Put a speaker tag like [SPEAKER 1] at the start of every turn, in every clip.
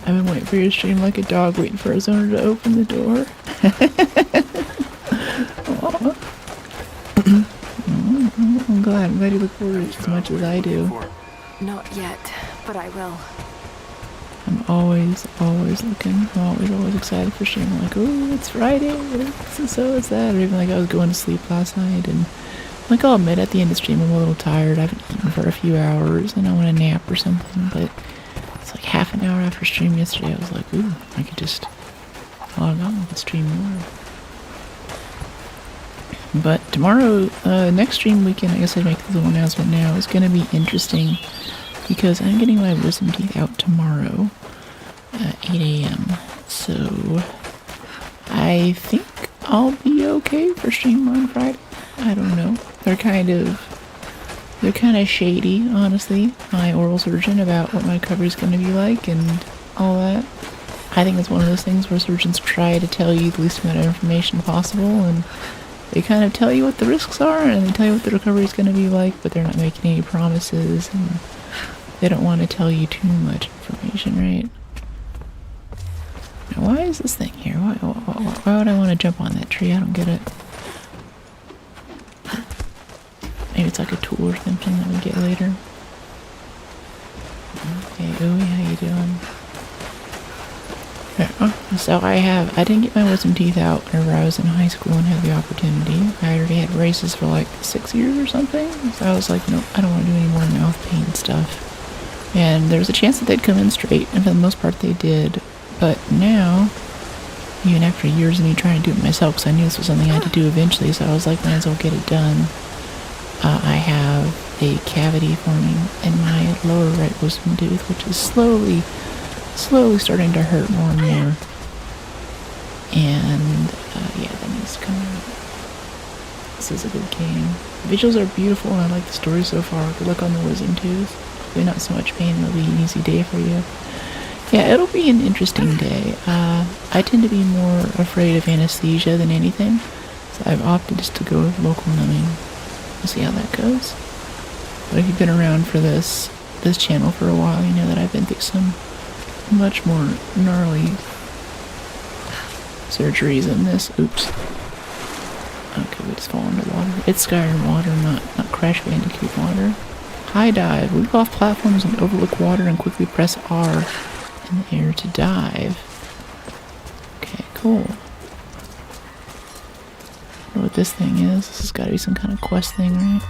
[SPEAKER 1] I've been waiting for your stream like a dog waiting for his owner to open the door. I'm glad you look forward to it as much as I do.
[SPEAKER 2] Not yet, but I will.
[SPEAKER 1] I'm always looking. I'm always excited for stream. I'm like, oh, it's Friday, so it's that. Or even like I was going to sleep last night and like I'll admit at the end of the stream I'm a little tired. I haven't eaten for a few hours and I want a nap or something, but it's like half an hour after stream yesterday I was like, ooh, I could just log on and stream more. But tomorrow, next stream weekend, I guess I'd make the little announcement now, is going to be interesting because I'm getting my wisdom teeth out tomorrow at 8 a.m. So I think I'll be okay for stream on Friday. I don't know. They're kind of shady, honestly, my oral surgeon, about what my recovery is going to be like and all that. I think it's one of those things where surgeons try to tell you the least amount of information possible, and they kind of tell you what the risks are, and they tell you what the recovery is going to be like, but they're not making any promises, and they don't want to tell you too much information, right? Now, why is this thing here? Why would I want to jump on that tree? I don't get it. Maybe it's like a tool or something that we get later. Okay, Ooey, how you doing? So I didn't get my wisdom teeth out whenever I was in high school and had the opportunity. I already had braces for like 6 years or something. So I was like, no, I don't want to do any more mouth pain stuff. And there was a chance that they'd come in straight, and for the most part they did. But now, even after years of me trying to do it myself, because I knew this was something I had to do eventually, so I was like, might as well get it done. I have a cavity forming in my lower right wisdom tooth, which is slowly starting to hurt more and more. And yeah, that needs to come out. This is a good game. The visuals are beautiful and I like the story so far. Good luck on the wisdom tooth. Hopefully not so much pain, it'll be an easy day for you. Yeah, it'll be an interesting day. I tend to be more afraid of anesthesia than anything, so I've opted just to go with local numbing. We'll see how that goes. But if you've been around for this channel for a while, you know that I've been through some much more gnarly surgeries than this. Oops. Okay, we just fall into water. It's Skyrim water, not Crash Bandicoot water. High dive. Leap off platforms and overlook water and quickly press R in the air to dive. Okay, cool. I don't know what this thing is. This has got to be some kind of quest thing, right?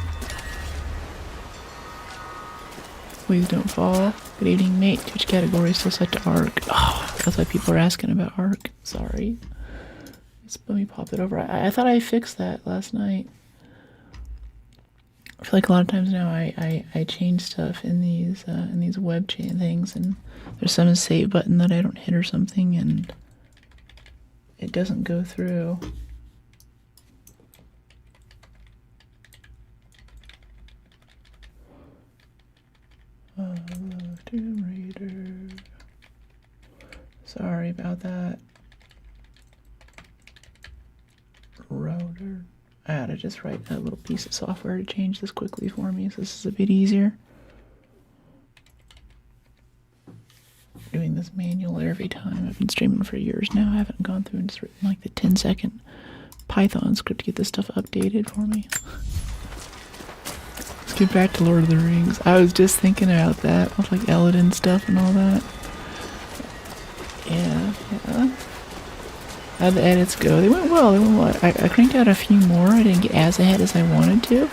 [SPEAKER 1] Please don't fall. Good evening, mate. Which category is still set to ARC? Oh, that's why people are asking about ARC. Sorry. Let me pop it over. I thought I fixed that last night. I feel like a lot of times now I change stuff in these web chain things, and there's some save button that I don't hit or something, and it doesn't go through. Tomb Raider. Sorry about that. Router. I had to just write a little piece of software to change this quickly for me, so this is a bit easier. Doing this manual every time. I've been streaming for years now. I haven't gone through and just written like the 10-second Python script to get this stuff updated for me. Let's get back to Lord of the Rings. I was just thinking about that, with like Eladin stuff and all that. Yeah. How'd the edits go? They went well. I cranked out a few more. I didn't get as ahead as I wanted to,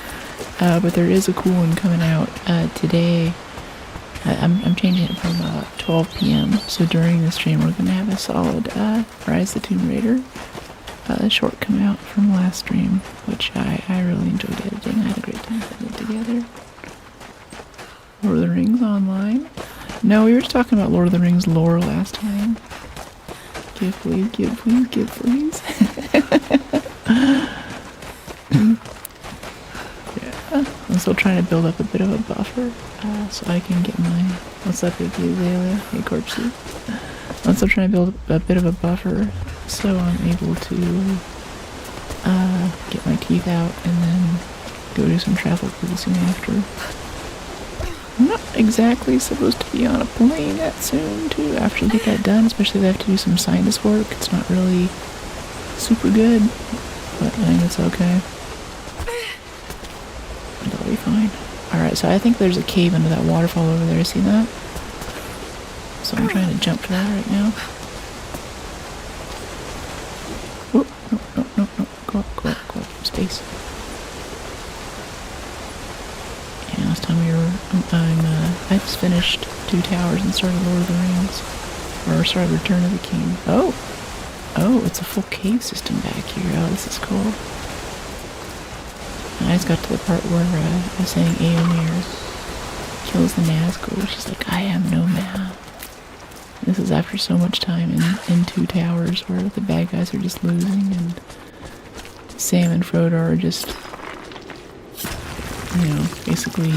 [SPEAKER 1] but there is a cool one coming out today. I'm changing it from 12 p.m. So during the stream, we're gonna have a solid Rise the Tomb Raider short come out from last stream, which I really enjoyed editing. I had a great time putting it together. Lord of the Rings Online. No, we were just talking about Lord of the Rings lore last time. Give please, give please, give please. Yeah, I'm still trying to build up a bit of a buffer so I can get my... What's up, Big Azalea? Hey, Corpsey. I'm still trying to build a bit of a buffer so I'm able to get my teeth out and then go do some travel pretty soon after. exactly supposed to be on a plane that soon, too, after you get that done, especially if they have to do some sinus work. It's not really super good, but I think it's okay. It'll be fine. Alright, so I think there's a cave under that waterfall over there. See that? So I'm trying to jump for that right now. Whoop, no. Go up. Space. Yeah, last time we were... I just finished 2 towers and started Lord of the Rings. Or started Return of the King. Oh, it's a full cave system back here. Oh, this is cool. I just got to the part where I was saying Aemir kills the Nazgul. She's like, I am no man. This is after so much time in 2 towers where the bad guys are just losing and Sam and Frodo are just, basically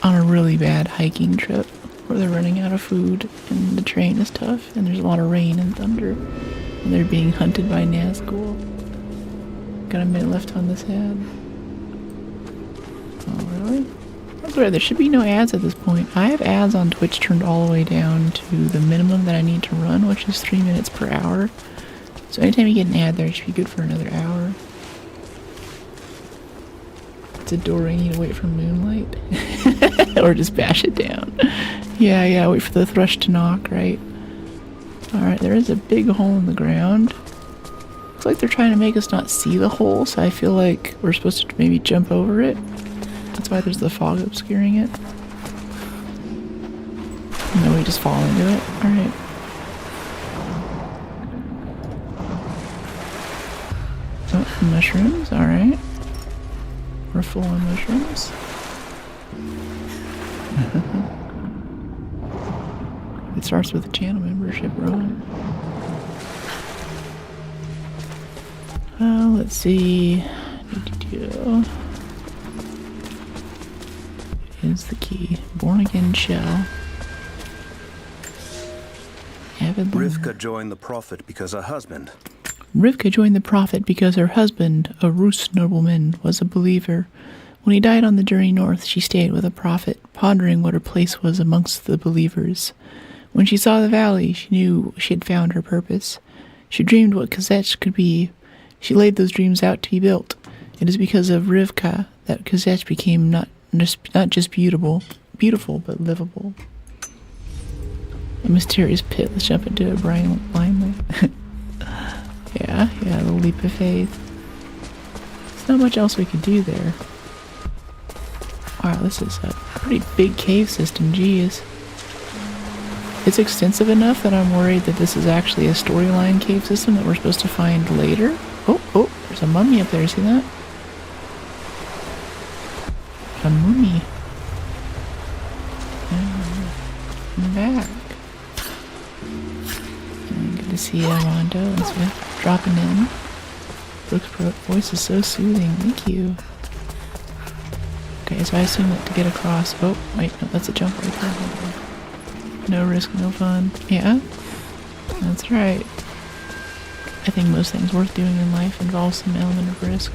[SPEAKER 1] on a really bad hiking trip where they're running out of food and the terrain is tough and there's a lot of rain and thunder and they're being hunted by Nazgul. Got a minute left on this ad. Oh, really? That's weird. There should be no ads at this point. I have ads on Twitch turned all the way down to the minimum that I need to run, which is 3 minutes per hour. So anytime you get an ad there, it should be good for another hour. It's a door you need to wait for moonlight. Or just bash it down. Yeah, wait for the thrush to knock, right? Alright, there is a big hole in the ground. Looks like they're trying to make us not see the hole, so I feel like we're supposed to maybe jump over it. That's why there's the fog obscuring it. And then we just fall into it. Alright. Oh, mushrooms, alright. We're full on mushrooms. It starts with a channel membership, Ron. Let's see. Is the key. Born again shell. Avid
[SPEAKER 3] Rivka joined the Prophet because her husband.
[SPEAKER 1] Rivka joined the Prophet because her husband, a Rus nobleman, was a believer. When he died on the journey north, she stayed with the Prophet, pondering what her place was amongst the believers. When she saw the valley, she knew she had found her purpose. She dreamed what Kazech could be. She laid those dreams out to be built. It is because of Rivka that Kazech became not just beautiful, but livable. A mysterious pit. Let's jump into it blindly. Yeah, the leap of faith. There's not much else we could do there. Wow, this is a pretty big cave system, geez. It's extensive enough that I'm worried that this is actually a storyline cave system that we're supposed to find later. Oh, there's a mummy up there, see that? A mummy. I'm back. And good to see you, Armando and Smith dropping in. Brooke's voice is so soothing, thank you. Okay, so I assume that to get across... Oh, wait, no, that's a jump right there. No risk, no fun. Yeah? That's right. I think most things worth doing in life involve some element of risk.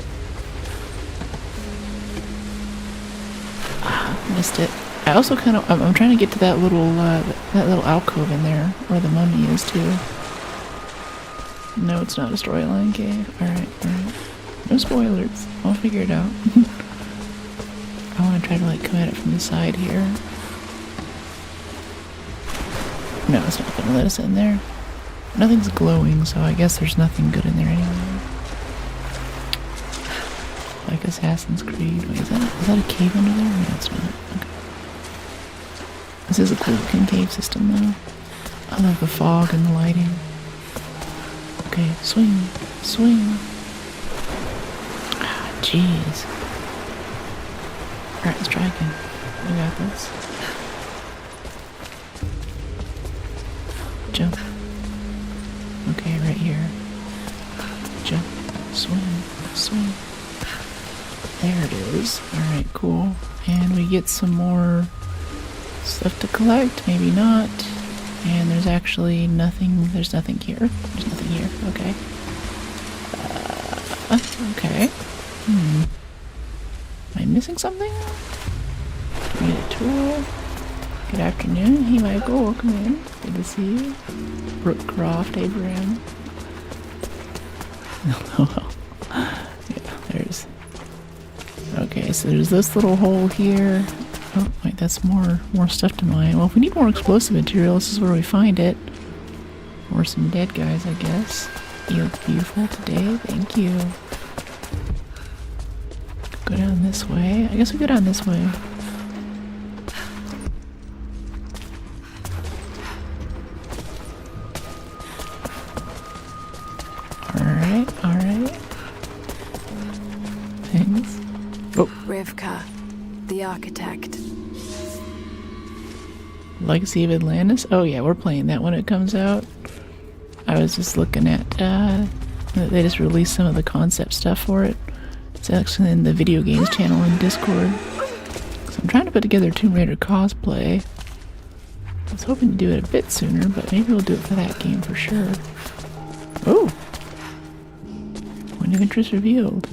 [SPEAKER 1] Missed it. I also kind of... I'm trying to get to that little alcove in there where the mummy is, too. No, it's not a storyline cave. Alright. No spoilers. I'll figure it out. I want to try to, come at it from the side here. No, it's not going to let us in there. Nothing's glowing, so I guess there's nothing good in there anyway. Like Assassin's Creed. Wait, is that a cave under there? No, it's not. Okay. This is a cool looking cave system, though. I love the fog and the lighting. Okay, swing. Ah, jeez. Alright, let's try again. We got this. Jump. Okay, right here. Jump. Swing. There it is. Alright, cool. And we get some more stuff to collect. Maybe not. And there's actually nothing. There's nothing here. There's nothing here. Okay. Okay. Am I missing something? cool. Good afternoon. Hey, Michael. Welcome in. Good to see you. Brookcroft, Abraham. Oh, well. Yeah, there's... Okay, so there's this little hole here. Oh, wait, that's more stuff to mine. Well, if we need more explosive material, this is where we find it. Or some dead guys, I guess. You look beautiful today. Thank you. Go down this way. I guess we go down this way. Alright. Thanks. Oh.
[SPEAKER 2] Rivka, the architect.
[SPEAKER 1] Legacy of Atlantis? Oh yeah, we're playing that when it comes out. I was just looking at, they just released some of the concept stuff for it. It's actually in the video games channel in Discord. So I'm trying to put together Tomb Raider cosplay. I was hoping to do it a bit sooner, but maybe we'll do it for that game for sure. Oh! Point of interest revealed.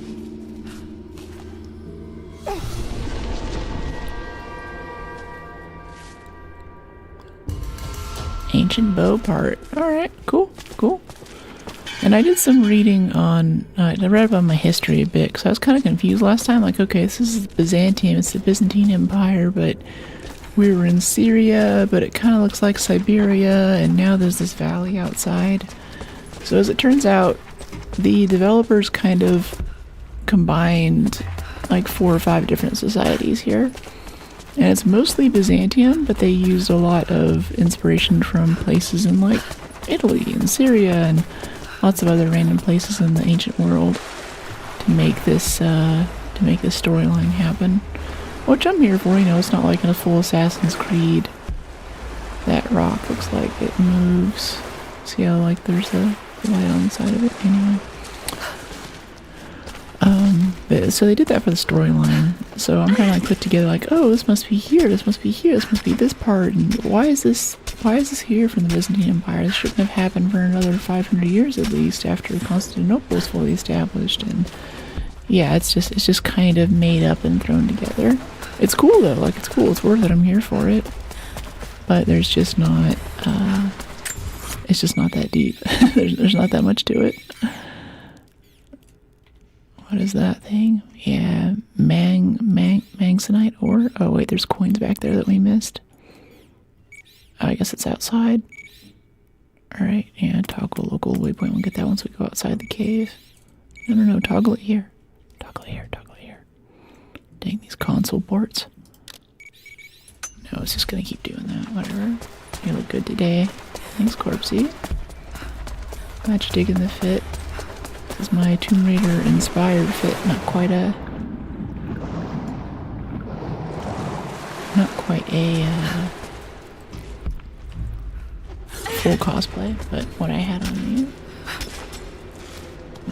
[SPEAKER 1] Ancient bow part. Alright, cool. And I did some reading on, I read about my history a bit, because I was kind of confused last time, like, okay, this is Byzantium, it's the Byzantine Empire, but we were in Syria, but it kind of looks like Siberia, and now there's this valley outside. So as it turns out, the developers kind of combined like 4 or 5 different societies here. And it's mostly Byzantium, but they used a lot of inspiration from places in like Italy and Syria and lots of other random places in the ancient world to make this storyline happen. Which I'm here for, you know, it's not like in a full Assassin's Creed. That rock looks like it moves. See how like there's a light on the side of it? Anyway. So they did that for the storyline. So I'm kind of like put together like, oh, this must be here, this must be here, this must be this part, and why is this here from the Byzantine Empire? This shouldn't have happened for another 500 years at least after Constantinople was fully established. And yeah, it's just kind of made up and thrown together. It's cool though, like it's cool, it's worth it, I'm here for it. But there's just not, it's just not that deep. there's not that much to it. What is that thing? Yeah, Manganite ore? Oh wait, there's coins back there that we missed. Oh, I guess it's outside. Alright, yeah, toggle local waypoint. We'll get that once we go outside the cave. No, toggle it here. Toggle it here. Dang, these console ports. No, it's just gonna keep doing that, whatever. You look good today. Thanks, Corpsey. Glad you're digging the fit. This is my Tomb Raider inspired fit, not quite a full cosplay, but what I had on me.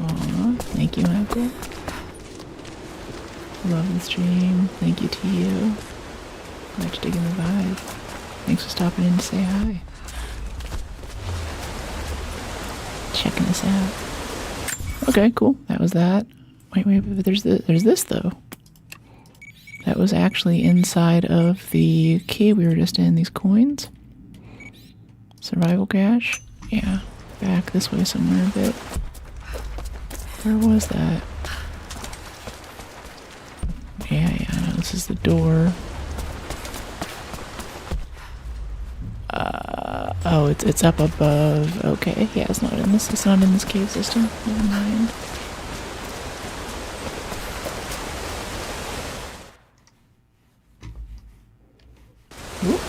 [SPEAKER 1] Aw, thank you, Michael. Love the stream. Thank you to you. Glad you're digging the vibe. Thanks for stopping in to say hi. Checking us out. Okay, cool. That was that. Wait, but there's this though. That was actually inside of the cave we were just in. These coins. Survival cache. Yeah, back this way somewhere a bit. Where was that? Yeah, no, this is the door. Oh, it's up above. Okay, yeah, it's not in this cave system. Never mind. Oop.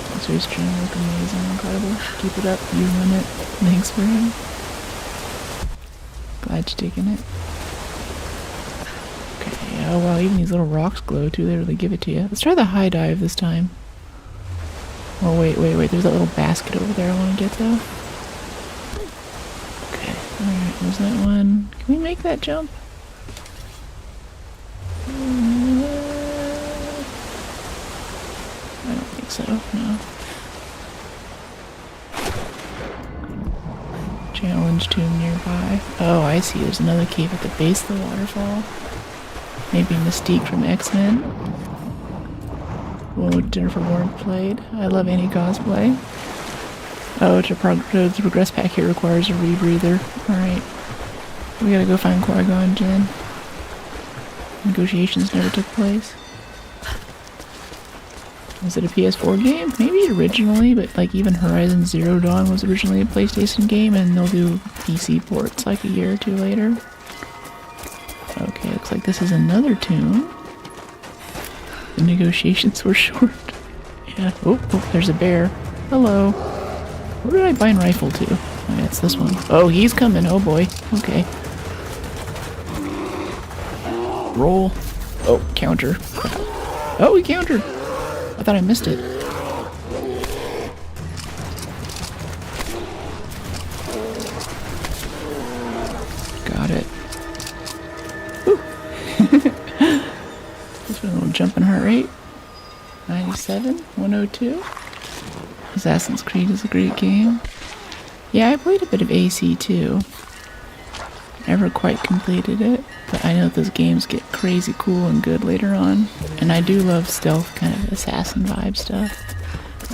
[SPEAKER 1] Thanks for your stream, look amazing, incredible. Keep it up, you run it. Thanks for him. Glad you're taking it. Okay, oh wow, even these little rocks glow too, they really give it to you. Let's try the high dive this time. Oh wait, there's that little basket over there I want to get though. Okay, alright, there's that one. Can we make that jump? I don't think so, no. Challenge orange tomb nearby. Oh, I see. There's another cave at the base of the waterfall. Maybe Mystique from X-Men. Oh, Jennifer Warren played. I love any cosplay. Oh, to progress pack here requires a rebreather. Alright. We gotta go find Qui-Gon Jinn. Negotiations never took place. Was it a PS4 game? Maybe originally, but like even Horizon Zero Dawn was originally a PlayStation game, and they'll do PC ports like a year or two later. Okay, looks like this is another tomb. The negotiations were short. Yeah. Oh, there's a bear. Hello. Where did I bind rifle to? Oh, yeah, it's this one. Oh, he's coming. Oh boy. Okay. Roll. Oh, counter. Crap. Oh, he countered. I thought I missed it. Got it. Just a little jumping heart rate. 97, 102. Assassin's Creed is a great game. Yeah, I played a bit of AC too. Never quite completed it, but I know those games get crazy cool and good later on. And I do love stealth kind of assassin vibe stuff.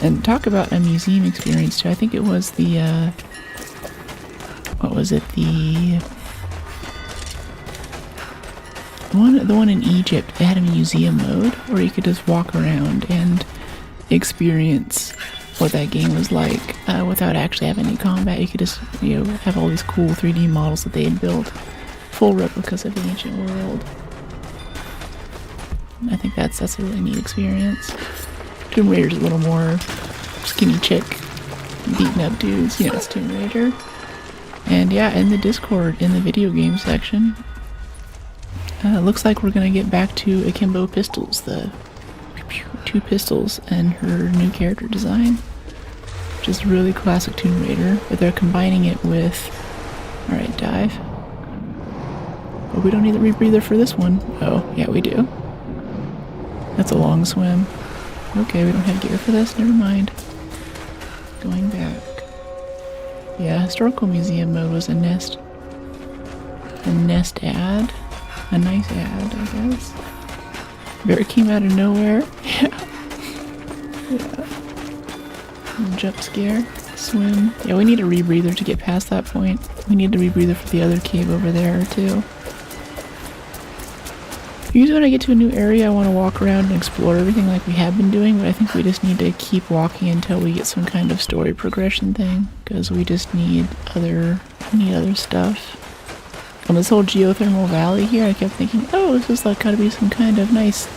[SPEAKER 1] And talk about a museum experience too. I think it was the, what was it? The one in Egypt. It had a museum mode where you could just walk around and experience what that game was like without actually having any combat. You could just, you know, have all these cool 3D models that they had built, full replicas of the ancient world. I think that's a really neat experience. Tomb Raider's a little more skinny chick, beating up dudes. You know, it's Tomb Raider. And yeah, in the Discord, in the video game section, looks like we're gonna get back to Akimbo pistols, the two pistols, and her new character design, which is really classic Tomb Raider, but they're combining it with... Alright, dive. Oh, we don't need the rebreather for this one. Oh, yeah, we do. That's a long swim. Okay, we don't have gear for this, never mind. Going back. Yeah, historical museum mode was a nest ad. A nice ad, I guess. Bear came out of nowhere. Yeah. Jump scare. Swim. Yeah, we need a rebreather to get past that point. We need a rebreather for the other cave over there, too. Usually when I get to a new area, I want to walk around and explore everything like we have been doing, but I think we just need to keep walking until we get some kind of story progression thing, because we just need other stuff. On this whole geothermal valley here, I kept thinking, oh, this is like gotta be some kind of nice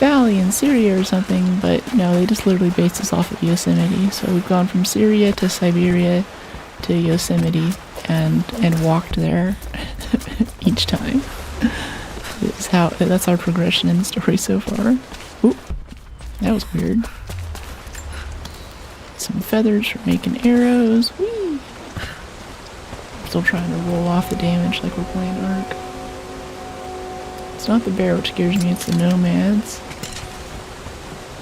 [SPEAKER 1] valley in Syria or something, but no, they just literally based this off of Yosemite. So we've gone from Syria to Siberia to Yosemite and walked there each time. That's our progression in the story so far. Oop, that was weird. Some feathers for making arrows. Whee! Still trying to roll off the damage like we're playing Ark. It's not the bear which scares me, it's the nomads.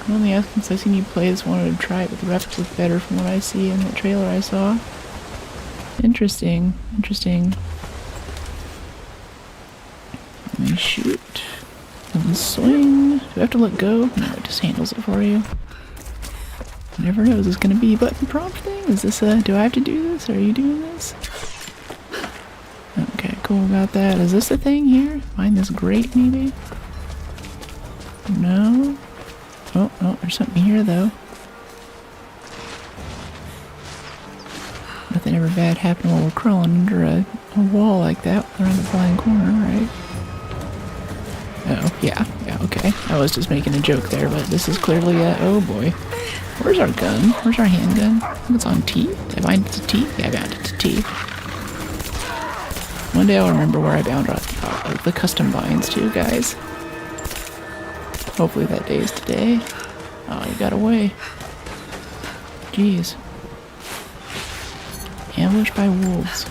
[SPEAKER 1] I'm only asking since I've seen you play this, wanted to try it, but the graphics look better from what I see in the trailer I saw. Interesting. Let me shoot. And swing. Do I have to let go? No, it just handles it for you. You never know, is this gonna be a button prompt thing? Is this do I have to do this? Are you doing this? Okay, cool about that. Is this a thing here? Find this grate, maybe? No? Oh, there's something here, though. Nothing ever bad happened while we're crawling under a wall like that around the blind corner, right? Oh, yeah, okay. I was just making a joke there, but this is clearly oh boy. Where's our gun? Where's our handgun? I think it's on T. Did I bind it to T? Yeah, I bound it to T. One day I'll remember where I bound the custom binds to, guys. Hopefully that day is today. Oh, you got away. Jeez. Ambushed by wolves.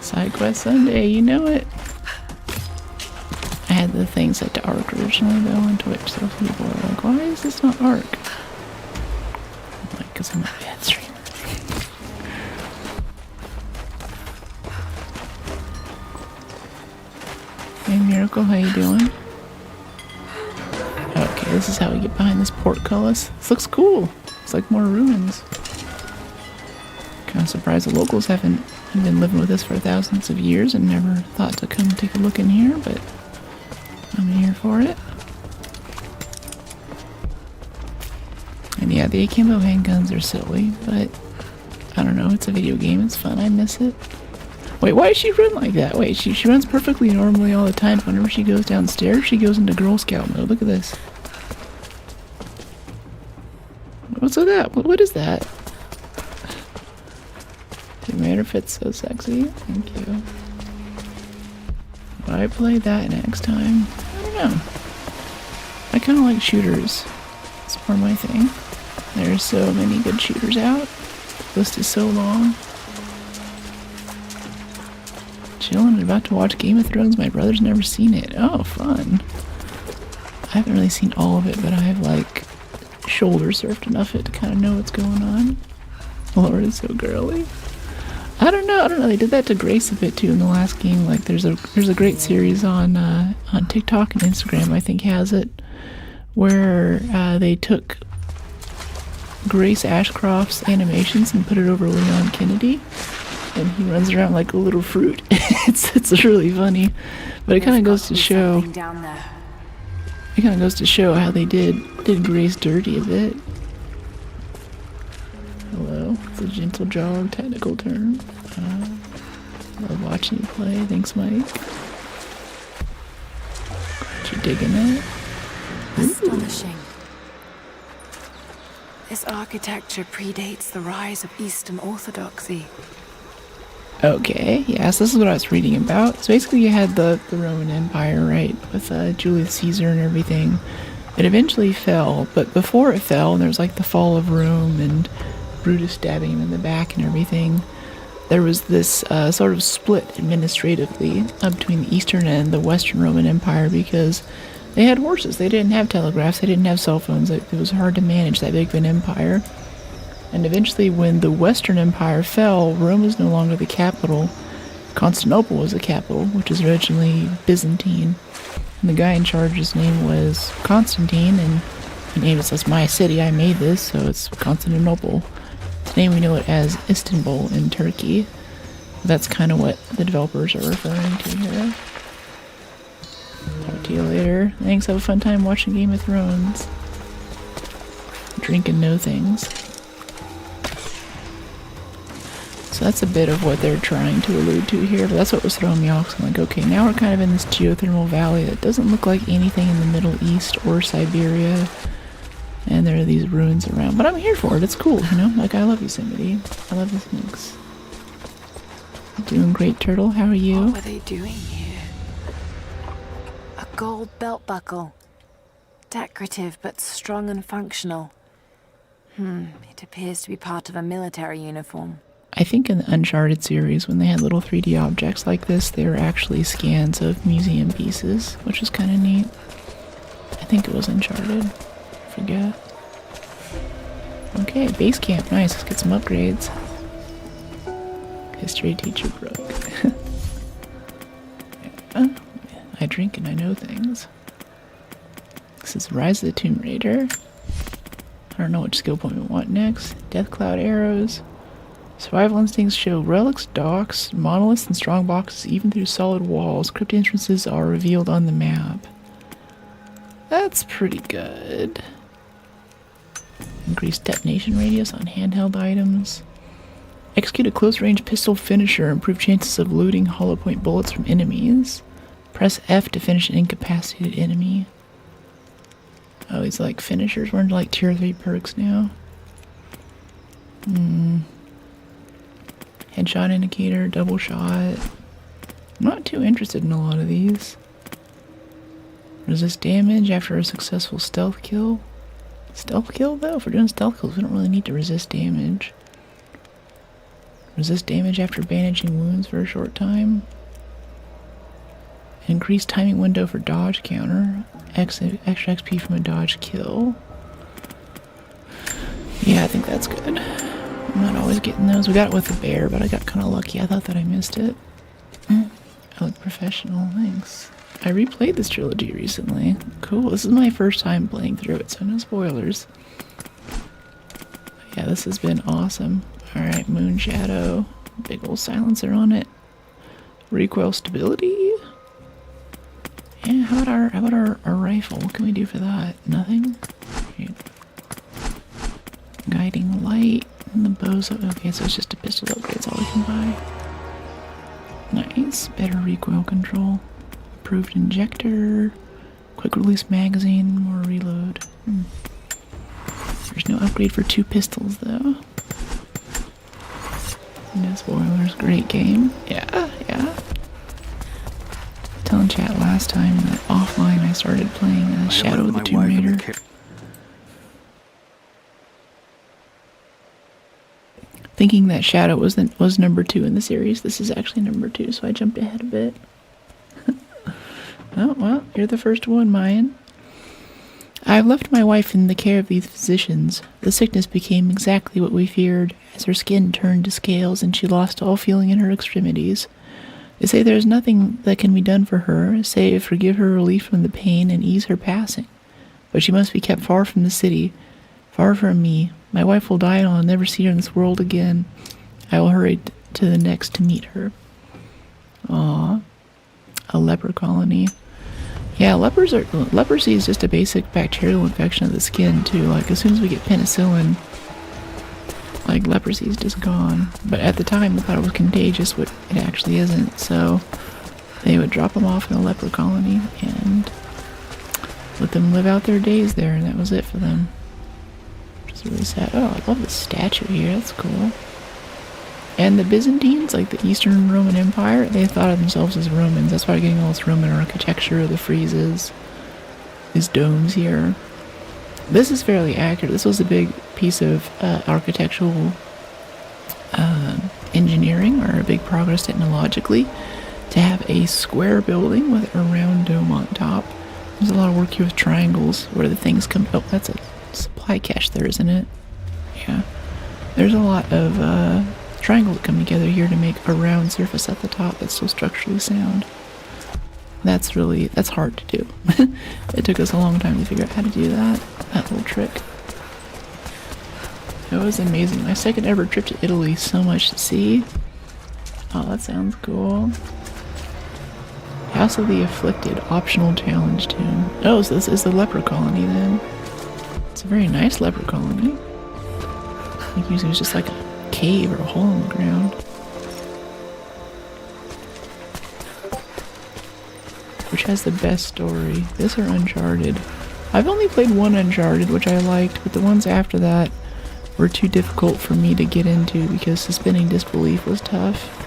[SPEAKER 1] Side quest Sunday, you know it. I had the thing set to Arc originally though on Twitch, so people are like, why is this not Arc? I'm like, because I'm a bad streamer. Miracle, how you doing? Okay, this is how we get behind this portcullis. This looks cool. It's like more ruins. Kind of surprised the locals haven't been living with us for thousands of years and never thought to come take a look in here, but I'm here for it. And yeah, the akimbo handguns are silly, but I don't know, it's a video game, it's fun, I miss it. Wait, why does she run like that? Wait, she runs perfectly normally all the time. Whenever she goes downstairs, she goes into Girl Scout mode. Look at this. What's with that? What is that? It made her fit so sexy. Thank you. Will I play that next time? I don't know. I kind of like shooters. It's more my thing. There's so many good shooters out. The list is so long. Chilling, about to watch Game of Thrones. My brother's never seen it. Oh, fun. I haven't really seen all of it, but I've like shoulder surfed enough of it to kind of know what's going on. Lord, it's so girly. I don't know. They did that to Grace a bit too in the last game. Like there's a great series on TikTok and Instagram, I think has it, where they took Grace Ashcroft's animations and put it over Leon Kennedy. And he runs around like a little fruit. it's really funny, but it kind of goes to show. It kind of goes to show how they did Grace dirty a bit. Hello, it's a gentle jog, technical term. Love watching you play. Thanks, Mike. Glad you're digging it.
[SPEAKER 2] Astonishing. This architecture predates the rise of Eastern Orthodoxy.
[SPEAKER 1] Okay, yes, this is what I was reading about. So basically you had the Roman Empire, right, with Julius Caesar and everything. It eventually fell, but before it fell, there was like the fall of Rome and Brutus stabbing him in the back and everything. There was this sort of split administratively between the Eastern and the Western Roman Empire because they had horses. They didn't have telegraphs. They didn't have cell phones. It was hard to manage that big of an empire. And eventually, when the Western Empire fell, Rome was no longer the capital. Constantinople was the capital, which is originally Byzantine. And the guy in charge, his name was Constantine, and he named it as my city. I made this, so it's Constantinople. Today we know it as Istanbul in Turkey. That's kind of what the developers are referring to here. Talk to you later. Thanks, have a fun time watching Game of Thrones. Drink and know things. So that's a bit of what they're trying to allude to here, but that's what was throwing me off. So I'm like, okay, now we're kind of in this geothermal valley that doesn't look like anything in the Middle East or Siberia. And there are these ruins around, but I'm here for it. It's cool, you know? Like, I love Yosemite. I love this mix. Doing great, Turtle. How are you?
[SPEAKER 2] What were they doing here? A gold belt buckle. Decorative, but strong and functional. It appears to be part of a military uniform.
[SPEAKER 1] I think in the Uncharted series, when they had little 3D objects like this, they were actually scans of museum pieces, which was kind of neat. I think it was Uncharted. Forget. Okay, base camp. Nice. Let's get some upgrades. History teacher broke. Yeah. I drink and I know things. This is Rise of the Tomb Raider. I don't know which skill point we want next. Death Cloud arrows. Survival instincts show relics, docks, monoliths, and strong boxes even through solid walls. Crypt entrances are revealed on the map. That's pretty good. Increased detonation radius on handheld items. Execute a close-range pistol finisher. Improve chances of looting hollow point bullets from enemies. Press F to finish an incapacitated enemy. Oh, these like finishers. We're into like tier 3 perks now. Headshot indicator, double shot. I'm not too interested in a lot of these. Resist damage after a successful stealth kill. Stealth kill though? If we're doing stealth kills, we don't really need to resist damage. Resist damage after bandaging wounds for a short time. Increased timing window for dodge counter. Extra XP from a dodge kill. Yeah, I think that's good. I'm not always getting those. We got it with the bear, but I got kind of lucky. I thought that I missed it. I look professional, thanks. I replayed this trilogy recently. Cool. This is my first time playing through it, so no spoilers. Yeah, this has been awesome. Alright, Moon Shadow. Big old silencer on it. Recoil stability. Yeah, how about our rifle? What can we do for that? Nothing? Okay. Guiding light and the bows. Okay, so it's just a pistol upgrade. That's all we can buy. Nice. Better recoil control. Improved injector. Quick release magazine. More reload. There's no upgrade for 2 pistols though. No spoilers. Great game. Yeah. Telling chat last time that offline I started playing Shadow of the Tomb Raider. Thinking that Shadow was number 2 in the series. This is actually number 2, so I jumped ahead a bit. Oh, well, you're the first one, Mayan. I've left my wife in the care of these physicians. The sickness became exactly what we feared, as her skin turned to scales and she lost all feeling in her extremities. They say there is nothing that can be done for her, save forgive her relief from the pain and ease her passing. But she must be kept far from the city, far from me. My wife will die and I'll never see her in this world again. I will hurry to the next to meet her. Aww. A leper colony. Yeah, leprosy is just a basic bacterial infection of the skin too. Like as soon as we get penicillin, like leprosy is just gone. But at the time, I thought it was contagious, but it actually isn't. So they would drop them off in a leper colony and let them live out their days there, and that was it for them. Which is really sad. Oh, I love the statue here. That's cool. And the Byzantines, like the Eastern Roman Empire, they thought of themselves as Romans. That's why we're getting all this Roman architecture, the friezes, these domes here. This is fairly accurate. This was a big piece of architectural engineering, or a big progress technologically, to have a square building with a round dome on top. There's a lot of work here with triangles where the things come. Oh, that's a supply cache there, isn't it? Yeah. There's a lot of triangles that come together here to make a round surface at the top that's still structurally sound. That's hard to do. It took us a long time to figure out how to do that little trick. It was amazing. My second ever trip to Italy, so much to see. Oh, that sounds cool. House of the Afflicted, optional challenge tomb. Oh, so this is the leper colony then. It's a very nice leper colony. I think usually it was just like a cave or a hole in the ground. Which has the best story? This or Uncharted? I've only played one Uncharted, which I liked, but the ones after that were too difficult for me to get into because suspending disbelief was tough.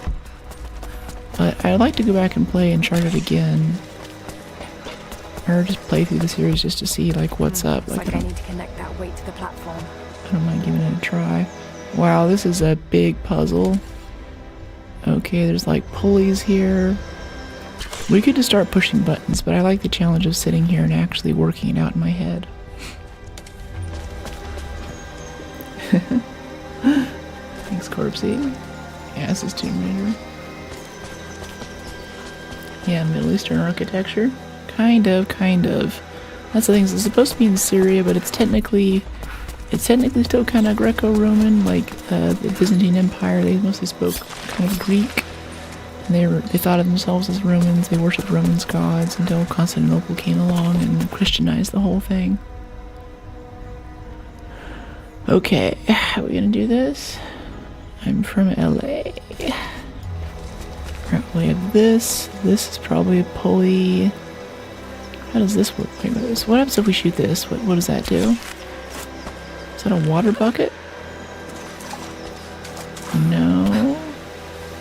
[SPEAKER 1] But I'd like to go back and play Uncharted again. Or just play through the series just to see like what's up.
[SPEAKER 2] Like I need to connect that weight to the platform.
[SPEAKER 1] I don't mind giving it a try. Wow, this is a big puzzle. Okay, there's like pulleys here. We could just start pushing buttons, but I like the challenge of sitting here and actually working it out in my head. Thanks, Corpsey. Yeah, this is Tomb Raider. Yeah, Middle Eastern architecture. Kind of. That's the thing, it's supposed to be in Syria, but it's technically still kind of Greco-Roman, like the Byzantine Empire. They mostly spoke kind of Greek. And they thought of themselves as Romans. They worshipped Roman gods until Constantinople came along and Christianized the whole thing. Okay, how are we gonna do this? I'm from LA. Alright, we have this. This is probably a pulley. How does this work? Wait, what happens if we shoot this? What does that do? Is that a water bucket? No.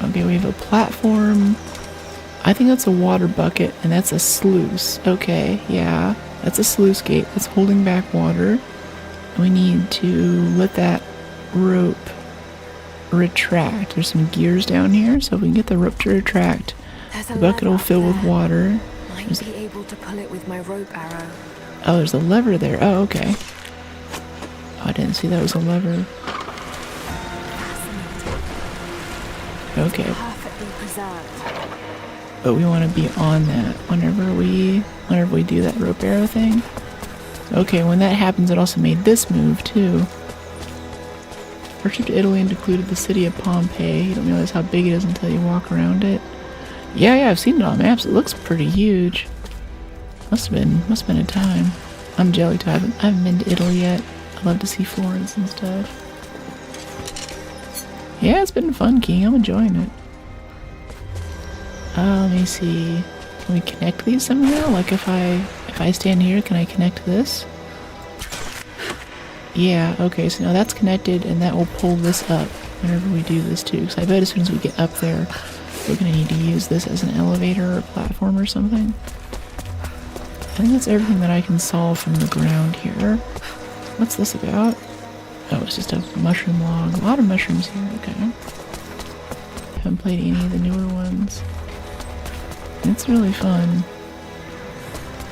[SPEAKER 1] Okay, we have a platform. I think that's a water bucket, and that's a sluice. Okay, yeah. That's a sluice gate that's holding back water. We need to let that rope retract. There's some gears down here, so if we can get the rope to retract, the bucket will fill with water.
[SPEAKER 2] Might be able to pull it with my rope arrow.
[SPEAKER 1] Oh, there's a lever there. Oh, okay. Oh, I didn't see that was a lever.
[SPEAKER 2] Fascinating.
[SPEAKER 1] Okay.
[SPEAKER 2] Perfectly preserved.
[SPEAKER 1] but we want to be on that whenever we do that rope arrow thing. Okay, when that happens, it also made this move too. First trip to Italy included the city of Pompeii. You don't realize how big it is until you walk around it. Yeah, I've seen it on maps. It looks pretty huge. Must have been a time. I'm jelly too. I haven't been to Italy yet. I'd love to see Florence and stuff. Yeah, it's been fun, King. I'm enjoying it. Let me see. Can we connect these somehow? Like if I stand here, can I connect this? Yeah, okay, so now that's connected and that will pull this up whenever we do this too. Because I bet as soon as we get up there, we're going to need to use this as an elevator or platform or something. I think that's everything that I can solve from the ground here. What's this about? Oh, it's just a mushroom log. A lot of mushrooms here, okay. Haven't played any of the newer ones. It's really fun.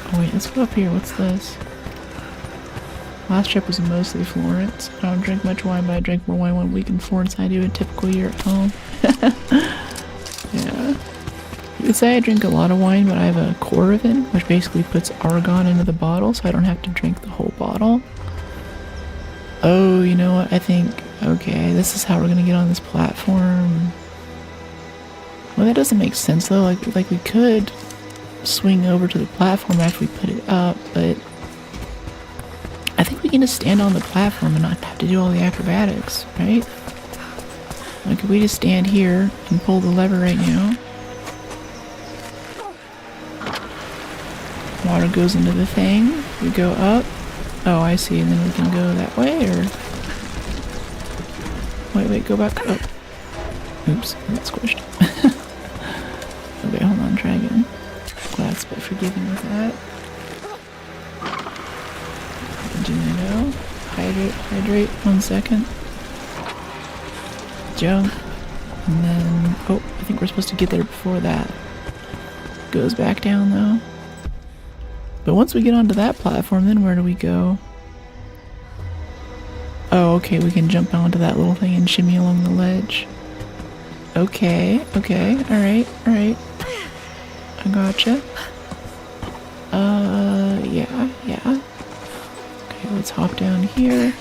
[SPEAKER 1] Oh wait, let's go up here. What's this? Last trip was mostly Florence. I don't drink much wine, but I drank more wine 1 week in Florence than I do a typical year at home. Yeah. You could say I drink a lot of wine, but I have a Coravin, which basically puts argon into the bottle, so I don't have to drink the whole bottle. Oh, you know what? I think, okay, this is how we're gonna get on this platform. Well, that doesn't make sense though. Like we could swing over to the platform after we put it up, but I think we can just stand on the platform and not have to do all the acrobatics, right? Like if we just stand here and pull the lever right now, water goes into the thing, we go up. Oh, I see, and then we can go that way, or wait, go back up. Oops, I got squished. Okay, hold on, try again. Glad spot forgiving with that. Tomato. Hydrate, 1 second. Jump. And then, oh, I think we're supposed to get there before that. Goes back down though. But once we get onto that platform, then where do we go? Oh, okay, we can jump onto that little thing and shimmy along the ledge. Okay, alright. I gotcha. Yeah. Okay, let's hop down here.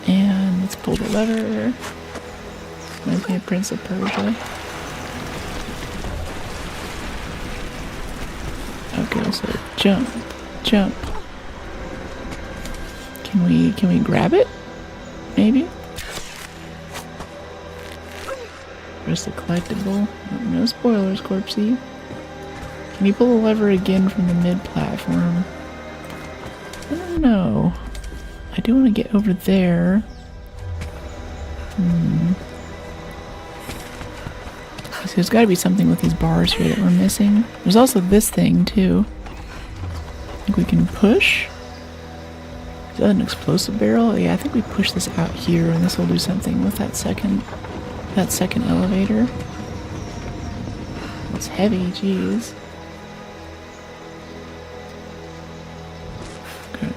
[SPEAKER 1] And let's pull the lever. Reminds me of Prince of Persia. Okay, so jump. Can we grab it? Maybe? Just a collectible. No spoilers, Corpsey. Can you pull the lever again from the mid-platform? I don't know. I do want to get over there. So there's got to be something with these bars here that we're missing. There's also this thing, too. I think we can push. Is that an explosive barrel? Yeah, I think we push this out here, and this will do something with that second elevator. It's heavy, jeez. Okay.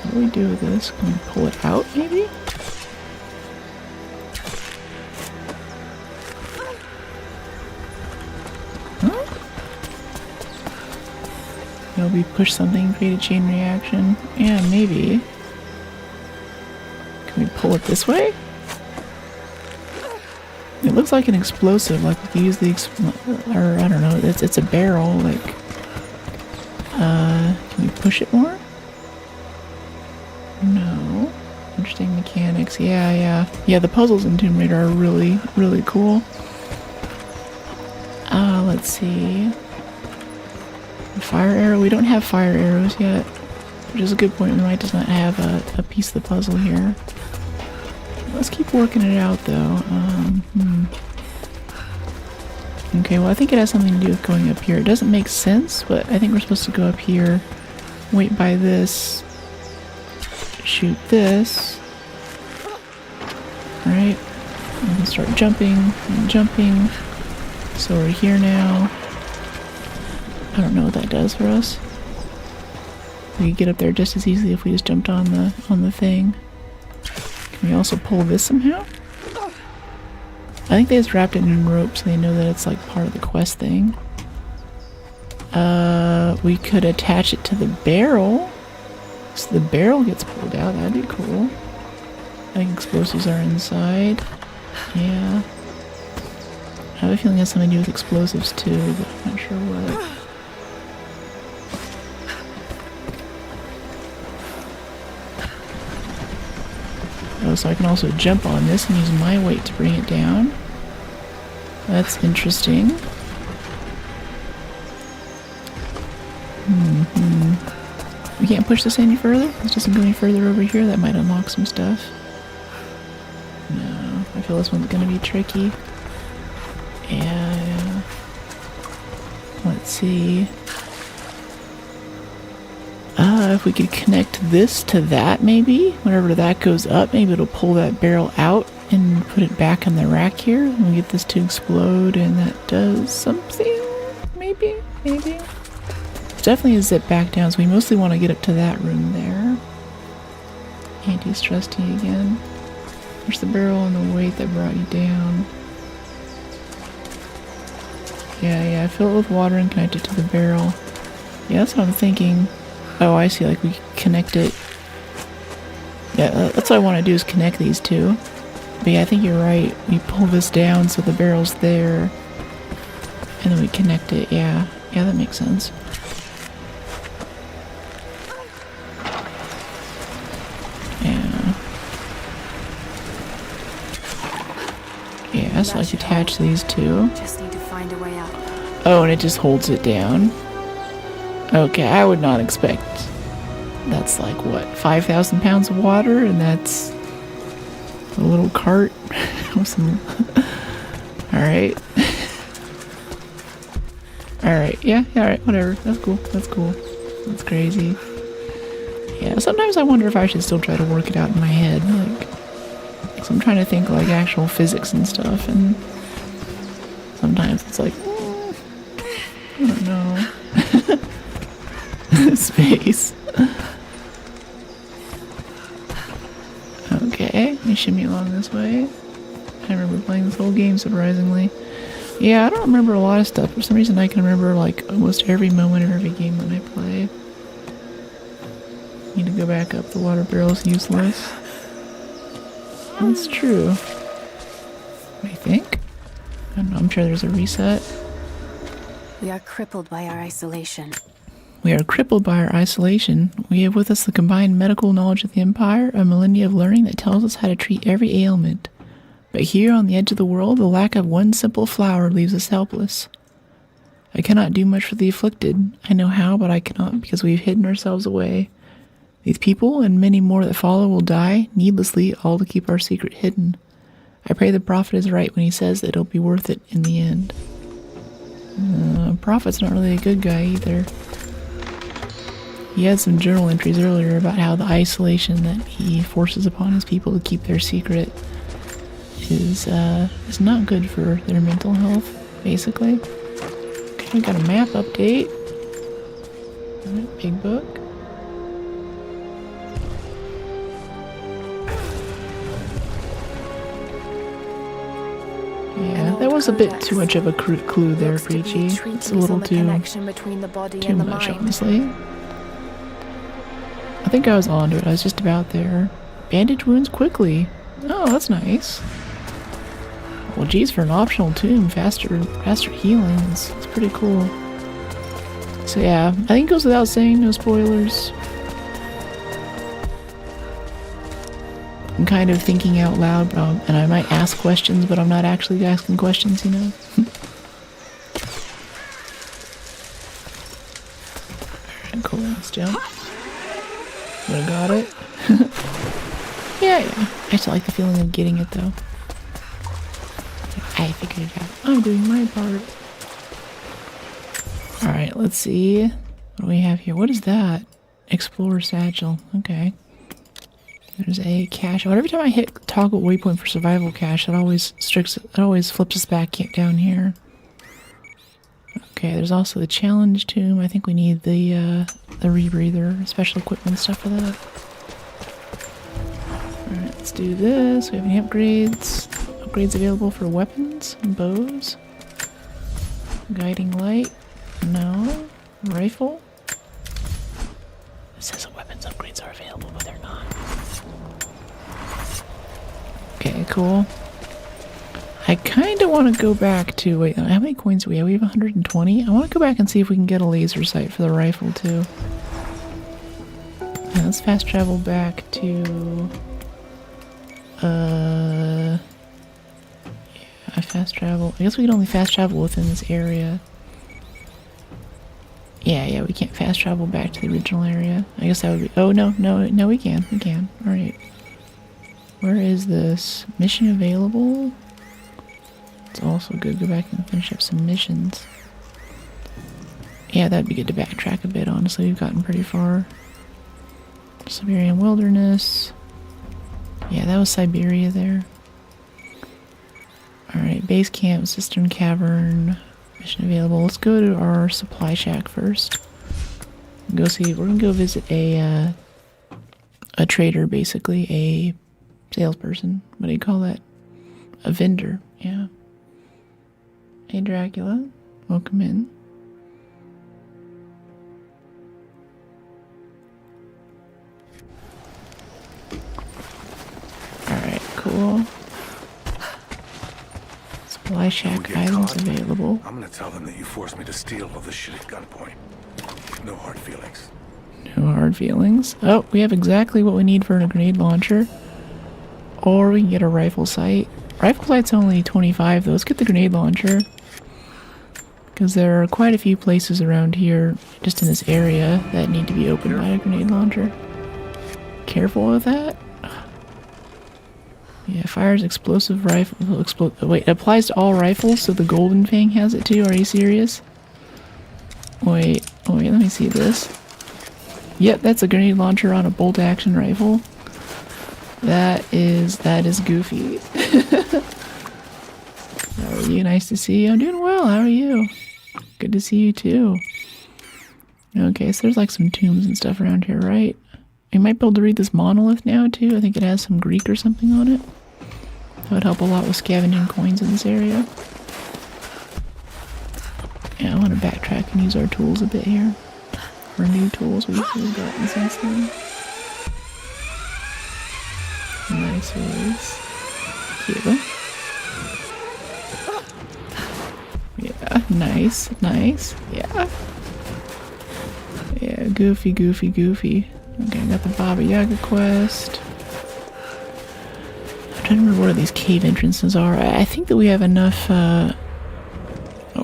[SPEAKER 1] What do we do with this? Can we pull it out, maybe? We push something, create a chain reaction. Yeah, maybe. Can we pull it this way? It looks like an explosive, like we can use the or I don't know, it's a barrel, like can we push it more? No. Interesting mechanics. Yeah, the puzzles in Tomb Raider are really, really cool. Let's see. Fire arrow? We don't have fire arrows yet, which is a good point. We might just not have a piece of the puzzle here. Let's keep working it out though. Okay, well I think it has something to do with going up here. It doesn't make sense, but I think we're supposed to go up here, wait by this, shoot this. Alright, we can start jumping and jumping. So we're here now. I don't know what that does for us. We could get up there just as easily if we just jumped on the thing. Can we also pull this somehow? I think they just wrapped it in rope so they know that it's like part of the quest thing. We could attach it to the barrel. So the barrel gets pulled out. That'd be cool. I think explosives are inside. Yeah. I have a feeling it has something to do with explosives too, but I'm not sure what. Oh, so I can also jump on this and use my weight to bring it down. That's interesting. We can't push this any further? This doesn't go any further over here? That might unlock some stuff. No, I feel this one's gonna be tricky. Yeah. Let's see. If we could connect this to that maybe, whenever that goes up, maybe it'll pull that barrel out and put it back in the rack here. And we get this to explode and that does something. Maybe. Definitely a zip back down, so we mostly want to get up to that room there. Anti-stress tea again. There's the barrel and the weight that brought you down. Yeah, fill it with water and connect it to the barrel. Yeah, that's what I'm thinking. Oh, I see, like we connect it. Yeah, that's what I want to do is connect these two. But yeah, I think you're right. We pull this down so the barrel's there. And then we connect it, yeah. Yeah, that makes sense. Yeah, so like attach these two.
[SPEAKER 2] Just need to find a way up.
[SPEAKER 1] Oh, and it just holds it down. Okay, I would not expect. That's like what, 5,000 pounds of water, and that's a little cart with some. All right. All right. Yeah. All right. Whatever. That's cool. That's crazy. Yeah. Sometimes I wonder if I should still try to work it out in my head, like. So I'm trying to think like actual physics and stuff, and sometimes it's like, I don't know. Space. Okay, let me shimmy along this way. I remember playing this whole game, surprisingly. Yeah, I don't remember a lot of stuff. For some reason I can remember like almost every moment of every game that I play. Need to go back up. The water barrel's useless. That's true. I think. I don't know, I'm sure there's a reset.
[SPEAKER 2] We are crippled by our isolation.
[SPEAKER 1] We are crippled by our isolation. We have with us the combined medical knowledge of the Empire, a millennia of learning that tells us how to treat every ailment. But here on the edge of the world, the lack of one simple flower leaves us helpless. I cannot do much for the afflicted. I know how, but I cannot because we've hidden ourselves away. These people and many more that follow will die needlessly, all to keep our secret hidden. I pray the prophet is right when he says that it'll be worth it in the end. Prophet's not really a good guy either. He had some journal entries earlier about how the isolation that he forces upon his people to keep their secret is not good for their mental health, basically. Okay, we got a map update. Alright, big book. Yeah, that was a bit too much of a clue there, Preachy. It's a little too much, honestly. I think I was onto it. I was just about there. Bandage wounds quickly. Oh, that's nice. Well, geez, for an optional tomb, faster healing. It's pretty cool. So yeah, I think it goes without saying, no spoilers. I'm kind of thinking out loud, and I might ask questions, but I'm not actually asking questions, you know? Alright, cool, let's jump. Would've got it. Yeah. I just like the feeling of getting it, though. I figured it out. I'm doing my part. Alright, let's see. What do we have here? What is that? Explorer satchel. Okay. There's a cache. Oh, every time I hit toggle waypoint for survival cache, it always flips us back down here. Okay, there's also the challenge tomb. I think we need the rebreather, special equipment stuff for that. Alright. Let's do this. We have any upgrades? Upgrades available for weapons and bows. Guiding light. No. Rifle. It says that weapons upgrades are available, but they're not. Okay, cool. I kind of want to go back to... Wait, how many coins do we have? We have 120. I want to go back and see if we can get a laser sight for the rifle, too. Yeah, let's fast travel back to... Yeah, fast travel. I guess we can only fast travel within this area. Yeah, we can't fast travel back to the original area. I guess that would be... Oh, no, we can. We can. Alright. Where is this? Mission available? It's also good. Go back and finish up some missions. Yeah, that'd be good to backtrack a bit, honestly. We've gotten pretty far. Siberian Wilderness. Yeah, that was Siberia there. Alright, base camp, cistern cavern. Mission available. Let's go to our supply shack first. Go see. We're gonna go visit a trader, basically. A salesperson. What do you call that? A vendor. Yeah. Hey, Dracula. Welcome in. Alright, cool. Supply shack items available.
[SPEAKER 4] I'm gonna tell them that you forced me to steal all this shit at gunpoint. No hard feelings.
[SPEAKER 1] No hard feelings. Oh, we have exactly what we need for a grenade launcher. Or we can get a rifle sight. Rifle sight's only 25 though. Let's get the grenade launcher. Because there are quite a few places around here, just in this area, that need to be opened by a grenade launcher. Careful with that. Yeah, fires explosive rifle. Wait, it applies to all rifles, so the Golden Fang has it too? Are you serious? Wait, let me see this. Yep, that's a grenade launcher on a bolt action rifle. That is goofy. How are you? Nice to see you. I'm doing well. How are you? Good to see you too. Okay, so there's like some tombs and stuff around here, right? We might be able to read this monolith now too. I think it has some Greek or something on it. That would help a lot with scavenging coins in this area. Yeah, I want to backtrack and use our tools a bit here. Our new tools we've gotten since then. Nice ways. Here. Yeah, nice. Yeah. Yeah, goofy. Okay, I got the Baba Yaga quest. I'm trying to remember where these cave entrances are. I think that we have enough, oh,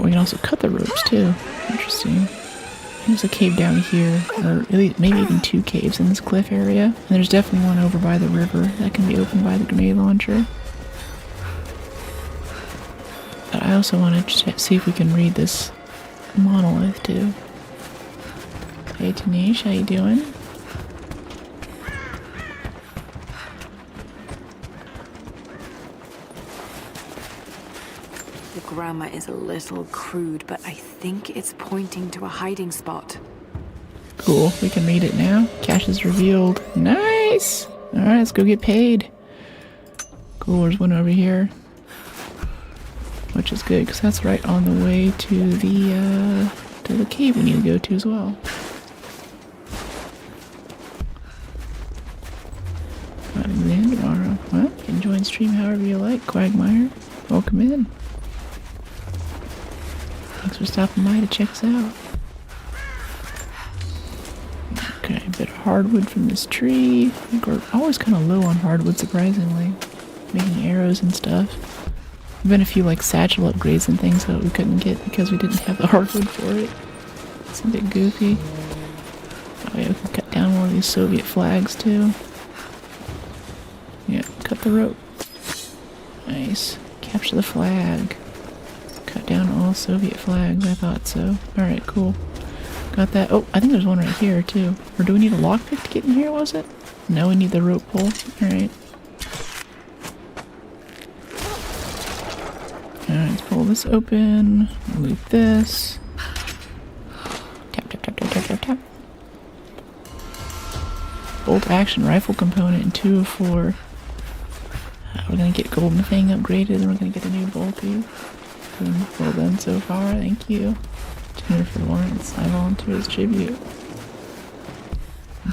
[SPEAKER 1] we can also cut the ropes too. Interesting. There's a cave down here, or maybe even two caves in this cliff area. And there's definitely one over by the river that can be opened by the grenade launcher. But I also want to see if we can read this monolith too. Hey Tanish, how you doing?
[SPEAKER 2] The grammar is a little crude, but I think it's pointing to a hiding spot.
[SPEAKER 1] Cool, we can read it now. Cache is revealed. Nice! Alright, let's go get paid. Cool, there's one over here. Which is good, because that's right on the way to the cave we need to go to as well. Alexander, well, you can join stream however you like, Quagmire. Welcome in. Thanks for stopping by to check us out. Okay, a bit of hardwood from this tree. I think we're always kind of low on hardwood, surprisingly. Making arrows and stuff. There've been a few like satchel upgrades and things that we couldn't get because we didn't have the hardwood for it. It's a bit goofy. Oh yeah, we can cut down one of these Soviet flags too. Yeah, cut the rope. Nice. Capture the flag. Cut down all Soviet flags, I thought so. Alright, cool. Got that. Oh, I think there's one right here too. Or do we need a lockpick to get in here, was it? No, we need the rope pull. Alright. Alright, let's pull this open. Loot this. Tap. Bolt action rifle component in 2 of 4. we're gonna get Golden Fang upgraded, and we're gonna get a new Bolty. Well done so far, thank you. Jennifer Lawrence, I volunteer as tribute.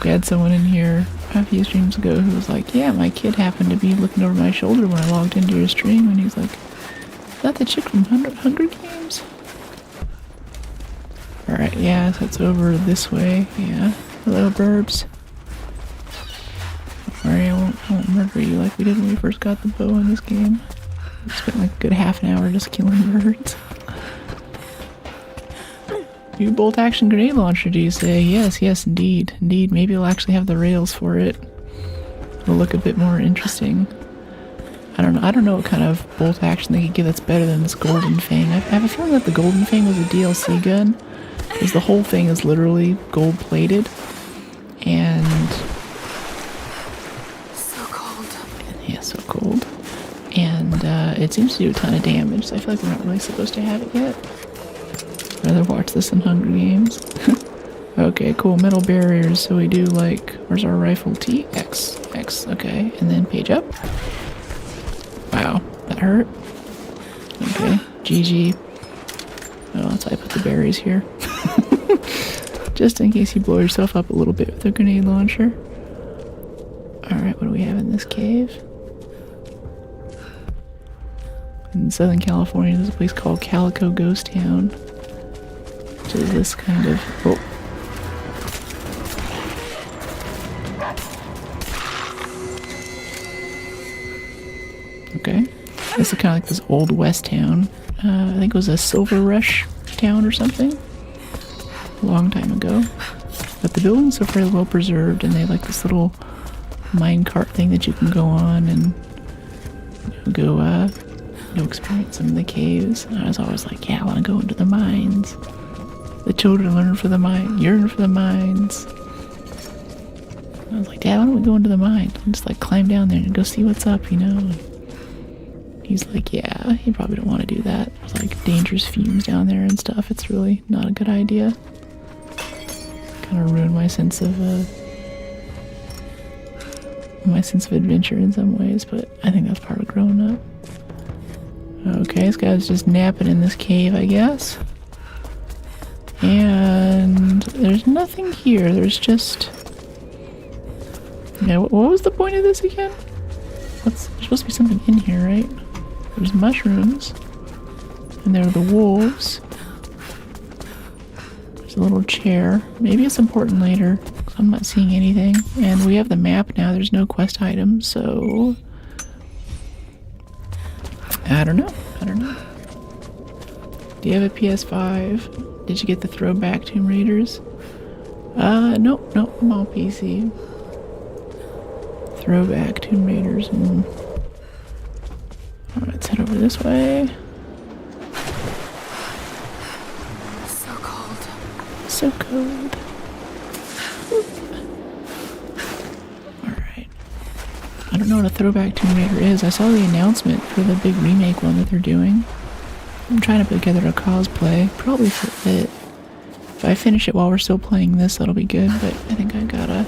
[SPEAKER 1] We had someone in here a few streams ago who was like, yeah, my kid happened to be looking over my shoulder when I logged into your stream, and he's like, is that the chick from Hunger Games? Alright, yeah, so it's over this way, yeah. Hello, burbs. Don't worry, I won't murder you like we did when we first got the bow in this game. We spent like a good half an hour just killing birds. New bolt action grenade launcher, do you say? Yes, yes, indeed. Indeed, maybe it'll actually have the rails for it. It'll look a bit more interesting. I don't know what kind of bolt action they could give that's better than this Golden Fang. I have a feeling that the Golden Fang was a DLC gun, because the whole thing is literally gold plated. And
[SPEAKER 2] So cold.
[SPEAKER 1] yeah, so cold. And it seems to do a ton of damage, so I feel like we're not really supposed to have it yet. I'd rather watch this than Hunger Games. Okay, cool. Metal barriers, so we do like, where's our rifle? T? X. X, okay. And then page up. Wow, that hurt. Okay, GG. Oh, that's why I put the berries here. Just in case you blow yourself up a little bit with a grenade launcher. Alright, what do we have in this cave? In Southern California, there's a place called Calico Ghost Town. Which is this kind of... Oh. Okay. This is kind of like this old west town. I think it was a silver rush town or something. A long time ago. But the buildings are fairly well preserved, and they have like this little minecart thing that you can go on and go experience some of the caves. And I was always like, yeah, I want to go into the mines. The children yearn for the mines. I was like, Dad, why don't we go into the mines and just like climb down there and go see what's up, you know? And he's like, yeah, you probably don't want to do that. There's like dangerous fumes down there and stuff. It's really not a good idea. Kind of ruined my sense of adventure in some ways, but I think that's part of growing up. Okay, this guy's just napping in this cave, I guess. And there's nothing here. There's just... Yeah, what was the point of this again? There's supposed to be something in here, right? There's mushrooms. And there are the wolves. There's a little chair. Maybe it's important later, 'cause I'm not seeing anything. And we have the map now. There's no quest items, so... I don't know. Do you have a PS5? Did you get the throwback Tomb Raiders? Nope, I'm all PC. Throwback Tomb Raiders. Alright, let's head over this way.
[SPEAKER 2] So cold.
[SPEAKER 1] So cold. Alright. I don't know what a throwback Tomb Raider is. I saw the announcement for the big remake one that they're doing. I'm trying to put together a cosplay, probably for it. If I finish it while we're still playing this, that'll be good, but I think I gotta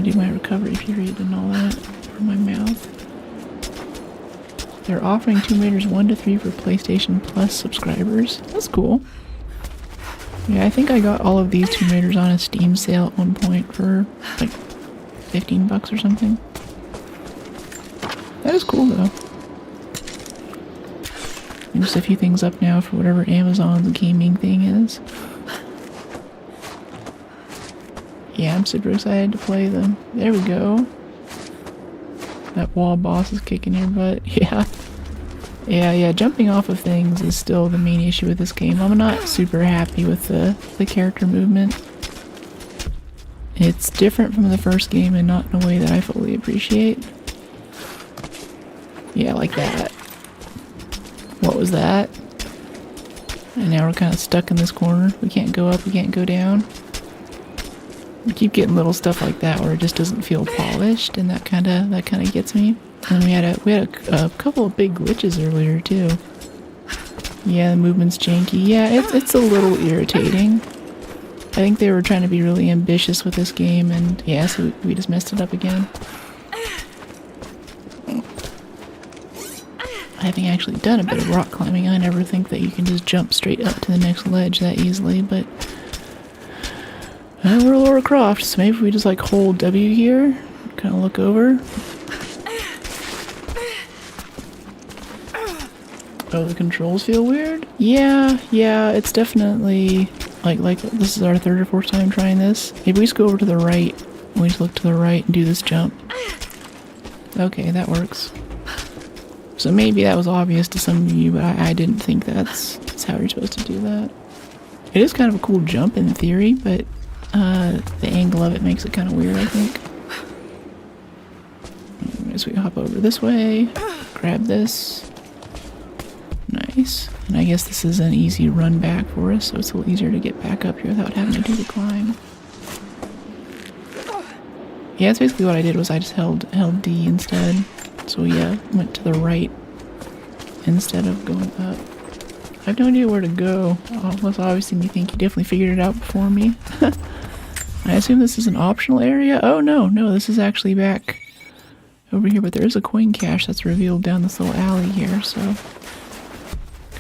[SPEAKER 1] do my recovery period and all that for my mouth. They're offering Tomb Raiders 1 to 3 for PlayStation Plus subscribers. That's cool. Yeah, I think I got all of these Tomb Raiders on a Steam sale at one point for like $15 or something. That is cool though. And just a few things up now for whatever Amazon's gaming thing is. Yeah, I'm super excited to play them. There we go. That wall boss is kicking your butt. Yeah, jumping off of things is still the main issue with this game. I'm not super happy with the character movement. It's different from the first game and not in a way that I fully appreciate. Yeah, like that. What was that? And now we're kind of stuck in this corner. We can't go up, we can't go down. We keep getting little stuff like that where it just doesn't feel polished, and that kind of gets me. And we had a couple of big glitches earlier too. Yeah, the movement's janky. Yeah, it's a little irritating. I think they were trying to be really ambitious with this game, and yeah, so we just messed it up again. having actually done a bit of rock climbing, I never think that you can just jump straight up to the next ledge that easily, but we're Laura Croft, so maybe we just like hold W here, kind of look over. Oh, the controls feel weird? Yeah, it's definitely like this is our third or fourth time trying this. Maybe we just go over to the right. We just look to the right and do this jump. Okay, that works. So maybe that was obvious to some of you, but I didn't think that's how you're supposed to do that. It is kind of a cool jump in theory, but the angle of it makes it kind of weird, I think. As we hop over this way, grab this. Nice. And I guess this is an easy run back for us, so it's a little easier to get back up here without having to do the climb. Yeah, that's basically what I did, was I just held D instead. So yeah, went to the right instead of going up. I have no idea where to go. Unless obviously you think you definitely figured it out before me. I assume this is an optional area? Oh no, this is actually back over here, but there is a coin cache that's revealed down this little alley here, so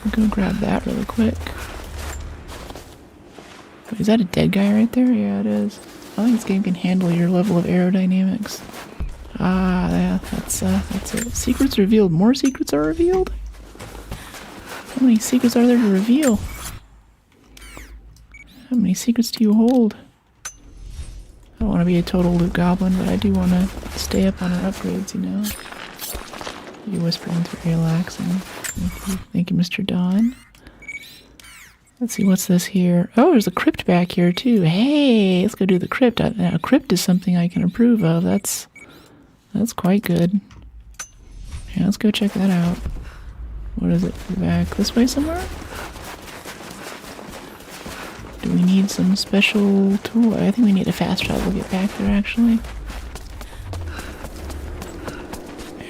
[SPEAKER 1] I'll go grab that really quick. Wait, is that a dead guy right there? Yeah, it is. I think this game can handle your level of aerodynamics. Ah, yeah, that's it. Secrets revealed. More secrets are revealed? How many secrets are there to reveal? How many secrets do you hold? I don't want to be a total loot goblin, but I do want to stay up on our upgrades, you know. You whispering through relaxing. Thank you, Mr. Don. Let's see, what's this here? Oh, there's a crypt back here too. Hey, let's go do the crypt. A crypt is something I can approve of. That's quite good. Yeah, let's go check that out. What is it? Back this way somewhere? Do we need some special tool? I think we need a fast travel to get back there, actually.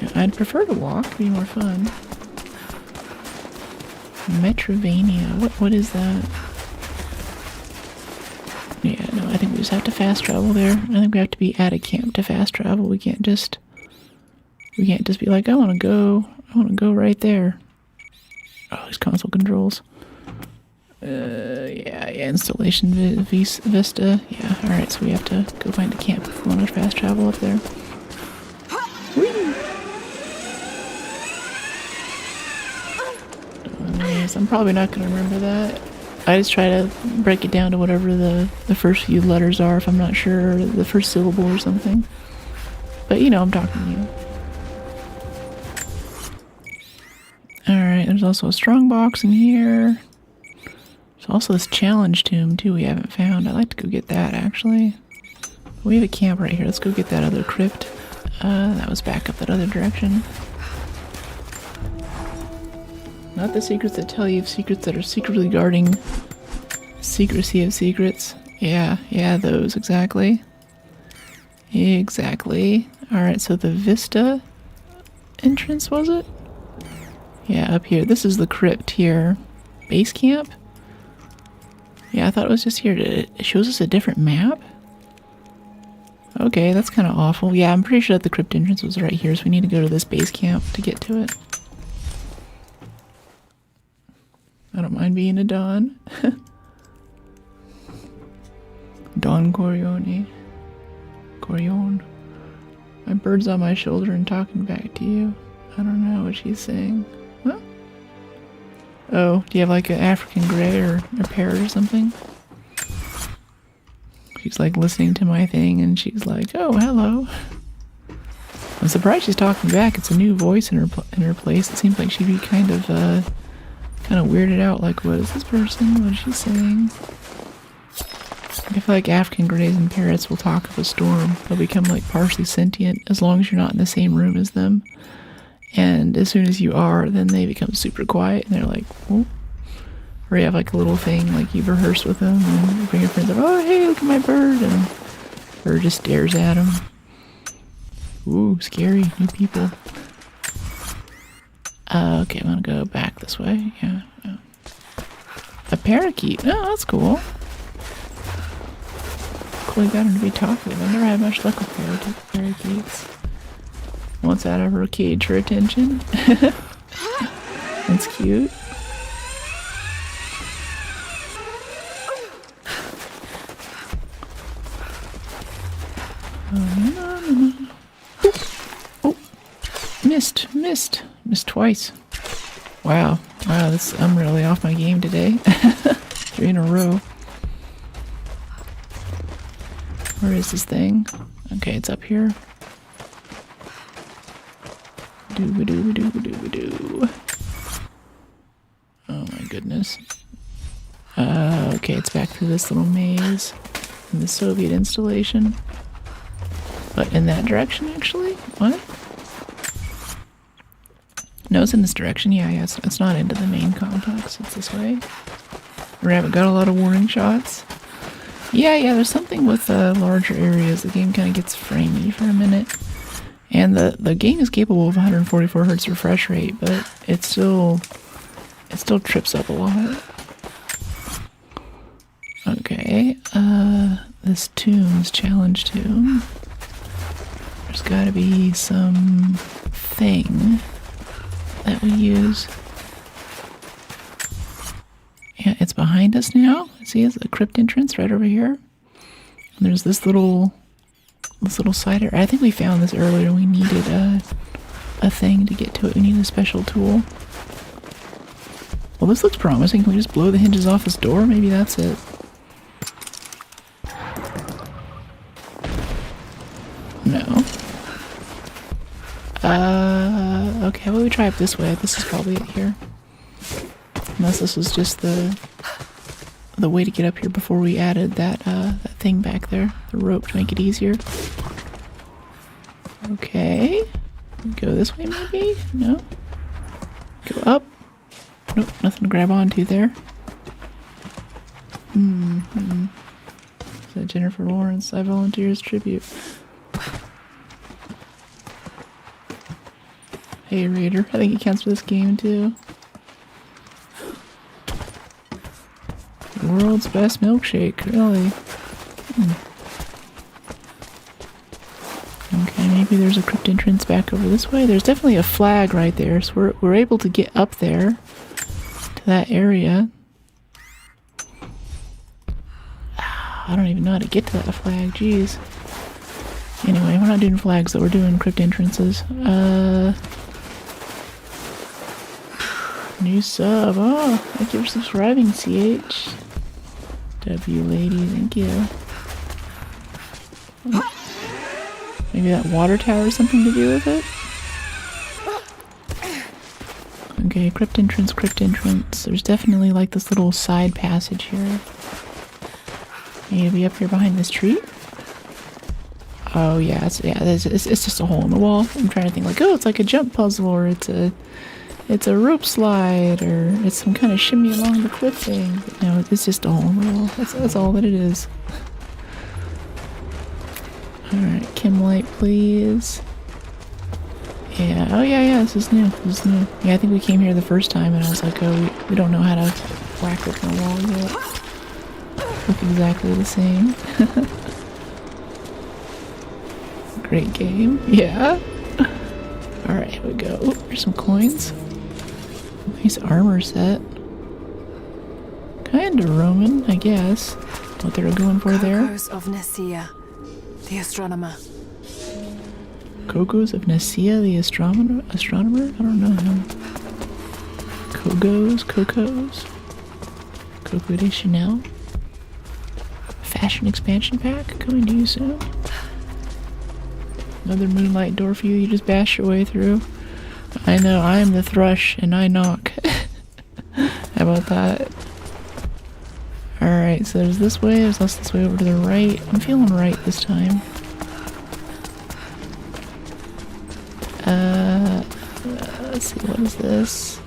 [SPEAKER 1] Yeah, I'd prefer to walk. It'd be more fun. Metrovania. What is that? Yeah, no, I think we just have to fast travel there. I think we have to be at a camp to fast travel. We can't just be like, I want to go right there. Oh, these console controls. Yeah, installation vista. Yeah, alright, so we have to go find a camp if we want to fast travel up there. Whee! Anyways, I'm probably not going to remember that. I just try to break it down to whatever the first few letters are if I'm not sure, the first syllable or something. But you know, I'm talking to you. Alright, there's also a strong box in here. There's also this challenge tomb too we haven't found. I'd like to go get that actually. We have a camp right here. Let's go get that other crypt. That was back up that other direction. Not the secrets that tell you of secrets that are secretly guarding secrecy of secrets. Yeah, those, exactly. Exactly. Alright, so the Vista entrance, was it? Yeah, up here. This is the crypt here. Base camp? Yeah, I thought it was just here. It shows us a different map? Okay, that's kind of awful. Yeah, I'm pretty sure that the crypt entrance was right here, so we need to go to this base camp to get to it. I don't mind being a Don. Don Corione. Corione. My bird's on my shoulder and talking back to you. I don't know what she's saying. Huh? Oh, do you have like an African grey or a parrot or something? She's like listening to my thing and she's like, oh, hello. I'm surprised she's talking back. It's a new voice in her place. It seems like she'd be kind of weirded out, like, what is this person? What is she saying? I feel like African greys and parrots will talk of a storm. They'll become like partially sentient as long as you're not in the same room as them. And as soon as you are, then they become super quiet and they're like, whoop. Or you have like a little thing, like you rehearse with them and you bring your friends up, oh hey, look at my bird, and the bird just stares at them. Ooh, scary, new people. Okay, I'm gonna go back this way. Yeah. A parakeet. Oh, that's cool. Cool, you got him to be talkative. I've never had much luck with parakeets. Once out of her cage for attention. That's cute. Oh, missed twice. Wow, I'm really off my game today. 3 in a row. Where is this thing? Okay, it's up here. Doo-ba-doo-ba-doo-ba-doo-ba-doo. Oh my goodness. Okay, it's back through this little maze in the Soviet installation. But in that direction, actually? What? No, it's in this direction. Yeah, it's not into the main complex. It's this way. We haven't got a lot of warning shots. Yeah, there's something with larger areas. The game kind of gets framey for a minute. And the game is capable of 144 Hz refresh rate, but it still trips up a lot. Okay, this Tombs challenge tomb. There's gotta be some thing that we use. Yeah, it's behind us now. See, it's a crypt entrance right over here. And there's this little side area. I think we found this earlier. We needed a thing to get to it. We need a special tool. Well, this looks promising. Can we just blow the hinges off this door? Maybe that's it. No. Okay, well, we try up this way. This is probably it here. Unless this was just the way to get up here before we added that thing back there, the rope, to make it easier. Okay, go this way maybe? No. Go up. Nope, nothing to grab onto there. Is that Jennifer Lawrence? I volunteer as tribute. Hey Raider, I think it counts for this game too. World's best milkshake, really? Okay, maybe there's a crypt entrance back over this way. There's definitely a flag right there, so we're able to get up there to that area. I don't even know how to get to that flag, jeez. Anyway, we're not doing flags though, we're doing crypt entrances. New sub. Oh, thank you for subscribing, CH. W lady, thank you. Oh. Maybe that water tower has something to do with it? Okay, crypt entrance, crypt entrance. There's definitely like this little side passage here. Maybe up here behind this tree? Oh yeah, it's just a hole in the wall. I'm trying to think like, oh, it's like a jump puzzle, or it's a rope slide, or it's some kind of shimmy along the cliff thing. But no, it's just a hole in the wall. That's all that it is. Alright, Kim Light, please. Yeah, oh yeah, this is new. Yeah, I think we came here the first time and I was like, oh, we don't know how to whack it in the wall yet. Look exactly the same. Great game, yeah. Alright, here we go. Ooh, there's some coins. Nice armor set. Kinda Roman, I guess. What they were going for there.
[SPEAKER 2] Cocos of Nicaea, the astronomer.
[SPEAKER 1] Cocos of Nicaea, the astronomer? I don't know him. Cocos? Coco de Chanel? Fashion expansion pack coming to you soon. Another moonlight door for you, you just bash your way through. I know, I am the thrush and I knock. How about that? Alright, so there's this way, there's also this way over to the right. I'm feeling right this time. Let's see, what is this?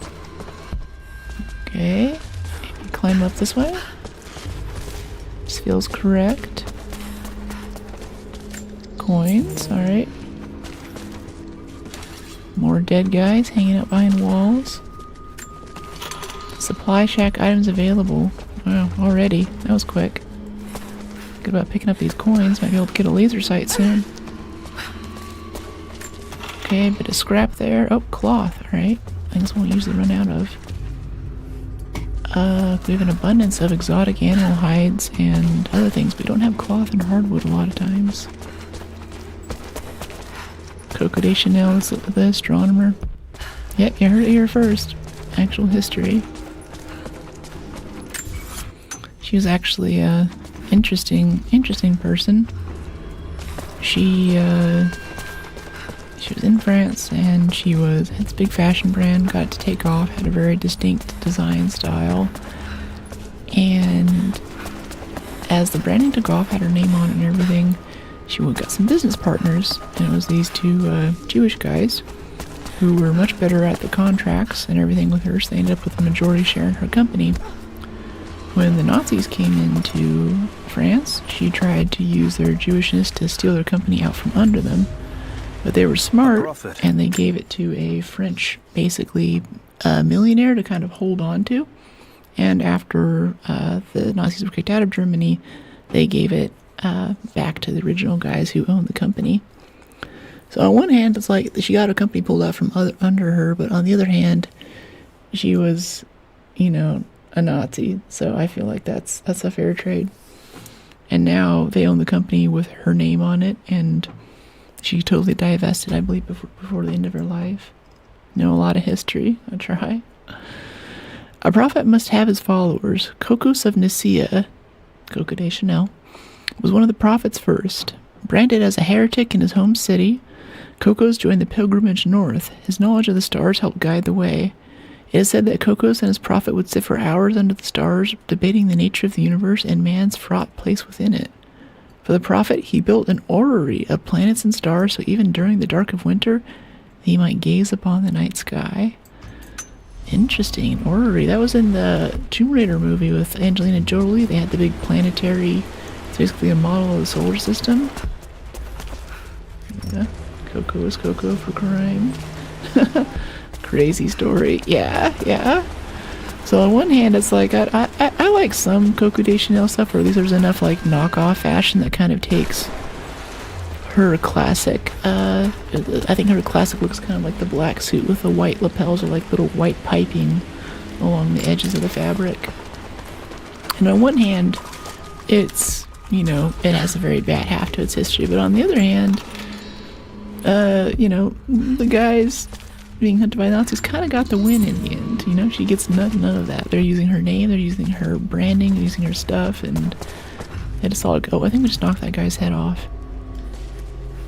[SPEAKER 1] Okay, maybe climb up this way. This feels correct. Coins, alright. More dead guys hanging out behind walls. Supply shack items available. Wow, already. That was quick. Good about picking up these coins. Might be able to get a laser sight soon. Okay, bit of scrap there. Oh, cloth, alright. things won't usually run out of. We have an abundance of exotic animal hides and other things. We don't have cloth and hardwood a lot of times. Coco de Chanel is the astronomer. Yep, you heard it here first. Actual history. She was actually a interesting person. She was in France, and she had this big fashion brand, got to take off, had a very distinct design style, and as the branding took off, had her name on it and everything, she got some business partners, and it was these two Jewish guys who were much better at the contracts and everything with her, so they ended up with a majority share in her company. When the Nazis came into France, she tried to use their Jewishness to steal their company out from under them. But they were smart, and they gave it to a French, basically, millionaire to kind of hold on to. And after the Nazis were kicked out of Germany, they gave it back to the original guys who owned the company. So on one hand, it's like she got a company pulled out from under her, but on the other hand, she was, a Nazi. So I feel like that's a fair trade. And now they own the company with her name on it, and she totally divested, I believe, before the end of her life. Know a lot of history. I try. A prophet must have his followers. Cocos of Nicaea, Coco de Chanel, was one of the prophets first. Branded as a heretic in his home city, Cocos joined the pilgrimage north. His knowledge of the stars helped guide the way. It is said that Cocos and his prophet would sit for hours under the stars, debating the nature of the universe and man's fraught place within it. For the prophet, he built an orrery of planets and stars, so even during the dark of winter, he might gaze upon the night sky. Interesting, an orrery. That was in the Tomb Raider movie with Angelina Jolie. They had the big planetary, it's basically a model of the solar system. Yeah, Coco is Coco for crime. Crazy story. Yeah. So on one hand, it's like, I like some Coco de Chanel stuff, or at least there's enough like knockoff fashion that kind of takes her classic, I think her classic looks kind of like the black suit with the white lapels or like little white piping along the edges of the fabric. And on one hand, it's, it has a very bad half to its history, but on the other hand, the guys being hunted by Nazis kind of got the win in the end. She gets none of that. They're using her name, they're using her branding, they're using her stuff, and they just all go. I think we just knocked that guy's head off.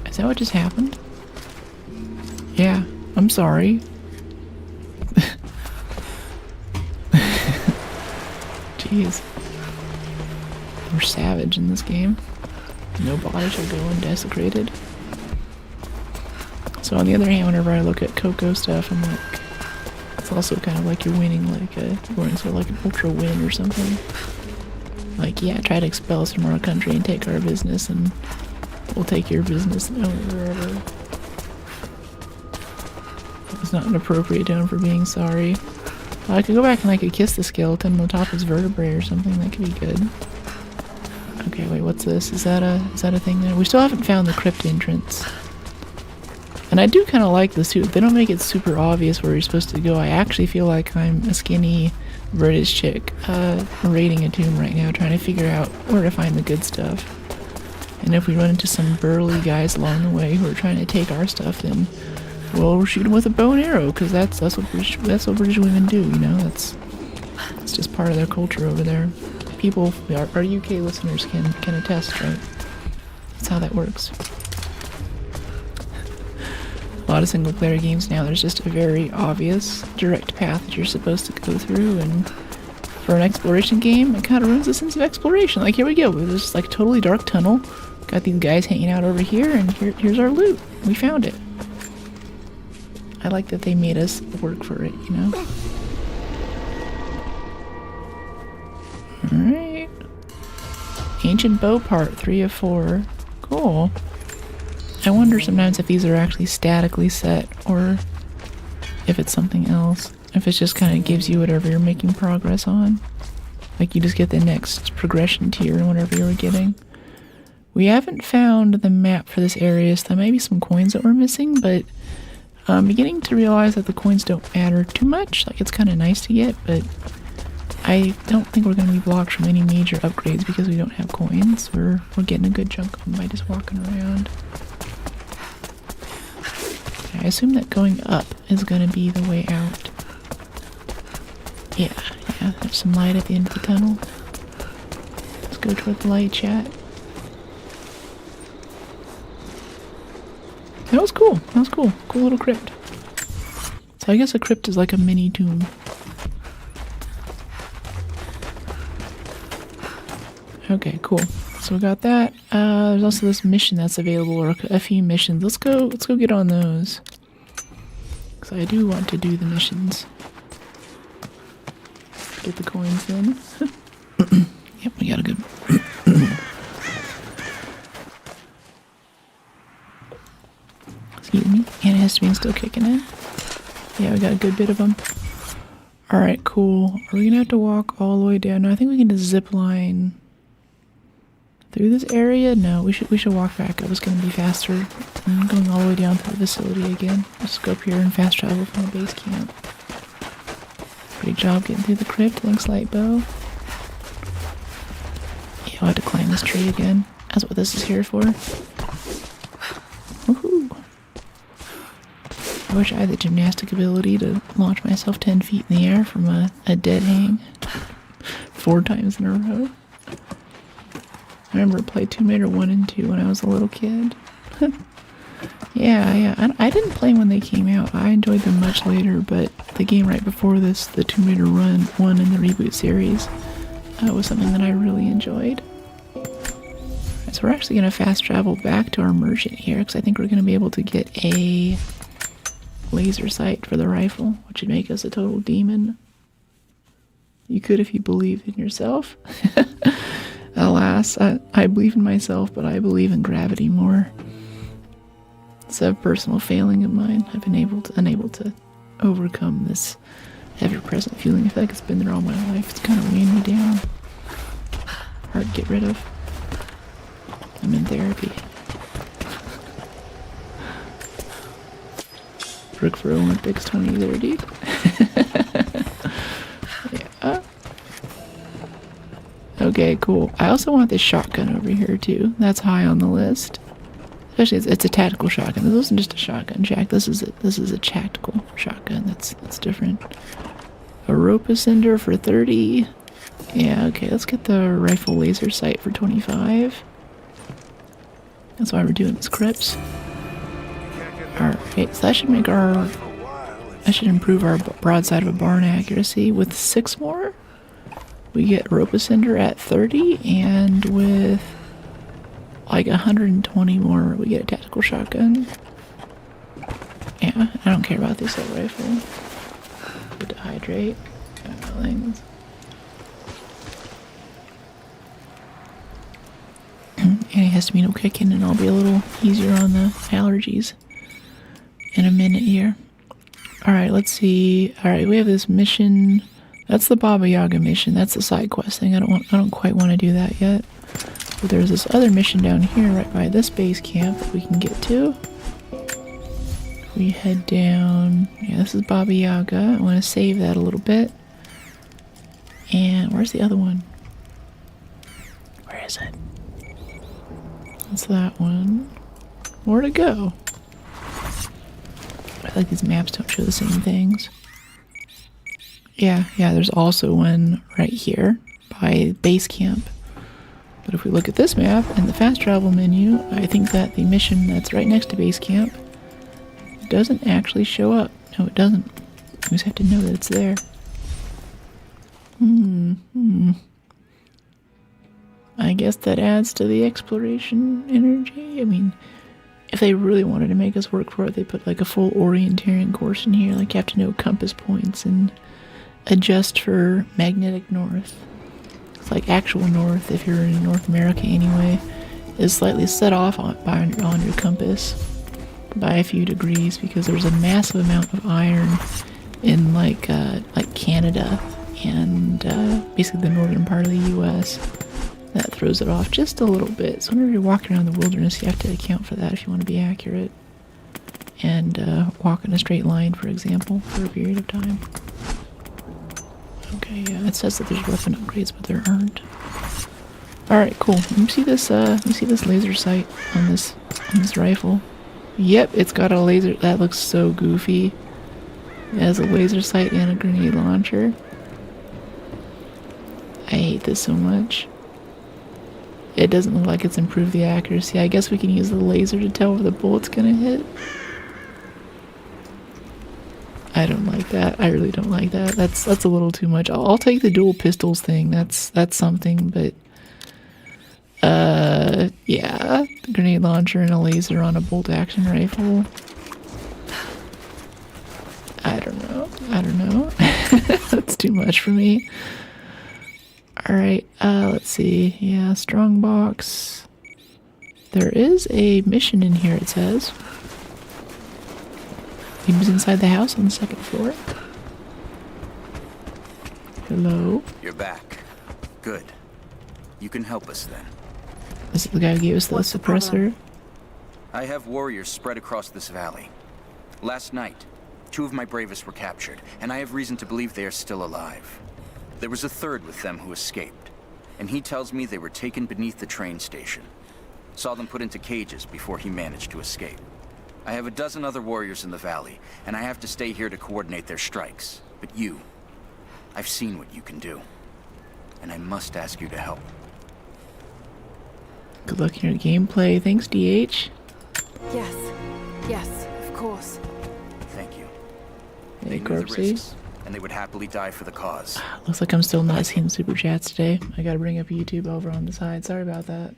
[SPEAKER 1] Is that what just happened? Yeah, I'm sorry. Jeez. We're savage in this game. No body shall go undesecrated. So on the other hand, whenever I look at Coco stuff, I'm like, it's also kind of like you're winning like a, going sort of like an ultra win or something. Like, yeah, try to expel us from our country and take our business, and we'll take your business wherever. It's not an appropriate tone for being sorry. I could go back and I could kiss the skeleton on the top of his vertebrae or something. That could be good. Okay, wait, what's this? Is that a thing there? We still haven't found the crypt entrance. And I do kind of like the suit. They don't make it super obvious where you're supposed to go. I actually feel like I'm a skinny British chick raiding a tomb right now, trying to figure out where to find the good stuff. And if we run into some burly guys along the way who are trying to take our stuff, then we'll shoot them with a bow and arrow, because that's what British women do. That's just part of their culture over there. People, our UK listeners can attest, right? That's how that works. A lot of single player games now, there's just a very obvious direct path that you're supposed to go through, and for an exploration game, it kind of ruins the sense of exploration. Like, here we go, there's this like totally dark tunnel, got these guys hanging out over here, and here's our loot. We found it. I like that they made us work for it, Alright. Ancient bow part, 3 of 4. Cool. I wonder sometimes if these are actually statically set, or if it's something else. If it just kind of gives you whatever you're making progress on. Like you just get the next progression tier and whatever you were getting. We haven't found the map for this area, so there may be some coins that we're missing, but I'm beginning to realize that the coins don't matter too much. Like, it's kind of nice to get, but I don't think we're going to be blocked from any major upgrades because we don't have coins. We're getting a good chunk of them by just walking around. I assume that going up is going to be the way out. Yeah, there's some light at the end of the tunnel. Let's go toward the light, chat. That was cool. Cool little crypt. So I guess a crypt is like a mini tomb. Okay, cool. So we got that. There's also this mission that's available, or a few missions. Let's go get on those. Because I do want to do the missions. Get the coins in. Yep, we got a good... Excuse me. Antihistamine still kicking in. Yeah, we got a good bit of them. Alright, cool. Are we gonna have to walk all the way down? No, I think we can just zip line through this area. No, we should walk back up. It's gonna be faster than going all the way down to the facility again. Let's go up here and fast travel from the base camp. Great job getting through the crypt. Thanks, Lightbow. Yeah, I'll have to climb this tree again. That's what this is here for. Woohoo! I wish I had the gymnastic ability to launch myself 10 feet in the air from a dead hang 4 times in a row. I remember I played Tomb Raider 1 and 2 when I was a little kid. Yeah. I didn't play when they came out. I enjoyed them much later, but the game right before this, the Tomb Raider 1 in the reboot series, was something that I really enjoyed. So we're actually going to fast travel back to our merchant here, because I think we're going to be able to get a laser sight for the rifle, which would make us a total demon. You could if you believed in yourself. Alas, I believe in myself, but I believe in gravity more. It's a personal failing of mine. I've been unable to overcome this ever-present feeling. I feel like it's been there all my life. It's kind of weighing me down. Hard to get rid of. I'm in therapy. Brook for Olympics 2030. Yeah. Okay, cool. I also want this shotgun over here too. That's high on the list. Especially it's a tactical shotgun. This isn't just a shotgun, Jack. This is a tactical shotgun. That's different. A rope ascender for 30. Yeah, okay, let's get the rifle laser sight for 25. That's why we're doing this crypts. Alright, so that should make that should improve our broadside of a barn accuracy. With 6 more, we get rope ascender at 30, and with like 120 more, we get a tactical shotgun. Yeah, I don't care about the assault rifle. Good to hydrate. Things. Antihistamine will kick in, and I'll be a little easier on the allergies in a minute here. Alright, let's see. Alright, we have this mission. That's the Baba Yaga mission. That's the side quest thing. I don't quite want to do that yet. But there's this other mission down here right by this base camp that we can get to. We head down. Yeah, this is Baba Yaga. I want to save that a little bit. And where's the other one? Where is it? That's that one. Where to go? I feel like these maps don't show the same things. Yeah, there's also one right here by base camp. But if we look at this map and the fast travel menu, I think that the mission that's right next to base camp doesn't actually show up. No, it doesn't. You just have to know that it's there. I guess that adds to the exploration energy. I mean, if they really wanted to make us work for it, they put like a full orienteering course in here. Like you have to know compass points and adjust for magnetic north. It's like actual north, if you're in North America anyway, is slightly set off on your compass by a few degrees, because there's a massive amount of iron in like Canada and basically the northern part of the U.S. that throws it off just a little bit. So whenever you're walking around the wilderness, you have to account for that if you want to be accurate. and walk in a straight line, for example, for a period of time. Okay, yeah, it says that there's weapon upgrades, but there aren't. Alright, cool. Let me see this laser sight on this rifle. Yep, it's got a laser. That looks so goofy. It has a laser sight and a grenade launcher. I hate this so much. It doesn't look like it's improved the accuracy. I guess we can use the laser to tell where the bullet's gonna hit. I don't like that. I really don't like that. That's a little too much. I'll take the dual pistols thing. That's something, but yeah, the grenade launcher and a laser on a bolt action rifle. I don't know. That's too much for me. Alright, let's see. Yeah, strong box. There is a mission in here, it says. He was inside the house on the second floor. Hello?
[SPEAKER 5] You're back. Good. You can help us then.
[SPEAKER 1] This is the guy who gave us the suppressor.
[SPEAKER 5] I have warriors spread across this valley. Last night, 2 of my bravest were captured, and I have reason to believe they are still alive. There was a third with them who escaped, and he tells me they were taken beneath the train station. Saw them put into cages before he managed to escape. I have a dozen other warriors in the valley, and I have to stay here to coordinate their strikes. But you, I've seen what you can do, and I must ask you to help.
[SPEAKER 1] Good luck in your gameplay. Thanks, DH.
[SPEAKER 2] Yes, of course.
[SPEAKER 5] Thank you.
[SPEAKER 1] Hey,
[SPEAKER 5] They knew the
[SPEAKER 1] Corpsey.
[SPEAKER 5] risks, and they would happily die for the cause.
[SPEAKER 1] Looks like I'm still not seeing super chats today. I gotta bring up YouTube over on the side. Sorry about that.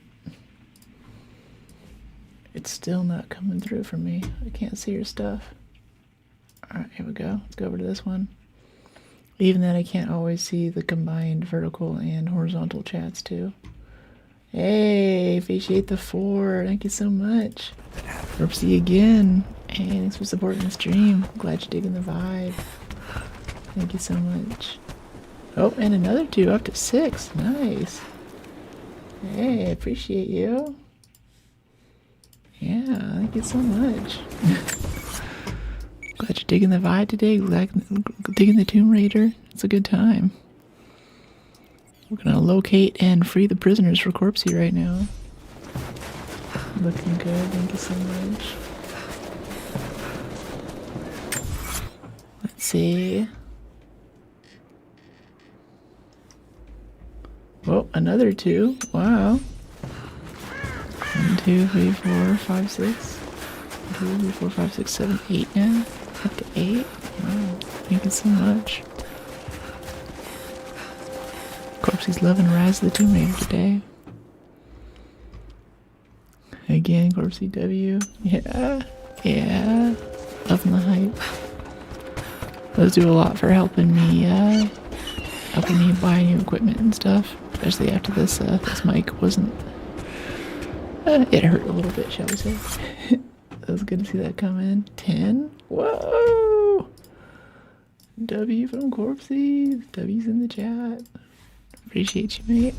[SPEAKER 1] It's still not coming through for me. I can't see your stuff. Alright, here we go. Let's go over to this one. Even then, I can't always see the combined vertical and horizontal chats too. Hey, appreciate the 4. Thank you so much. Corpsey again. Hey, thanks for supporting the stream. Glad you're digging the vibe. Thank you so much. Oh, and another 2, up to 6. Nice. Hey, appreciate you. Yeah, thank you so much. Glad you're digging the vibe today. Glad digging the Tomb Raider. It's a good time. We're gonna locate and free the prisoners for Corpsey right now. Looking good. Thank you so much. Let's see. Oh, another 2. Wow. 1, 2, 3, 4, 5, 6. 1, 2, 3, 4, 5, 6, 7, 8 now. Up to 8. Wow. Thank you so much. Corpsey's loving Rise of the Tomb Raider today. Again, Corpsey W. Yeah. Loving the hype. Those do a lot for helping me buy new equipment and stuff. Especially after this mic wasn't. It hurt a little bit, shall we say. It was good to see that come in. 10? Whoa! W from Corpsey. W's in the chat. Appreciate you, mate.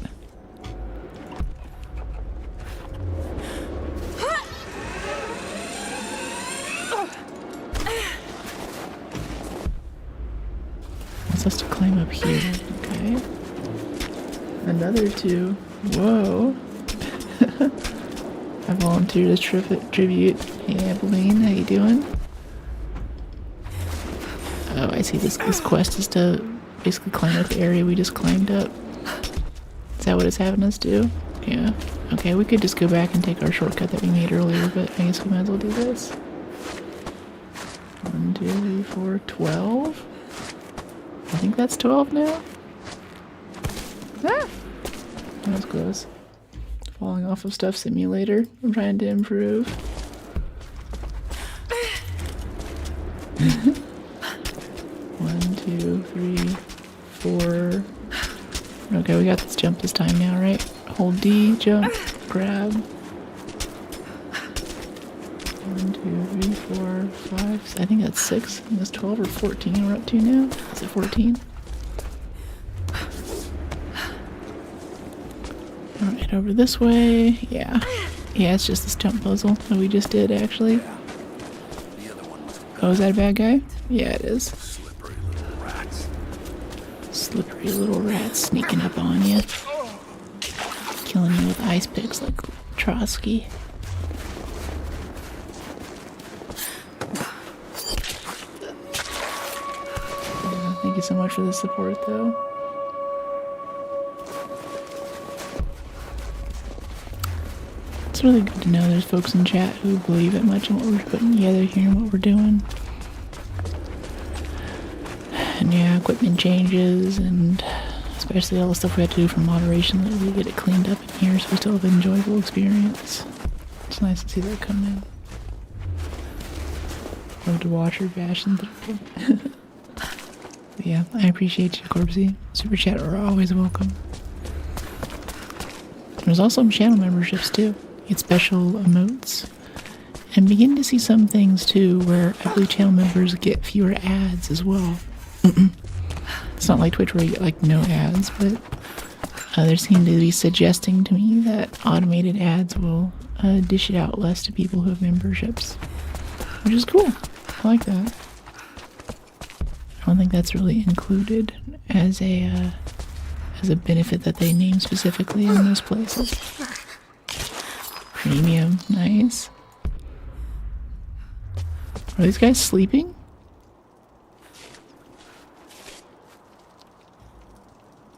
[SPEAKER 1] Wants us to climb up here. Okay. Another 2. Whoa. I volunteered as tribute. Hey, Abilene, how you doing? Oh, I see. This quest is to basically climb up the area we just climbed up. Is that what it's having us do? Yeah. Okay, we could just go back and take our shortcut that we made earlier, but I guess we might as well do this. 1, 2, 3, 4, 12? I think that's 12 now? Ah! That was close. Falling off of Stuff Simulator. I'm trying to improve. 1, 2, 3, 4. Okay, we got this jump this time now, right? Hold D, jump, grab. 1, 2, 3, 4, 5. I think that's 6. That's 12 or 14 we're up to now. Is it 14? Alright, over this way. Yeah. Yeah, it's just this jump puzzle that we just did, actually.
[SPEAKER 4] The other
[SPEAKER 1] Oh, is that a bad guy? Yeah, it is.
[SPEAKER 4] Slippery little rats.
[SPEAKER 1] Slippery little rats sneaking up on you. Killing you with ice picks like Trotsky. Yeah, thank you so much for the support, though. It's really good to know there's folks in chat who believe it much in what we're putting together here and what we're doing. And yeah, equipment changes, and especially all the stuff we had to do for moderation, that we get it cleaned up in here so we still have an enjoyable experience. It's nice to see that come in. Love to watch her bash into the But yeah, I appreciate you, Corpsey. Super chat are always welcome. There's also some channel memberships too. You get special emotes. And begin to see some things too where I believe channel members get fewer ads as well. It's not like Twitch where you get like no ads, but they seem to be suggesting to me that automated ads will dish it out less to people who have memberships, which is cool. I like that. I don't think that's really included as a benefit that they name specifically in those places. Premium, nice. Are these guys sleeping?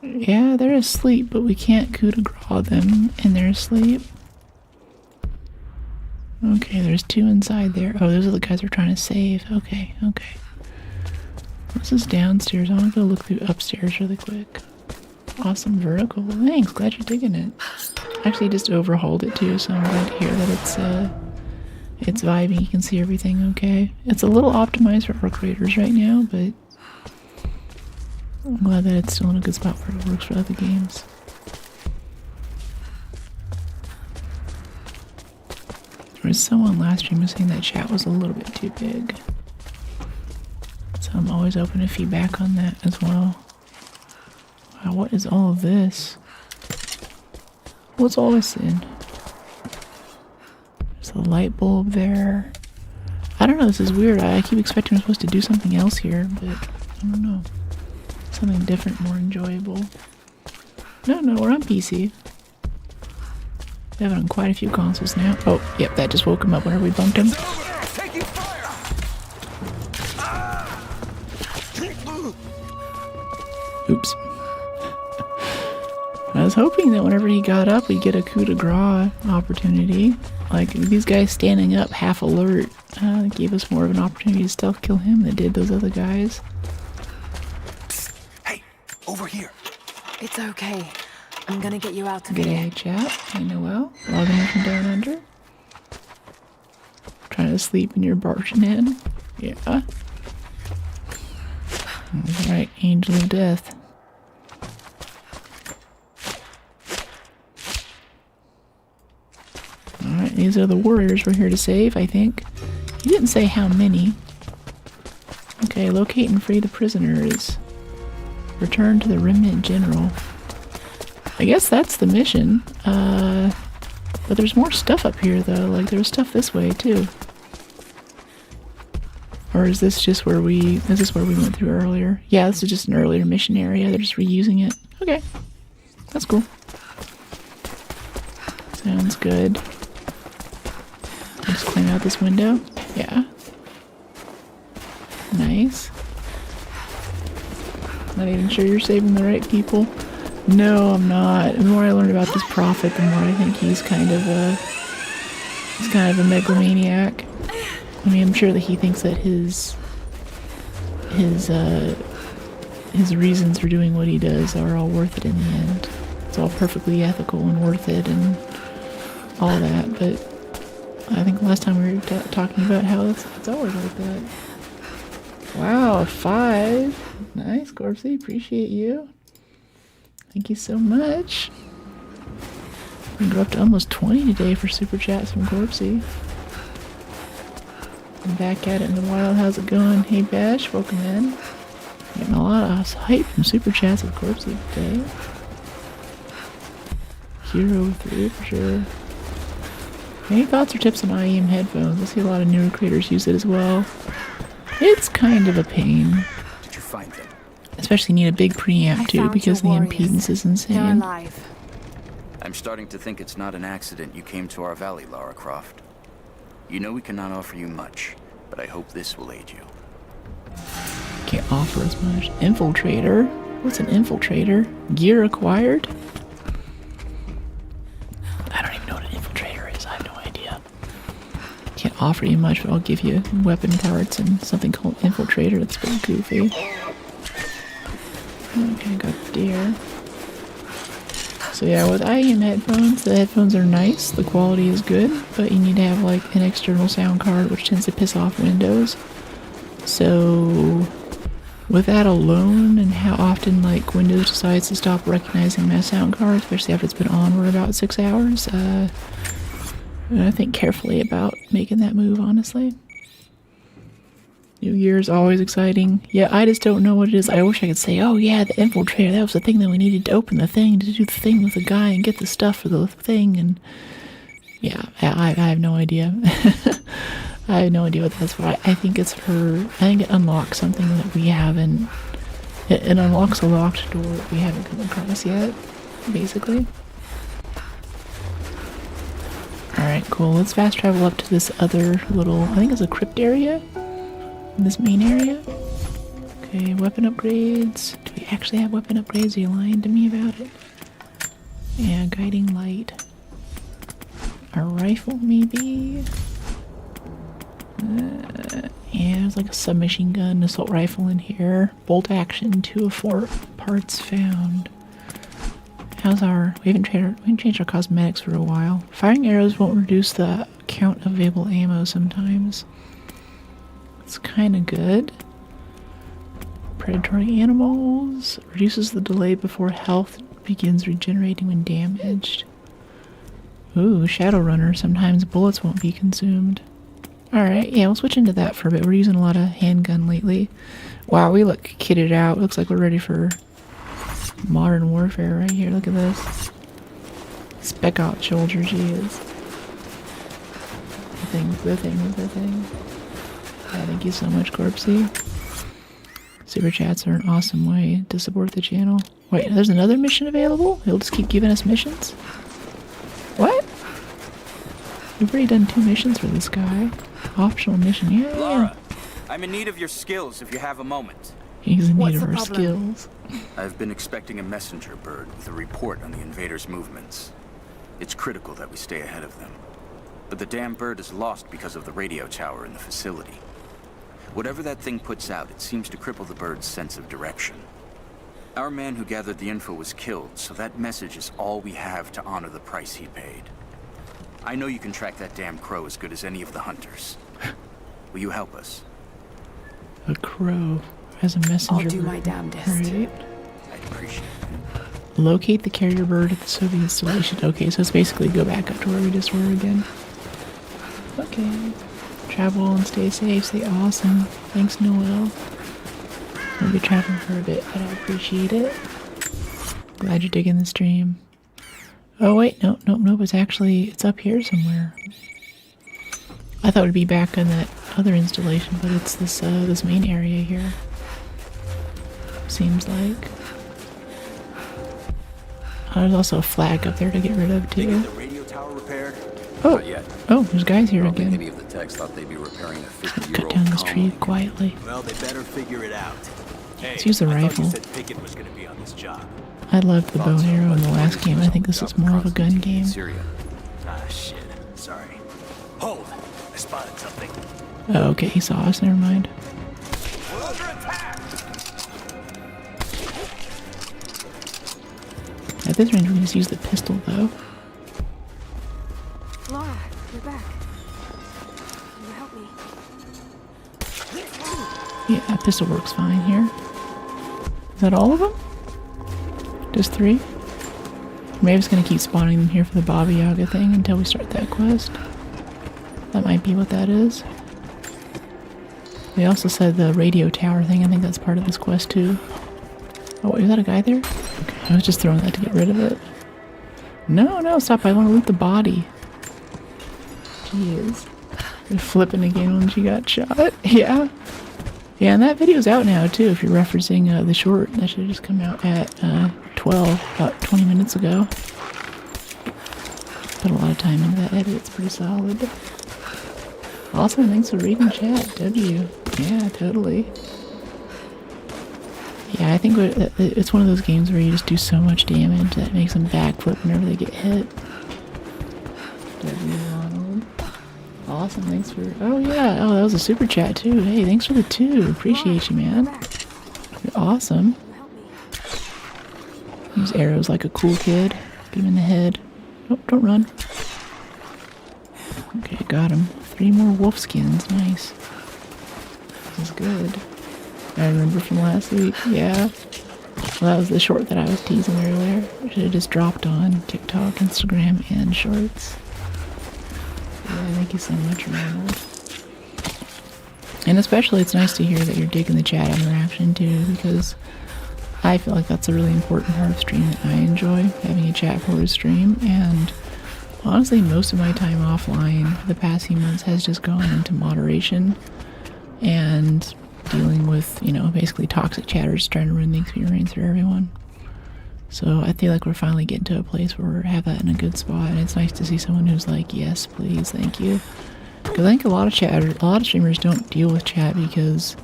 [SPEAKER 1] Yeah, they're asleep, but we can't coup de grace them in their sleep. Okay, there's two inside there. Oh, those are the guys we're trying to save. Okay, okay. This is downstairs. I want to go look through upstairs really quick. Awesome vertical. Thanks, glad you're digging it. Actually, just overhauled it too, so I'm glad to hear that it's vibing. You can see everything okay. It's a little optimized for our creators right now, but I'm glad that it's still in a good spot where it works for other games. There was someone last stream who was saying that chat was a little bit too big. So I'm always open to feedback on that as well. Wow, what is all of this? What's all this in? There's a light bulb there. I don't know, this is weird. I keep expecting I'm supposed to do something else here, but I don't know. Something different, more enjoyable. No, we're on PC. We have it on quite a few consoles now. Oh, yep, that just woke him up whenever we bumped him.
[SPEAKER 4] Taking fire!
[SPEAKER 1] Oops. I was hoping that whenever he got up, we'd get a coup de grace opportunity. Like, these guys standing up half alert gave us more of an opportunity to stealth kill him than did those other guys.
[SPEAKER 4] Hey, over here.
[SPEAKER 2] It's okay. I'm gonna get you out of
[SPEAKER 1] Good
[SPEAKER 2] here.
[SPEAKER 1] day, chat. Hey, Noel. Logging in from down under. Trying to sleep and you're barging in. Yeah. Alright, Angel of Death. Alright, these are the warriors we're here to save, I think. He didn't say how many. Okay, locate and free the prisoners. Return to the remnant general. I guess that's the mission. But there's more stuff up here though. Like there was stuff this way too. Or is this just where is this where we went through earlier? Yeah, this is just an earlier mission area. They're just reusing it. Okay. That's cool. Sounds good. Just climb out this window. Yeah. Nice. Not even sure you're saving the right people. No, I'm not. The more I learn about this prophet, the more I think he's kind of a megalomaniac. I mean, I'm sure that he thinks that his reasons for doing what he does are all worth it in the end. It's all perfectly ethical and worth it and all that, but I think last time we were talking about how it's always like that. Wow, 5. Nice, Corpsey. Appreciate you. Thank you so much. We can go up to almost 20 today for super chats from Corpsey. I'm back at it in the wild. How's it going? Hey Bash, welcome in. Getting a lot of hype from super chats with Corpsey today. Hero 3 for sure. Any thoughts or tips on IEM headphones? I see a lot of newer creators use it as well. It's kind of a pain.
[SPEAKER 5] Did you find them?
[SPEAKER 1] Especially need a big preamp
[SPEAKER 2] I
[SPEAKER 1] too,
[SPEAKER 2] found
[SPEAKER 1] because the
[SPEAKER 2] your warriors.
[SPEAKER 1] impedance is
[SPEAKER 2] They're
[SPEAKER 1] insane.
[SPEAKER 2] alive.
[SPEAKER 5] I'm starting to think it's not an accident you came to our valley, Lara Croft. You know we cannot offer you much, but I hope this will aid you.
[SPEAKER 1] Can't offer as much. Infiltrator? What's an infiltrator? Gear acquired? I don't even know what an infiltrator is. I have no idea. Can't offer you much, but I'll give you weapon parts and something called infiltrator. That's pretty goofy. Okay, got deer. So yeah, with IEM headphones, the headphones are nice, the quality is good, but you need to have like an external sound card, which tends to piss off Windows. So with that alone, and how often like Windows decides to stop recognizing my sound card, especially after it's been on for about 6 hours, I think carefully about making that move, honestly. New Year is always exciting. Yeah, I just don't know what it is. I wish I could say, oh yeah, the infiltrator, that was the thing that we needed to open the thing, to do the thing with the guy and get the stuff for the thing, and yeah, I have no idea. I have no idea what that's for. I think it's for, I think it unlocks something that we haven't, it unlocks a locked door that we haven't come across yet, basically. Alright, cool. Let's fast travel up to this other little, I think it's a crypt area? In this main area? Okay, weapon upgrades. Do we actually have weapon upgrades? Are you lying to me about it? Yeah, guiding light. A rifle, maybe? Yeah, there's like a submachine gun, assault rifle in here. Bolt action, 2 of 4 parts found. How's our... We haven't changed our cosmetics for a while. Firing arrows won't reduce the count of available ammo sometimes. It's kind of good. Predatory animals. Reduces the delay before health begins regenerating when damaged. Ooh, Shadowrunner. Sometimes bullets won't be consumed. Alright, yeah, we'll switch into that for a bit. We're using a lot of handgun lately. Wow, we look kitted out. Looks like we're ready for modern warfare right here. Look at this. Spec Ops soldier she is. The thing. Yeah, thank you so much, Corpsey. Super chats are an awesome way to support the channel. Wait, there's another mission available? He'll just keep giving us missions? What? We've already done 2 missions for this guy. Optional mission, yeah.
[SPEAKER 5] Lara, I'm in need of your skills if you have a moment.
[SPEAKER 1] He's in
[SPEAKER 2] What's
[SPEAKER 1] need of
[SPEAKER 2] the
[SPEAKER 1] our
[SPEAKER 2] problem?
[SPEAKER 1] skills.
[SPEAKER 5] I've been expecting a messenger bird with a report on the invaders' movements. It's critical that we stay ahead of them. But the damn bird is lost because of the radio tower in the facility. Whatever that thing puts out, it seems to cripple the bird's sense of direction. Our man who gathered the info was killed, so that message is all we have to honor the price he paid. I know you can track that damn crow as good as any of the hunters. Will you help us?
[SPEAKER 1] A crow as a messenger.
[SPEAKER 2] I'll do
[SPEAKER 1] bird.
[SPEAKER 2] my damnedest.
[SPEAKER 1] Right.
[SPEAKER 5] I appreciate it.
[SPEAKER 1] Locate the carrier bird at the Soviet installation. Okay, so it's basically go back up to where we just were again. Okay. Travel and stay safe, stay awesome. Thanks, Noel. We'll be traveling for a bit, but I appreciate it. Glad you're digging the stream. Oh wait, nope, it's up here somewhere. I thought it would be back in that other installation, but it's this this main area here. Seems like. There's also a flag up there to get rid of
[SPEAKER 6] They
[SPEAKER 1] too.
[SPEAKER 6] get the radio tower repaired?
[SPEAKER 1] Oh,
[SPEAKER 6] Not yet.
[SPEAKER 1] oh, there's guys here
[SPEAKER 6] I don't think
[SPEAKER 1] again.
[SPEAKER 6] any of the techs thought they'd be repairing a
[SPEAKER 1] Cut
[SPEAKER 6] 50-year-old
[SPEAKER 1] down this
[SPEAKER 6] colony.
[SPEAKER 1] tree quietly.
[SPEAKER 6] Well, they better figure it out. Hey,
[SPEAKER 1] Let's use the
[SPEAKER 6] I
[SPEAKER 1] rifle.
[SPEAKER 6] thought you said Pickett was going to be on this job.
[SPEAKER 1] I loved the bow and arrow in the last game. I think this is more of a gun game.
[SPEAKER 6] Syria. Ah, shit. Sorry. Hold. I spotted something.
[SPEAKER 1] Oh, okay, he saw us. Never mind.
[SPEAKER 6] We're under attack!
[SPEAKER 1] At this range, we can just use the pistol, though.
[SPEAKER 7] Laura, you're back. Can you help me?
[SPEAKER 1] Yeah, that pistol works fine here. Is that all of them? Just 3? Maybe it's gonna keep spawning them here for the Baba Yaga thing until we start that quest. That might be what that is. They also said the radio tower thing. I think that's part of this quest too. Oh, wait, is that a guy there? Okay, I was just throwing that to get rid of it. No, stop. I want to loot the body. Jeez. You're flipping again when she got shot. Yeah. Yeah, and that video's out now too. If you're referencing the short, that should have just come out at 12, about 20 minutes ago. Put a lot of time into that edit. It's pretty solid. Awesome. Thanks for reading chat. W. Yeah, totally. Yeah, I think it's one of those games where you just do so much damage that makes them backflip whenever they get hit. W. Ronald. Awesome, thanks for... Oh, yeah. Oh, that was a super chat, too. Hey, thanks for the 2. Appreciate you, man. You're awesome. Use arrows like a cool kid. Get him in the head. Nope, don't run. Okay, got him. 3 more wolf skins. Nice. This is good. I remember from last week. Yeah. Well, that was the short that I was teasing earlier. Should have just dropped on TikTok, Instagram, and Shorts. Yeah, thank you so much, Ronald. And especially it's nice to hear that you're digging the chat interaction too, because I feel like that's a really important part of stream that I enjoy, having a chat for a stream. And honestly, most of my time offline for the past few months has just gone into moderation and dealing with, you know, basically toxic chatters trying to ruin the experience for everyone. So I feel like we're finally getting to a place where we have that in a good spot, and it's nice to see someone who's like, yes, please, thank you. Because I think a lot of streamers don't deal with chat because,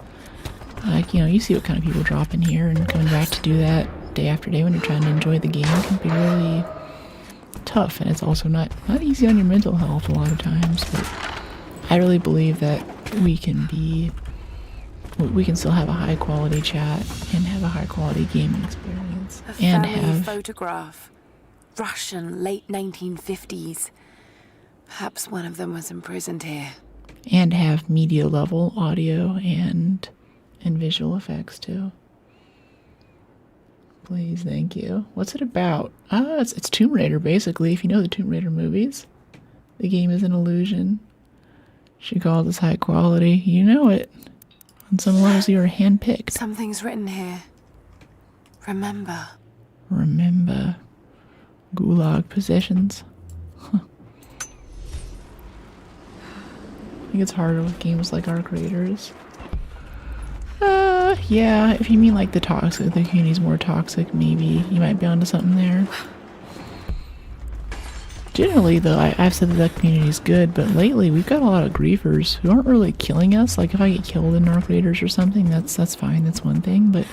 [SPEAKER 1] like, you know, you see what kind of people drop in here, and coming back to do that day after day when you're trying to enjoy the game can be really tough, and it's also not easy on your mental health a lot of times. But I really believe that we can still have a high quality chat and have a high quality gaming experience.
[SPEAKER 2] A
[SPEAKER 1] And
[SPEAKER 2] family
[SPEAKER 1] have
[SPEAKER 2] photograph. Russian, late 1950s. Perhaps one of them was imprisoned here.
[SPEAKER 1] and have media level audio and visual effects too. Please, thank you. What's it about? It's Tomb Raider basically. If you know the Tomb Raider movies, the game is an illusion. She called this high quality. You know it. On some levels, you are handpicked.
[SPEAKER 2] Something's written here. Remember.
[SPEAKER 1] Remember. Gulag possessions. Huh. I think it's harder with games like Arc Raiders. Yeah, if you mean like the community's more toxic, maybe you might be onto something there. Generally, though, I've said that the community's good, but lately we've got a lot of griefers who aren't really killing us. Like if I get killed in Arc Raiders or something, that's fine, that's one thing, but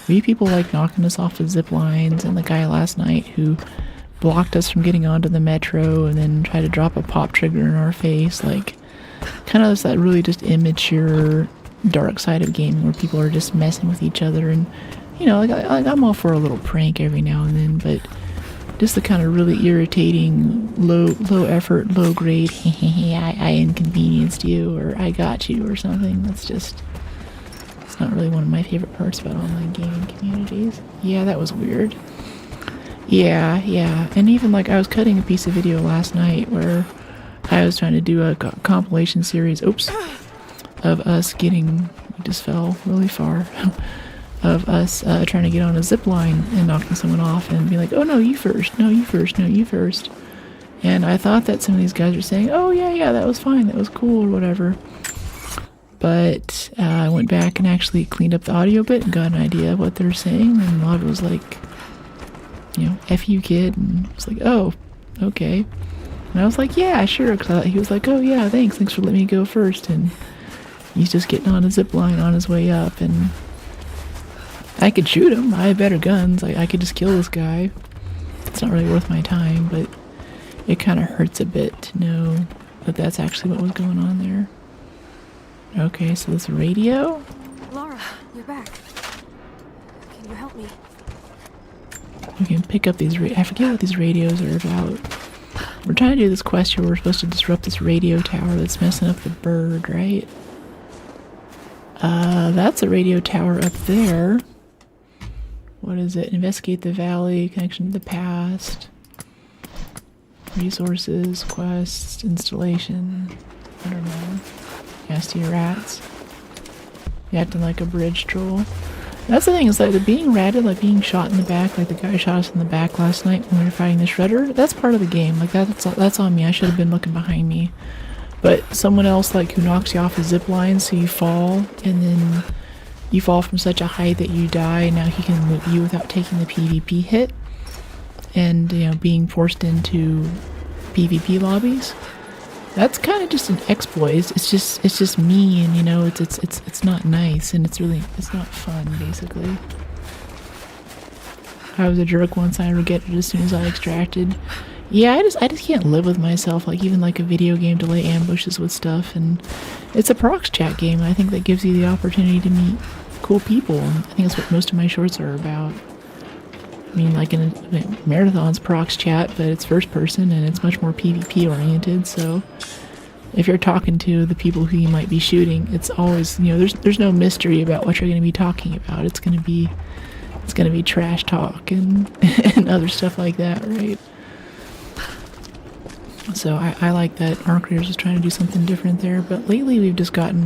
[SPEAKER 1] we have people like knocking us off of zip lines, and the guy last night who blocked us from getting onto the metro and then tried to drop a pop trigger in our face, like kind of that really just immature dark side of gaming where people are just messing with each other. And you know, like I'm all for a little prank every now and then, but just the kind of really irritating low effort, low grade I inconvenienced you, or I got you, or something. It's not really one of my favorite parts about online gaming communities. Yeah, that was weird. Yeah, and even like I was cutting a piece of video last night where I was trying to do a compilation series, of us getting, we just fell really far, of us trying to get on a zip line and knocking someone off and be like, oh no, you first, no, you first, no, you first. And I thought that some of these guys were saying, oh yeah, that was fine, that was cool, or whatever. But I went back and actually cleaned up the audio bit and got an idea of what they were saying, and a lot of it was like, you know, F you kid, and it's like, oh, okay. And I was like, yeah, sure, because he was like, oh yeah, thanks for letting me go first, and he's just getting on a zip line on his way up, and I could shoot him. I have better guns. I could just kill this guy. It's not really worth my time, but it kind of hurts a bit to know that that's actually what was going on there. Okay, so this radio?
[SPEAKER 7] Laura, you're back. Can you help me?
[SPEAKER 1] We can pick up these I forget what these radios are about. We're trying to do this quest where we're supposed to disrupt this radio tower that's messing up the bird, right? That's a radio tower up there. What is it? Investigate the valley, connection to the past, resources, quests, installation. I don't know. Nasty rats. You acting like a bridge troll. That's the thing, is like the being ratted, like being shot in the back, like the guy shot us in the back last night when we were fighting the shredder. That's part of the game. Like that's on me. I should have been looking behind me. but someone else like who knocks you off a zip line, so you fall, and then you fall from such a height that you die. Now he can move you without taking the PvP hit, and you know, being forced into PvP lobbies. That's kind of just an exploit. It's just mean, you know. It's not nice, and it's not fun. Basically, I was a jerk once. I regretted it as soon as I extracted. Yeah, I just can't live with myself. Like even like a video game to lay ambushes with stuff, and it's a prox chat game. I think that gives you the opportunity to meet cool people. And I think that's what most of my shorts are about. I mean, like in a marathon's prox chat, but it's first person and it's much more PvP oriented. So if you're talking to the people who you might be shooting, it's always, you know, there's no mystery about what you're going to be talking about. It's going to be trash talk and and other stuff like that, right? So I like that Arc Raiders is trying to do something different there. But lately we've just gotten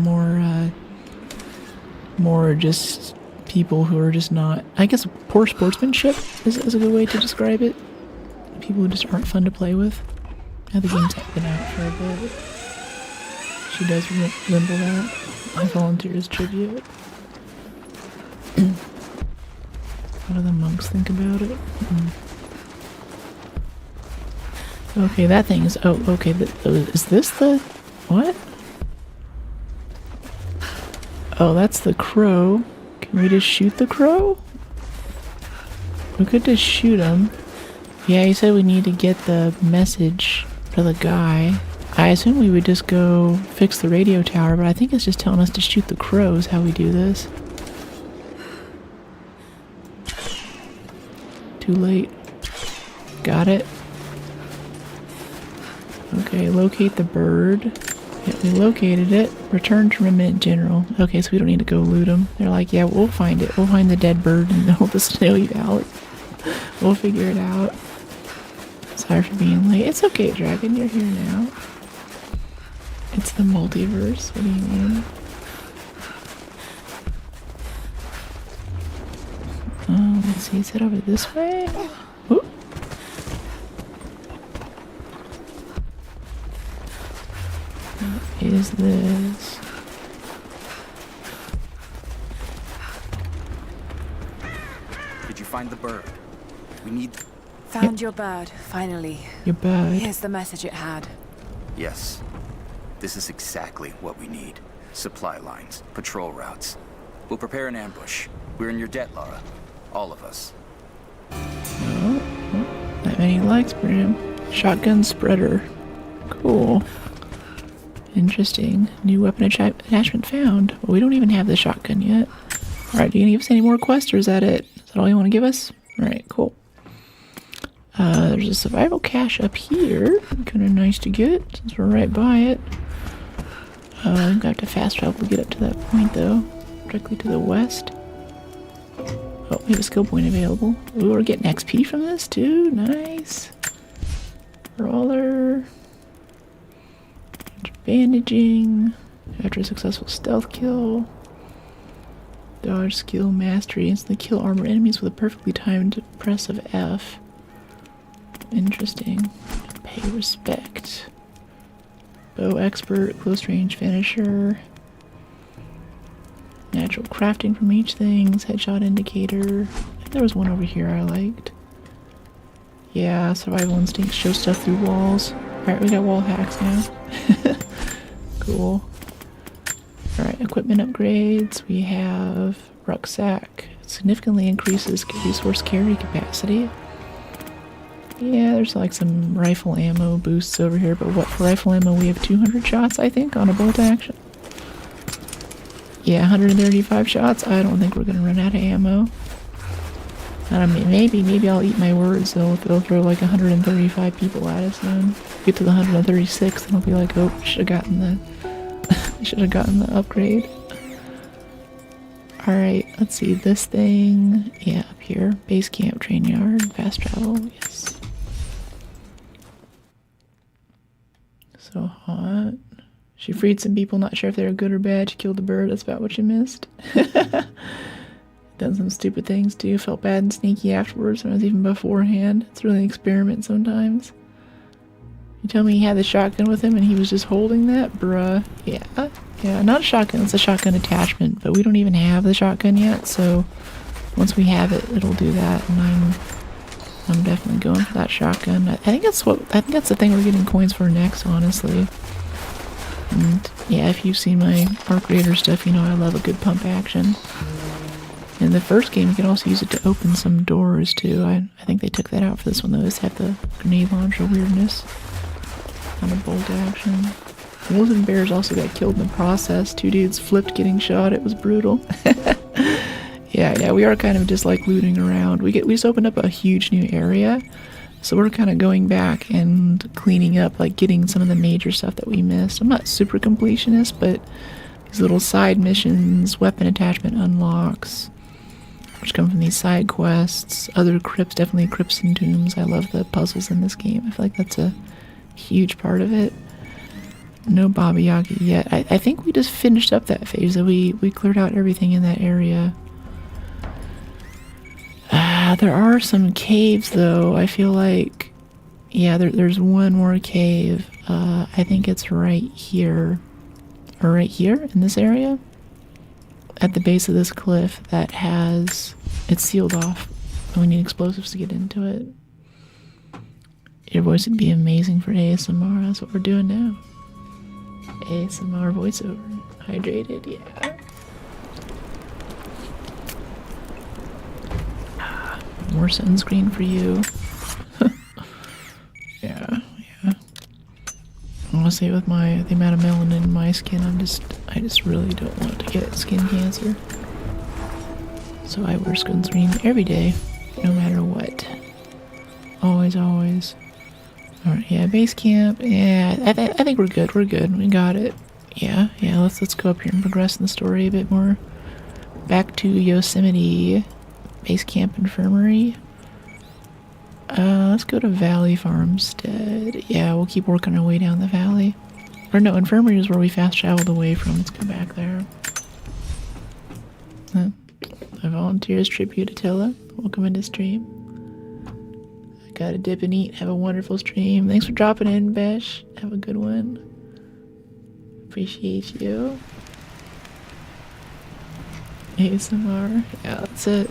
[SPEAKER 1] more just people who are just not, I guess poor sportsmanship is a good way to describe it. People who just aren't fun to play with. Now the game's been out for a bit. She does remember that. I volunteer as tribute. What do the monks think about it? Okay, that thing is, oh, okay, is this the, what? Oh, that's the crow. Can we just shoot the crow? We could just shoot him. Yeah, he said we need to get the message for the guy. I assume we would just go fix the radio tower, but I think it's just telling us to shoot the crows how we do this. Too late. Got it. Okay, locate the bird. Yeah, we located it. Return to Remnant General. Okay, so we don't need to go loot them. They're like, yeah, we'll find it. We'll find the dead bird in the middle of the snowy valley. We'll figure it out. Sorry for being late. It's okay, Dragon. You're here now. It's the multiverse. What do you mean? Let's see. Is it over this way? Ooh. What is this?
[SPEAKER 5] Did you find the bird? We need...
[SPEAKER 2] Found your bird, finally.
[SPEAKER 1] Your bird.
[SPEAKER 2] Here's the message it had.
[SPEAKER 5] Yes. This is exactly what we need. Supply lines, patrol routes. We'll prepare an ambush. We're in your debt, Lara. All of us.
[SPEAKER 1] Oh, that many likes for him. Shotgun spreader. Cool. Interesting. New weapon attachment found. Well, we don't even have the shotgun yet. Alright, do you give us any more quests or is that it? Is that all you want to give us? Alright, cool. There's a survival cache up here. Kind of nice to get since we're right by it. I'm gonna have to fast travel to get up to that point though. Directly to the west. Oh, we have a skill point available. Ooh, we're getting XP from this too. Nice. Brawler. Bandaging. After a successful stealth kill. Dodge skill mastery. Instantly kill armor enemies with a perfectly timed press of F. Interesting. Pay respect. Bow expert. Close range finisher. Natural crafting from each things. Headshot indicator. There was one over here I liked. Yeah, survival instincts show stuff through walls. Alright, we got wall hacks now. Cool. Alright, equipment upgrades. We have rucksack. Significantly increases resource carry capacity. Yeah, there's like some rifle ammo boosts over here, but what, for rifle ammo we have 200 shots, I think, on a bolt action. Yeah, 135 shots. I don't think we're gonna run out of ammo. I mean, maybe I'll eat my words though. If they'll throw like 135 people at us, then get to the 136, and I'll be like, oh, should have gotten the upgrade. All right, let's see this thing. Yeah, up here, base camp, train yard, fast travel. Yes. So hot. She freed some people, not sure if they were good or bad. She killed the bird. That's about what you missed. Done some stupid things too. Felt bad and sneaky afterwards when I was even beforehand. It's really an experiment sometimes. You tell me he had the shotgun with him and he was just holding that? Bruh. Yeah. Yeah, not a shotgun. It's a shotgun attachment, but we don't even have the shotgun yet, so once we have it, it'll do that, and I'm definitely going for that shotgun. I think that's the thing we're getting coins for next, honestly. And yeah, if you've seen my Arc Raider stuff, you know I love a good pump action. In the first game, you can also use it to open some doors, too. I think they took that out for this one, though. This had the grenade launcher weirdness. Kind of bolt action. Wolves and bears also got killed in the process. 2 dudes flipped getting shot. It was brutal. Yeah, we are kind of just like looting around. We just opened up a huge new area. So we're kind of going back and cleaning up, like getting some of the major stuff that we missed. I'm not super completionist, but these little side missions, weapon attachment unlocks, which come from these side quests, other crypts, definitely crypts and tombs. I love the puzzles in this game. I feel like that's a huge part of it. No Baba Yaga yet. I think we just finished up that phase. That we cleared out everything in that area. There are some caves, though. I feel like, yeah, there's one more cave. I think it's right here, or right here in this area, at the base of this cliff that it's sealed off. And we need explosives to get into it. Your voice would be amazing for ASMR. That's what we're doing now. ASMR voiceover. Hydrated, yeah. More sunscreen for you. Yeah. Honestly, with the amount of melanin in my skin, I just really don't want to get skin cancer. So I wear sunscreen every day, no matter what. Always. Alright, yeah, base camp. Yeah, I think we're good. We got it. Yeah, let's go up here and progress in the story a bit more. Back to Yosemite. Base camp infirmary. Let's go to Valley Farmstead. Yeah, we'll keep working our way down the valley. Or no, infirmary is where we fast traveled away from. Let's go back there. A volunteer's tribute to Tilla. Welcome into stream. I gotta dip and eat. Have a wonderful stream. Thanks for dropping in, Besh. Have a good one. Appreciate you. ASMR. Yeah, that's it.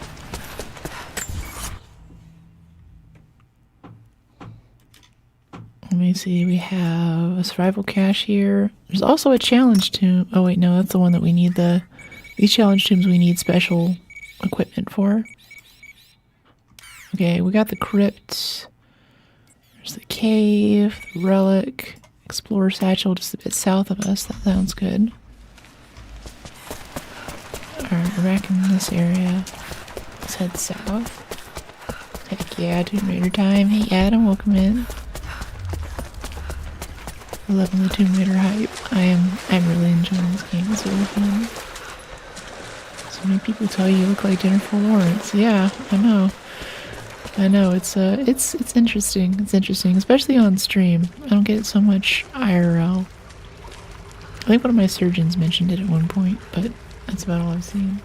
[SPEAKER 1] Let me see, we have a survival cache here. There's also a challenge tomb. Oh wait, no, that's the one that we need these challenge tombs we need special equipment for. Okay, we got the crypt. There's the cave, the relic, explorer satchel just a bit south of us. That sounds good. Alright, we're back in this area. Let's head south. Heck yeah, Tomb Raider time. Hey Adam, welcome in. Loving the Tomb Raider hype. I'm really enjoying this game. It's really fun. So many people tell you look like Jennifer Lawrence. Yeah, I know. It's interesting. It's interesting, especially on stream. I don't get so much IRL. I think one of my surgeons mentioned it at one point, but that's about all I've seen.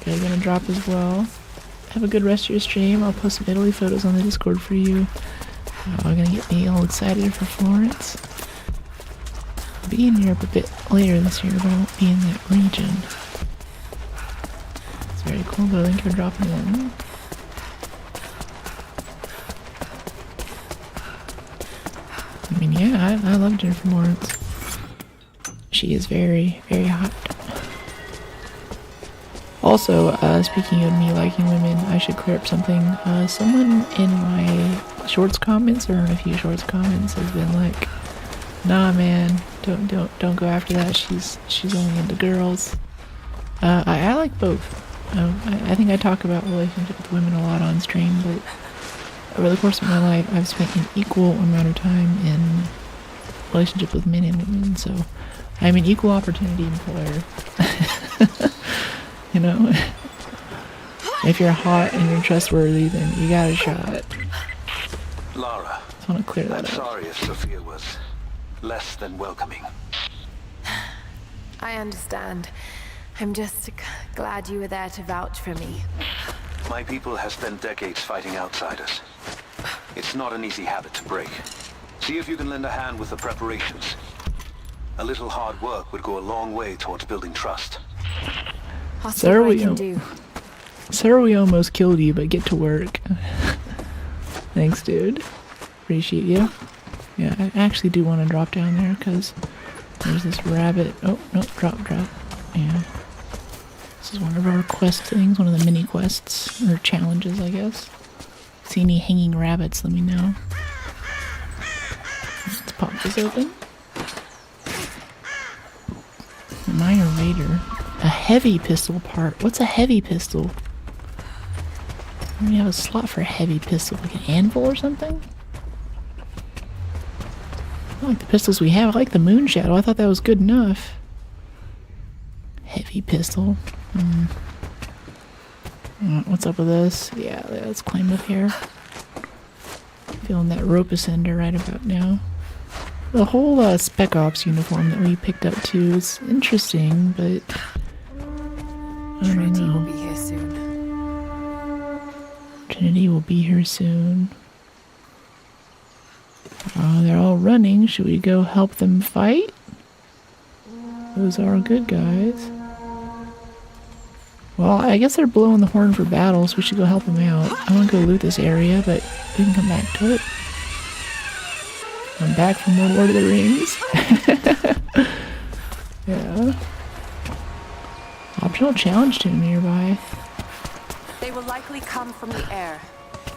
[SPEAKER 1] Okay, gonna drop as well. Have a good rest of your stream. I'll post some Italy photos on the Discord for you. Oh, gonna get me all excited for Florence. I'll be in Europe a bit later this year, but I won't be in that region. It's very cool though, thank you for dropping in. I mean, yeah, I love Jennifer Lawrence. She is very, very hot. Also, speaking of me liking women, I should clear up something. Someone in my shorts comments, or in a few shorts comments, has been like, "Nah, man, don't go after that. She's only into girls." I like both. I think I talk about relationships with women a lot on stream, but over the course of my life, I've spent an equal amount of time in relationships with men and women, so I'm an equal opportunity employer. You know, if you're hot and you're trustworthy, then you got a shot.
[SPEAKER 3] Lara,
[SPEAKER 1] Just want to clear that
[SPEAKER 3] I'm
[SPEAKER 1] up.
[SPEAKER 3] sorry if Sophia was less than welcoming.
[SPEAKER 2] I understand. I'm just glad you were there to vouch for me.
[SPEAKER 3] My people have spent decades fighting outsiders. It's not an easy habit to break. See if you can lend a hand with the preparations. A little hard work would go a long way towards building trust.
[SPEAKER 2] I'll see what I can do.
[SPEAKER 1] Sarah, we almost killed you, but get to work. Thanks, dude. Appreciate you. Yeah, I actually do want to drop down there, because there's this rabbit. Oh, no, drop. Yeah. This is one of our quest things, one of the mini quests, or challenges, I guess. See any hanging rabbits, let me know. Let's pop this open. Minor Raider. A heavy pistol part. What's a heavy pistol? I don't have a slot for a heavy pistol, like an anvil or something? I like the pistols we have. I like the Moon Shadow. I thought that was good enough. Heavy pistol. What's up with this? Yeah, let's climb up here. Feeling that rope ascender right about now. The whole Spec Ops uniform that we picked up too is interesting, but I don't
[SPEAKER 2] Trinity
[SPEAKER 1] know.
[SPEAKER 2] will be here soon.
[SPEAKER 1] Trinity will be here soon. Oh, they're all running. Should we go help them fight? Those are good guys. Well, I guess they're blowing the horn for battle, so we should go help them out. I want to go loot this area, but we can come back to it. I'm back from more Lord of the Rings. Yeah. Optional challenge tomb nearby.
[SPEAKER 8] They will likely come from the air.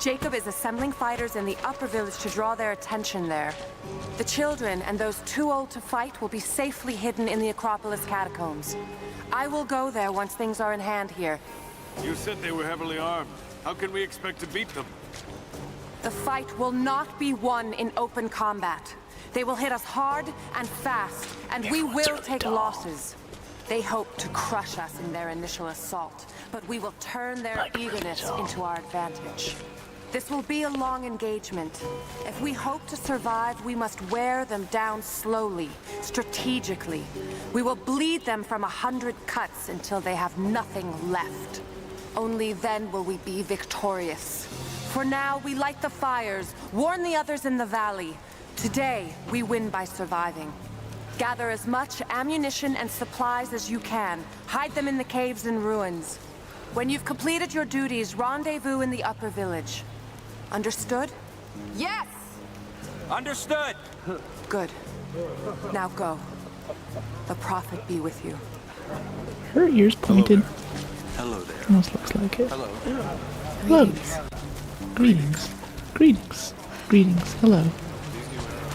[SPEAKER 8] Jacob is assembling fighters in the upper village to draw their attention there. The children and those too old to fight will be safely hidden in the Acropolis catacombs. I will go there once things are in hand here.
[SPEAKER 4] You said they were heavily armed. How can we expect to beat them?
[SPEAKER 8] The fight will not be won in open combat. They will hit us hard and fast, and we will take losses. They hope to crush us in their initial assault, but we will turn their eagerness into our advantage. This will be a long engagement. If we hope to survive, we must wear them down slowly, strategically. We will bleed them from 100 cuts until they have nothing left. Only then will we be victorious. For now, we light the fires, warn the others in the valley. Today, we win by surviving. Gather as much ammunition and supplies as you can. Hide them in the caves and ruins. When you've completed your duties, rendezvous in the upper village. Understood?
[SPEAKER 5] Yes! Understood!
[SPEAKER 8] Good. Now go. The Prophet be with you.
[SPEAKER 1] Her ears pointed.
[SPEAKER 3] Hello there.
[SPEAKER 1] Almost looks like it.
[SPEAKER 3] Hello.
[SPEAKER 1] Hello. Greetings. Greetings. Greetings. Hello.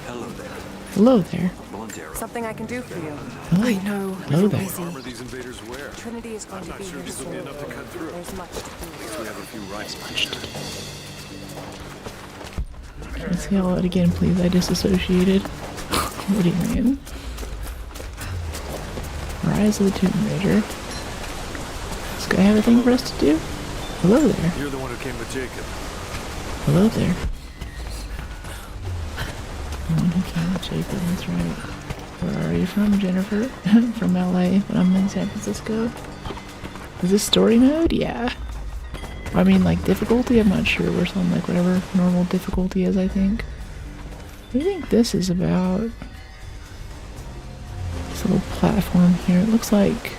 [SPEAKER 3] Hello there.
[SPEAKER 1] Hello there.
[SPEAKER 8] Something I can do for you.
[SPEAKER 1] Hello.
[SPEAKER 2] I know.
[SPEAKER 1] Hello
[SPEAKER 2] We're
[SPEAKER 1] there.
[SPEAKER 2] busy.
[SPEAKER 4] Armor these invaders wear.
[SPEAKER 8] Trinity is going to be here
[SPEAKER 4] This will be
[SPEAKER 8] soon.
[SPEAKER 4] enough to cut through.
[SPEAKER 8] There's much to do.
[SPEAKER 4] We have a few rights.
[SPEAKER 1] Can I see all that again, please? I disassociated. What do you mean? Rise of the Tomb Raider. Does this guy have a thing for us to do? Hello there.
[SPEAKER 4] You're the one who came with Jacob.
[SPEAKER 1] Hello there. The one who came with Jacob, that's right. Where are you from, Jennifer? From LA, but I'm in San Francisco. Is this story mode? Yeah. I mean, like, difficulty? I'm not sure. We're on, like, whatever normal difficulty is, I think. What do you think this is about? This little platform here. It looks like...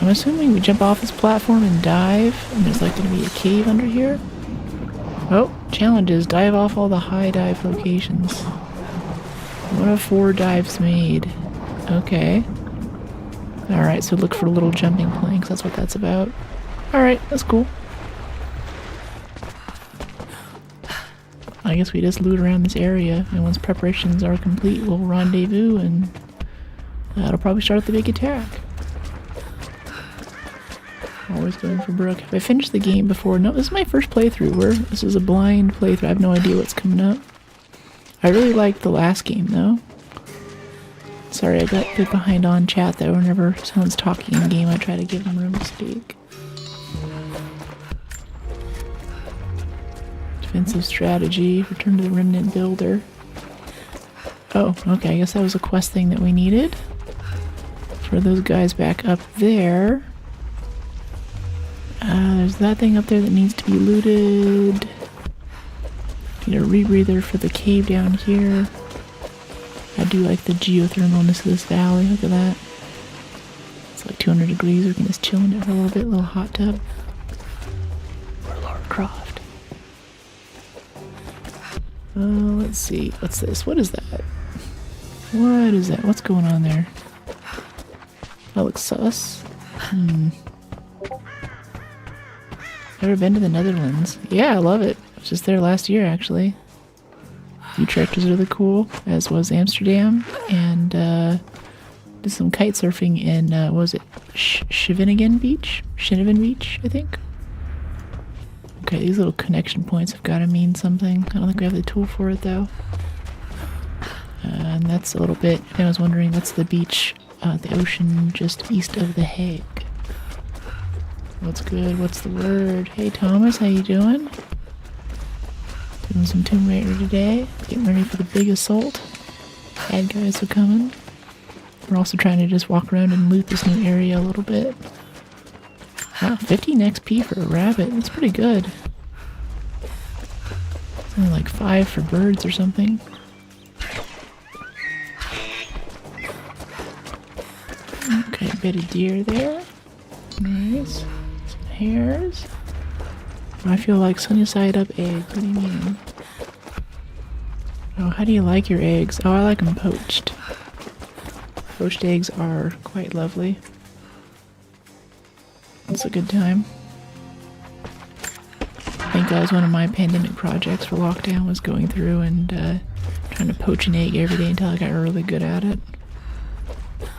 [SPEAKER 1] I'm assuming we jump off this platform and dive, and there's, like, gonna be a cave under here. Oh, challenges. Dive off all the high dive locations. 1 of 4 dives made. Okay. Alright, so look for little jumping planks. That's what that's about. Alright, that's cool. I guess we just loot around this area, and once preparations are complete, we'll rendezvous, and that'll probably start the big attack. Always going for Brooke. Have I finished the game before? No, this is my first playthrough. This is a blind playthrough. I have no idea what's coming up. I really liked the last game, though. Sorry, I got a bit behind on chat, though. Whenever someone's talking in game, I try to give them room to speak. Defensive strategy. Return to the remnant builder. Oh, okay. I guess that was a quest thing that we needed. For those guys back up there. There's that thing up there that needs to be looted. Need a rebreather for the cave down here. I do like the geothermalness of this valley. Look at that. It's like 200 degrees. We can just chill in it for a little bit. Little hot tub. Or Lara Croft. Let's see. What's this? What is that? What is that? What's going on there? That looks sus. Ever been to the Netherlands? Yeah, I love it. I was just there last year, actually. Utrecht was really cool, as was Amsterdam. And, did some kite surfing in, what was it? Scheveningen Beach? Scheveningen Beach, I think. Okay, these little connection points have got to mean something. I don't think we have the tool for it, though. And that's a little bit... I was wondering, that's the beach, the ocean just east of The Hague. What's good? What's the word? Hey, Thomas, how you doing? Doing some Tomb Raider today. Getting ready for the big assault. Bad guys are coming. We're also trying to just walk around and loot this new area a little bit. Wow, 15 XP for a rabbit. That's pretty good. It's only like 5 for birds or something. Okay, a bit of deer there. Nice. Some hares. I feel like sunny side up egg. What do you mean? Oh, how do you like your eggs? Oh, I like them poached. Poached eggs are quite lovely. It's a good time. I think that was one of my pandemic projects for lockdown, was going through and trying to poach an egg every day until I got really good at it.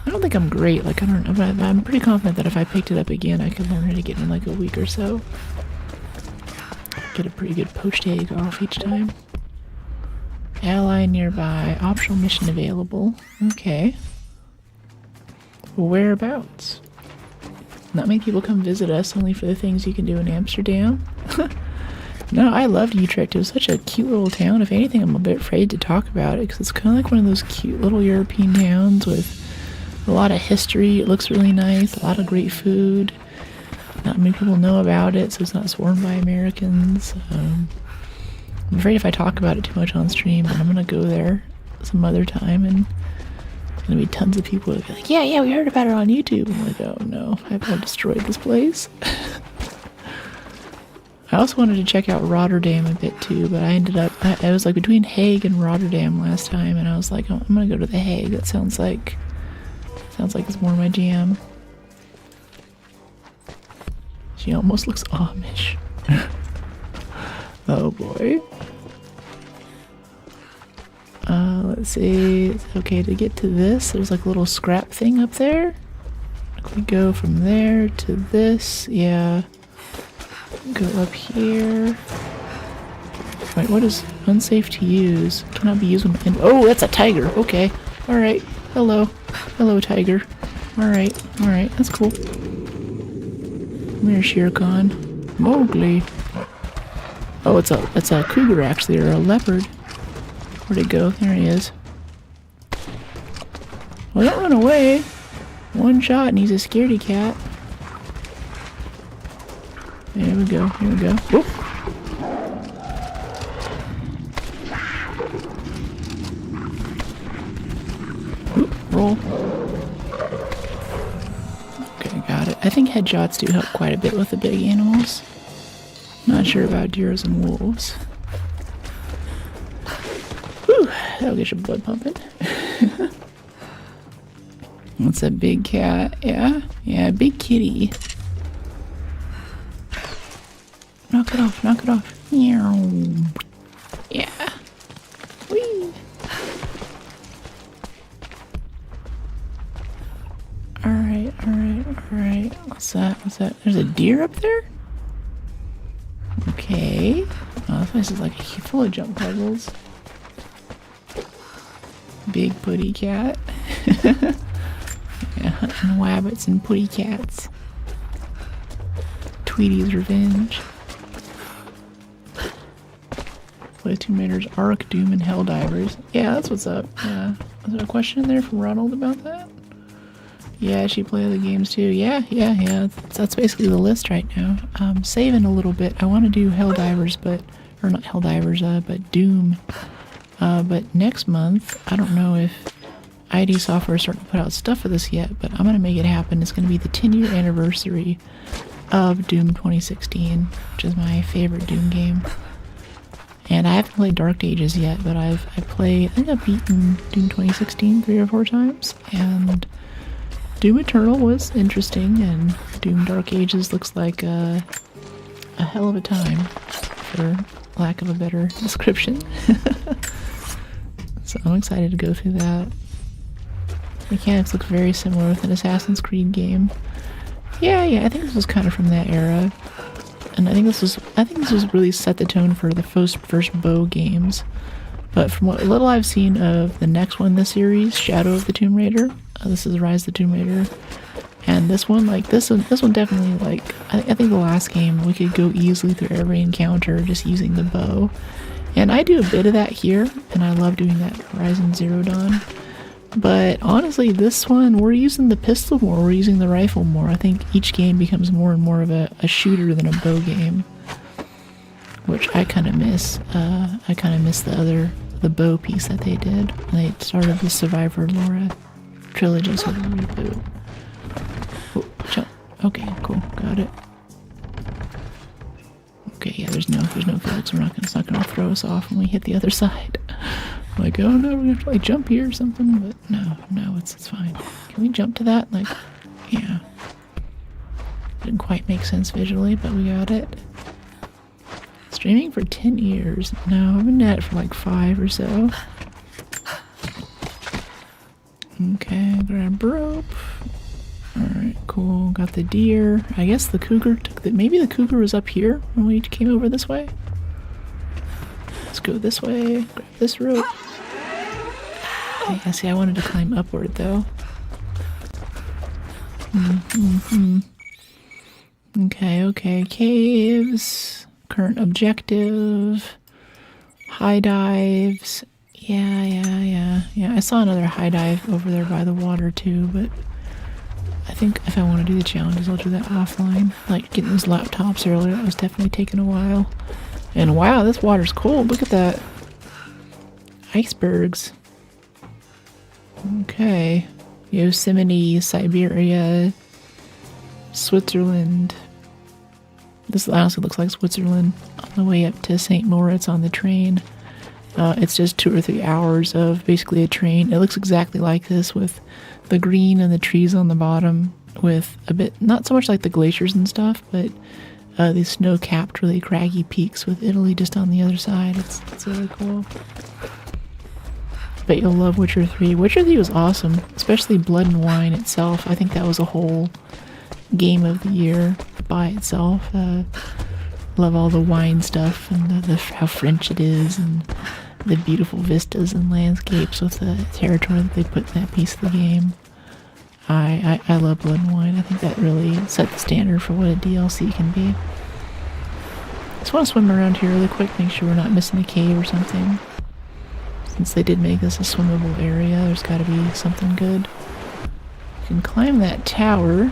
[SPEAKER 1] I don't think I'm great. Like, I don't know, but I'm pretty confident that if I picked it up again, I could learn it again in like a week or so. Get a pretty good poached egg off each time. Ally nearby. Optional mission available. Okay. Whereabouts? Not many people come visit us, only for the things you can do in Amsterdam. No, I loved Utrecht. It was such a cute little town. If anything, I'm a bit afraid to talk about it because it's kind of like one of those cute little European towns with a lot of history. It looks really nice. A lot of great food. Not many people know about it, so it's not swarmed by Americans. I'm afraid if I talk about it too much on stream, but I'm gonna go there some other time, and there's gonna be tons of people that be like, yeah, we heard about it on YouTube. I'm like, oh no, I've destroyed this place. I also wanted to check out Rotterdam a bit too, but I ended up, I was like between Hague and Rotterdam last time, and I was like, oh, I'm gonna go to The Hague. That sounds like it's more my jam. She almost looks Amish. Oh boy. Let's see. It's okay to get to this. There's like a little scrap thing up there. We go from there to this. Yeah. Go up here. Wait, what is unsafe to use? Cannot be used when... Oh, that's a tiger. Okay. Alright. Hello. Hello, tiger. Alright. That's cool. There's Shere Khan. Mowgli. Oh, it's a cougar actually, or a leopard. Where'd it go? There he is. Well, don't run away. One shot and he's a scaredy cat. There we go. Here we go. Whoop. Oop, roll. Okay, got it. I think headshots do help quite a bit with the big animals. Not sure about deers and wolves. Whew, that'll get your blood pumping. What's a big cat? Yeah, big kitty. Knock it off. Yeah. Whee. Alright. What's that? There's a deer up there? Okay. Oh, this place is like full of jump puzzles. Big putty cat. Yeah, hunting rabbits and putty cats. Tweety's Revenge. Play Tomb Raider's Ark, Doom, and Helldivers. Yeah, that's what's up. Yeah. Was there a question in there from Ronald about that? Yeah, she play other games too. Yeah. That's basically the list right now. Saving a little bit. I want to do Helldivers, but or not Helldivers, but Doom. But next month, I don't know if ID Software is starting to put out stuff for this yet, but I'm going to make it happen. It's going to be the 10-year anniversary of Doom 2016, which is my favorite Doom game. And I haven't played Dark Ages yet, but I think I've beaten Doom 2016 3 or 4 times, and Doom Eternal was interesting, and Doom Dark Ages looks like a hell of a time, for lack of a better description. So I'm excited to go through that. Mechanics look very similar with an Assassin's Creed game. Yeah, I think this was kind of from that era. And I think this was really set the tone for the first Bow games. But from what little I've seen of the next one in the series, Shadow of the Tomb Raider, this is Rise of the Tomb Raider, and this one definitely, like, I think the last game we could go easily through every encounter just using the bow, and I do a bit of that here, and I love doing that in Horizon Zero Dawn. But honestly, this one, we're using the pistol more, we're using the rifle more. I think each game becomes more and more of a shooter than a bow game, which I kind of miss. I kind of miss the bow piece that they did when they started the Survivor Laura trilogy, so the reboot. Oh, jump. Okay, cool, got it. Okay, yeah, there's no flags. It's not gonna throw us off when we hit the other side. Like, oh no, we're gonna have to like jump here or something, but no, it's fine. Can we jump to that? Like, yeah. Didn't quite make sense visually, but we got it. Streaming for 10 years. No, I've been at it for like 5 or so. Okay, grab rope. Alright, cool. Got the deer. I guess the cougar maybe the cougar was up here when we came over this way. Let's go this way. Grab this rope. Okay, see, I wanted to climb upward though. Okay, caves. Current objective. High dives. Yeah. I saw another high dive over there by the water too, but I think if I want to do the challenges, I'll do that offline. Like getting those laptops earlier, that was definitely taking a while. And wow, this water's cold. Look at that. Icebergs. Okay. Yosemite, Siberia, Switzerland. This honestly looks like Switzerland on the way up to St. Moritz on the train. It's just 2 or 3 hours of basically a train. It looks exactly like this with the green and the trees on the bottom, with a bit, not so much like the glaciers and stuff, but these snow-capped, really craggy peaks with Italy just on the other side. It's really cool. Bet you'll love Witcher 3. Witcher 3 was awesome, especially Blood and Wine itself. I think that was a whole game of the year by itself. Love all the wine stuff and how French it is, and the beautiful vistas and landscapes with the territory that they put in that piece of the game. I love Blood and Wine. I think that really set the standard for what a DLC can be. Just want to swim around here really quick, make sure we're not missing a cave or something. Since they did make this a swimmable area, there's got to be something good. You can climb that tower.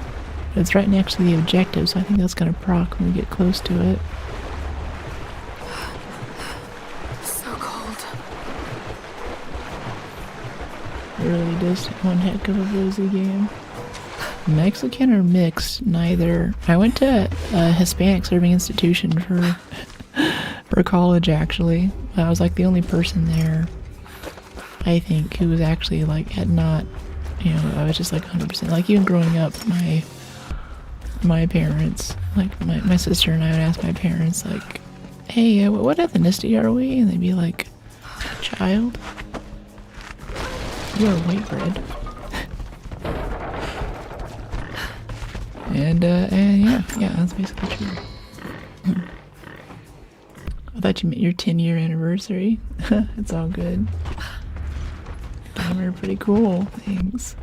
[SPEAKER 1] It's right next to the objective, so I think that's going to proc when we get close to it.
[SPEAKER 8] So cold.
[SPEAKER 1] It really does one heck of a rosy game. Mexican or mixed? Neither. I went to a Hispanic serving institution for college, actually. I was like the only person there, I think, who was actually like, had not, I was just like 100%. Like, even growing up, my parents, like my sister and I would ask my parents, like, hey, what ethnicity are we? And they'd be like, child, you are white bread. and yeah, that's basically true. I thought you meant your 10-year anniversary. It's all good. They're pretty cool. Thanks.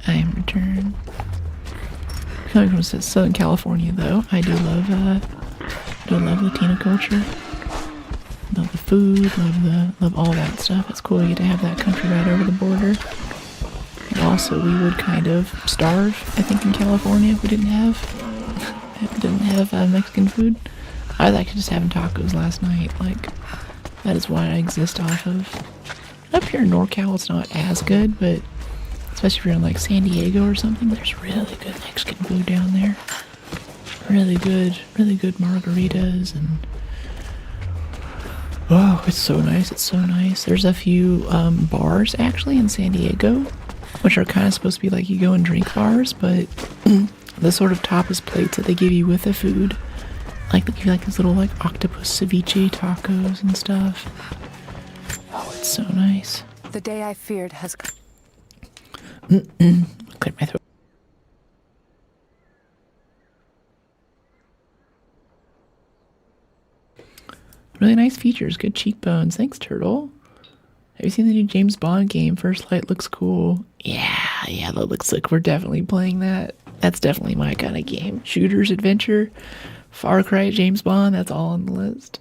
[SPEAKER 1] I am returned. Coming from Southern California, though, I do love Latino culture. Love the food, love all that stuff. It's cool to get to have that country right over the border. And also, we would kind of starve, I think, in California if we didn't have didn't have Mexican food. I was actually just having tacos last night. Like, that is what I exist off of. Up here in NorCal, it's not as good, but especially if you're in like San Diego or something, there's really good Mexican food down there. Really good margaritas and oh, it's so nice. It's so nice. There's a few bars actually in San Diego, which are kind of supposed to be like you go and drink bars, but the sort of tapas plates that they give you with the food, like they give you like these little like octopus ceviche tacos and stuff. Oh, it's so nice.
[SPEAKER 8] The day I feared has come.
[SPEAKER 1] Clear my throat. Really nice features, good cheekbones. Thanks, Turtle. Have you seen the new James Bond game? First Light looks cool. Yeah, that looks like we're definitely playing that. That's definitely my kind of game. Shooters, adventure, Far Cry, James Bond, that's all on the list.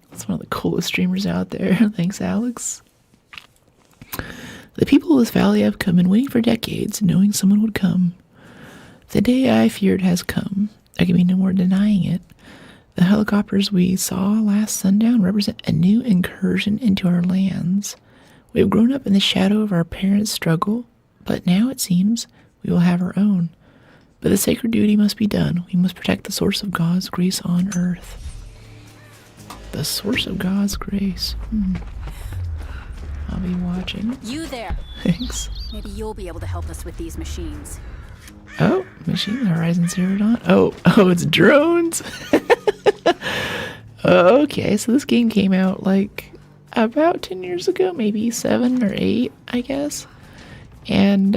[SPEAKER 1] That's one of the coolest streamers out there. Thanks, Alex. The people of this valley have come and waiting for decades, knowing someone would come. The day I feared has come. There can be no more denying it. The helicopters we saw last sundown represent a new incursion into our lands. We have grown up in the shadow of our parents' struggle, but now it seems we will have our own. But the sacred duty must be done. We must protect the source of God's grace on earth. The source of God's grace. I'll be watching.
[SPEAKER 9] You there.
[SPEAKER 1] Thanks.
[SPEAKER 9] Maybe you'll be able to help us with these machines.
[SPEAKER 1] Oh, machine Horizon Zero Dawn. Oh, it's drones. Okay, so this game came out like about 10 years ago, maybe 7 or 8, I guess. And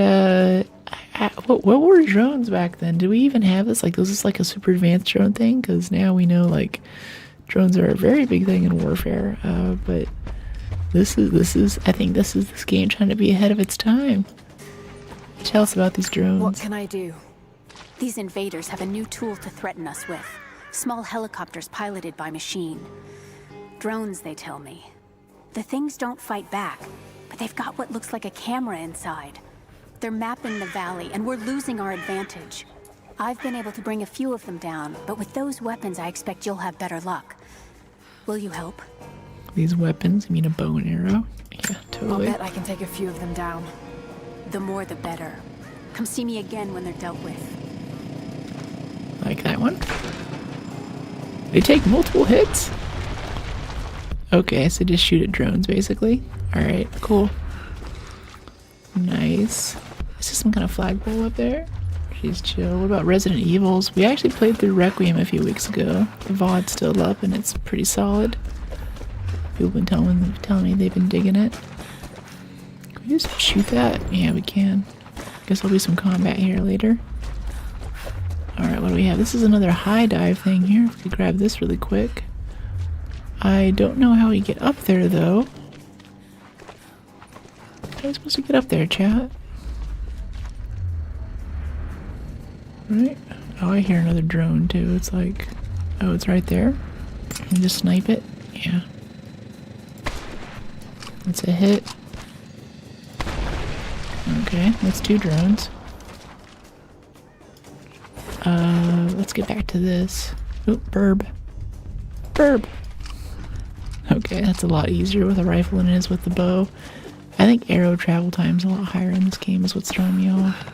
[SPEAKER 1] what were drones back then? Did we even have this? Like, was this like a super advanced drone thing? Because now we know like drones are a very big thing in warfare. But this is I think this is this game trying to be ahead of its time. Tell us about these drones.
[SPEAKER 9] What can I do? These invaders have a new tool to threaten us with. Small helicopters piloted by machine. Drones, they tell me. The things don't fight back, but they've got what looks like a camera inside. They're mapping the valley, and we're losing our advantage. I've been able to bring a few of them down, but with those weapons, I expect you'll have better luck. Will you help?
[SPEAKER 1] These weapons? You mean a bow and arrow? Yeah, totally.
[SPEAKER 2] I'll bet I can take a few of them down.
[SPEAKER 9] The more the better. Come see me again when they're dealt with.
[SPEAKER 1] Like that one? They take multiple hits? Okay, so just shoot at drones, basically. Alright, cool. Nice. Is this some kind of flagpole up there? She's chill. What about Resident Evils? We actually played through Requiem a few weeks ago. The VOD's still up, and it's pretty solid. People have been telling me they've been digging it. Can we just shoot that? Yeah, we can. Guess there'll be some combat here later. Alright, what do we have? This is another high dive thing here. If we could grab this really quick. I don't know how we get up there, though. How are we supposed to get up there, chat? Right? Oh, I hear another drone, too. It's like... Oh, it's right there. Can we just snipe it? Yeah. That's a hit. Okay, that's 2 drones. Let's get back to this. Oop, burb. Okay, that's a lot easier with a rifle than it is with the bow. I think arrow travel time's a lot higher in this game is what's throwing me off.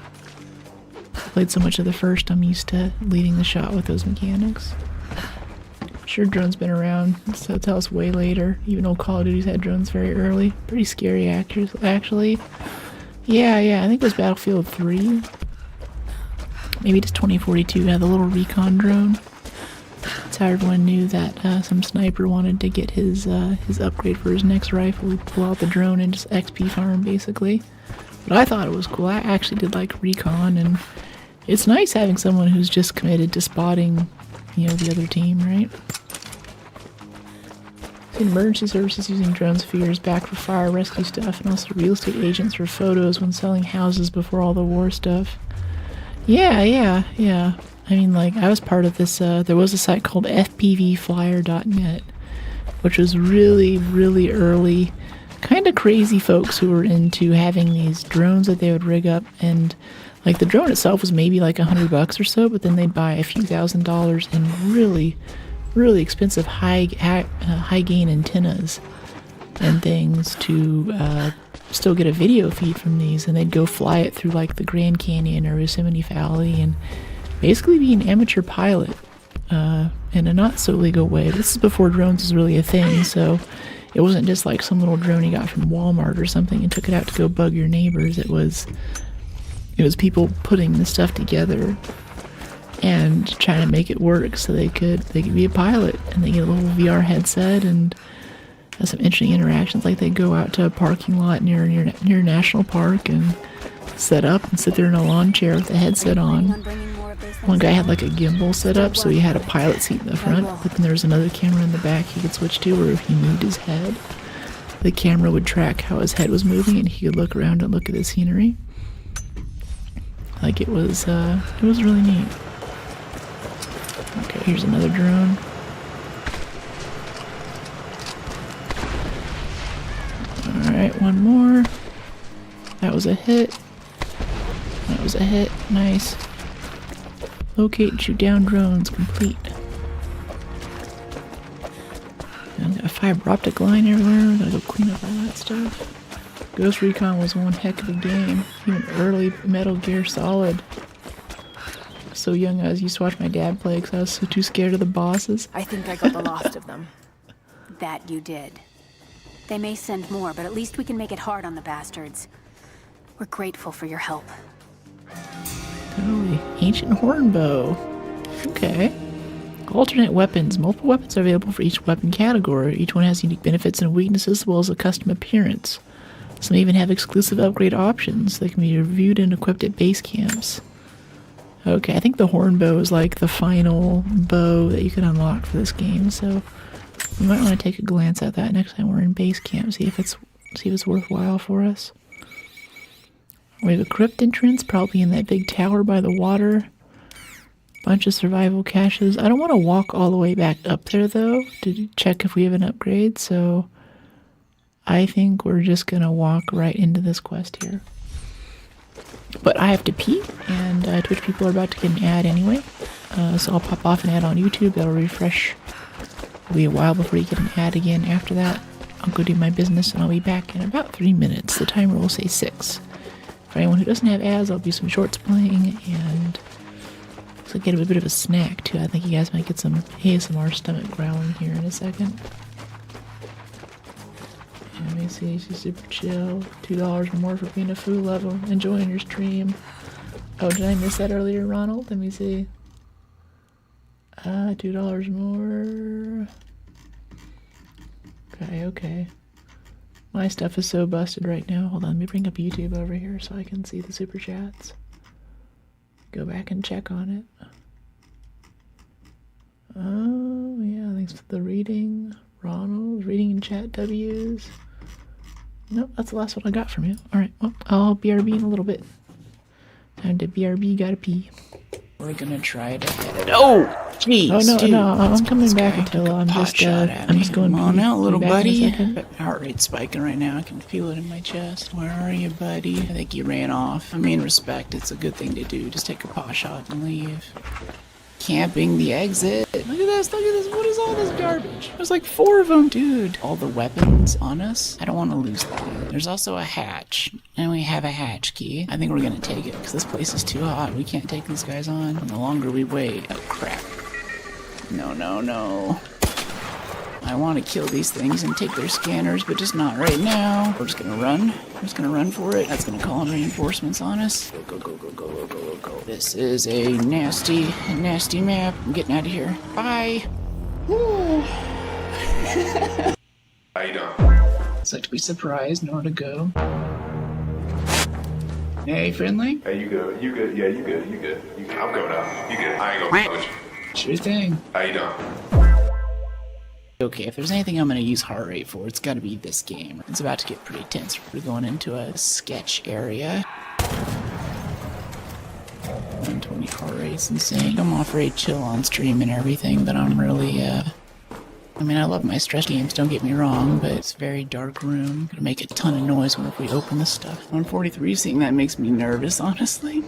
[SPEAKER 1] I played so much of the first, I'm used to leading the shot with those mechanics. I'm sure drones been around, so tell us way later. Even old Call of Duty's had drones very early. Pretty scary actually. Yeah, I think it was Battlefield 3. Maybe just 2042 had the little Recon drone. That's how everyone knew that some sniper wanted to get his upgrade for his next rifle. He'd pull out the drone and just XP farm, basically. But I thought it was cool. I actually did like Recon, and it's nice having someone who's just committed to spotting, you know, the other team, right? Emergency services using drones a few years back for fire rescue stuff, and also real estate agents for photos when selling houses before all the war stuff. Yeah. I mean, like, I was part of this, there was a site called fpvflyer.net, which was really, really early, kind of crazy folks who were into having these drones that they would rig up and, Like, the drone itself was maybe like $100 or so, but then they'd buy a few $1,000s in really, really expensive high gain antennas and things to still get a video feed from these, and they'd go fly it through like the Grand Canyon or Yosemite Valley and basically be an amateur pilot in a not so legal way. This is before drones was really a thing, so it wasn't just like some little drone you got from Walmart or something and took it out to go bug your neighbors. It was people putting the stuff together and trying to make it work so they could be a pilot, and they get a little VR headset and have some interesting interactions. Like, they go out to a parking lot near a national park and set up and sit there in a lawn chair with a headset on. One guy had like a gimbal set up, so he had a pilot seat in the front, but then there was another camera in the back he could switch to, where if he moved his head, the camera would track how his head was moving and he could look around and look at the scenery. Like, it was really neat. Okay, here's another drone. Alright, one more. That was a hit. That was a hit. Nice. Locate and shoot down drones complete. And got a fiber optic line everywhere. Gotta go clean up all that stuff. Ghost Recon was one heck of a game. Even early Metal Gear Solid. So young, I used to watch my dad play because I was so too scared of the bosses.
[SPEAKER 2] I think I got the last of them.
[SPEAKER 9] That you did. They may send more, but at least we can make it hard on the bastards. We're grateful for your help.
[SPEAKER 1] Totally. Ancient hornbow. Okay. Alternate weapons. Multiple weapons are available for each weapon category. Each one has unique benefits and weaknesses as well as a custom appearance. Some even have exclusive upgrade options. They can be reviewed and equipped at base camps. Okay, I think the hornbow is like the final bow that you can unlock for this game, so we might want to take a glance at that next time we're in base camp, see if it's worthwhile for us. We have a crypt entrance, probably in that big tower by the water. Bunch of survival caches. I don't want to walk all the way back up there, though, to check if we have an upgrade, so I think we're just going to walk right into this quest here. But I have to pee, and Twitch people are about to get an ad anyway, so I'll pop off an ad on YouTube. That'll refresh. It'll be a while before you get an ad again. After that, I'll go do my business, and I'll be back in about 3 minutes. The timer will say 6. For anyone who doesn't have ads, I'll do some shorts playing, and so get a bit of a snack too. I think you guys might get some ASMR stomach growling here in a second. And let me see, she's super chill. $2 or more for being a food level. Enjoying your stream. Oh, did I miss that earlier, Ronald? Let me see. $2 more. Okay. My stuff is so busted right now. Hold on, let me bring up YouTube over here so I can see the super chats. Go back and check on it. Oh, yeah, thanks for the reading. Ronald, reading in chat W's. Nope, that's the last one I got from you. Alright, well, I'll BRB in a little bit. Time to BRB, gotta pee. We're gonna try to hit it. Oh! Jeez, oh, no, dude. No, I'm coming back until I'm just going
[SPEAKER 10] Come on out, little buddy.
[SPEAKER 1] Heart rate's spiking right now. I can feel it in my chest. Where are you, buddy? I think you ran off. I mean, respect, it's a good thing to do. Just take a paw shot and leave. Camping the exit. Look at this, what is all this garbage? There's like 4 of them, dude. All the weapons on us, I don't want to lose that. There's also a hatch, and we have a hatch key. I think we're gonna take it, because this place is too hot. We can't take these guys on. The longer we wait, oh crap. No. I want to kill these things and take their scanners, but just not right now. We're just gonna run. We're just gonna run for it. That's gonna call in reinforcements on us. Go. This is a nasty map. I'm getting out of here. Bye.
[SPEAKER 4] How you doing?
[SPEAKER 1] It's like to be surprised, nor to go. Hey, friendly?
[SPEAKER 4] Hey, you good? Yeah, you good. I'm going out. You good? I ain't gonna push you.
[SPEAKER 1] Sure thing.
[SPEAKER 4] How you doing?
[SPEAKER 1] Okay, if there's anything I'm going to use heart rate for, it's got to be this game. It's about to get pretty tense. We're going into a sketch area. 120 heart rate's insane. I'm off rate chill on stream and everything, but I'm really I mean, I love my stress games, don't get me wrong, but it's a very dark room. Gonna make a ton of noise whenever we open this stuff. 143, seeing that makes me nervous, honestly.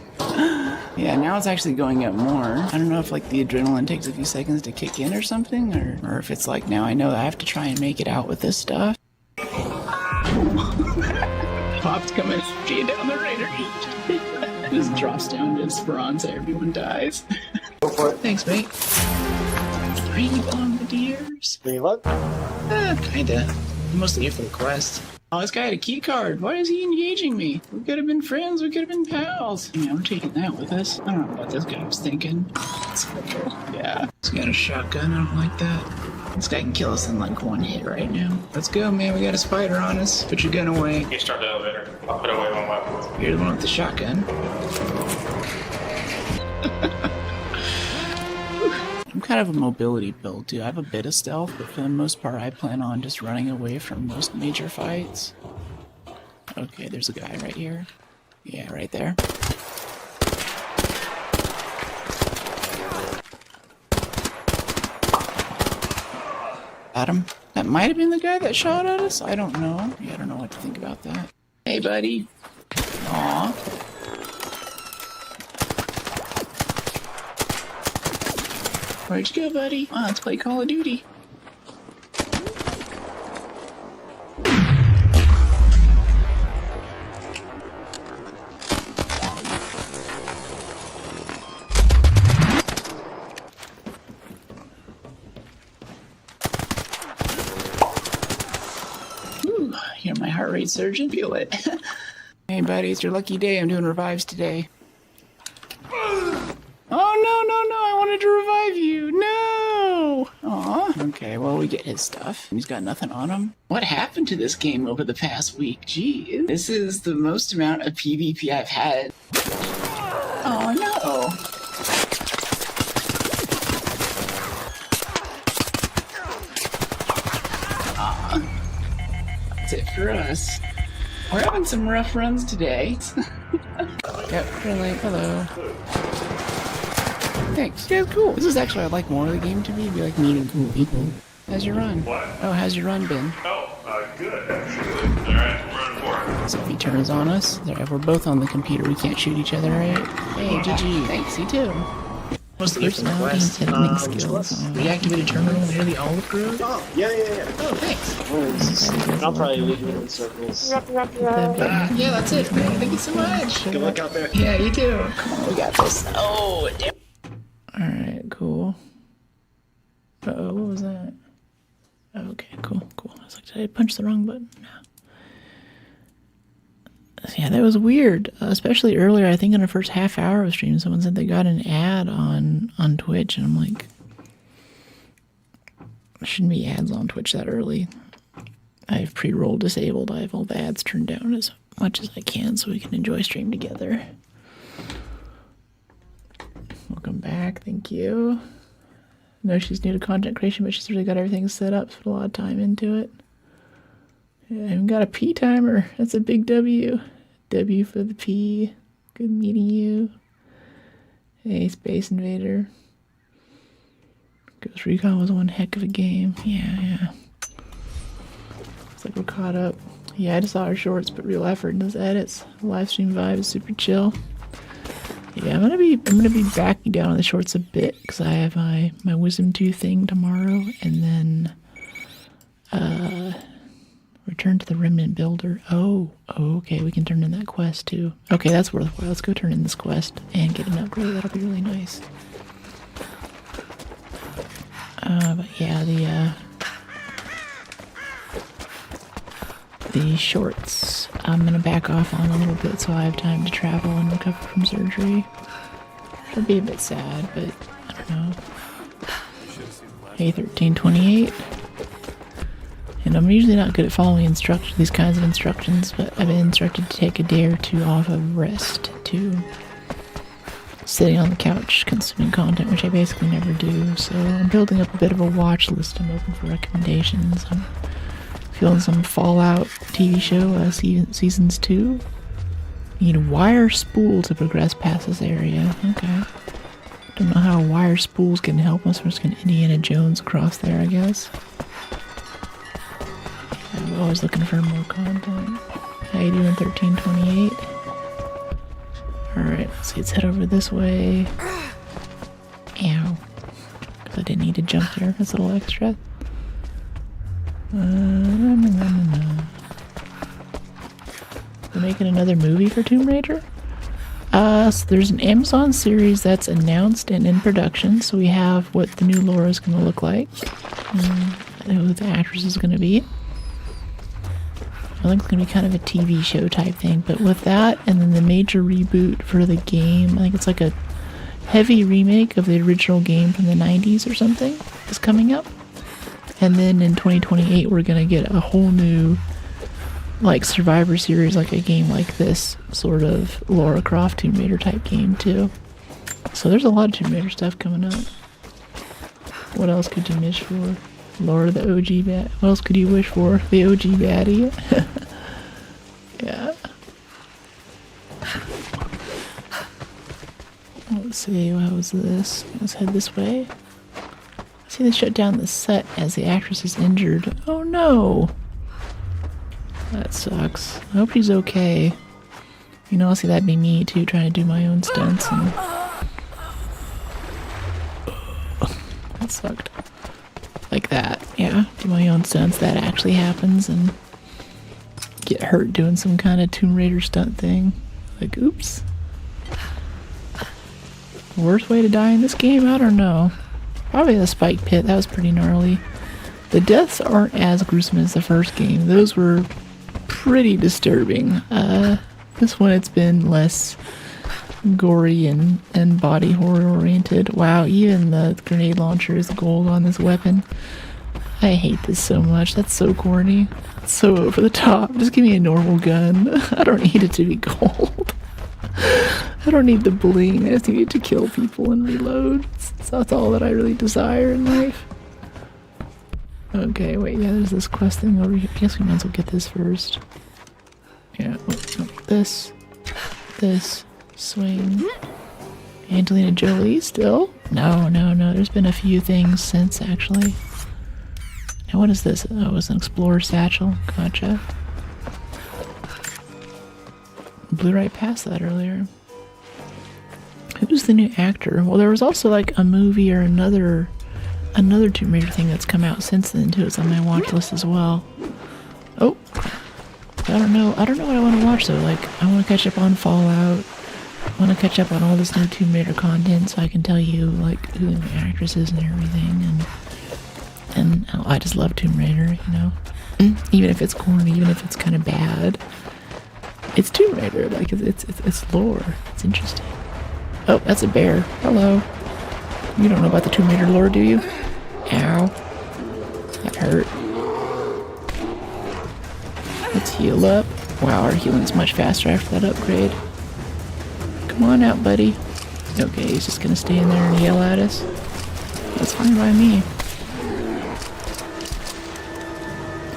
[SPEAKER 1] Yeah, now it's actually going up more. I don't know if like the adrenaline takes a few seconds to kick in or something, or if it's like now I know that I have to try and make it out with this stuff. Pop's coming straight down the radar. Just drops down to Esperanza, everyone dies.
[SPEAKER 10] Go for it.
[SPEAKER 1] Thanks, mate. 3 bombardiers.
[SPEAKER 10] Any luck?
[SPEAKER 1] Kinda. I'm mostly here for the quest. Oh, this guy had a key card. Why is he engaging me? We could have been friends. We could have been pals. Yeah, we're taking that with us. I don't know what this guy was thinking. Yeah. He's got a shotgun. I don't like that. This guy can kill us in like 1 hit right now. Let's go, man. We got a spider on us. Put your gun away.
[SPEAKER 11] You start the elevator. I'll put away one weapon.
[SPEAKER 1] You're the one with the shotgun. I'm kind of a mobility build, too. I have a bit of stealth, but for the most part, I plan on just running away from most major fights. Okay, there's a guy right here. Yeah, right there. Got him. That might have been the guy that shot at us? I don't know. Yeah, I don't know what to think about that. Hey, buddy. Aw. Where'd you go, buddy? Oh, let's play Call of Duty. Ooh, hear my heart rate surging? Feel it. Hey, buddy, it's your lucky day. I'm doing revives today. I wanted to revive you. No. Aw. Okay, well, we get his stuff. He's got nothing on him. What happened to this game over the past week? Gee, this is the most amount of PvP I've had. Oh, no. Aw. That's it for us. We're having some rough runs today. Yep, really. Hello. Thanks. Yeah, cool. This is actually, I'd like more of the game to be like meeting cool people. How's your run?
[SPEAKER 11] What?
[SPEAKER 1] Oh, how's your run been?
[SPEAKER 11] Oh, good, actually. Alright, I'm running for it.
[SPEAKER 1] So if he turns on us, we're both on the computer, we can't shoot each other, right? Hey, GG. Thanks, you too. Personality and settling skills. Reactivated terminal near the olive grove?
[SPEAKER 10] Oh, yeah.
[SPEAKER 1] Oh, thanks.
[SPEAKER 10] I'll probably leave you in circles.
[SPEAKER 1] Yeah, that's it, man. Thank you so much.
[SPEAKER 10] Good luck out there.
[SPEAKER 1] Yeah, you too. Come on, we got this. Oh, damn. Alright, cool. Uh-oh, what was that? Okay, cool. I was like, did I punch the wrong button? No. Yeah, that was weird. Especially earlier, I think in the first half hour of stream, someone said they got an ad on Twitch, and I'm like, there shouldn't be ads on Twitch that early. I have pre-roll disabled. I have all the ads turned down as much as I can so we can enjoy stream together. Welcome back, thank you. I know she's new to content creation, but she's really got everything set up, put a lot of time into it. Yeah, I even got a P timer. That's a big W. W for the P. Good meeting you. Hey, Space Invader. Ghost Recon was one heck of a game. Yeah. Looks like we're caught up. Yeah, I just saw our shorts, but real effort in those edits. Live stream vibe is super chill. Yeah, I'm gonna be backing down on the shorts a bit because I have my wisdom tooth thing tomorrow, and then return to the remnant builder. Oh, okay, we can turn in that quest too. Okay, that's worthwhile. Let's go turn in this quest and get an upgrade. That'll be really nice. But yeah, the shorts I'm gonna back off on a little bit so I have time to travel and recover from surgery. It'll be a bit sad, but I don't know. Hey, 1328. And I'm usually not good at following these kinds of instructions, but I've been instructed to take a day or two off of rest to sitting on the couch consuming content, which I basically never do. So I'm building up a bit of a watch list. I'm open for recommendations. I'm feeling some Fallout TV show, seasons 2. Need a wire spool to progress past this area. Okay. Don't know how wire spools can help us. We're just gonna Indiana Jones across there, I guess. I'm always looking for more content. How you doing, 1328? Alright, let's head over this way. Ow. Because I didn't need to jump there. That's a little extra. We're making another movie for Tomb Raider? So there's an Amazon series that's announced and in production, so we have what the new Laura is going to look like. Who the actress is going to be. I think it's going to be kind of a TV show type thing, but with that, and then the major reboot for the game, I think it's like a heavy remake of the original game from the 90s or something, is coming up. And then in 2028, we're going to get a whole new, like, Survivor series, like a game like this, sort of Lara Croft Tomb Raider type game, too. So there's a lot of Tomb Raider stuff coming up. What else could you wish for? Laura the OG bat. What else could you wish for? The OG baddie. Yeah. Let's see, how was this? Let's head this way. See, they shut down the set as the actress is injured. Oh no! That sucks. I hope she's okay. You know, see, that'd be me too, trying to do my own stunts and... That sucked. Like that, yeah. Do my own stunts, that actually happens, and get hurt doing some kind of Tomb Raider stunt thing. Like, oops. Worst way to die in this game? I don't know. Probably the spike pit, that was pretty gnarly. The deaths aren't as gruesome as the first game. Those were pretty disturbing. This one, it's been less gory and body horror oriented. Wow, even the grenade launcher is gold on this weapon. I hate this so much. That's so corny. It's so over the top. Just give me a normal gun. I don't need it to be gold. I don't need the bling. I just need it to kill people and reload. That's all that I really desire in life. Okay, wait, yeah, there's this quest thing over here. I guess we might as well get this first. Yeah, this, swing. Angelina Jolie still? No, there's been a few things since, actually. Now what is this? Oh, it was an explorer satchel. Gotcha. Blew right past that earlier. Who's the new actor? Well, there was also like a movie or another Tomb Raider thing that's come out since then too. It's on my watch list as well. Oh, I don't know what I want to watch though. Like, I want to catch up on Fallout. I want to catch up on all this new Tomb Raider content so I can tell you like who the actress is and everything. And I just love Tomb Raider, you know. Even if it's corny, even if it's kind of bad, it's Tomb Raider. Like it's lore. It's interesting. Oh, that's a bear. Hello. You don't know about the Tomb Raider lore, do you? Ow. That hurt. Let's heal up. Wow, our healing's much faster after that upgrade. Come on out, buddy. Okay, he's just gonna stay in there and yell at us. That's fine by me.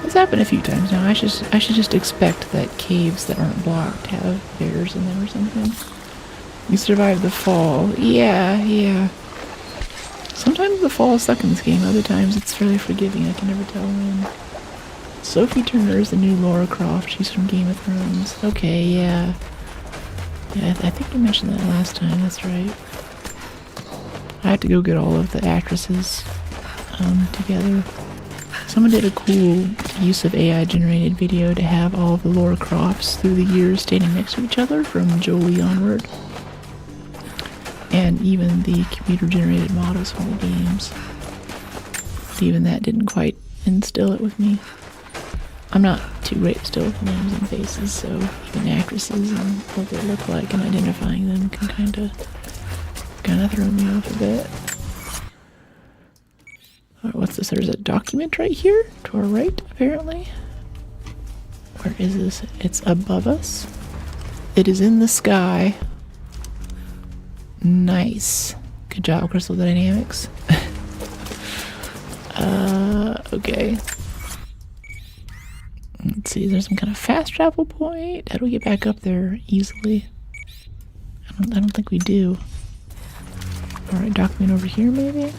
[SPEAKER 1] It's happened a few times now. I should just expect that caves that aren't blocked have bears in them or something. You survived the fall. Yeah. Sometimes the fall is stuck in this game. Other times it's fairly forgiving. I can never tell when. Sophie Turner is the new Lara Croft. She's from Game of Thrones. Okay, yeah. Yeah, I think you mentioned that last time. That's right. I have to go get all of the actresses together. Someone did a cool use of AI-generated video to have all of the Lara Crofts through the years standing next to each other from Jolie onward. And even the computer-generated models from the games. But even that didn't quite instill it with me. I'm not too great still with names and faces, so even actresses and what they look like and identifying them can kind of throw me off a bit. Alright, what's this? There's a document right here to our right, apparently. Where is this? It's above us. It is in the sky. Nice. Good job, Crystal Dynamics. Okay. Let's see, is there some kind of fast travel point? How do we get back up there easily? I don't think we do. Alright, document over here maybe?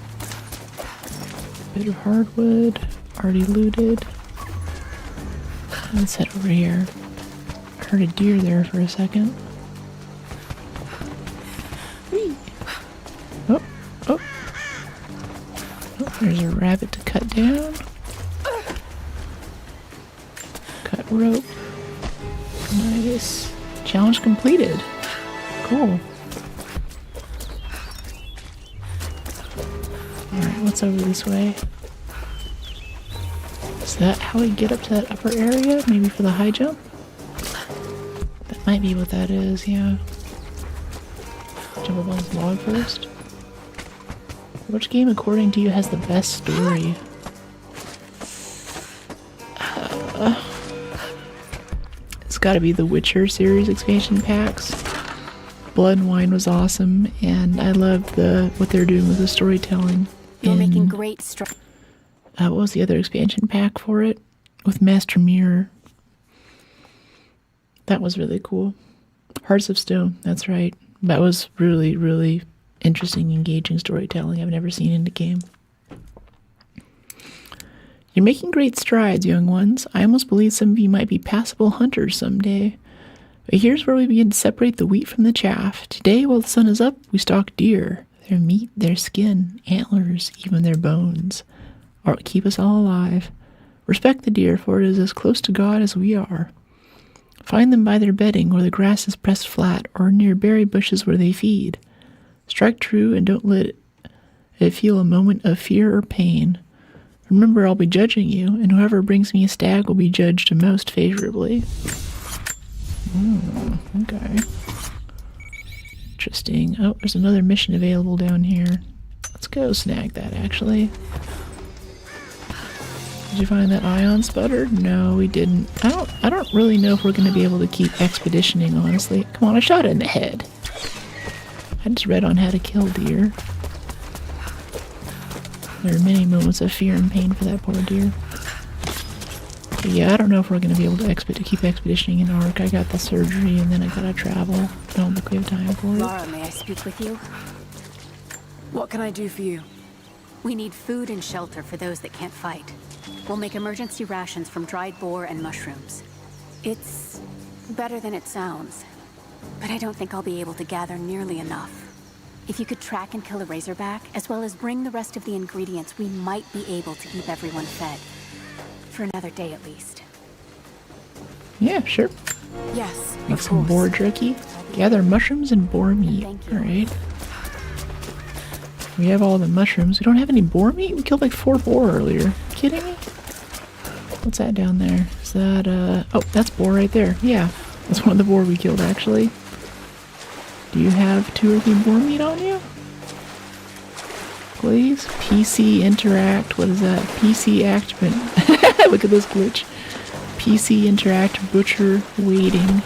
[SPEAKER 1] Bit of hardwood. Already looted. Let's head over here. I heard a deer there for a second. Whee! Oh, oh. Oh, there's a rabbit to cut down. Cut rope. Nice. Challenge completed. Cool. Alright, what's over this way? Is that how we get up to that upper area? Maybe for the high jump? That might be what that is, yeah. Jump up on this log first. Which game, according to you, has the best story? It's gotta be the Witcher series expansion packs. Blood and Wine was awesome, and I loved what they're doing with the storytelling.
[SPEAKER 9] You're making great strides.
[SPEAKER 1] What was the other expansion pack for it? With Master Mirror. That was really cool. Hearts of Stone, that's right. That was really, really interesting, engaging storytelling I've never seen in a game. You're making great strides, young ones. I almost believe some of you might be passable hunters someday. But here's where we begin to separate the wheat from the chaff. Today, while the sun is up, we stalk deer. Their meat, their skin, antlers, even their bones are what keep us all alive. Respect the deer, for it is as close to God as we are. Find them by their bedding, where the grass is pressed flat, or near berry bushes where they feed. Strike true and don't let it feel a moment of fear or pain. Remember, I'll be judging you, and whoever brings me a stag will be judged most favorably. Okay. Interesting. Oh, there's another mission available down here. Let's go snag that, actually. Did you find that ion sputter? No, we didn't. I don't really know if we're going to be able to keep expeditioning, honestly. Come on, I shot it in the head. I just read on how to kill deer. There are many moments of fear and pain for that poor deer. But yeah, I don't know if we're going to be able to keep expeditioning in Ark. I got the surgery and then I gotta travel. I don't think we have time for it.
[SPEAKER 9] Lara, may I speak with you?
[SPEAKER 2] What can I do for you?
[SPEAKER 9] We need food and shelter for those that can't fight. We'll make emergency rations from dried boar and mushrooms. It's better than it sounds, but I don't think I'll be able to gather nearly enough. If you could track and kill a razorback, as well as bring the rest of the ingredients, we might be able to keep everyone fed. For another day at least.
[SPEAKER 1] Yeah, sure.
[SPEAKER 2] Yes,
[SPEAKER 1] Make some boar jerky. Gather mushrooms and boar meat. Alright. We have all the mushrooms. We don't have any boar meat? We killed like 4 boar earlier. You kidding me? What's that down there? Is that, oh, that's boar right there. Yeah. That's one of the boar we killed, actually. Do you have 2 or 3 boar meat on you? Please? PC interact. What is that? PC activate. Look at this glitch. PC interact butcher waiting.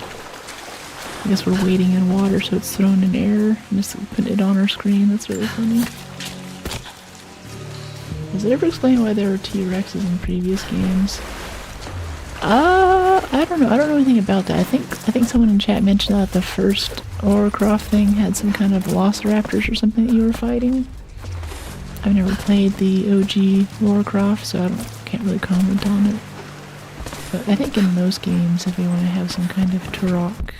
[SPEAKER 1] I guess we're waiting in water, so it's thrown in error. I'm just putting it on our screen. That's really funny. Does it ever explain why there were T-Rexes in previous games? I don't know. I don't know anything about that. I think someone in chat mentioned that the first Lara Croft thing had some kind of velociraptors or something that you were fighting. I've never played the OG Lara Croft, so I can't really comment on it. But I think in most games, if you want to have some kind of Turok,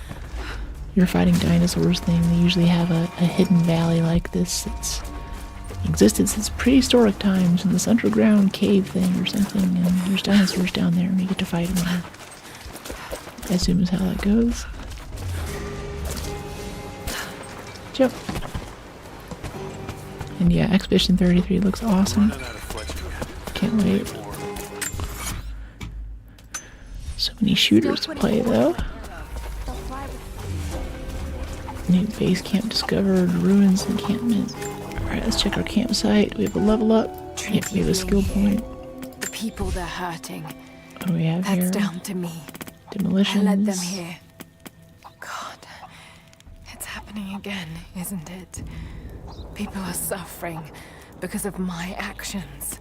[SPEAKER 1] you're fighting dinosaurs thing, they usually have a hidden valley like this that's existed since prehistoric times in this underground cave thing or something, and there's dinosaurs down there and you get to fight them there. I assume is how that goes. Jump. And yeah, Expedition 33 looks awesome. Can't wait. So many shooters to play though. New base camp discovered, ruins encampment. Alright, let's check our campsite. We have a level up. Yep, we have a skill point.
[SPEAKER 2] The people they're hurting.
[SPEAKER 1] What do we have here?
[SPEAKER 2] That's down to me.
[SPEAKER 1] Demolitions.
[SPEAKER 2] I led them here. God, it's happening again, isn't it? People are suffering because of my actions.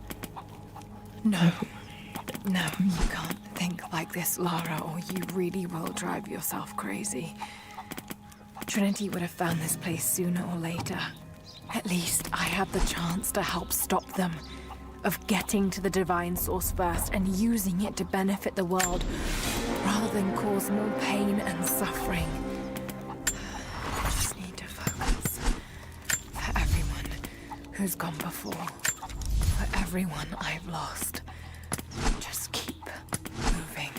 [SPEAKER 2] No, you can't think like this, Lara, or you really will drive yourself crazy. Trinity would have found this place sooner or later. At least I had the chance to help stop them. Of getting to the divine source first and using it to benefit the world, rather than cause more pain and suffering. I just need to focus. For everyone who's gone before. For everyone I've lost. Just keep moving.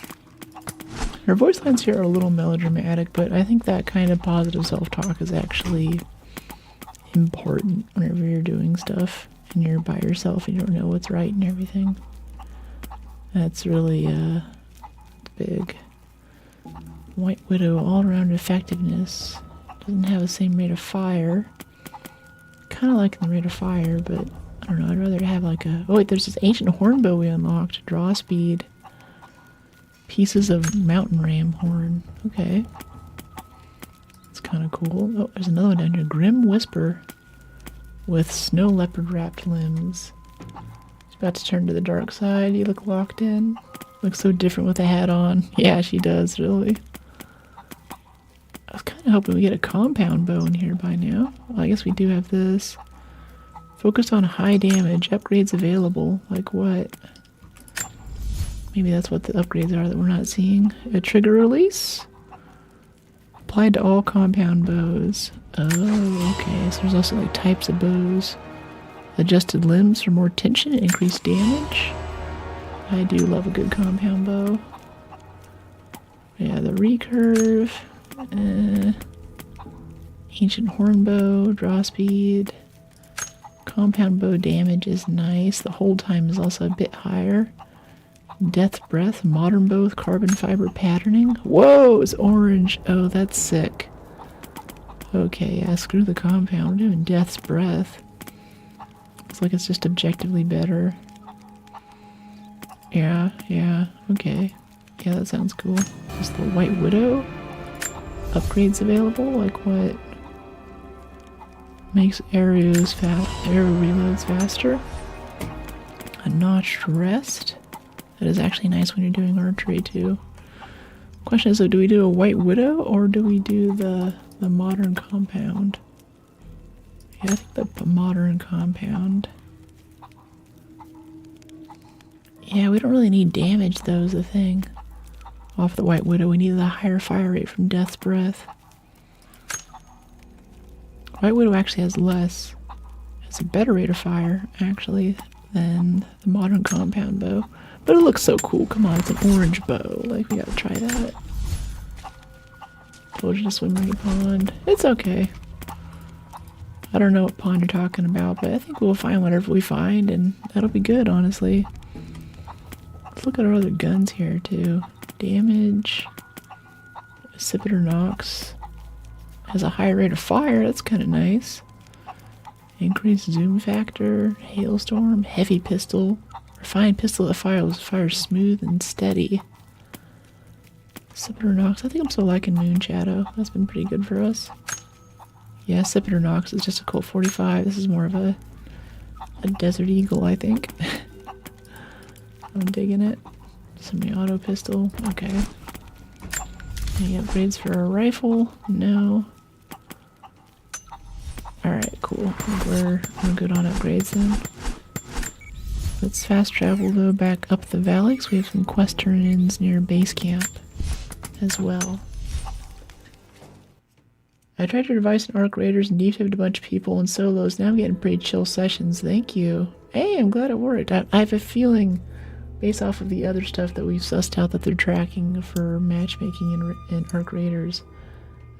[SPEAKER 1] Her voice lines here are a little melodramatic, but I think that kind of positive self-talk is actually important whenever you're doing stuff and you're by yourself and you don't know what's right and everything. That's really big. White Widow, all-around effectiveness. Doesn't have the same rate of fire. Kind of like the rate of fire, but I don't know, I'd rather have like a... Oh wait, there's this ancient hornbow we unlocked. Draw speed. Pieces of mountain ram horn. Okay. That's kind of cool. Oh, there's another one down here. Grim Whisper with snow leopard wrapped limbs. She's about to turn to the dark side. You look locked in. Looks so different with the hat on. Yeah, she does, really. I was kind of hoping we get a compound bow in here by now. Well, I guess we do have this. Focused on high damage. Upgrades available. Like what? Maybe that's what the upgrades are that we're not seeing. A trigger release. Applied to all compound bows. Oh, okay. So there's also like types of bows. Adjusted limbs for more tension and increased damage. I do love a good compound bow. Yeah, the recurve. Ancient hornbow. Draw speed. Compound bow damage is nice. The hold time is also a bit higher. Death Breath, modern bow with carbon fiber patterning. Whoa, it's orange. Oh, that's sick. Okay, yeah, screw the compound. We're doing Death's Breath. Looks like it's just objectively better. Yeah, okay. Yeah, that sounds cool. Just the White Widow. Upgrades available? Like what? Makes arrow reloads faster. A notched rest. That is actually nice when you're doing archery too. Question is, so do we do a White Widow or do we do the modern compound? Yeah, I think the modern compound. Yeah, we don't really need damage though is the thing. Off the White Widow, we need the higher fire rate from Death's Breath. White Widow actually has less. Has a better rate of fire, actually, than the modern compound bow. But it looks so cool. Come on, it's an orange bow. Like, we gotta try that. Told you to swim in the pond. It's okay. I don't know what pond you're talking about, but I think we'll find whatever we find, and that'll be good, honestly. Let's look at our other guns here, too. Damage. Scimitar Nox. Has a high rate of fire. That's kind of nice. Increased zoom factor. Hailstorm. Heavy pistol. Refined pistol that fires smooth and steady. Scimitar Nox. I think I'm still liking Moon Shadow. That's been pretty good for us. Yeah, Scimitar Nox is just a Colt 45. This is more of a Desert Eagle, I think. I'm digging it. Semi-auto pistol. Okay. Any upgrades for a rifle? No. Alright, cool. We're good on upgrades then. Let's fast travel though back up the valley because we have some quest turn-ins near base camp as well. I tried your advice on Arc Raiders and defibed a bunch of people in solos. Now I'm getting pretty chill sessions. Thank you. Hey, I'm glad it worked. I have a feeling, based off of the other stuff that we've sussed out that they're tracking for matchmaking in Arc Raiders,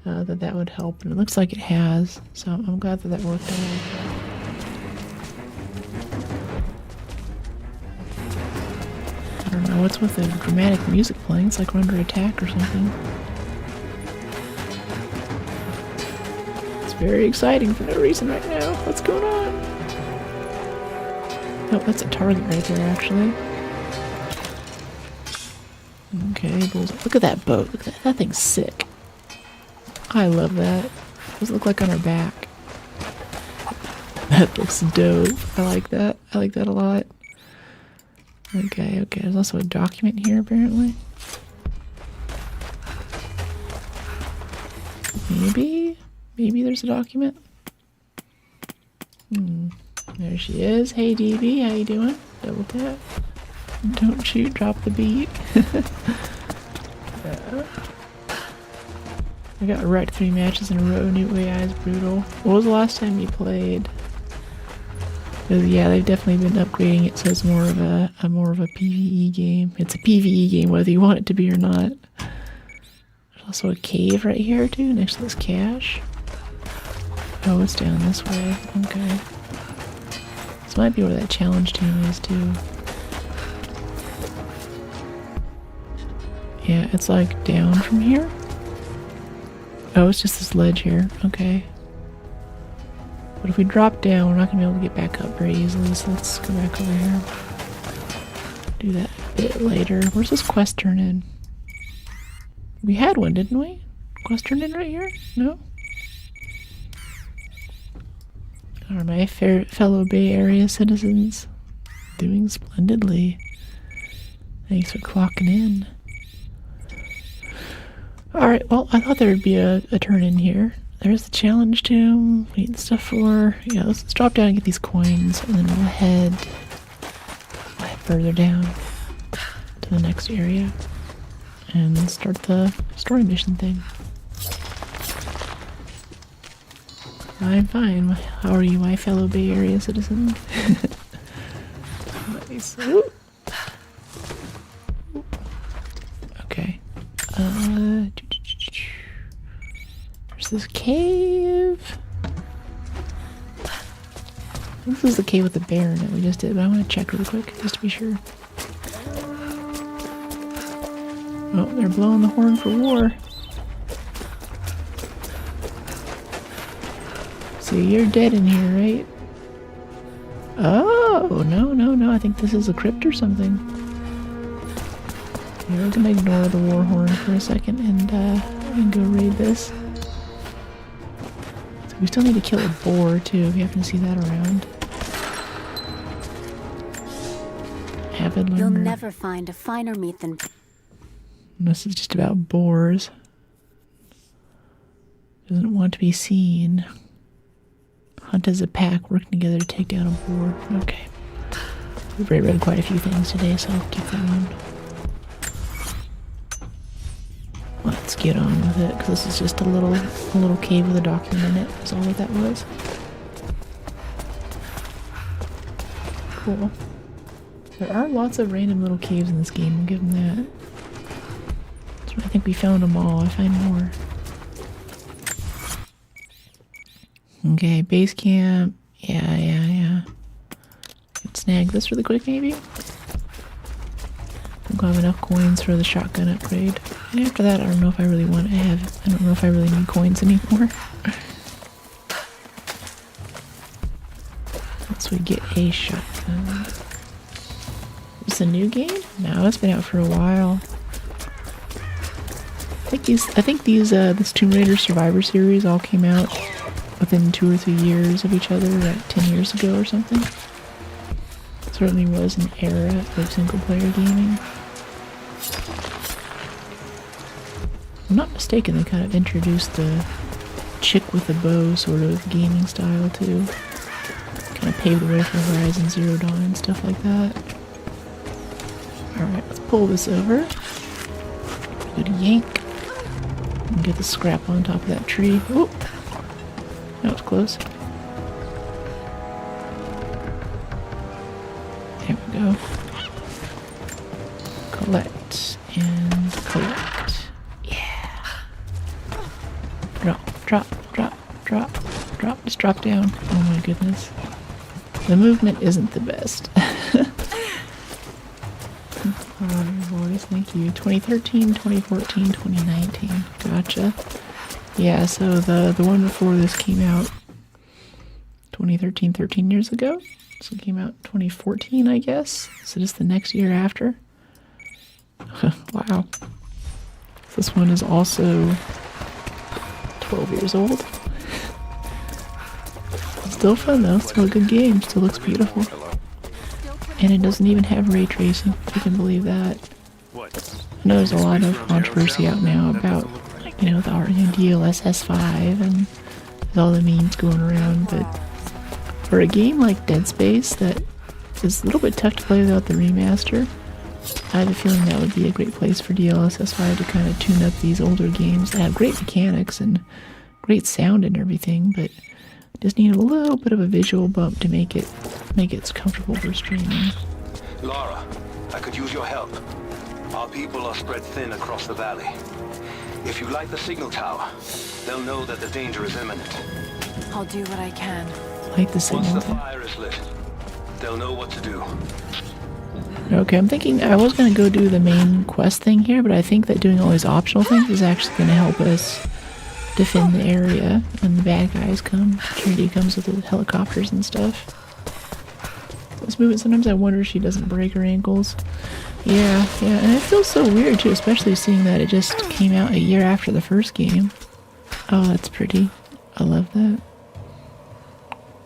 [SPEAKER 1] that would help. And it looks like it has. So I'm glad that worked out. I don't know what's with the dramatic music playing. It's like we're under attack or something. It's very exciting for no reason right now. What's going on? Oh, that's a target right there, actually. Okay, look at that boat. Look at that. That thing's sick. I love that. What does it look like on her back? That looks dope. I like that. I like that a lot. Okay. There's also a document here, apparently. Maybe there's a document. There she is. Hey DB, how you doing? Double tap. Don't shoot, drop the beat. I got wrecked 3 matches in a row. New AI is brutal. What was the last time you played? Yeah, they've definitely been upgrading it so it's more of a PvE game. It's a PvE game whether you want it to be or not. There's also a cave right here too, next to this cache. Oh, it's down this way. Okay. This might be where that challenge team is too. Yeah, it's like down from here. Oh, it's just this ledge here. Okay. But if we drop down, we're not going to be able to get back up very easily, so let's go back over here. Do that a bit later. Where's this quest turn in? We had one, didn't we? Quest turn in right here? No? Are my fellow Bay Area citizens doing splendidly? Thanks for clocking in. Alright, well, I thought there would be a turn in here. There's the challenge tomb. We need the stuff for... Yeah, let's drop down and get these coins, and then we'll head further down to the next area and start the story mission thing. I'm fine. How are you, my fellow Bay Area citizen? Nice. Ooh. Okay. There's this cave. I think this is the cave with the bear in it we just did, but I want to check real quick just to be sure. Oh, they're blowing the horn for war. So you're dead in here, right? Oh, no. I think this is a crypt or something. Yeah, we're gonna ignore the war horn for a second and go raid this. So we still need to kill a boar too, if you happen to see that around. Avid learner.
[SPEAKER 9] You'll never find a finer meat than...
[SPEAKER 1] This is just about boars. Doesn't want to be seen. Hunt as a pack, working together to take down a boar. Okay. We've already read quite a few things today, so I'll keep that one. Let's get on with it, because this is just a little cave with a document in it. That's all that was. Cool. There are lots of random little caves in this game, I'll give them that. So I think we found them all. I find more. Okay, base camp. Yeah. Let's snag this really quick, maybe. We'll have enough coins for the shotgun upgrade. And after that, I don't know if I really want to have. I don't know if I really need coins anymore. Once we get a shotgun. Is this a new game? No, it's been out for a while. I think these this Tomb Raider Survivor series all came out within 2 or 3 years of each other, like 10 years ago or something. It certainly was an era of single player gaming. If I'm not mistaken, they kind of introduced the chick with the bow sort of gaming style too. Kind of paved the way for Horizon Zero Dawn and stuff like that. Alright, let's pull this over. Good yank. And get the scrap on top of that tree. Oop! That was close. There we go. Collect and collect. Yeah. Drop. Just drop down. Oh my goodness. The movement isn't the best. Oh, boys, thank you. 2013, 2014, 2019. Gotcha. Yeah, so the one before this came out 2013, 13 years ago. So it came out 2014, I guess. So just the next year after. Wow. This one is also 12 years old. Still fun though, still a good game, still looks beautiful. And it doesn't even have ray tracing, if you can believe that. I know there's a lot of controversy out now about, you know, the DLSS 5 and all the memes going around, but For a game like Dead Space that is a little bit tough to play without the remaster, I have a feeling that would be a great place for DLSS5 to kind of tune up these older games that have great mechanics and great sound and everything, but just need a little bit of a visual bump to make it comfortable for streaming.
[SPEAKER 3] Lara, I could use your help. Our people are spread thin across the valley. If you light the signal tower, they'll know that the danger is imminent.
[SPEAKER 2] I'll do what I can.
[SPEAKER 1] Like the signal
[SPEAKER 3] Once the
[SPEAKER 1] tower.
[SPEAKER 3] fire is lit, they'll know what to do.
[SPEAKER 1] Okay, I'm thinking I was going to go do the main quest thing here, but I think that doing all these optional things is actually going to help us defend the area when the bad guys come. Trinity comes with the helicopters and stuff. This movement, sometimes I wonder if she doesn't break her ankles. Yeah, and it feels so weird too, especially seeing that it just came out a year after the first game. Oh, that's pretty. I love that.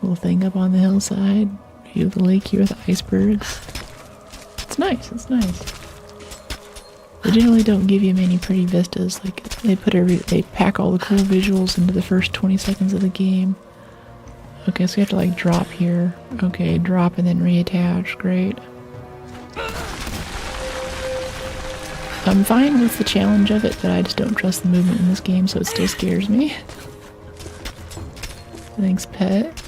[SPEAKER 1] Little thing up on the hillside. View of the lake here with the icebergs. It's nice, it's nice. They generally don't give you many pretty vistas. Like they pack all the cool visuals into the first 20 seconds of the game. Okay, so you have to like drop here. Okay, drop and then reattach. Great. I'm fine with the challenge of it, but I just don't trust the movement in this game, so it still scares me. Thanks, pet.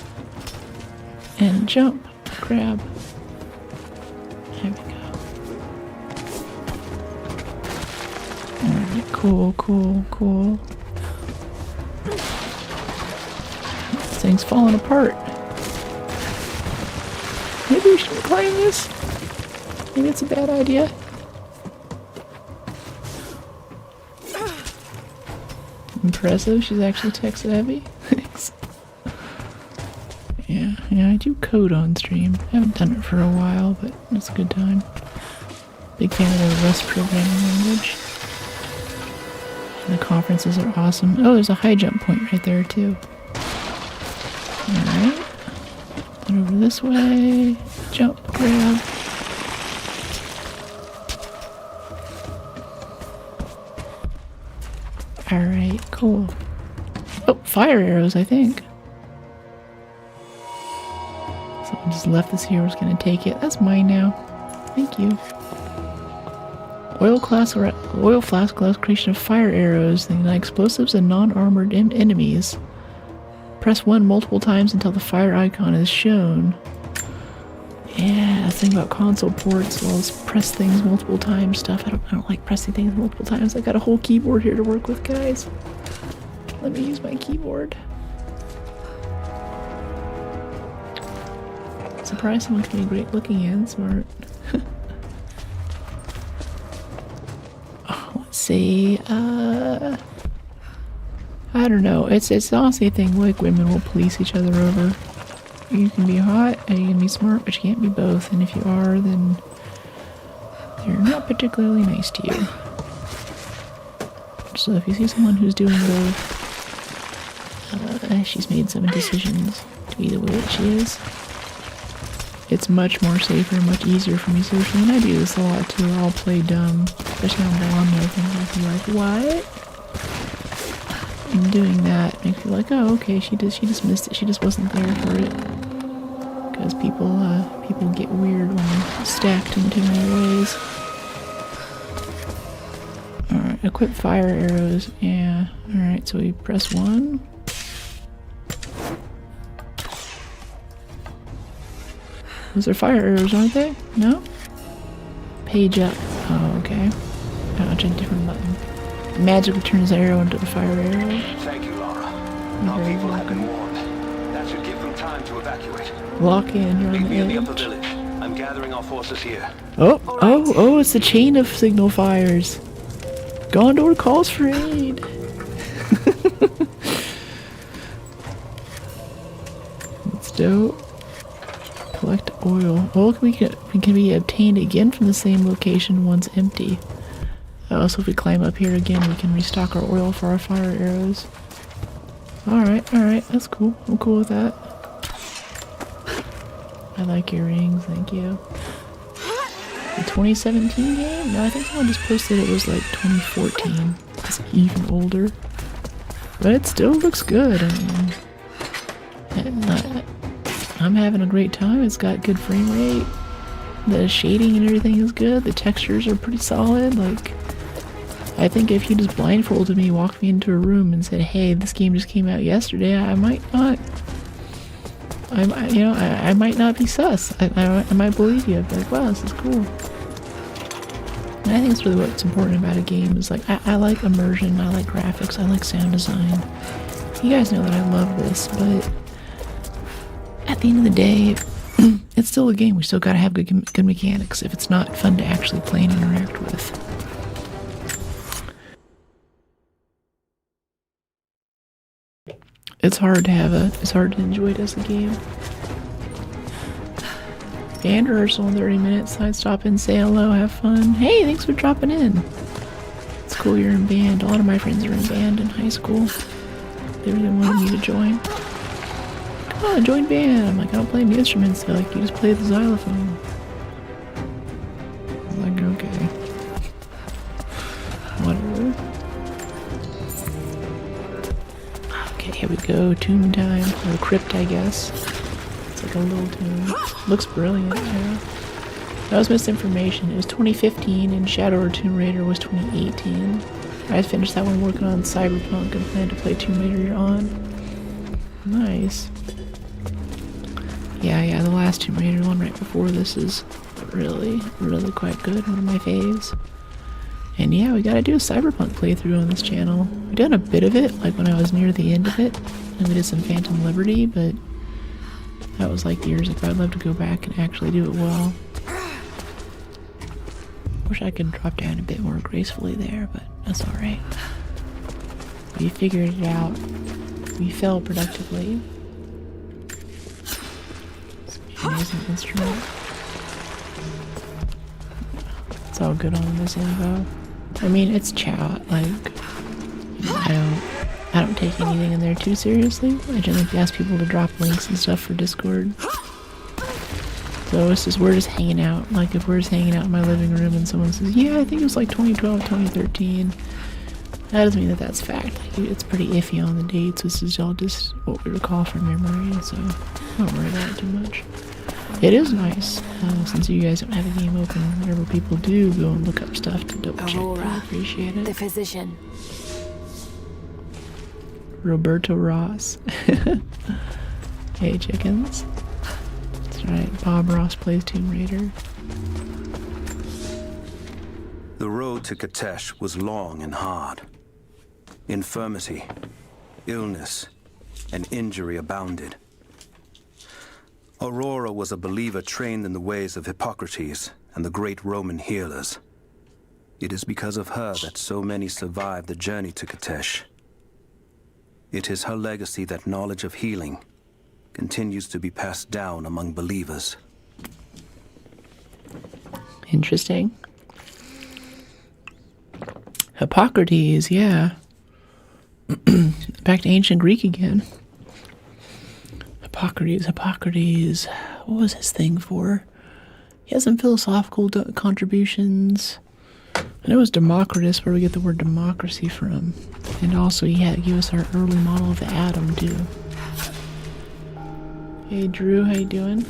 [SPEAKER 1] And jump. Grab. There we go. Alright, cool. This thing's falling apart. Maybe we shouldn't climb this. Maybe it's a bad idea. Impressive, she's actually text heavy. Thanks. Yeah, I do code on stream. I haven't done it for a while, but it's a good time. Big fan of the Rust programming language. And the conferences are awesome. Oh, there's a high jump point right there too. Alright. Then over this way. Jump, grab. Alright, cool. Oh, fire arrows, I think. Someone just left this here, was gonna take it. That's mine now. Thank you. Oil flask allows creation of fire arrows, that ignite explosives and non-armored enemies. Press 1 multiple times until the fire icon is shown. Yeah, that's the thing about console ports. Well, let's press things multiple times stuff. I don't like pressing things multiple times. I got a whole keyboard here to work with, guys. Let me use my keyboard. Surprised someone can be great looking and smart. Oh, let's see. I don't know. It's honestly a thing like women will police each other over. You can be hot and you can be smart, but you can't be both. And if you are, then they're not particularly nice to you. So if you see someone who's doing both, she's made some decisions to be the way that she is. It's much more safer, much easier for me socially, and I do this a lot too. I'll play dumb, especially on lawnmower things. I'll be like, what? And doing that makes you like, oh, okay, she just missed it. She just wasn't there for it. Because people get weird when they're stacked in too many ways. Alright, equip fire arrows. Yeah. Alright, so we press 1. Those are fire arrows, aren't they? No? Page up. Oh, okay. That's a different button. Magically turns the arrow into the fire arrow.
[SPEAKER 3] Thank you, Lara. Our people have been warned. That should give them time to evacuate.
[SPEAKER 1] Lock in, you're on
[SPEAKER 3] Meet me in the upper
[SPEAKER 1] the edge.
[SPEAKER 3] village. I'm gathering our forces here.
[SPEAKER 1] Oh, it's the chain of signal fires. Gondor calls for aid. That's dope. Collect oil. Oil can be obtained again from the same location once empty. Oh, so if we climb up here again, we can restock our oil for our fire arrows. Alright, that's cool. I'm cool with that. I like your rings, thank you. The 2017 game? No, I think someone just posted it was like 2014. It's even older. But it still looks good. I I'm having a great time. It's got good frame rate. The shading and everything is good. The textures are pretty solid. Like, I think if you just blindfolded me, walked me into a room and said, hey, this game just came out yesterday, I might not, I might not be sus. I might believe you. I'd be like, wow, this is cool. And I think it's really what's important about a game is like, I like immersion, I like graphics, I like sound design. You guys know that I love this, but at the end of the day, it's still a game. We still gotta have good mechanics if it's not fun to actually play and interact with. It's hard to enjoy it as a game. Band rehearsal in 30 minutes. I'd stop in, say hello, have fun. Hey, thanks for dropping in. It's cool you're in band. A lot of my friends are in band in high school. They really wanted me to join. Come on, join band. I'm like, I don't play any instruments. They're like, you just play the xylophone. I'm like, okay. Whatever. Okay, here we go. Tomb time. Or crypt, I guess. It's like a little tomb. Looks brilliant, yeah. That was misinformation. It was 2015 and Shadow or Tomb Raider was 2018. I finished that one working on Cyberpunk and plan to play Tomb Raider on. Nice. Yeah, the last Tomb Raider one right before this is really quite good. One of my faves. And yeah, we gotta do a Cyberpunk playthrough on this channel. We've done a bit of it, like when I was near the end of it. And we did some Phantom Liberty, but that was like years ago. I'd love to go back and actually do it well. Wish I could drop down a bit more gracefully there, but that's alright. We figured it out. We fell productively. It's an amazing instrument. It's all good on this info. I mean, it's chat, like, you know, I don't take anything in there too seriously. I generally ask people to drop links and stuff for Discord. So it's just, we're just hanging out. Like, if we're just hanging out in my living room and someone says, yeah, I think it was like 2012, 2013, that doesn't mean that that's fact. Like, it's pretty iffy on the dates. This is all just what we recall from memory, so don't worry about it too much. It is nice, since you guys don't have a game open, whenever people do go and look up stuff to double check. I appreciate it.
[SPEAKER 2] The physician.
[SPEAKER 1] Roberto Ross. Hey, chickens. That's right, Bob Ross plays Tomb Raider.
[SPEAKER 3] The road to Katesh was long and hard. Infirmity, illness, and injury abounded. Aurora was a believer trained in the ways of Hippocrates and the great Roman healers. It is because of her that so many survived the journey to Katesh. It is her legacy that knowledge of healing continues to be passed down among believers.
[SPEAKER 1] Interesting. Hippocrates, yeah. Back to ancient Greek again. Hippocrates. What was his thing for? He has some philosophical contributions. I know it was Democritus, where we get the word democracy from. And also he had give us our early model of the atom, too. Hey, Drew, how you doing?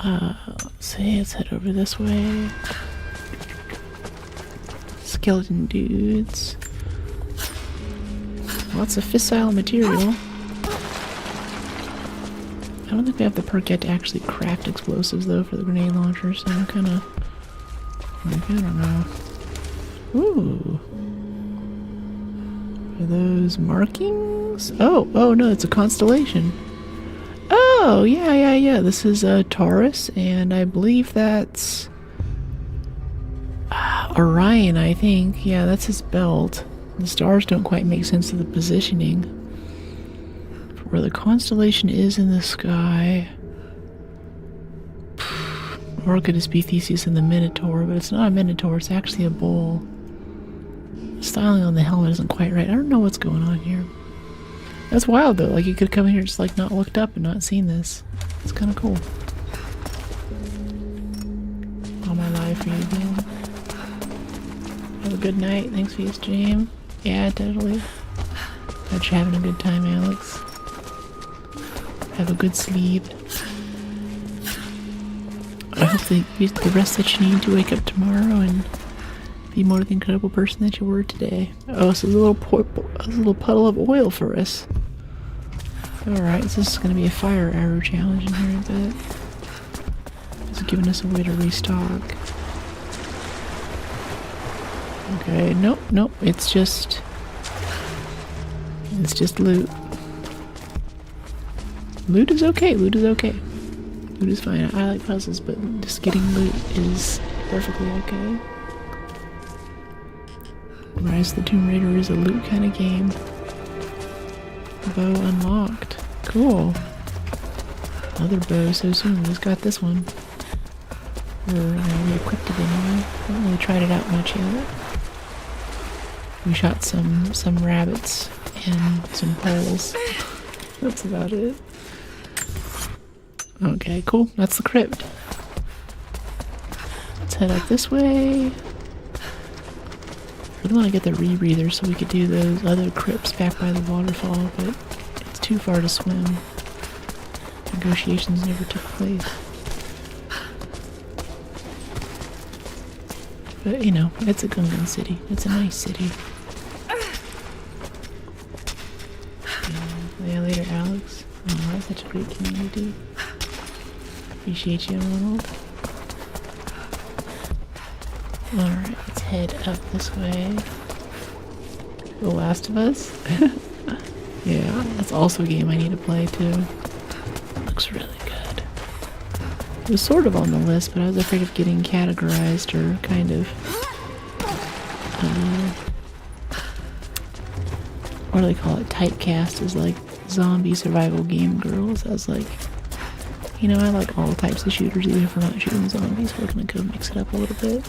[SPEAKER 1] Let's see, let's head over this way. Skeleton dudes. Lots of fissile material. I don't think we have the perk yet to actually craft explosives, though, for the grenade launcher, so I'm kind of... I don't know. Ooh. Are those markings? Oh, no, it's a constellation. Oh, yeah. This is Taurus, and I believe that's... Orion, I think. Yeah, that's his belt. The stars don't quite make sense of the positioning. Where the constellation is in the sky. Or it could just be Theseus and the Minotaur, but it's not a Minotaur, it's actually a bull. The styling on the helmet isn't quite right. I don't know what's going on here. That's wild though, like you could come in here just like not looked up and not seen this. It's kind of cool. All my life for you, man. Have a good night. Thanks for your stream. Yeah, totally. Bet you're having a good time, Alex. Have a good sleep. I hope that you get the rest that you need to wake up tomorrow and be more the incredible person that you were today. Oh, so there's a little puddle of oil for us. Alright, so this is going to be a fire arrow challenge in here, I bet. It's giving us a way to restock. Okay, nope, it's just loot. Loot is okay. Loot is fine. I like puzzles, but just getting loot is perfectly okay. Rise of the Tomb Raider is a loot kind of game. Bow unlocked. Cool. Another bow so soon. Just got this one. We equipped it anyway. Haven't really tried it out much yet. We shot some rabbits and some poles. That's about it. Okay, cool. That's the crypt. Let's head up this way. I really want to get the rebreather so we could do those other crypts back by the waterfall, but it's too far to swim. Negotiations never took place. But, you know, it's a Gungan city. It's a nice city. Yeah, later, Alex. Oh, that's such a great community. Appreciate you, Ronald. Alright, let's head up this way. The Last of Us? Yeah, that's also a game I need to play too. Looks really good. It was sort of on the list, but I was afraid of getting categorized or kind of... what do they call it? Typecast as like zombie survival game girls. I was like, you know, I like all types of shooters, even if we're not shooting zombies. We're gonna go mix it up a little bit.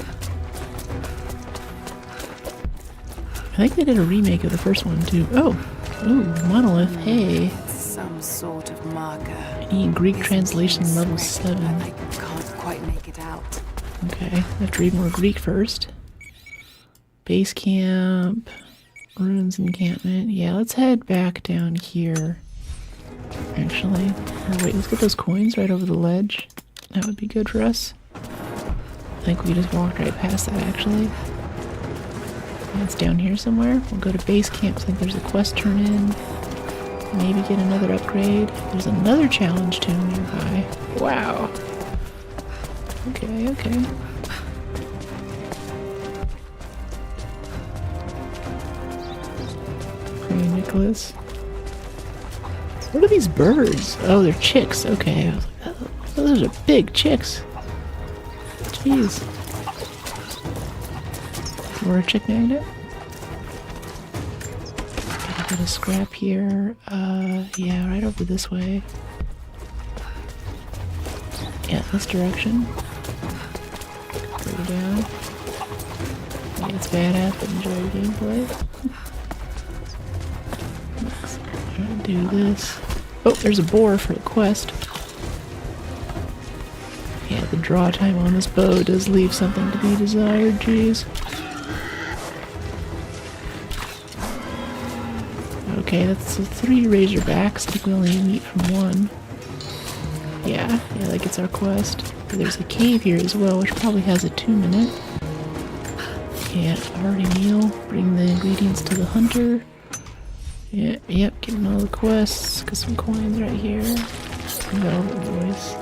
[SPEAKER 1] I think they did a remake of the first one too. Oh, ooh, Monolith. Hey.
[SPEAKER 2] It's some sort of marker.
[SPEAKER 1] I need Greek translation level 7.
[SPEAKER 2] I can't quite make it out.
[SPEAKER 1] Okay, I have to read more Greek first. Base camp, ruins encampment. Yeah, let's head back down here. Actually, or wait, let's get those coins right over the ledge. That would be good for us. I think we just walked right past that actually. It's down here somewhere. We'll go to base camp. I think there's a quest turn in. Maybe get another upgrade. There's another challenge tomb nearby. Wow. Okay. Okay, Nicholas. What are these birds? Oh, they're chicks. Okay. I was like, oh, those are big chicks. Jeez. We're a chick magnet. Got a bit of scrap here. Yeah, right over this way. Yeah, this direction. Go down. Yeah, it's badass, but enjoy the gameplay. Let's do this. Oh, there's a boar for the quest. Yeah, the draw time on this bow does leave something to be desired, jeez. Okay, that's 3 razorbacks. I think we only need meat from 1. Yeah, that gets our quest. But there's a cave here as well, which probably has a 2-minute. Yeah, already meal. Bring the ingredients to the hunter. Yeah, yep, getting all the quests. Got some coins right here. Velvet voice.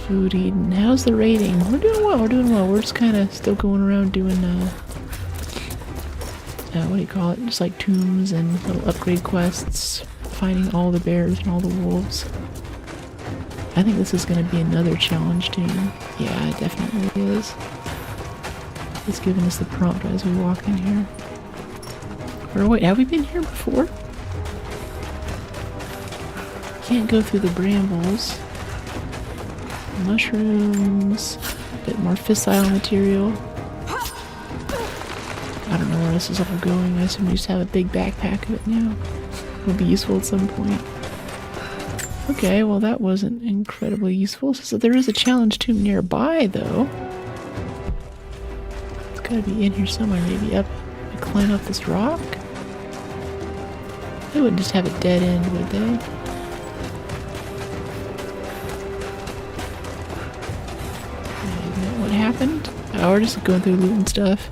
[SPEAKER 1] Food eaten. How's the rating? We're doing well. We're just kind of still going around doing, what do you call it? Just like tombs and little upgrade quests. Finding all the bears and all the wolves. I think this is going to be another challenge tomb. Yeah, it definitely is. It's giving us the prompt as we walk in here. Or wait, have we been here before? Can't go through the brambles. Mushrooms. A bit more fissile material. I don't know where this is all going. I assume we just have a big backpack of it now. It'll be useful at some point. Okay, well that wasn't incredibly useful. So there is a challenge tomb nearby, though. It's gotta be in here somewhere. Maybe up. Climb up this rock. They wouldn't just have a dead end, would they? What happened? Oh, we're just going through loot and stuff.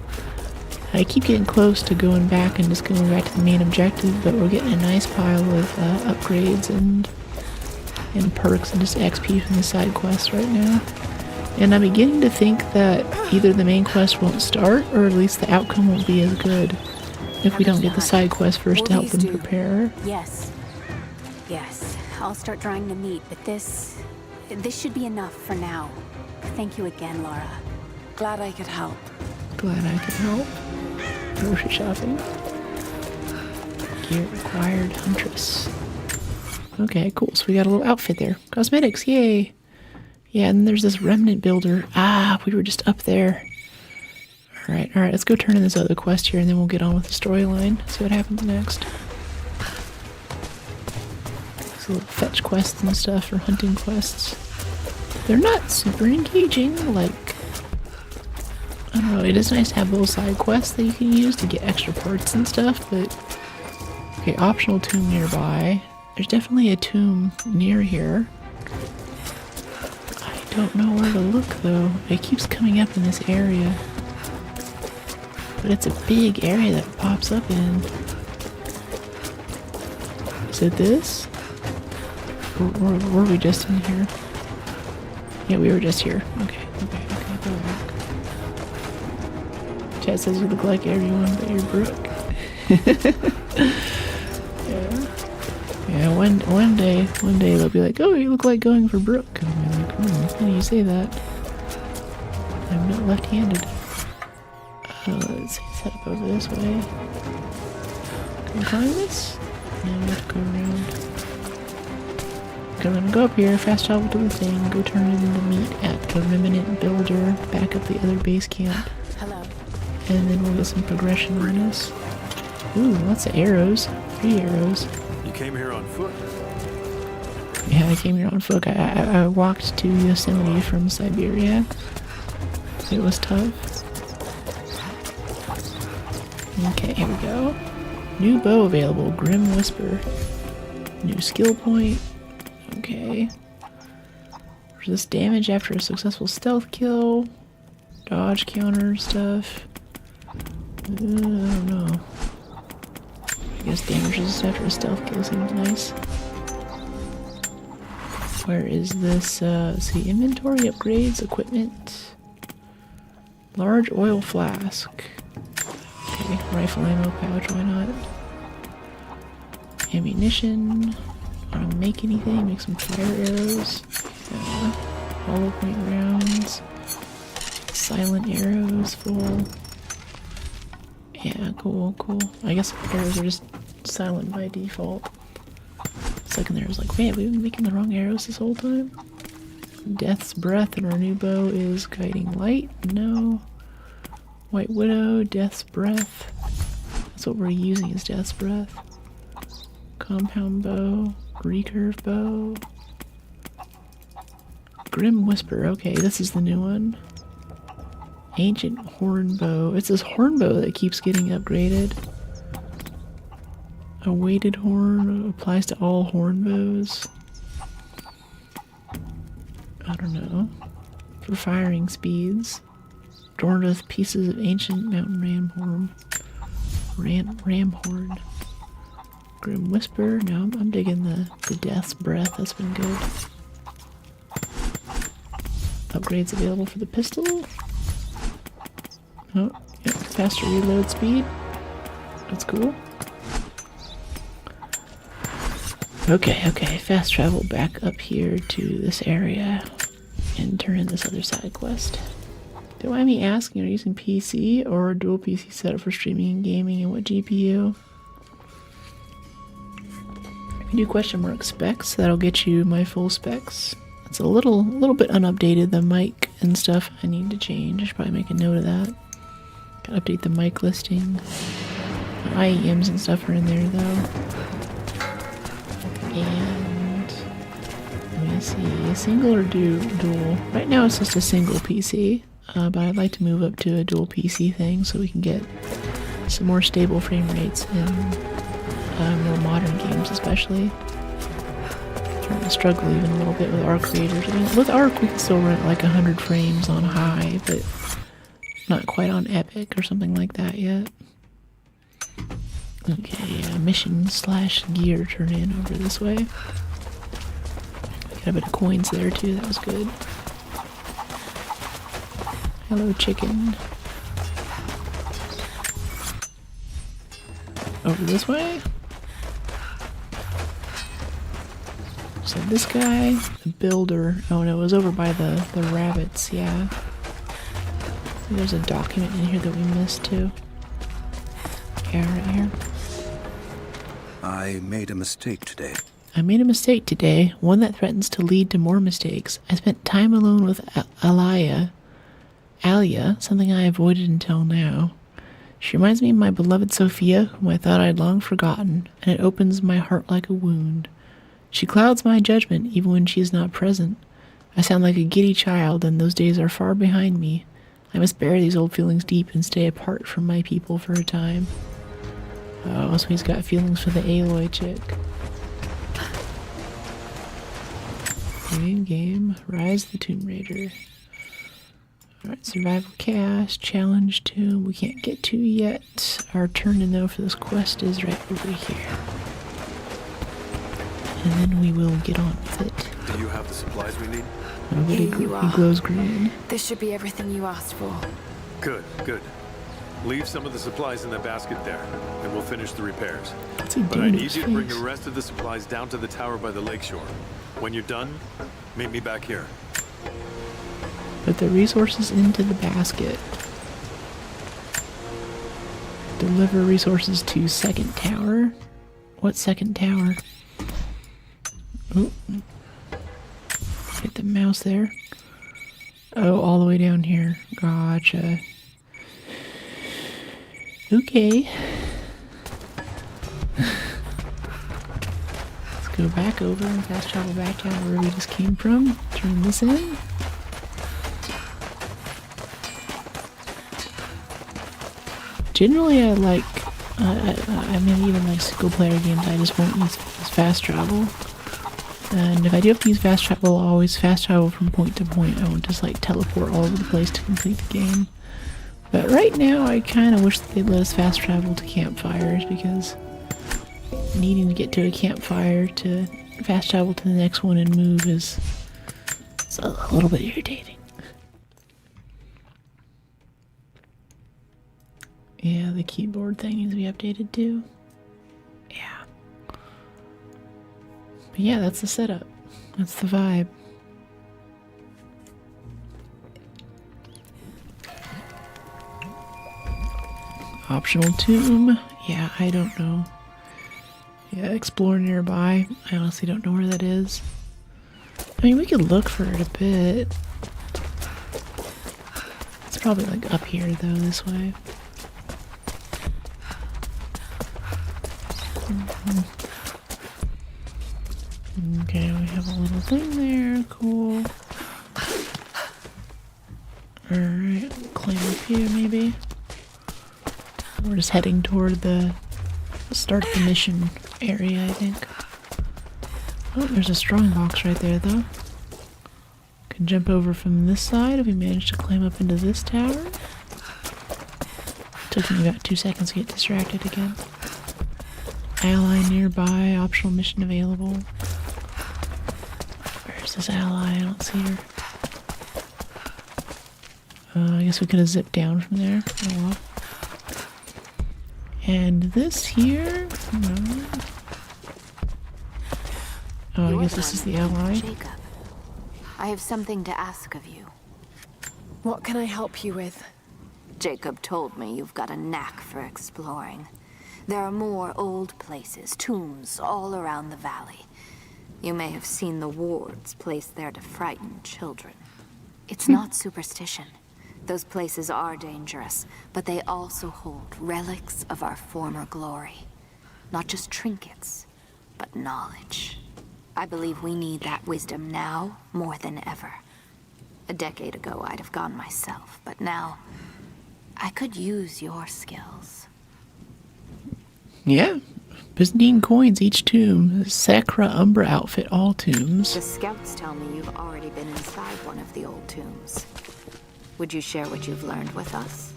[SPEAKER 1] I keep getting close to going back and just going back to the main objective, but we're getting a nice pile of upgrades and perks and just XP from the side quests right now. And I'm beginning to think that either the main quest won't start, or at least the outcome won't be as good if we don't get the side quest first to help them prepare.
[SPEAKER 9] Yes. Yes. I'll start drying the meat, but this should be enough for now. Thank you again, Lara.
[SPEAKER 2] Glad I could help.
[SPEAKER 1] Glad I could help. Grocery shopping. Gear required, Huntress. Okay, cool. So we got a little outfit there. Cosmetics, yay! Yeah, and there's this remnant builder. Ah, we were just up there. Alright, let's go turn in this other quest here and then we'll get on with the storyline. See what happens next. These little fetch quests and stuff, or hunting quests. They're not super engaging, like... I don't know, it is nice to have little side quests that you can use to get extra parts and stuff, but... Okay, optional tomb nearby. There's definitely a tomb near here. I don't know where to look, though. It keeps coming up in this area. But it's a big area that it pops up in. Is it this? Or were we just in here? Yeah, we were just here. Okay, go back. Chat says you look like everyone but you're Brooke. Yeah, one day they'll be like, oh, you look like going for Brooke. And I'm like, how do you say that? I'm not left-handed. Let's see, set up over this way. Can we climb this? No, we have to go around. I'm gonna go up here, fast travel to the thing, go turn in the meat at the remnant builder, back up the other base camp.
[SPEAKER 9] Hello.
[SPEAKER 1] And then we'll get some progression on us. Ooh, lots of arrows. 3 arrows.
[SPEAKER 4] You came here on foot?
[SPEAKER 1] Yeah, I came here on foot. I walked to Yosemite from Siberia. It was tough. Okay, here we go. New bow available, Grim Whisper. New skill point. Okay. Resist damage after a successful stealth kill. Dodge counter stuff. I don't know. I guess damage resist after a stealth kill seems nice. Where is this? Let's see, inventory, upgrades, equipment. Large oil flask. Okay, rifle ammo pouch, why not? Ammunition. Want to make anything? Make some fire arrows. Hollow point rounds. Silent arrows full. Yeah, cool. I guess arrows are just silent by default. Second there was like, wait, we've been making the wrong arrows this whole time? Death's Breath and our new bow is Guiding Light. No. White Widow, Death's Breath. That's what we're using is Death's Breath. Compound bow, recurve bow. Grim Whisper, okay, this is the new one. Ancient horn bow. It's this horn bow that keeps getting upgraded. A weighted horn applies to all horn bows. I don't know. For firing speeds. Adorned with pieces of ancient mountain ram horn. Ram horn. Grim Whisper. No, I'm digging the Death's Breath. That's been good. Upgrades available for the pistol. Oh, yep. Faster reload speed. That's cool. Okay. Fast travel back up here to this area and turn in this other side quest. Don't mind me asking, are you using PC or a dual PC setup for streaming and gaming, and what GPU? If you do question mark specs, that'll get you my full specs. It's a little bit unupdated, the mic and stuff I need to change. I should probably make a note of that. Gotta update the mic listing. IEMs and stuff are in there though. And let me see, single or dual? Right now it's just a single PC, but I'd like to move up to a dual PC thing so we can get some more stable frame rates and more modern games especially. Starting to struggle even a little bit with ARC creators. I mean, with ARC we can still run at like 100 frames on high, but not quite on epic or something like that yet. Okay, mission / gear turn in over this way. Got a bit of coins there too, that was good. Hello, chicken. Over this way. So this guy, the builder. Oh no, it was over by the rabbits, yeah. There's a document in here that we missed too. Yeah, right here.
[SPEAKER 3] I made a mistake today.
[SPEAKER 1] I made a mistake today, one that threatens to lead to more mistakes. I spent time alone with Alia, something I avoided until now. She reminds me of my beloved Sophia, whom I thought I'd long forgotten, and it opens my heart like a wound. She clouds my judgment even when she is not present. I sound like a giddy child, and those days are far behind me. I must bury these old feelings deep and stay apart from my people for a time. Oh, so he's got feelings for the Aloy chick. Game, Rise of the Tomb Raider. Alright, Survival Cast, Challenge Tomb, we can't get to yet. Our turn to know for this quest is right over here. And then we will get on with it.
[SPEAKER 4] Do you have the supplies we need?
[SPEAKER 1] Nobody
[SPEAKER 2] Here you are.
[SPEAKER 1] he glows green.
[SPEAKER 2] This should be everything you asked for.
[SPEAKER 4] Good, good. Leave some of the supplies in the basket there, and we'll finish the repairs.
[SPEAKER 1] What's he
[SPEAKER 4] But I
[SPEAKER 1] doing to
[SPEAKER 4] need
[SPEAKER 1] his
[SPEAKER 4] you to bring
[SPEAKER 1] face?
[SPEAKER 4] the rest of the supplies down to the tower by the lakeshore. When you're done, meet me back here.
[SPEAKER 1] Put the resources into the basket. Deliver resources to second tower. What second tower? Oh. Hit the mouse there. Oh, all the way down here. Gotcha. Okay. Let's go back over and fast travel back down where we just came from. Turn this in. Generally, I like, I mean, even like single player games, I just won't use fast travel. And if I do have to use fast travel, I'll always fast travel from point to point. I won't just like teleport all over the place to complete the game. But right now, I kind of wish that they'd let us fast travel to campfires, because needing to get to a campfire to fast travel to the next one and move is a little bit irritating. Yeah, the keyboard thing needs to be updated too. Yeah. But yeah, that's the setup. That's the vibe. Optional tomb. Yeah, I don't know. Yeah, explore nearby. I honestly don't know where that is. I mean, we could look for it a bit. It's probably like up here though, this way. Okay, we have a little thing there. Cool. Alright, climb up here maybe. We're just heading toward the start the mission area, I think. Oh, there's a strong box right there though. Can jump over from this side if we manage to climb up into this tower. Took me about 2 seconds to get distracted again. Ally nearby, optional mission available. Where's this ally? I don't see her. I guess we could have zipped down from there. Oh well. And this here? No. Oh, I guess this is the ally.
[SPEAKER 2] Jacob, I have something to ask of you. What can I help you with? Jacob told me you've got a knack for exploring. There are more old places, tombs, all around the valley. You may have seen the wards placed there to frighten children. It's not superstition. Those places are dangerous, but they also hold relics of our former glory. Not just trinkets, but knowledge. I believe we need that wisdom now more than ever. A decade ago, I'd have gone myself, but now I could use your skills.
[SPEAKER 1] Yeah, Byzantine coins, each tomb. Sacra Umbra outfit, all tombs.
[SPEAKER 2] The scouts tell me you've already been inside one of the old tombs. Would you share what you've learned with us?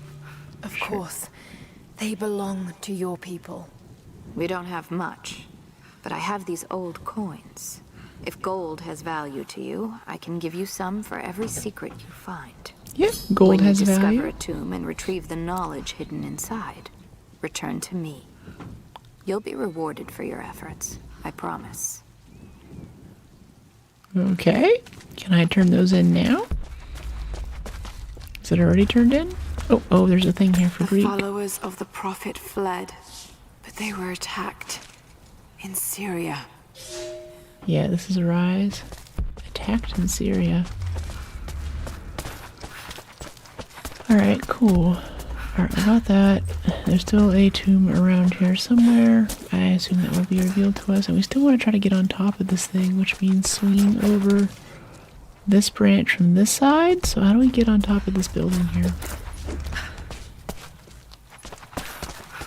[SPEAKER 2] Of course. They belong to your people. We don't have much, but I have these old coins. If gold has value to you, I can give you some for every secret you find.
[SPEAKER 1] Yep, gold has
[SPEAKER 2] value. When you
[SPEAKER 1] value.
[SPEAKER 2] discover a tomb and retrieve the knowledge hidden inside, return to me. You'll be rewarded for your efforts, I promise.
[SPEAKER 1] Okay. Can I turn those in now? Is it already turned in? Oh, there's a thing here for Greek.
[SPEAKER 2] Followers of the Prophet fled, but they were attacked in Syria.
[SPEAKER 1] Yeah, this is a rise. Attacked in Syria. Alright, cool. Alright, we got that. There's still a tomb around here somewhere. I assume that will be revealed to us. And we still want to try to get on top of this thing, which means swinging over this branch from this side. So how do we get on top of this building here?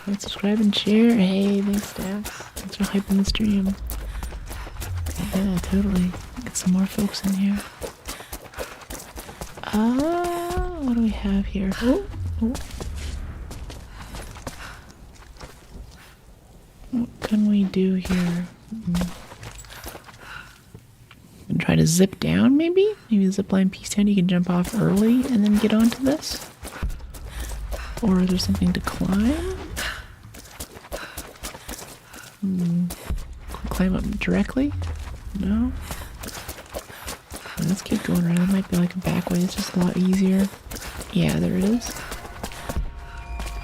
[SPEAKER 1] Like, subscribe and share. Hey, thanks, Stacks. Thanks for hyping the stream. Yeah, totally. Get some more folks in here. What do we have here? Oh. What can we do here? And try to zip down, maybe? Maybe the zipline piece down, you can jump off early and then get onto this? Or is there something to climb? Climb up directly? No? Let's keep going around. There might be like a back way. It's just a lot easier. Yeah, there it is.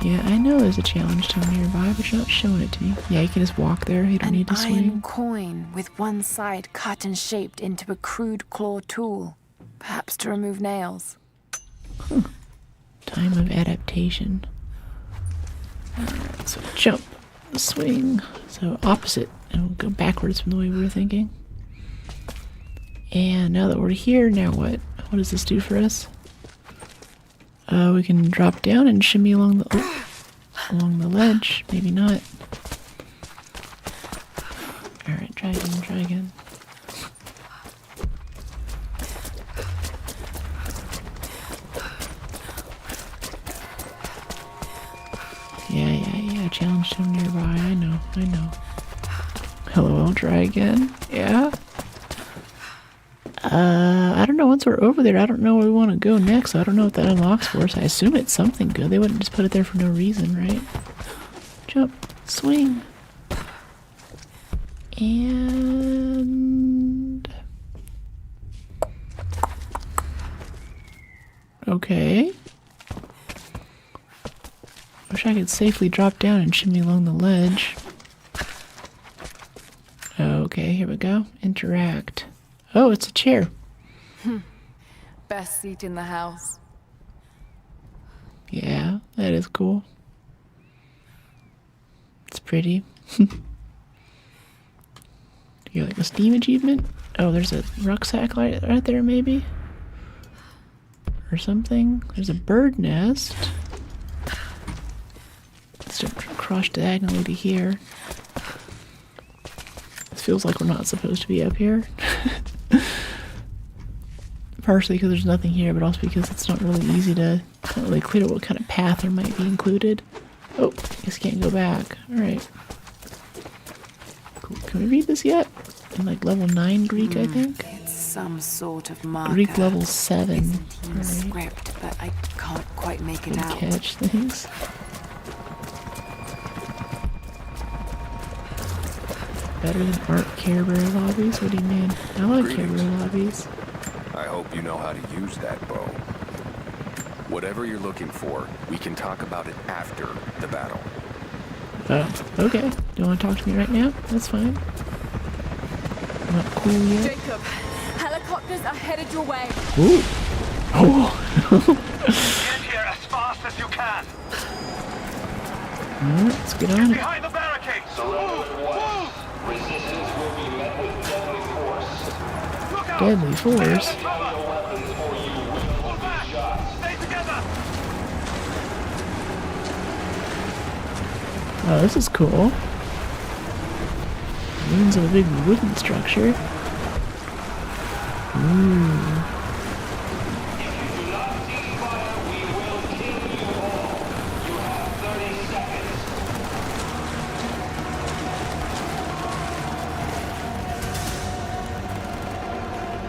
[SPEAKER 1] Yeah, I know there's a challenge tomb nearby, but you're not showing it to me. Yeah, you can just walk there. You don't need to swing.
[SPEAKER 2] An iron coin with one side cut and shaped into a crude claw tool. Perhaps to remove nails.
[SPEAKER 1] Time of adaptation. Alright, so jump. Swing. So opposite. And we'll go backwards from the way we were thinking. And now that we're here, now what? What does this do for us? We can drop down and shimmy along the ledge. Maybe not. Alright, try again. Yeah, challenge tomb nearby. I know. Hello, I'll try again. Yeah? I don't know, once we're over there, I don't know where we want to go next, so I don't know what that unlocks for us. I assume it's something good. They wouldn't just put it there for no reason, right? Jump, swing. And... okay. Wish I could safely drop down and shimmy along the ledge. Okay, here we go. Interact. Oh, it's a chair.
[SPEAKER 2] Best seat in the house.
[SPEAKER 1] Yeah, that is cool. It's pretty. You like a Steam achievement? Oh, there's a rucksack right there, maybe? Or something? There's a bird nest. Let's jump across diagonally to here. This feels like we're not supposed to be up here. Partially because there's nothing here, but also because it's not really easy to... It's not really clear what kind of path there might be included. Oh, guess can't go back. Alright. Cool. Can we read this yet? In like level 9 Greek, I think?
[SPEAKER 2] It's some sort of marker.
[SPEAKER 1] Greek level 7.
[SPEAKER 2] Byzantine script, but I can't quite make it out.
[SPEAKER 1] Catch things. Better than art Care Bear lobbies? What do you mean? I like Care Bear lobbies.
[SPEAKER 12] I hope you know how to use that bow. Whatever you're looking for, we can talk about it after the battle.
[SPEAKER 1] Oh, okay. Do you want to talk to me right now? That's fine. I'm not cool yet.
[SPEAKER 8] Jacob, helicopters are headed your way.
[SPEAKER 1] Ooh. Oh.
[SPEAKER 11] Get here as fast as you can.
[SPEAKER 1] Alright, let's get on it.
[SPEAKER 11] Behind the barricades.
[SPEAKER 13] Resistance will be met with deadly force.
[SPEAKER 11] Look out.
[SPEAKER 1] Deadly force?
[SPEAKER 13] Weapons for you will be shot.
[SPEAKER 11] Stay together.
[SPEAKER 1] Oh, this is cool. ruins of a big wooden structure. Ooh.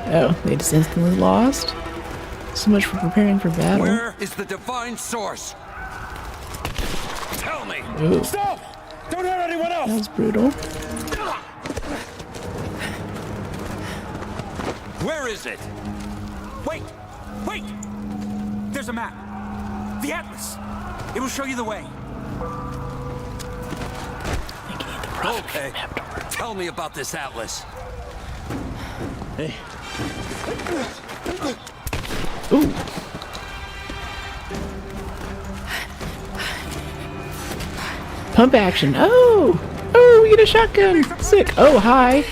[SPEAKER 1] Oh, they just instantly lost? So much for preparing for battle.
[SPEAKER 5] Where is the divine source? Tell me!
[SPEAKER 1] Ooh.
[SPEAKER 6] Stop! Don't hurt anyone else!
[SPEAKER 1] That was brutal.
[SPEAKER 5] Where is it?
[SPEAKER 6] Wait! Wait! There's a map. The Atlas. It will show you the way.
[SPEAKER 5] Okay. Tell me about this Atlas.
[SPEAKER 6] Hey.
[SPEAKER 1] Ooh. Pump action. Oh! Oh, we get a shotgun! Sick. Oh, hi.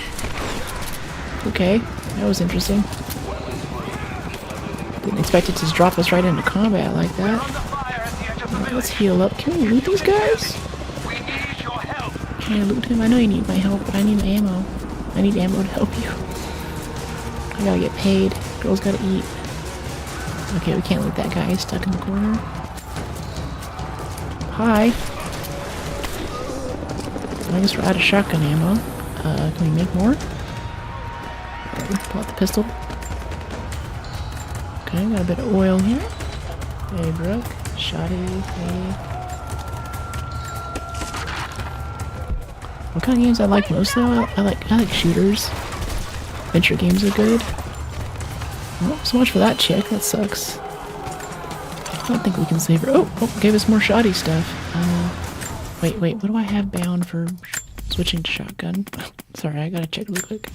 [SPEAKER 1] Okay, that was interesting. Didn't expect it to drop us right into combat like that. Let's heal up. Can we loot these guys? Can I loot him? I know you need my help, but I need ammo. I need ammo to help you. I gotta get paid. Girls gotta eat. Okay, we can't loot that guy. He's stuck in the corner. Hi. I guess we're out of shotgun ammo. Can we make more? Pull out the pistol. Okay, got a bit of oil here. Hey, Brooke. Shoddy. Hey. What kind of games I like most though? I like shooters. Adventure games are good. Well, so much for that chick. That sucks. I don't think we can save her. Oh, gave us more shoddy stuff. Wait. What do I have bound for switching to shotgun? Sorry, I gotta check real quick.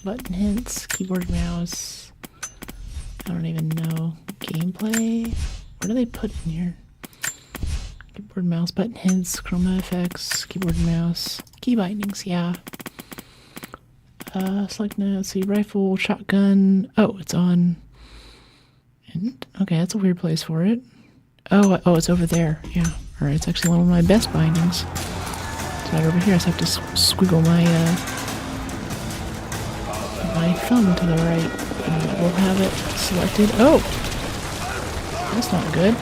[SPEAKER 1] Button hints, keyboard, mouse. I don't even know. Gameplay? What do they put in here? Keyboard, mouse, button hints, chroma effects, keyboard, mouse, key bindings, yeah. Select now, let's see, rifle, shotgun. Oh, it's on. And, okay, that's a weird place for it. Oh, it's over there. Yeah. Alright, it's actually one of my best bindings. It's right over here. I just have to squiggle my my thumb to the right. And we'll have it selected. Oh! That's not good.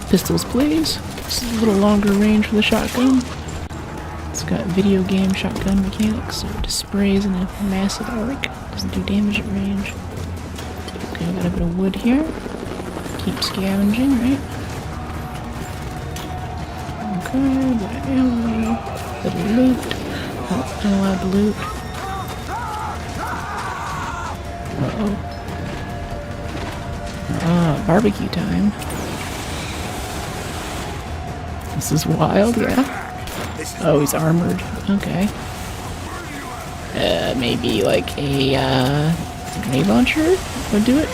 [SPEAKER 1] Pistols, please. This is a little longer range for the shotgun. It's got video game shotgun mechanics, so it just sprays in a massive arc. Doesn't do damage at range. Okay, I got a bit of wood here. Keep scavenging, right? Okay, bit of ammo, bit of loot. Oh, I'm allowed to loot. Uh-oh. Barbecue time. This is wild, yeah. Oh, he's armored. Okay. Maybe like a grenade launcher would do it.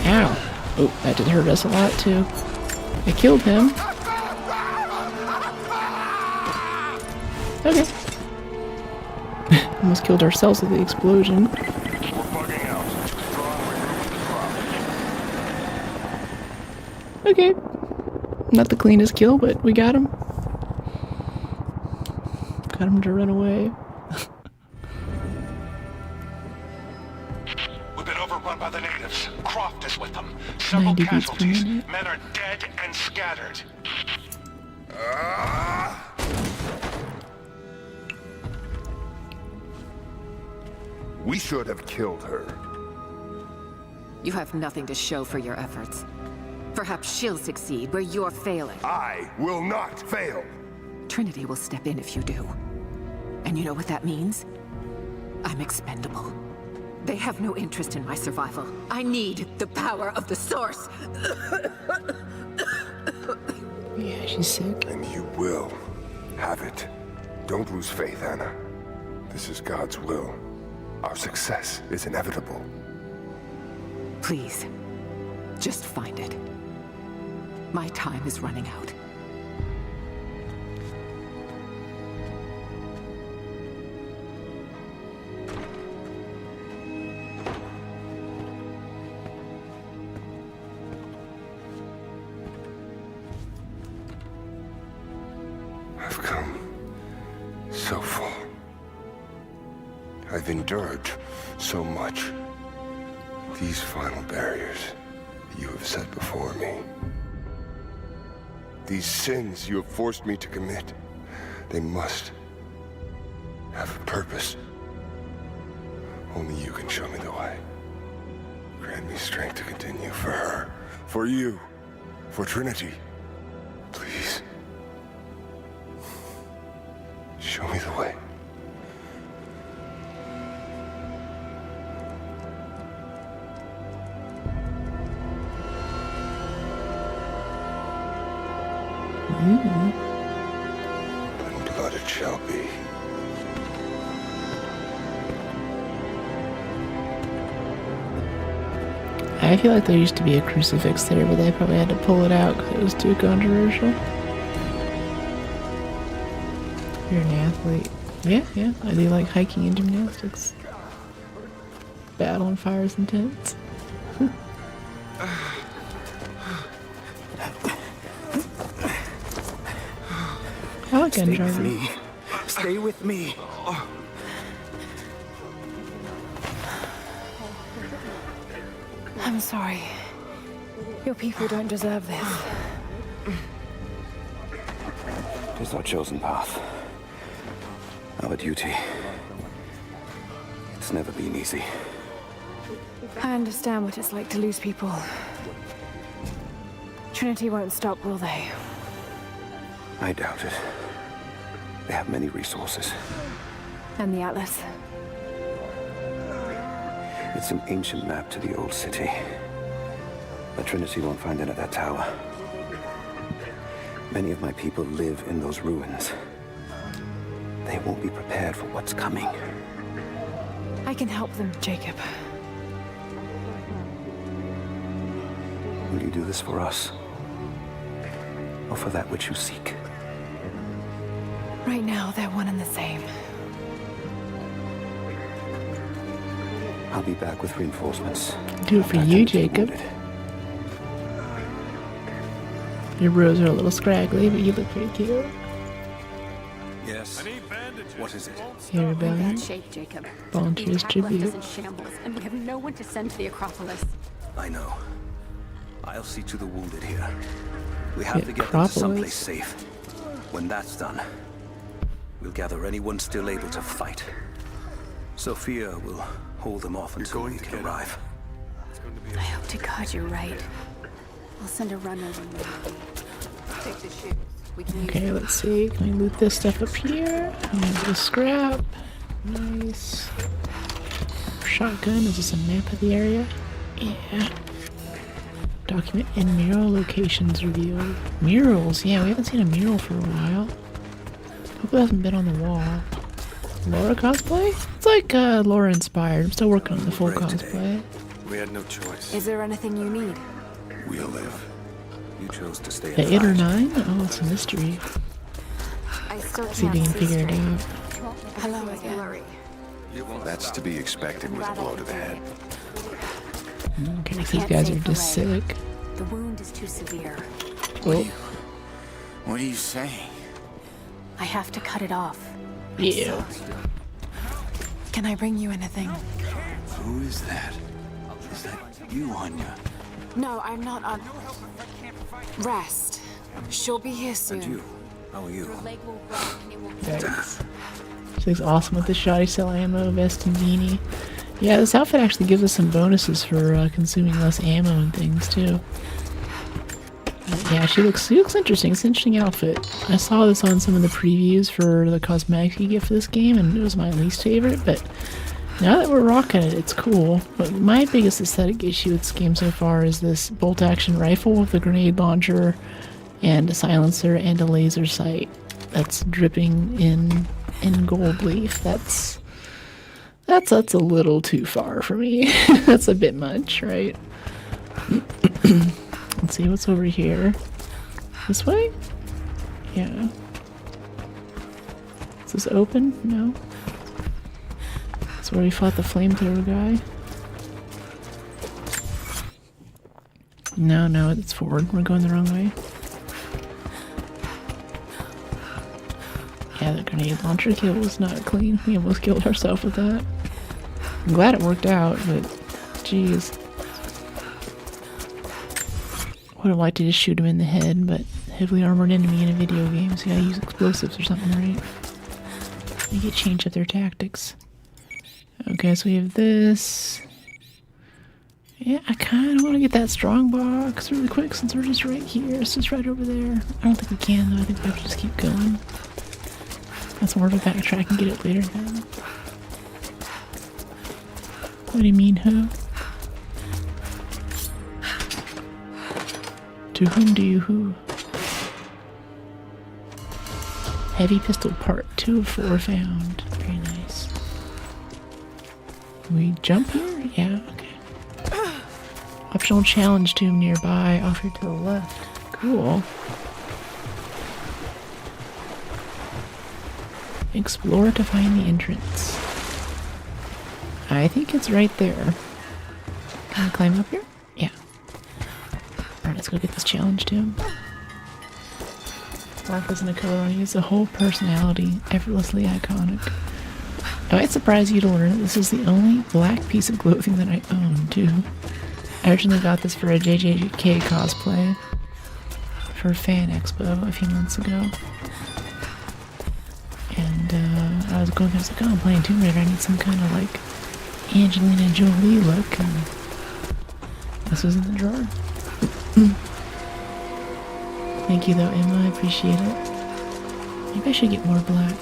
[SPEAKER 1] Ow. Oh, that did hurt us a lot too. I killed him. Okay. Almost killed ourselves with the explosion. Okay. Not the cleanest kill, but we got him. Got him to run away.
[SPEAKER 13] We've been overrun by the natives. Croft is with them. Several casualties. Men are dead and scattered.
[SPEAKER 12] We should have killed her.
[SPEAKER 14] You have nothing to show for your efforts. Perhaps she'll succeed where you're failing.
[SPEAKER 12] I will not fail.
[SPEAKER 14] Trinity will step in if you do. And you know what that means? I'm expendable. They have no interest in my survival. I need the power of the source.
[SPEAKER 1] Yeah, she's sick.
[SPEAKER 12] And you will have it. Don't lose faith, Anna. This is God's will. Our success is inevitable.
[SPEAKER 14] Please, just find it. My time is running out.
[SPEAKER 15] I've endured so much. These final barriers you have set before me. These sins you have forced me to commit, they must have a purpose. Only you can show me the way. Grant me strength to continue for her, for you, for Trinity. Please. Show me the way.
[SPEAKER 1] Mm-hmm.
[SPEAKER 15] And blood it shall be.
[SPEAKER 1] I feel like there used to be a crucifix there, but they probably had to pull it out because it was too controversial. You're an athlete. Yeah. I do like hiking and gymnastics. Battle and fire is intense. I like gun driving.
[SPEAKER 5] Stay with me.
[SPEAKER 2] I'm sorry. Your people don't deserve this.
[SPEAKER 3] It is our chosen path. Our duty. It's never been easy.
[SPEAKER 2] I understand what it's like to lose people. Trinity won't stop, will they?
[SPEAKER 3] I doubt it. They have many resources.
[SPEAKER 2] And the Atlas?
[SPEAKER 3] It's an ancient map to the old city. But Trinity won't find it at that tower. Many of my people live in those ruins. They won't be prepared for what's coming.
[SPEAKER 2] I can help them, Jacob.
[SPEAKER 3] Will you do this for us? Or for that which you seek?
[SPEAKER 2] Right now, they're one and the same.
[SPEAKER 3] I'll be back with reinforcements.
[SPEAKER 1] Do it for you, Jacob. Your bros are a little scraggly, but you look pretty cute.
[SPEAKER 3] Yes. What is it?
[SPEAKER 1] Hey, Rebellion.
[SPEAKER 9] Shape, Jacob.
[SPEAKER 1] Volunteers tribute.
[SPEAKER 9] Is in shambles, and we have no one to send to the Acropolis.
[SPEAKER 3] I know. I'll see to the wounded here. We have to get them to someplace safe. When that's done, we'll gather anyone still able to fight. Sophia will hold them off until we can arrive.
[SPEAKER 9] I hope to God you're right. I'll send a runner when we take the shoes. We can
[SPEAKER 1] Okay, let's see. Can we loot this stuff up here? The scrap. Nice. Shotgun. Is this a map of the area? Yeah. Document and mural locations revealed. Murals? Yeah, we haven't seen a mural for a while. Hope it hasn't been on the wall. Laura cosplay? It's like Laura inspired. I'm still working on the full cosplay.
[SPEAKER 4] We had no choice.
[SPEAKER 2] Is there anything you need?
[SPEAKER 3] We'll live. You chose to stay
[SPEAKER 1] The
[SPEAKER 3] alive.
[SPEAKER 1] 8 or 9? Oh, it's a mystery.
[SPEAKER 2] I still
[SPEAKER 1] See if we can figure it out.
[SPEAKER 2] Hello again.
[SPEAKER 12] That's to be expected with a blow to the head.
[SPEAKER 1] Okay, these guys are just sick.
[SPEAKER 9] The wound is too severe.
[SPEAKER 1] Oh.
[SPEAKER 5] What are you saying?
[SPEAKER 9] I have to cut it off.
[SPEAKER 1] Yeah.
[SPEAKER 2] Can I bring you anything?
[SPEAKER 5] Who is that? Is that you, Anya?
[SPEAKER 2] No, I'm not on... Rest. She'll be here soon.
[SPEAKER 3] And you? How are you?
[SPEAKER 1] Thanks. She looks awesome with the shoddy cell ammo, vest, and beanie. Yeah, this outfit actually gives us some bonuses for consuming less ammo and things, too. Yeah, she looks interesting. It's an interesting outfit. I saw this on some of the previews for the cosmetics you get for this game, and it was my least favorite, but now that we're rocking it, it's cool. But my biggest aesthetic issue with this game so far is this bolt-action rifle with a grenade launcher and a silencer and a laser sight that's dripping in gold leaf. That's a little too far for me. That's a bit much, right? Let's see what's over here. This way? Yeah. Is this open? No. That's where we fought the flamethrower guy. No, it's forward. We're going the wrong way. Yeah, the grenade launcher kill was not clean. We almost killed ourselves with that. I'm glad it worked out, but jeez. Would have liked to just shoot him in the head, but heavily armored enemy in a video game, so you gotta use explosives or something, right? They get changed up their tactics. Okay, so we have this. Yeah, I kind of want to get that strong box really quick since we're just right here. It's just right over there. I don't think we can, though. I think we have to just keep going. That's more of a backtrack and get it later then. What do you mean, huh? To whom do you who? Heavy pistol part 2 of 4 found. Very nice. Can we jump here? Yeah, okay. Optional challenge tomb nearby, off here to the left. Cool. Explore to find the entrance. I think it's right there. Can I climb up here? Yeah. Alright, let's go get this challenge tomb. Black isn't a color I use the whole personality, effortlessly iconic. It might surprise you to learn that this is the only black piece of clothing that I own, too. I originally got this for a JJK cosplay for Fan Expo a few months ago. And I was going, I was like, oh, I'm playing Tomb Raider, I need some kind of like Angelina Jolie look, and this was in the drawer. Thank you though, Emma, I appreciate it. Maybe I should get more black.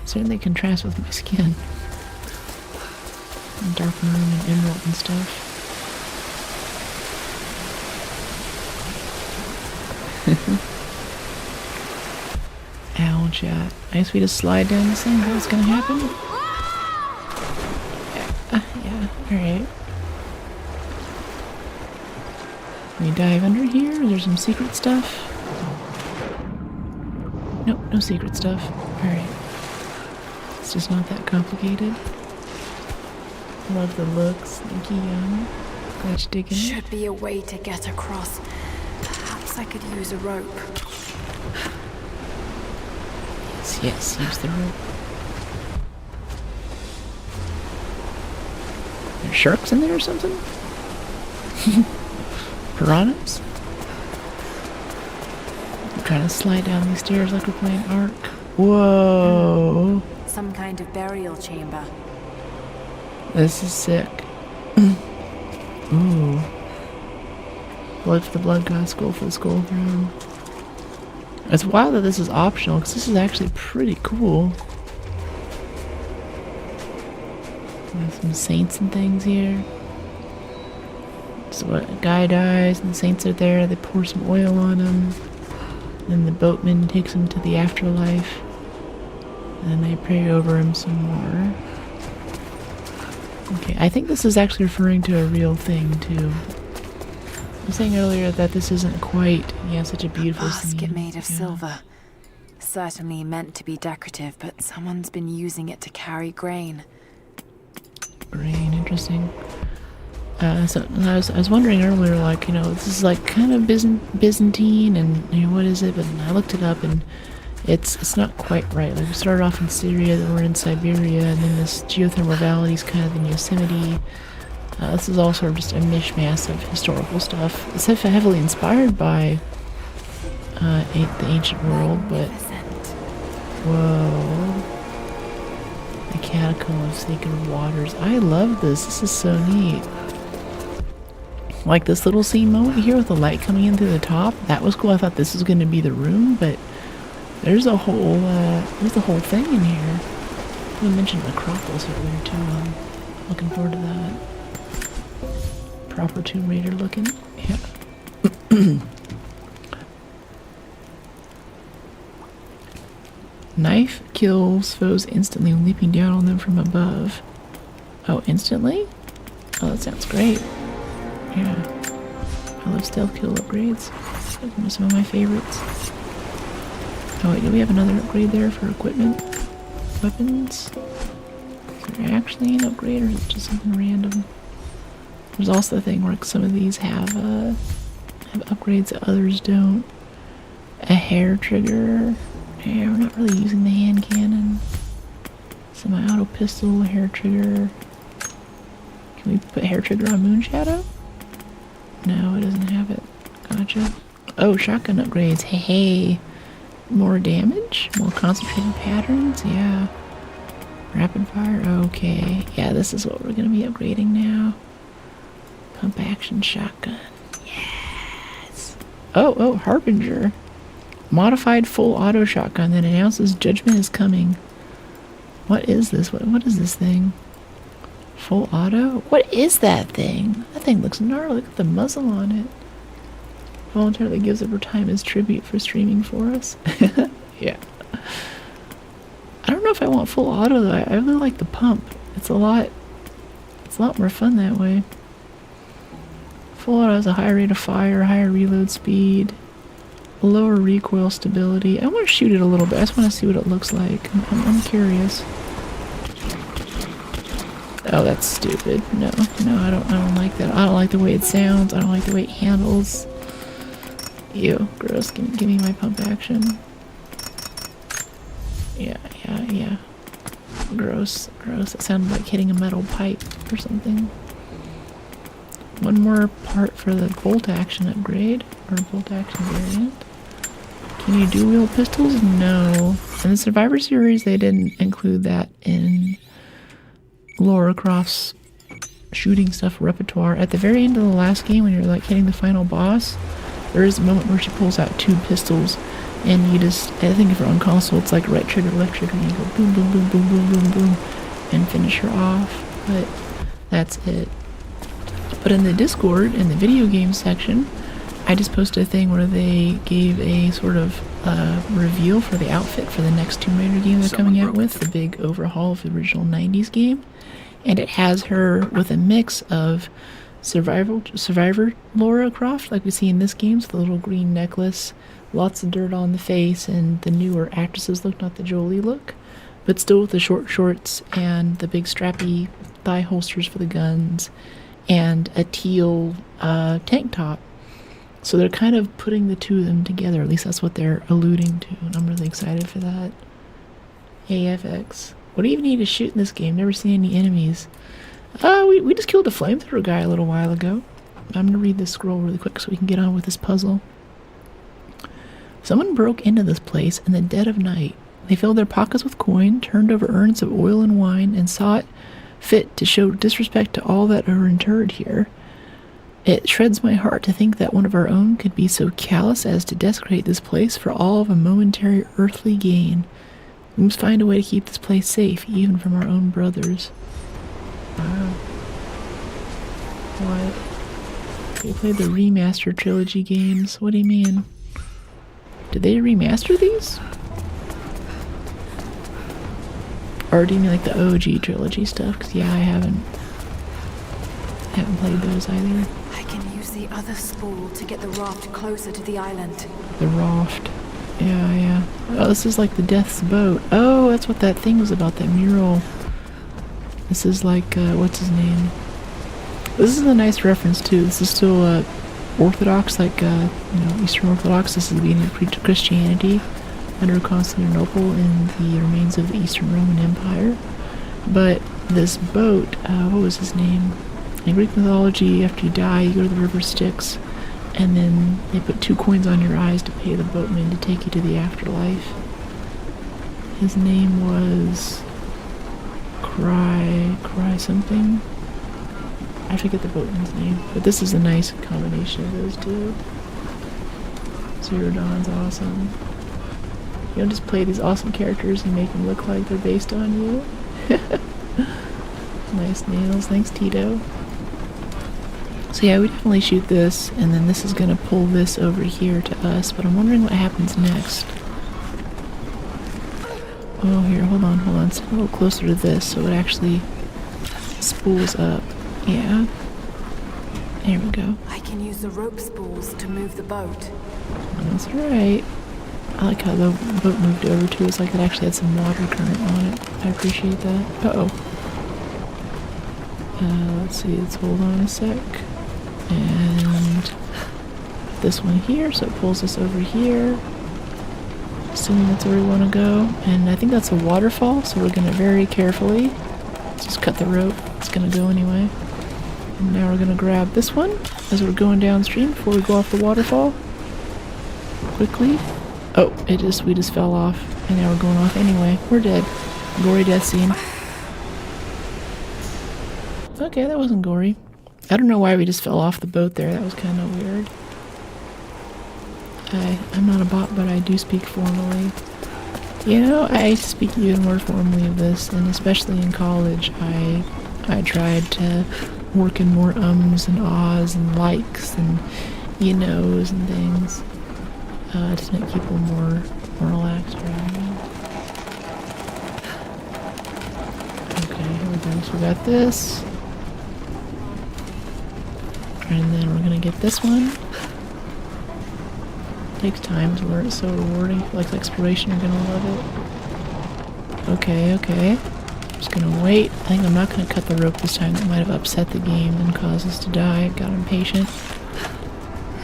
[SPEAKER 1] Certainly contrasts with my skin. And dark maroon and emerald and stuff. Ow, chat. I guess we just slide down this thing. What's gonna happen? Yeah, alright. We dive under here? Is there some secret stuff? Nope, no secret stuff. Alright. It's just not that complicated. Love the looks. Thank you, Young. Glad you're digging it.
[SPEAKER 2] Should be a way to get across. Perhaps I could use a rope.
[SPEAKER 1] Yes, use the rope. There's sharks in there or something? Piranhas? I'm trying to slide down these stairs like we're playing Ark. Whoa!
[SPEAKER 2] Some kind of burial chamber.
[SPEAKER 1] This is sick. Ooh. Blood for the blood god, skull for the skull throne. It's wild that this is optional, because this is actually pretty cool. There's some saints and things here. So what, a guy dies, and the saints are there, they pour some oil on him. Then the boatman takes him to the afterlife. And then they pray over him some more. Okay, I think this is actually referring to a real thing, too. I was saying earlier that this isn't quite, such a beautiful
[SPEAKER 2] basket
[SPEAKER 1] scene.
[SPEAKER 2] made of silver. Certainly meant to be decorative, but someone's been using it to carry grain.
[SPEAKER 1] Grain, interesting. So I was wondering earlier, like, this is like kind of Byzantine, and what is it? But I looked it up, and it's not quite right. Like, we started off in Syria, then we're in Siberia, and then this geothermal valley is kind of in Yosemite. This is all sort of just a mishmash of historical stuff. It's heavily inspired by the ancient world, but whoa, the catacombs, sacred waters. I love this. This is so neat. Like this little scene moment here with the light coming in through the top. That was cool. I thought this was going to be the room, but there's a whole thing in here. We mentioned Acropolis earlier too. I'm looking forward to that. Proper Tomb Raider looking. Yeah. Knife kills foes instantly when leaping down on them from above. Oh, instantly? Oh, that sounds great. Yeah. I love stealth kill upgrades. Those are some of my favorites. Oh wait, do we have another upgrade there for equipment? Weapons? Is there actually an upgrade, or is it just something random? There's also the thing where some of these have upgrades that others don't. A hair trigger. Yeah, we're not really using the hand cannon. Semi-auto pistol, hair trigger. Can we put hair trigger on Moonshadow? No, it doesn't have it. Gotcha. Oh, shotgun upgrades. Hey, hey. More damage? More concentrated patterns? Yeah. Rapid fire? Okay. Yeah, this is what we're going to be upgrading now. Pump action shotgun. Yes. Oh, Harbinger. Modified full auto shotgun that announces judgment is coming. What is this? What is this thing? Full auto? What is that thing? That thing looks gnarly. Look at the muzzle on it. Voluntarily gives up her time as tribute for streaming for us. Yeah. I don't know if I want full auto though. I really like the pump. It's a lot more fun that way. Full auto has a higher rate of fire, higher reload speed, lower recoil stability. I want to shoot it a little bit. I just want to see what it looks like. I'm curious. Oh, that's stupid. No, I don't like that. I don't like the way it sounds. I don't like the way it handles. Ew, gross. Give me my pump action. Yeah. Gross. It sounded like hitting a metal pipe or something. One more part for the bolt action upgrade, or bolt action variant. Can you dual wield pistols? No. In the Survivor series, they didn't include that in Lara Croft's shooting stuff repertoire. At the very end of the last game, when you're like hitting the final boss, there is a moment where she pulls out 2 pistols, and you just, I think if you're on console, it's like right trigger, left trigger, and you go boom, boom, boom, boom, boom, boom, boom, and finish her off. But that's it. But in the Discord, in the video game section, I just posted a thing where they gave a sort of reveal for the outfit for the next Tomb Raider game they're coming out with, the big overhaul of the original 90s game. And it has her with a mix of Survivor Lara Croft, like we see in this game, so the little green necklace, lots of dirt on the face, and the newer actresses look, not the Jolie look, but still with the short shorts and the big strappy thigh holsters for the guns, and a teal tank top. So they're kind of putting the two of them together, at least that's what they're alluding to, and I'm really excited for that. AFX. What do you even need to shoot in this game? Never seen any enemies. We just killed a flamethrower guy a little while ago. I'm gonna read this scroll really quick so we can get on with this puzzle. Someone broke into this place in the dead of night. They filled their pockets with coin, turned over urns of oil and wine, and saw it fit to show disrespect to all that are interred here. It shreds my heart to think that one of our own could be so callous as to desecrate this place for all of a momentary earthly gain. We must find a way to keep this place safe, even from our own brothers. Wow. What? They played the remastered trilogy games. What do you mean? Did they remaster these? Or do you mean like the OG trilogy stuff? Because yeah, I haven't played those either.
[SPEAKER 2] I can use the other spool to get the raft closer to the island.
[SPEAKER 1] The raft. Yeah. Oh, this is like the Death's Boat. Oh, that's what that thing was about, that mural. This is like, what's his name? This is a nice reference too. This is still Orthodox, like, Eastern Orthodox. This is the beginning of Christianity under Constantinople and the remains of the Eastern Roman Empire. But this boat, what was his name? In Greek mythology, after you die, you go to the river Styx, and then they put 2 coins on your eyes to pay the boatman to take you to the afterlife. His name was Cry something. I forget the boatman's name, but this is a nice combination of those two. Zero Dawn's awesome. You don't just play these awesome characters and make them look like they're based on you. Nice nails, thanks Tito. So yeah, we definitely shoot this, and then this is gonna pull this over here to us, but I'm wondering what happens next. Oh, here, hold on, stand a little closer to this so it actually spools up. Yeah. There we go.
[SPEAKER 2] I can use the rope spools to move the boat.
[SPEAKER 1] That's right. I like how the boat moved over to us, like it actually had some water current on it. I appreciate that. Uh-oh. Let's see, let's hold on a sec. And this one here, so it pulls us over here. Assuming that's where we want to go. And I think that's a waterfall, so we're going to very carefully just cut the rope. It's going to go anyway. And now we're going to grab this one as we're going downstream before we go off the waterfall. Quickly. Oh, we just fell off. And now we're going off anyway. We're dead. Gory death scene. Okay, that wasn't gory. I don't know why we just fell off the boat there. That was kind of weird. I'm not a bot, but I do speak formally. You know, I speak even more formally of this, and especially in college, I tried to work in more ums and ahs and likes and you knows and things to make people more relaxed around me. Okay, here we go. So we got this. And then we're gonna get this one. Takes time to learn, it's so rewarding. Like exploration, you're gonna love it. Okay, okay. Just gonna wait. I think I'm not gonna cut the rope this time. That might have upset the game and caused us to die. Got impatient.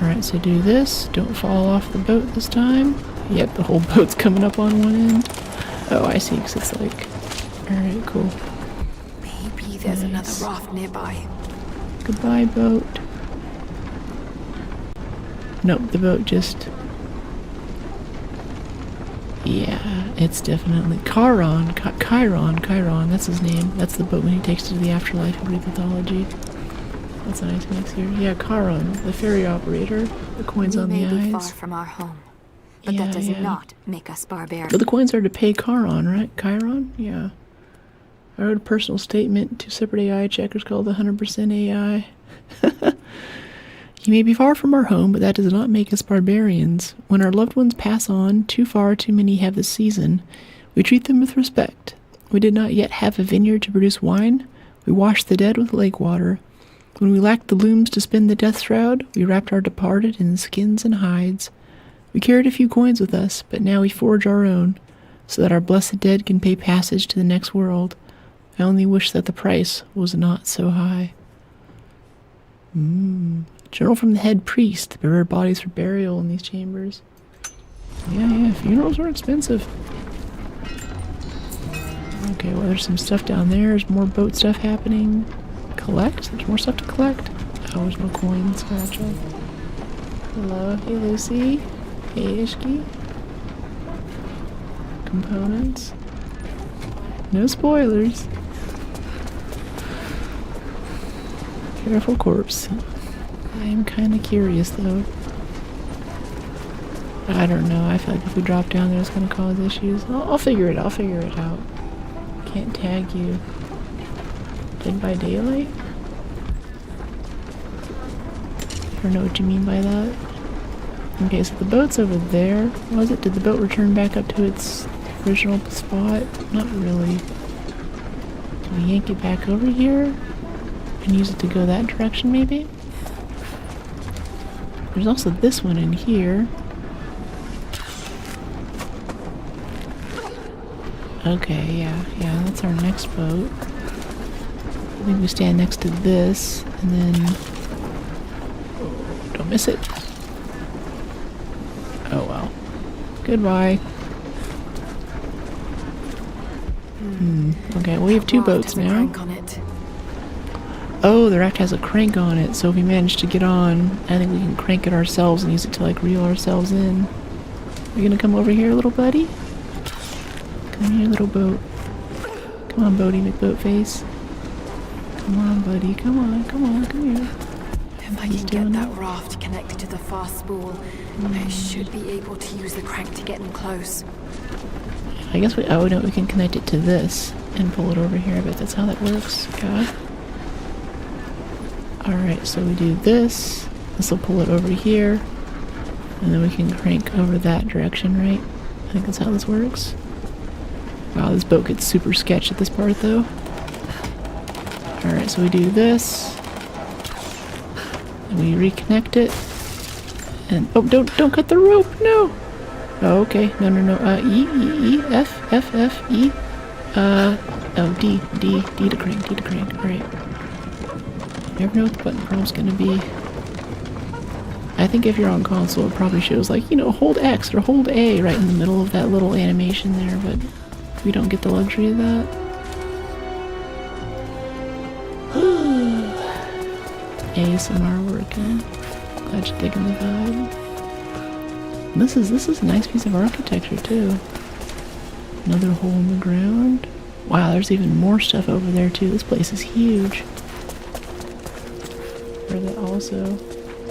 [SPEAKER 1] Alright, so do this. Don't fall off the boat this time. Yep, the whole boat's coming up on one end. Oh, I see, because it's like... Alright, cool.
[SPEAKER 2] Maybe there's another raft nearby.
[SPEAKER 1] Goodbye, boat. Nope, the boat just... Yeah, it's definitely... Chiron, that's his name. That's the boat when he takes to the afterlife of Greek mythology. That's a nice mix here. Yeah, Chiron, the ferry operator. The coins on the eyes.
[SPEAKER 7] We may be far from our home, but that does not make us barbarians.
[SPEAKER 1] But the coins are to pay Chiron, right? Chiron? Yeah. I wrote a personal statement to separate AI checkers called the 100% AI. You may be far from our home, but that does not make us barbarians. When our loved ones pass on, too far too many have this season, we treat them with respect. We did not yet have a vineyard to produce wine. We washed the dead with lake water. When we lacked the looms to spin the death shroud, we wrapped our departed in skins and hides. We carried a few coins with us, but now we forge our own, so that our blessed dead can pay passage to the next world. I only wish that the price was not so high. Journal from the head priest. There are bodies for burial in these chambers. Yeah, funerals are expensive. Okay, well there's some stuff down there. There's more boat stuff happening. Collect? There's more stuff to collect? Oh, there's no coins. Gotcha. Hello. Hey, Lucy. Hey, Ishki. Components. No spoilers. Careful corpse. I'm kind of curious though. I don't know. I feel like if we drop down there, it's going to cause issues. I'll figure it out. Can't tag you. Dead by daylight? I don't know what you mean by that. Okay, so the boat's over there. Was it? Did the boat return back up to its original spot? Not really. Can we yank it back over here? And use it to go that direction, maybe? There's also this one in here. Okay, yeah, that's our next boat. I think we stand next to this, and then... Don't miss it. Oh well. Goodbye. Okay, well, we have two boats now. Oh, the raft has a crank on it, so if we manage to get on, I think we can crank it ourselves and use it to, like, reel ourselves in. You gonna come over here, little buddy? Come here, little boat. Come on, Bodie McBoatface. Come on, buddy. Come here.
[SPEAKER 2] If I can get that raft connected to the fast spool, I should be able to use the crank to get them close.
[SPEAKER 1] I guess we can connect it to this and pull it over here. I bet that's how that works. God. Alright, so we do this. This will pull it over here. And then we can crank over that direction, right? I think that's how this works. Wow, this boat gets super sketched at this part, though. Alright, so we do this. And we reconnect it. And, oh, don't cut the rope, no! Oh, okay, no. E, F, E. Oh, D to crank, alright. Never know what the button prompt's gonna be. I think if you're on console, it probably shows like, you know, hold X or hold A right in the middle of that little animation there, but we don't get the luxury of that. ASMR working. Glad you're digging the vibe. This is a nice piece of architecture too. Another hole in the ground. Wow, there's even more stuff over there too. This place is huge. Where that also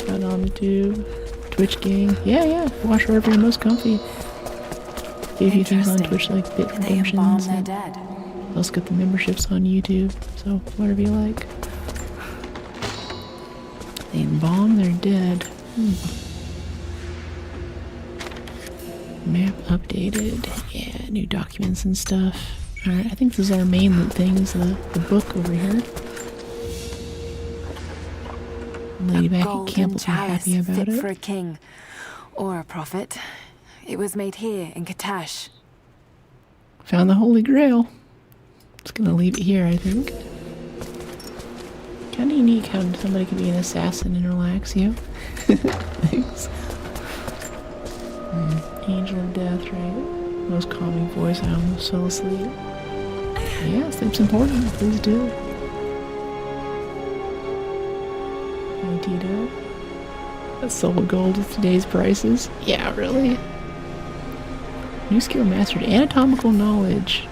[SPEAKER 1] got on the tube. Twitch gang. Yeah. Watch wherever you're most comfy. Do a few things on Twitch like bit redemptions. Also get the memberships on YouTube. So whatever you like. They embalm their dead. Map updated. Yeah, new documents and stuff. Alright, I think this is our main loot thing, is the book over here. Lady back at camp will be happy about
[SPEAKER 2] fit
[SPEAKER 1] it.
[SPEAKER 2] for a king or a prophet. It was made here in Katash.
[SPEAKER 1] Found the Holy Grail. Just gonna leave it here, I think. Kinda unique how somebody can be an assassin and relax you. Thanks. Angel of Death, right? Most calming voice, I almost fell asleep. Yeah, sleep's important. Please do. Hi, Tito. That's sold gold with today's prices. Yeah, really? New skill mastered. Anatomical knowledge.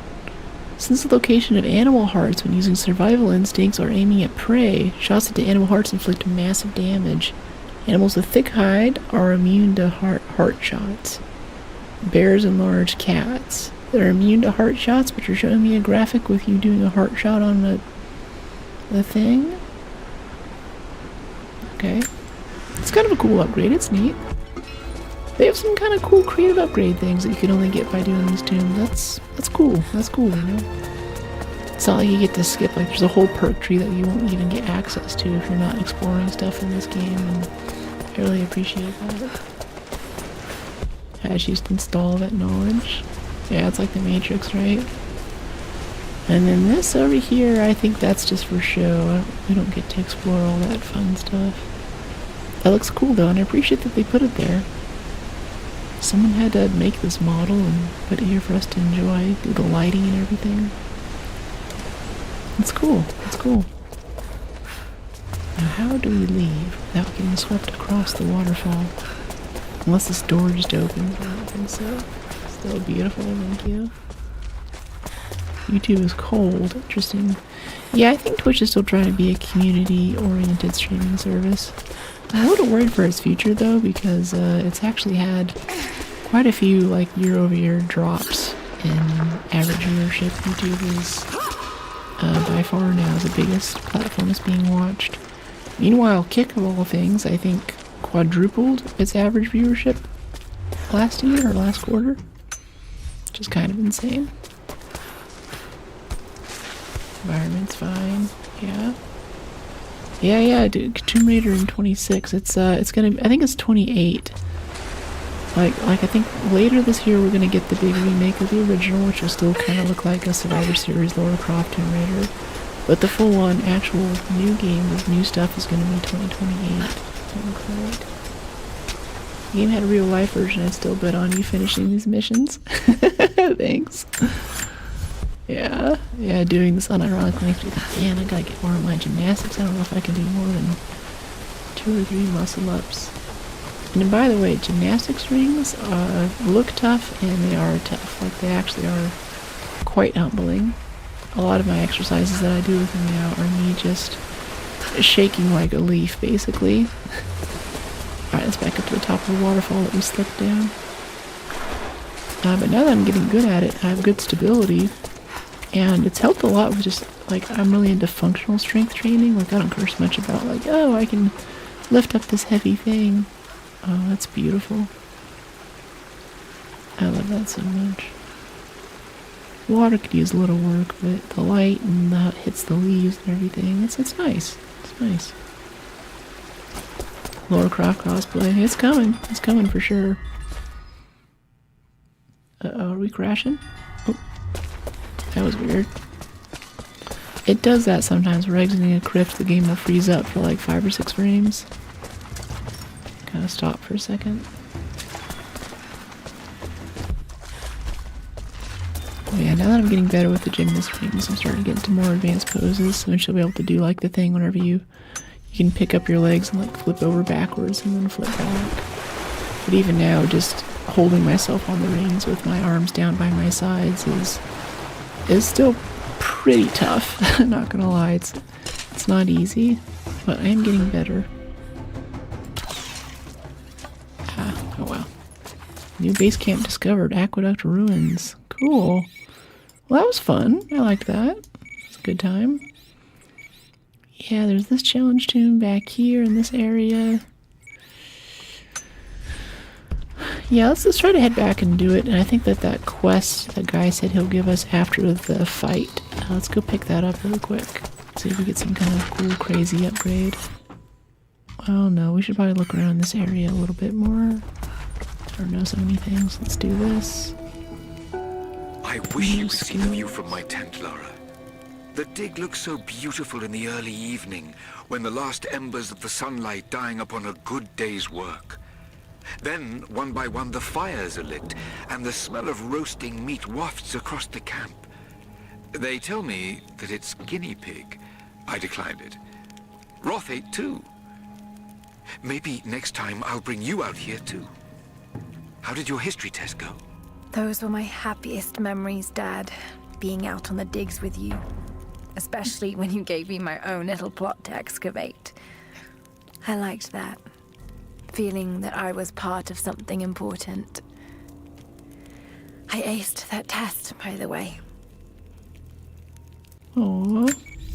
[SPEAKER 1] Since the location of animal hearts when using survival instincts or aiming at prey, shots into animal hearts inflict massive damage. Animals with thick hide are immune to heart shots. Bears and large cats. They're immune to heart shots, but you're showing me a graphic with you doing a heart shot on the thing? Okay. It's kind of a cool upgrade, it's neat. They have some kind of cool creative upgrade things that you can only get by doing these tombs. That's cool, you know? It's not like you get to skip, like there's a whole perk tree that you won't even get access to if you're not exploring stuff in this game, and I really appreciate that. As you install that knowledge. Yeah, it's like the Matrix, right? And then this over here, I think that's just for show. We don't get to explore all that fun stuff. That looks cool though, and I appreciate that they put it there. Someone had to make this model and put it here for us to enjoy, do the lighting and everything. It's cool, it's cool. Now how do we leave without getting swept across the waterfall? Unless this door just opens, I don't think so. Still beautiful, thank you. YouTube is cold, interesting. Yeah, I think Twitch is still trying to be a community-oriented streaming service. I'm a little worried for its future though, because it's actually had quite a few like year-over-year drops in average viewership. YouTube is by far now the biggest platform that's being watched. Meanwhile, Kick of all things, I think quadrupled its average viewership last year or last quarter, which is kind of insane. Environment's fine, yeah. Yeah, dude, Tomb Raider in 26. It's gonna. I think it's 28. Like I think later this year we're gonna get the big remake of the original, which will still kind of look like a Survivor Series Lara Croft Tomb Raider. But the full-on actual new game with new stuff is gonna be 2028. It looks like. The game had a real-life version. I'd still bet on you finishing these missions. Thanks. Yeah, doing this unironically makes me think, man, I gotta get more of my gymnastics. I don't know if I can do more than 2 or 3 muscle-ups. And by the way, gymnastics rings look tough, and they are tough. Like, they actually are quite humbling. A lot of my exercises that I do with them now are me just shaking like a leaf, basically. Alright, let's back up to the top of the waterfall that we slipped down. But now that I'm getting good at it, I have good stability. And it's helped a lot with just, like, I'm really into functional strength training. Like, I don't curse much about, like, oh, I can lift up this heavy thing. Oh, that's beautiful. I love that so much. Water could use a little work, but the light and how it hits the leaves and everything, it's nice. It's nice. Lara Croft cosplay, it's coming for sure. Uh-oh, are we crashing? Oh. That was weird. It does that sometimes. We're exiting a crypt, the game will freeze up for like 5 or 6 frames. Kind kind of stop for a second. Yeah, now that I'm getting better with the gymnast rings, I'm starting to get into more advanced poses. So eventually I'll be able to do like the thing whenever you can pick up your legs and like flip over backwards and then flip back. But even now, just holding myself on the rings with my arms down by my sides is still pretty tough. Not gonna lie, it's not easy, but I am getting better. Oh well. New base camp discovered, Aqueduct Ruins. Cool. Well, that was fun. I liked that. It's a good time. Yeah, there's this challenge tomb back here in this area. Yeah, let's try to head back and do it. And I think that quest that guy said he'll give us after the fight. Let's go pick that up really quick. See if we get some kind of cool, crazy upgrade. Well, no, we should probably look around this area a little bit more. I don't know so many things. Let's do this.
[SPEAKER 16] I wish you could see the view from my tent, Lara. The dig looks so beautiful in the early evening, when the last embers of the sunlight dying upon a good day's work. Then, one by one, the fires are lit, and the smell of roasting meat wafts across the camp. They tell me that it's guinea pig. I declined it. Roth ate too. Maybe next time I'll bring you out here too. How did your history test go?
[SPEAKER 2] Those were my happiest memories, Dad. Being out on the digs with you. Especially when you gave me my own little plot to excavate. I liked that. Feeling that I was part of something important. I aced that test, by the way.
[SPEAKER 1] Aww,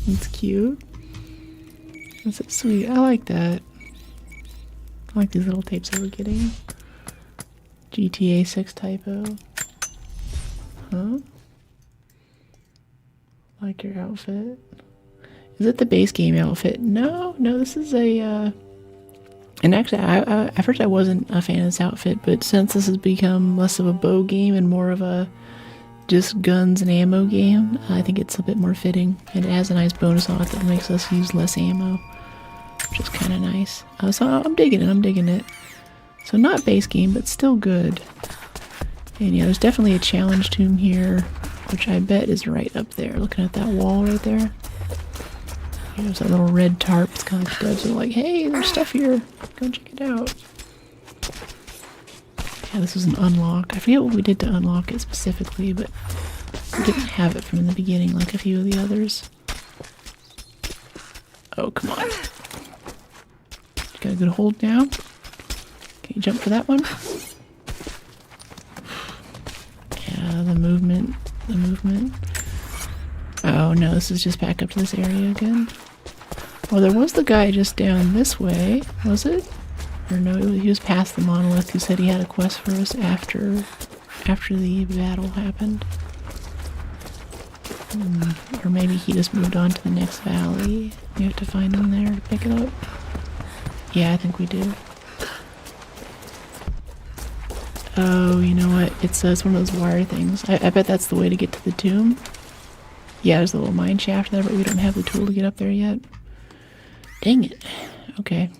[SPEAKER 1] that's cute. That's so sweet. I like that. I like these little tapes that we're getting. GTA 6 typo. Huh? Like your outfit. Is it the base game outfit? No, this is a, and actually, at first I wasn't a fan of this outfit, but since this has become less of a bow game and more of a just guns and ammo game, I think it's a bit more fitting. And it has a nice bonus on it that makes us use less ammo, which is kind of nice. So I'm digging it. So not base game, but still good. And yeah, there's definitely a challenge tomb here, which I bet is right up there. Looking at that wall right there. There's that little red tarp. It's kind of like devs are like, hey, there's stuff here. Go check it out. Yeah, this was an unlock. I forget what we did to unlock it specifically, but we didn't have it from the beginning like a few of the others. Oh, come on. Got a good hold now. Can you jump for that one? Yeah, the movement. Oh no, this is just back up to this area again. Well, there was the guy just down this way, was it? Or no, he was past the monolith who said he had a quest for us after the battle happened. Or maybe he just moved on to the next valley. We have to find him there to pick it up. Yeah, I think we do. Oh, you know what? It's one of those wire things. I bet that's the way to get to the tomb. Yeah, there's a little mine shaft there, but we don't have the tool to get up there yet. Dang it. Okay.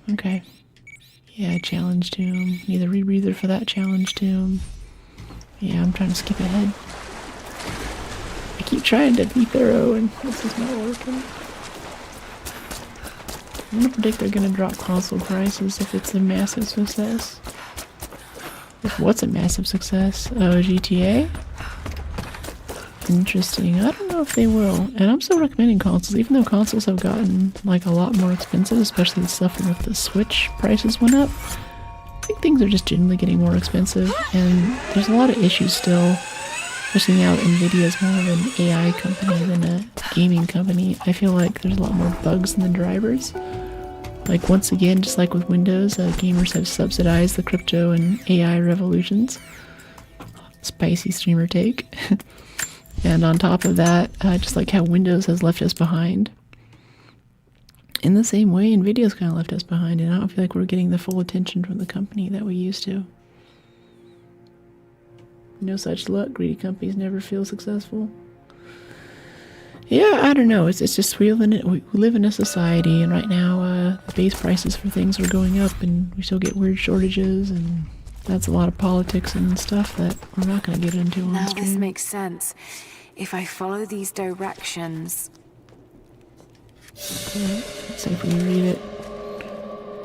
[SPEAKER 1] Yeah, challenge tomb. Need a rebreather for that challenge tomb. Yeah, I'm trying to skip ahead. I keep trying to be thorough and this is not working. I'm gonna predict they're gonna drop console prices if it's a massive success. What's a massive success? Oh, GTA? Interesting. I don't know if they will. And I'm still recommending consoles, even though consoles have gotten like a lot more expensive, especially the stuff with the Switch prices went up. I think things are just generally getting more expensive, and there's a lot of issues still. Especially now Nvidia is more of an AI company than a gaming company. I feel like there's a lot more bugs in the drivers. Like, once again, just like with Windows, gamers have subsidized the crypto and AI revolutions. Spicy streamer take. And on top of that, just like how Windows has left us behind, in the same way, Nvidia's kind of left us behind, and I don't feel like we're getting the full attention from the company that we used to. No such luck. Greedy companies never feel successful. Yeah, I don't know. It's just we live in a society, and right now the base prices for things are going up, and we still get weird shortages, and that's a lot of politics and stuff that we're not going to get into on
[SPEAKER 2] Now
[SPEAKER 1] stream.
[SPEAKER 2] this makes sense. If I follow these directions...
[SPEAKER 1] Okay, let's see if we can read it.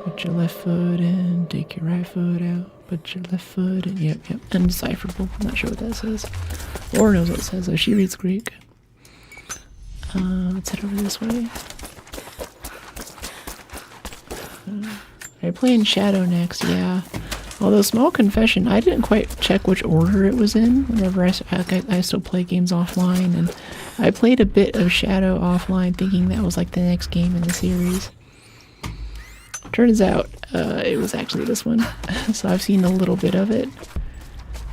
[SPEAKER 1] Put your left foot in, take your right foot out. Put your left foot in. Yep. Undecipherable. I'm not sure what that says. Laura knows what it says, though. She reads Greek. Let's head over this way. Alright, playing Shadow next, yeah. Although, small confession, I didn't quite check which order it was in whenever I still play games offline, and I played a bit of Shadow offline thinking that was like the next game in the series. Turns out, it was actually this one. So I've seen a little bit of it.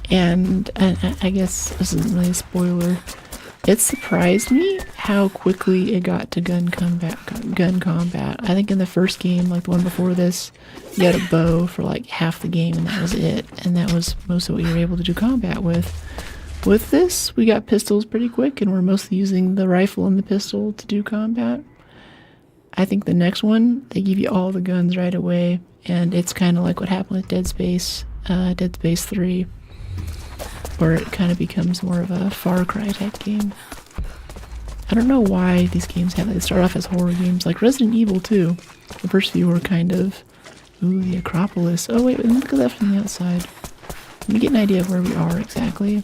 [SPEAKER 1] And I guess this isn't really a spoiler. It surprised me how quickly it got to gun combat. I think in the first game, like the one before this, you had a bow for like half the game and that was it. And that was most of what you were able to do combat with. With this, we got pistols pretty quick and we're mostly using the rifle and the pistol to do combat. I think the next one, they give you all the guns right away. And it's kind of like what happened with Dead Space 3. Where it kind of becomes more of a Far Cry type game. I don't know why these games they start off as horror games, like Resident Evil 2. The first few were kind of, ooh, the Acropolis. Oh wait, look at that from the outside. Let me get an idea of where we are exactly.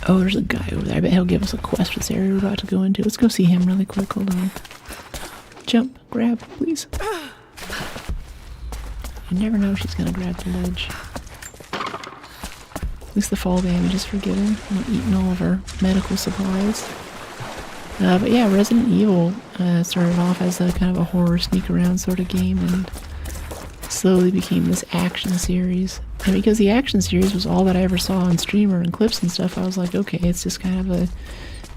[SPEAKER 1] Oh, there's a guy over there. I bet he'll give us a quest for this area we're about to go into. Let's go see him really quick. Hold on. Jump, grab, please. You never know if she's gonna grab the ledge. At least the fall damage is forgiven. I'm not eating all of our medical supplies. But yeah, Resident Evil started off as a kind of a horror sneak around sort of game and slowly became this action series. And because the action series was all that I ever saw on streamer and clips and stuff, I was like, okay, it's just kind of a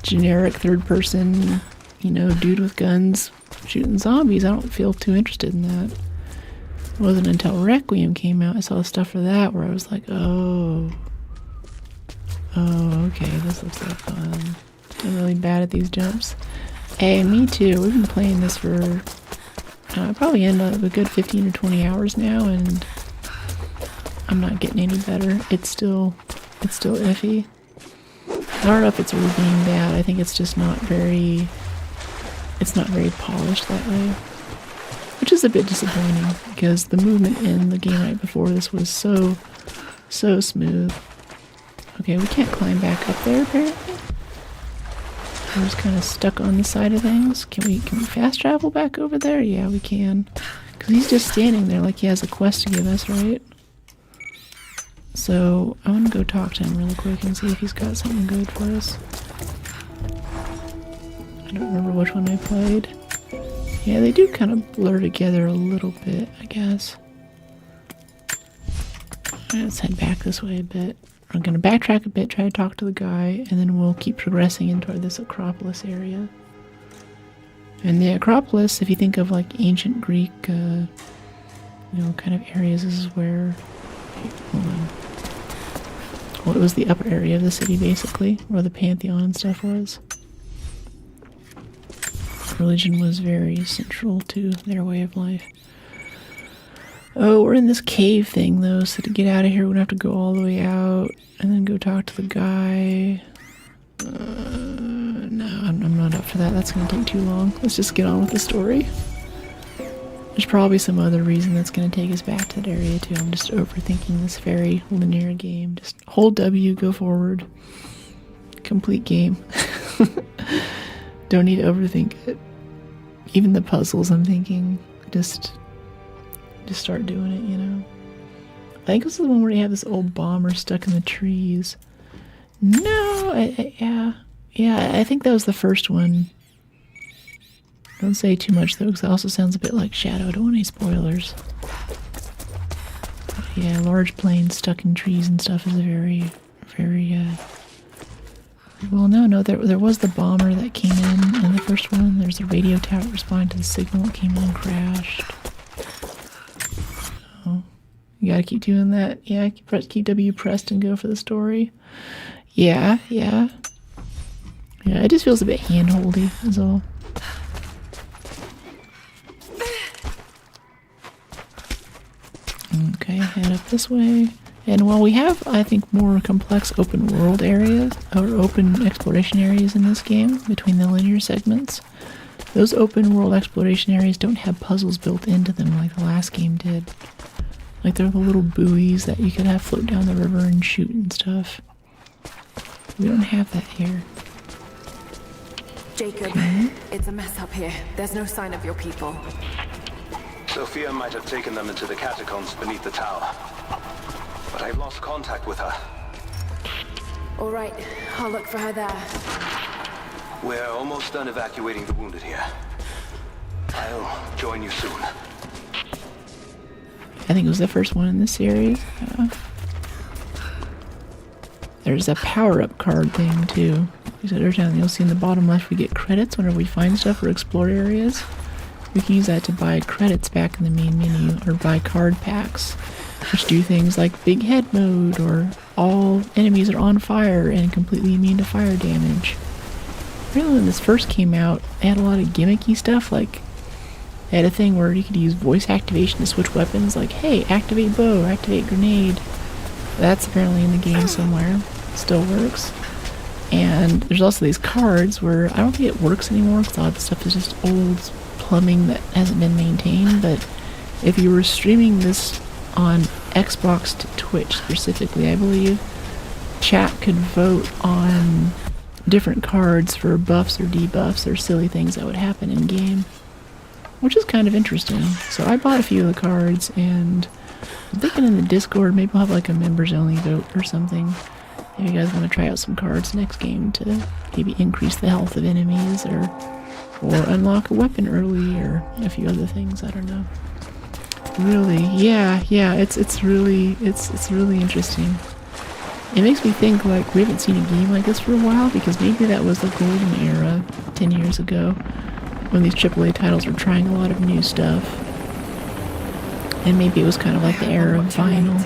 [SPEAKER 1] generic third person, you know, dude with guns shooting zombies. I don't feel too interested in that. It wasn't until Requiem came out I saw stuff for that where I was like, oh, okay, this looks like fun. I'm really bad at these jumps. Hey, me too. We've been playing this for probably end up a good 15 or 20 hours now, and I'm not getting any better. It's still iffy. I don't know if it's really being bad. I think it's just not very polished that way. Which is a bit disappointing, because the movement in the game right before this was so smooth. Okay, we can't climb back up there, apparently. We're just kind of stuck on the side of things. Can we fast travel back over there? Yeah, we can. Because he's just standing there like he has a quest to give us, right? So, I want to go talk to him really quick and see if he's got something good for us. I don't remember which one I played. Yeah, they do kind of blur together a little bit, I guess. Let's head back this way a bit. I'm going to backtrack a bit, try to talk to the guy, and then we'll keep progressing into this Acropolis area. And the Acropolis, if you think of like ancient Greek, you know, kind of areas, this is where... Hold on. Well, it was the upper area of the city, basically, where the Pantheon and stuff was. Religion was very central to their way of life. Oh, we're in this cave thing, though, so to get out of here, we're going to have to go all the way out and then go talk to the guy. No, I'm not up for that. That's going to take too long. Let's just get on with the story. There's probably some other reason that's going to take us back to that area, too. I'm just overthinking this very linear game. Just hold W, go forward. Complete game. Don't need to overthink it. Even the puzzles, I'm thinking, just start doing it, you know. I think this is the one where you have this old bomber stuck in the trees. No, yeah, I think that was the first one. Don't say too much though, because it also sounds a bit like Shadow. I don't want any spoilers. But yeah, large planes stuck in trees and stuff is a very, well, no, there was the bomber that came in the first one. There's a radio tower responding to the signal that came in and crashed. Oh, you gotta keep doing that. Yeah, keep W pressed and go for the story. Yeah. Yeah, it just feels a bit hand-holdy, is all. Okay, head up this way. And while we have, I think, more complex open world areas, or open exploration areas in this game, between the linear segments, those open world exploration areas don't have puzzles built into them like the last game did. Like they're the little buoys that you could have float down the river and shoot and stuff. We don't have that here.
[SPEAKER 2] Jacob, it's a mess up here. There's no sign of your people.
[SPEAKER 3] Sophia might have taken them into the catacombs beneath the tower. But I've lost contact with her.
[SPEAKER 2] All right, I'll look for her there.
[SPEAKER 3] We're almost done evacuating the wounded here. I'll join you soon.
[SPEAKER 1] I think it was the first one in this series. There's a power-up card thing, too. You'll see in the bottom left we get credits whenever we find stuff or explore areas. We can use that to buy credits back in the main menu, or buy card packs, which do things like big head mode, or all enemies are on fire and completely immune to fire damage. Really, when this first came out, it had a lot of gimmicky stuff, like it had a thing where you could use voice activation to switch weapons, like, hey, activate bow, activate grenade. That's apparently in the game somewhere. It still works. And there's also these cards where I don't think it works anymore because a lot of the stuff is just old plumbing that hasn't been maintained, but if you were streaming this on Xbox to Twitch specifically, I believe, chat could vote on different cards for buffs or debuffs or silly things that would happen in game, which is kind of interesting. So I bought a few of the cards, and I'm thinking in the Discord maybe I'll have like a members only vote or something. If you guys want to try out some cards next game to maybe increase the health of enemies, or unlock a weapon early, or a few other things, I don't know. Really, yeah, it's really interesting. It makes me think, like, we haven't seen a game like this for a while, because maybe that was the golden era 10 years ago, when these AAA titles were trying a lot of new stuff. And maybe it was kind of like the era of vinyl.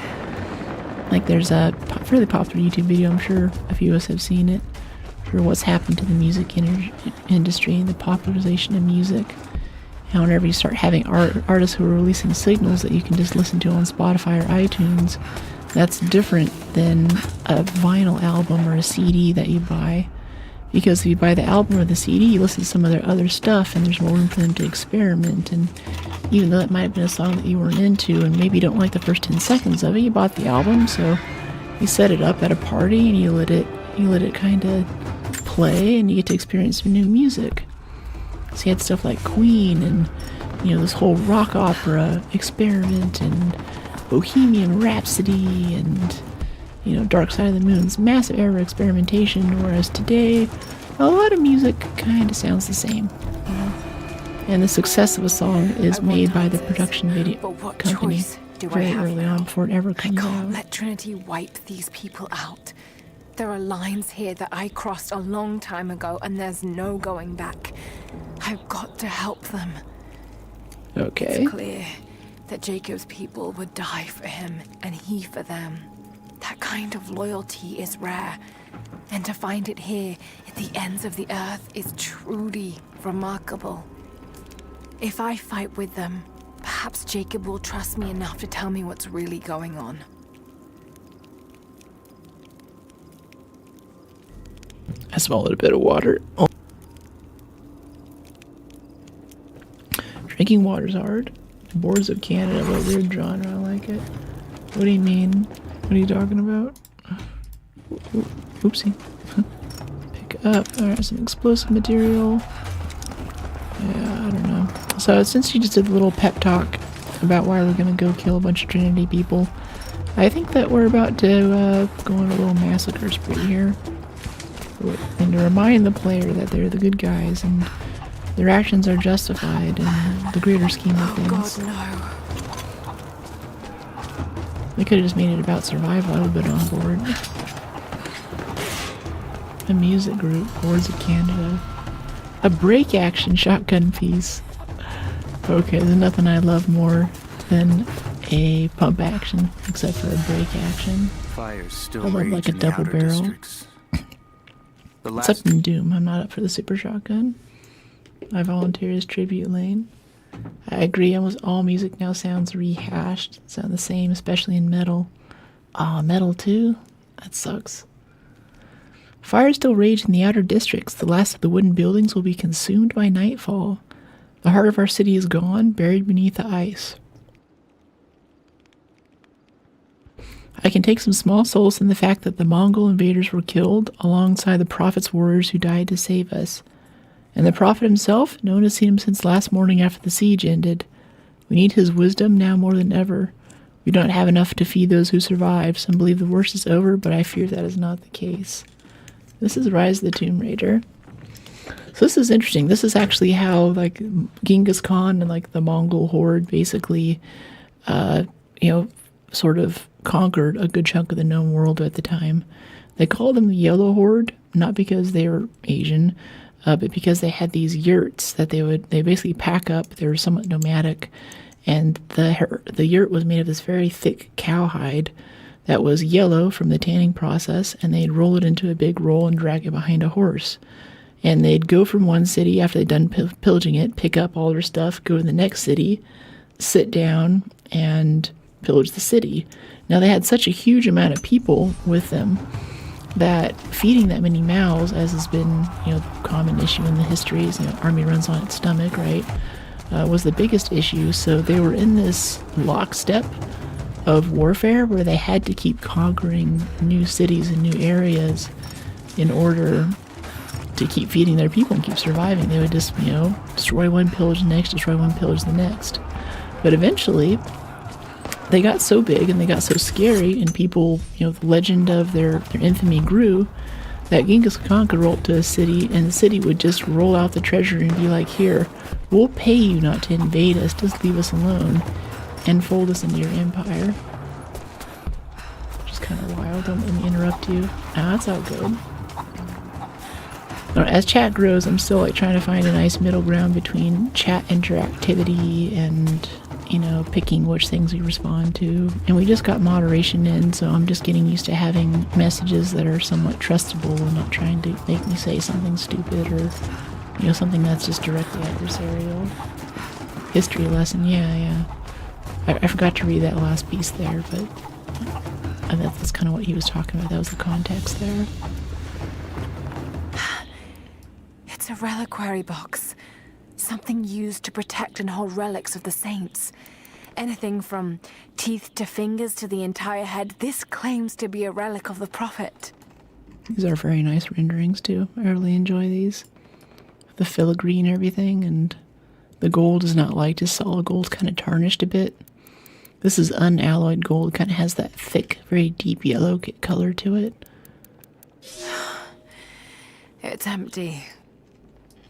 [SPEAKER 1] Like, there's a fairly popular YouTube video, I'm sure a few of us have seen it, for what's happened to the music industry and the popularization of music. And whenever you start having artists who are releasing singles that you can just listen to on Spotify or iTunes, that's different than a vinyl album or a CD that you buy. Because if you buy the album or the CD, you listen to some of their other stuff, and there's more room for them to experiment. And even though that might have been a song that you weren't into, and maybe you don't like the first 10 seconds of it, you bought the album, so you set it up at a party and you let it kind of play, and you get to experience some new music. So you had stuff like Queen, and this whole rock opera experiment, and Bohemian Rhapsody, and Dark Side of the Moon's massive era experimentation, whereas today a lot of music kind of sounds the same. And the success of a song is made by the production video company very early on before it ever comes out.
[SPEAKER 2] I can't let Trinity wipe these people out. There are lines here that I crossed a long time ago, and there's no going back. I've got to help them.
[SPEAKER 1] Okay.
[SPEAKER 2] It's clear that Jacob's people would die for him, and he for them. That kind of loyalty is rare, and to find it here at the ends of the earth is truly remarkable. If I fight with them, perhaps Jacob will trust me enough to tell me what's really going on.
[SPEAKER 1] I swallowed a bit of water. Oh. Drinking water's hard. Boards of Canada, what a weird genre, I like it. What do you mean? What are you talking about? Oopsie. Pick up. Alright, some explosive material. Yeah, I don't know. So since you just did a little pep talk about why we're gonna go kill a bunch of Trinity people, I think that we're about to go on a little massacre spree here. And to remind the player that they're the good guys and their actions are justified in the greater scheme of things.
[SPEAKER 2] Oh God, no.
[SPEAKER 1] We could have just made it about survival. I would have been on board. A music group, Boards of Canada. A break action shotgun piece. Okay, there's nothing I love more than a pump action, except for a break action.
[SPEAKER 5] Fire's still
[SPEAKER 1] I love like a
[SPEAKER 5] raging in the
[SPEAKER 1] double
[SPEAKER 5] outer
[SPEAKER 1] barrel.
[SPEAKER 5] districts.
[SPEAKER 1] Except in Doom, I'm not up for the super shotgun. I volunteer as tribute lane. I agree, almost all music now sounds rehashed. Sound the same, especially in metal. Ah, metal too? That sucks. Fires still rage in the outer districts. The last of the wooden buildings will be consumed by nightfall. The heart of our city is gone, buried beneath the ice. I can take some small solace in the fact that the Mongol invaders were killed alongside the Prophet's warriors who died to save us. And the Prophet himself, no one has seen him since last morning after the siege ended. We need his wisdom now more than ever. We don't have enough to feed those who survive. Some believe the worst is over, but I fear that is not the case. This is Rise of the Tomb Raider. So this is interesting. This is actually how, like, Genghis Khan and, like, the Mongol horde basically, sort of conquered a good chunk of the known world at the time. They called them the Yellow Horde, not because they were Asian, but because they had these yurts that they basically pack up. They were somewhat nomadic, and the yurt was made of this very thick cowhide that was yellow from the tanning process, and they'd roll it into a big roll and drag it behind a horse. And they'd go from one city after they'd done pillaging it, pick up all their stuff, go to the next city, sit down, and pillage the city. Now, they had such a huge amount of people with them that feeding that many mouths, as has been, common issue in the histories, army runs on its stomach, right, was the biggest issue. So they were in this lockstep of warfare where they had to keep conquering new cities and new areas in order to keep feeding their people and keep surviving. They would just, destroy one, pillage the next, destroy one, pillage the next. But eventually, they got so big and they got so scary, and people, the legend of their infamy grew, that Genghis Khan could roll up to a city, and the city would just roll out the treasury and be like, here, we'll pay you not to invade us, just leave us alone, and fold us into your empire. Which is kind of wild. Don't let me interrupt you. That's all good. Now, as chat grows, I'm still trying to find a nice middle ground between chat interactivity and picking which things we respond to. And we just got moderation in, so I'm just getting used to having messages that are somewhat trustable and not trying to make me say something stupid or, something that's just directly adversarial. History lesson, yeah. I forgot to read that last piece there, but that's kind of what he was talking about. That was the context there.
[SPEAKER 2] It's a reliquary box. Something used to protect and hold relics of the saints. Anything from teeth to fingers to the entire head. This claims to be a relic of the Prophet.
[SPEAKER 1] These are very nice renderings too. I really enjoy these. The filigree and everything, and the gold is not like just solid gold, kind of tarnished a bit. This is unalloyed gold, kind of has that thick, very deep yellow color to it.
[SPEAKER 2] It's empty.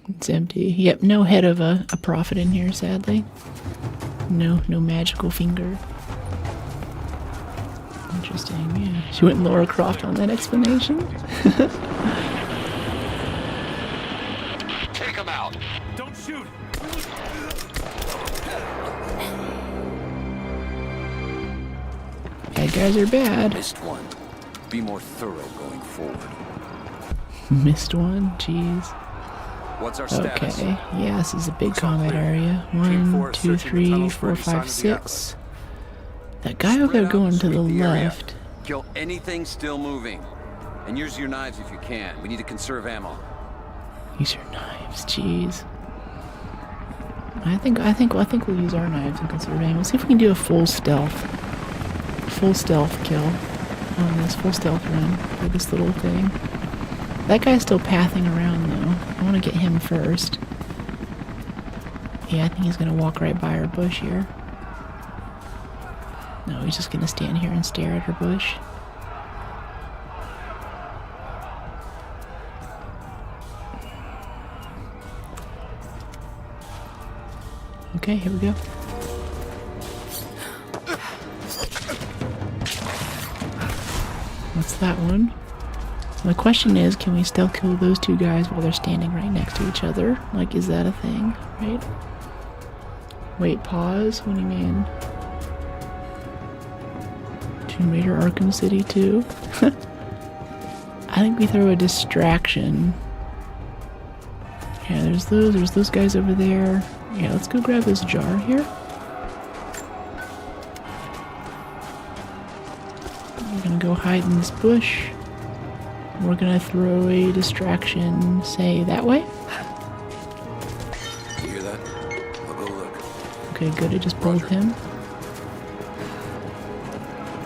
[SPEAKER 1] It's empty. Yep, no head of a prophet in here, sadly. No magical finger. Interesting, yeah. She went Lara Croft on that explanation.
[SPEAKER 13] Take him out.
[SPEAKER 4] Don't shoot.
[SPEAKER 1] Bad guys are bad.
[SPEAKER 12] Missed one. Be more thorough going forward.
[SPEAKER 1] Missed one? Jeez.
[SPEAKER 12] What's our status?
[SPEAKER 1] Okay, yeah, this is a big combat area. 1, 2, 3, 4, 5, 6. That guy over there going to the left.
[SPEAKER 3] Kill anything still moving. And use your knives if you can. We need to conserve ammo.
[SPEAKER 1] Use your knives, jeez. I think we'll use our knives and conserve ammo. See if we can do a full stealth kill on this full stealth run for this little thing. That guy's still pathing around though. I want to get him first. Yeah, I think he's gonna walk right by our bush here. No, he's just gonna stand here and stare at our bush. Okay, here we go. What's that one? So the question is, can we still kill those two guys while they're standing right next to each other? Like, is that a thing, right? Wait, pause? What do you mean? Tomb Raider Arkham City 2? I think we throw a distraction. Yeah, there's those guys over there. Yeah, let's go grab this jar here. We're gonna go hide in this bush. We're gonna throw a distraction, say, that way.
[SPEAKER 12] You hear that? I'll go look.
[SPEAKER 1] Okay, good, I just pulled him.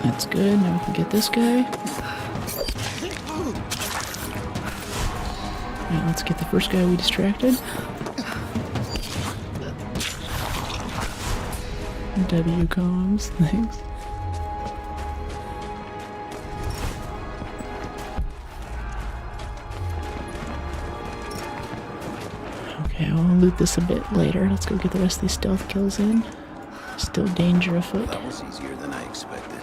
[SPEAKER 1] That's good, now we can get this guy. Alright, let's get the first guy we distracted. W-coms, thanks. Okay, I'll loot this a bit later. Let's go get the rest of these stealth kills in. Still danger afoot.
[SPEAKER 3] That was easier than I expected.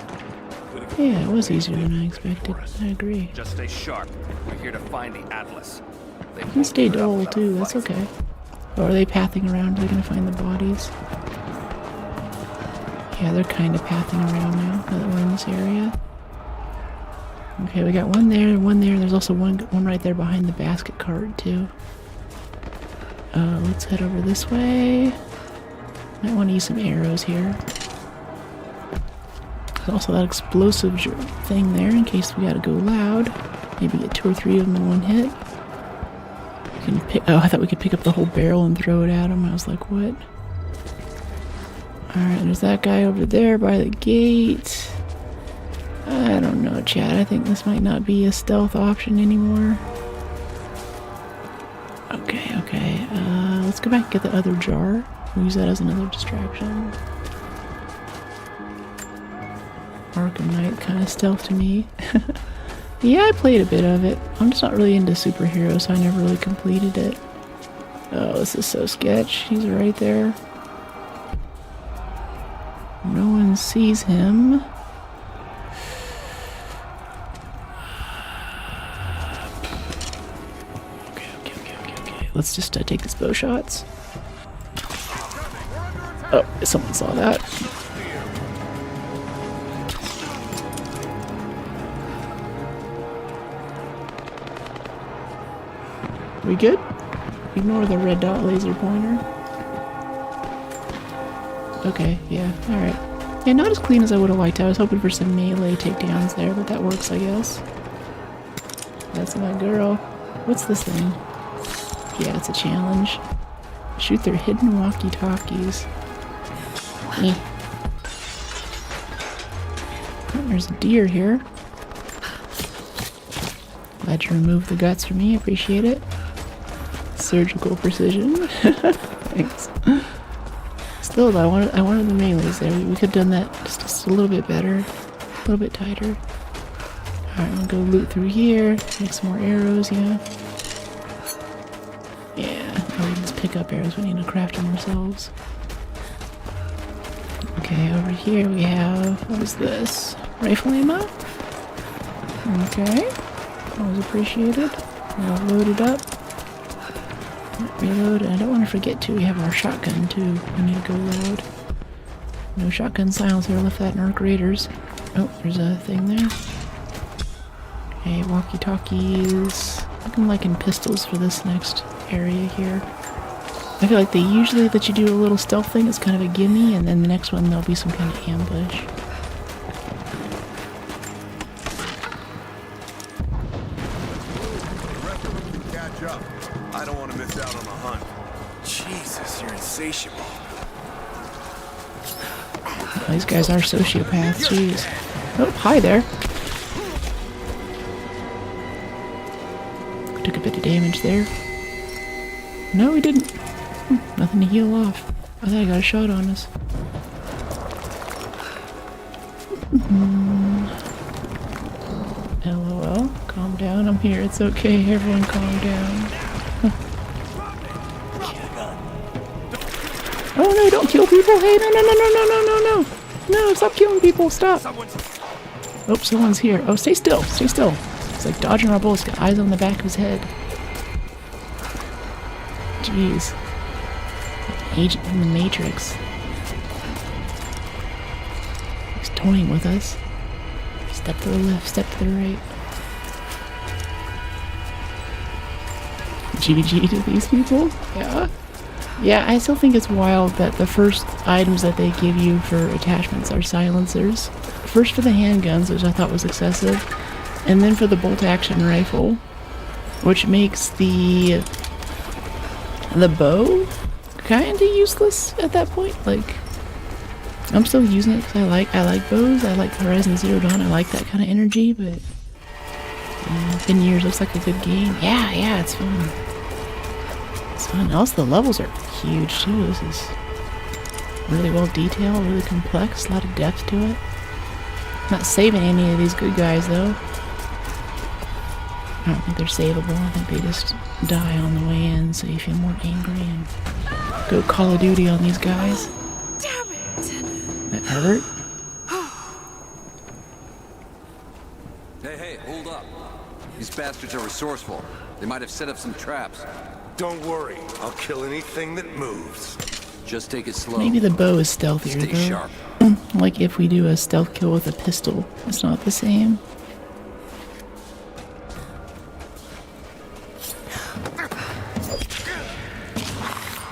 [SPEAKER 1] Yeah, it was easier than I expected. I agree.
[SPEAKER 17] Just stay sharp. We're here to find the Atlas.
[SPEAKER 1] You can stay dull too, that's okay. Or are they pathing around? Are they gonna find the bodies? Yeah, they're kind of pathing around now that we're in this area. Okay, we got one there, one there. There's also one right there behind the basket cart too. Let's head over this way. Might want to use some arrows here. There's also that explosive thing there in case we gotta go loud. Maybe get 2 or 3 of them in one hit. We can pick. Oh, I thought we could pick up the whole barrel and throw it at him. I was like, what? Alright, there's that guy over there by the gate. I don't know, Chad. I think this might not be a stealth option anymore. Okay, okay. Let's go back and get the other jar. We'll use that as another distraction. Arkham Knight kind of stealth to me. Yeah, I played a bit of it. I'm just not really into superheroes, so I never really completed it. Oh, this is so sketch. He's right there. No one sees him. Okay. Let's just take these bow shots. Oh, someone saw that. We good? Ignore the red dot laser pointer. Okay, yeah, alright. Yeah, not as clean as I would have liked. I was hoping for some melee takedowns there, but that works, I guess. That's my girl. What's this thing? Yeah, it's a challenge. Shoot their hidden walkie-talkies. Eh. Oh, there's a deer here. Glad you removed the guts for me, appreciate it. Surgical precision. Thanks. Still though, I wanted the melees there. We could have done that just a little bit better. A little bit tighter. Alright, we'll go loot through here. Make some more arrows, yeah. Yeah, oh, we can just pick up arrows. We need to craft them ourselves. Okay, over here we have, what is this? Rifle ammo? Okay. Always appreciated. We'll load it up. Reload, and I don't want to forget too, we have our shotgun too. We need to go loud. No shotgun silencer, left that in our graders. Oh, there's a thing there. Okay, walkie-talkies. Looking like in pistols for this next area here. I feel like they usually let you do a little stealth thing, it's kind of a gimme, and then the next one there'll be some kind of ambush.
[SPEAKER 12] I don't want to miss out on the hunt. Jesus, you're insatiable.
[SPEAKER 1] Oh, these guys are sociopaths, jeez. Oh, hi there. Took a bit of damage there. No, we didn't. Nothing to heal off. I thought I got a shot on us. LOL. Calm down, I'm here. It's okay, everyone calm down. Oh no, don't kill people! Hey, no! No, stop killing people, stop! Oh, someone's here. Oh, stay still, stay still. It's like dodging our bullets, got eyes on the back of his head. Jeez. Agent from the Matrix. He's toying with us. Step to the left, step to the right. GG to these people. Yeah. Yeah, I still think it's wild that the first items that they give you for attachments are silencers. First for the handguns, which I thought was excessive, and then for the bolt-action rifle, which makes the bow kinda useless at that point. Like, I'm still using it because I like bows, I like Horizon Zero Dawn, I like that kind of energy, but 10 years looks like a good game. Yeah, it's fun. It's fun. Also, the levels are huge too. This is really well detailed, really complex, a lot of depth to it. Not saving any of these good guys though. I don't think they're savable. I think they just die on the way in, so you feel more angry and go Call of Duty on these guys.
[SPEAKER 7] Damn it!
[SPEAKER 1] That hurt.
[SPEAKER 18] Hey, hold up. These bastards are resourceful. They might have set up some traps.
[SPEAKER 13] Don't worry, I'll kill anything that moves.
[SPEAKER 18] Just take it slow.
[SPEAKER 1] Maybe the bow is stealthier
[SPEAKER 18] Stay
[SPEAKER 1] though.
[SPEAKER 18] sharp.
[SPEAKER 1] Like if we do a stealth kill with a pistol, it's not the same.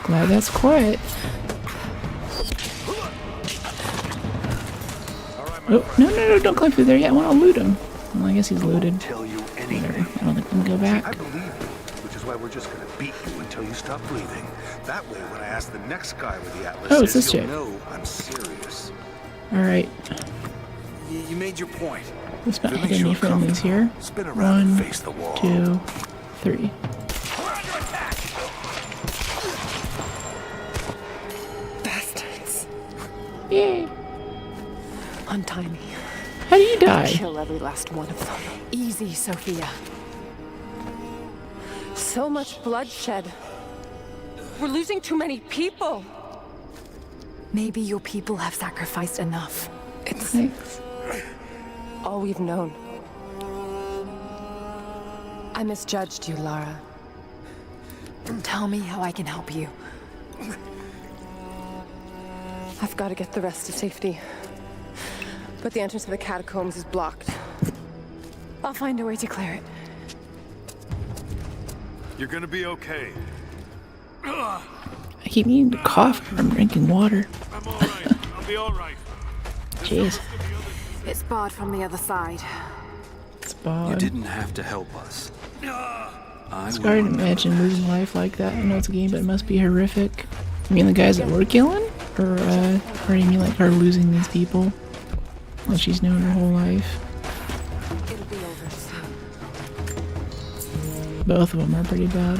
[SPEAKER 1] Glad that's quiet. Oh, no, don't climb through there yet. I want to loot him. Well, I guess he's looted. Whatever. I don't think we can go back.
[SPEAKER 13] I believe you, which is why we're just gonna beat you until you stop breathing. That way, when I ask the next guy where the Atlas
[SPEAKER 1] Oh, it's this
[SPEAKER 13] is, you'll
[SPEAKER 1] chick.
[SPEAKER 13] know I'm serious.
[SPEAKER 1] Alright.
[SPEAKER 18] You made your point.
[SPEAKER 1] Let's not hit any friendlies here.
[SPEAKER 13] Spin around and
[SPEAKER 1] 1,
[SPEAKER 13] face the wall.
[SPEAKER 1] 2, 3.
[SPEAKER 2] Bastards.
[SPEAKER 1] Yay.
[SPEAKER 2] Untie me.
[SPEAKER 1] How do you die?
[SPEAKER 2] Kill every last one of them. Easy, Sophia.
[SPEAKER 8] So much bloodshed. We're losing too many people.
[SPEAKER 2] Maybe your people have sacrificed enough. It's
[SPEAKER 1] Thanks.
[SPEAKER 8] All we've known. I misjudged you, Lara.
[SPEAKER 2] Tell me how I can help you.
[SPEAKER 8] I've got to get the rest to safety. But the entrance to the catacombs is blocked.
[SPEAKER 2] I'll find a way to clear it.
[SPEAKER 4] You're gonna be okay.
[SPEAKER 1] I keep needing to cough when I'm drinking water.
[SPEAKER 4] I'm alright. I'll be alright.
[SPEAKER 1] Jeez.
[SPEAKER 2] It's barred from the other side.
[SPEAKER 1] It's
[SPEAKER 18] You
[SPEAKER 1] bad.
[SPEAKER 18] didn't have to help us.
[SPEAKER 1] It's hard to imagine losing life like that. I know it's a game, but it must be horrific. You mean the guys that we're killing? Or you mean like her losing these people that she's known her whole life?
[SPEAKER 8] It'll be over soon.
[SPEAKER 1] Both of them are pretty bad.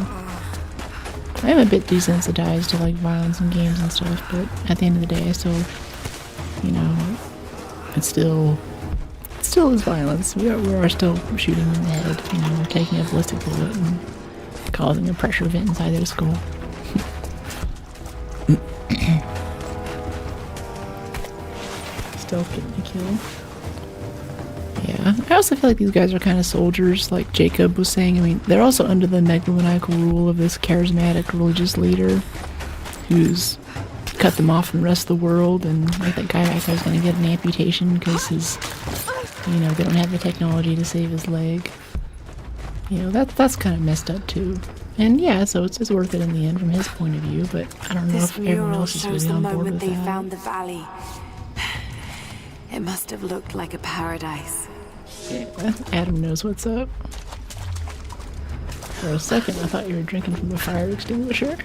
[SPEAKER 1] I am a bit desensitized to like violence in games and stuff, but at the end of the day, I still, you know, it still is violence. We are still shooting in the head. You know, we're taking a ballistic bullet and causing a pressure vent inside their skull. Stealth getting a kill. Yeah, I also feel like these guys are kind of soldiers, like Jacob was saying. I mean, they're also under the megalomaniacal rule of this charismatic religious leader who's cut them off from the rest of the world, and like that guy back there is going to get an amputation because his, you know, they don't have the technology to save his leg. You know, that's kind of messed up too. And yeah, so it's worth it in the end from his point of view, but I don't know
[SPEAKER 2] This
[SPEAKER 1] if everyone
[SPEAKER 2] mural
[SPEAKER 1] else is
[SPEAKER 2] shows
[SPEAKER 1] really
[SPEAKER 2] the
[SPEAKER 1] on board
[SPEAKER 2] moment
[SPEAKER 1] with
[SPEAKER 2] they
[SPEAKER 1] that.
[SPEAKER 2] found the valley. It must have looked like a paradise.
[SPEAKER 1] Yeah, Adam knows what's up. For a second, I thought you were drinking from the fire extinguisher.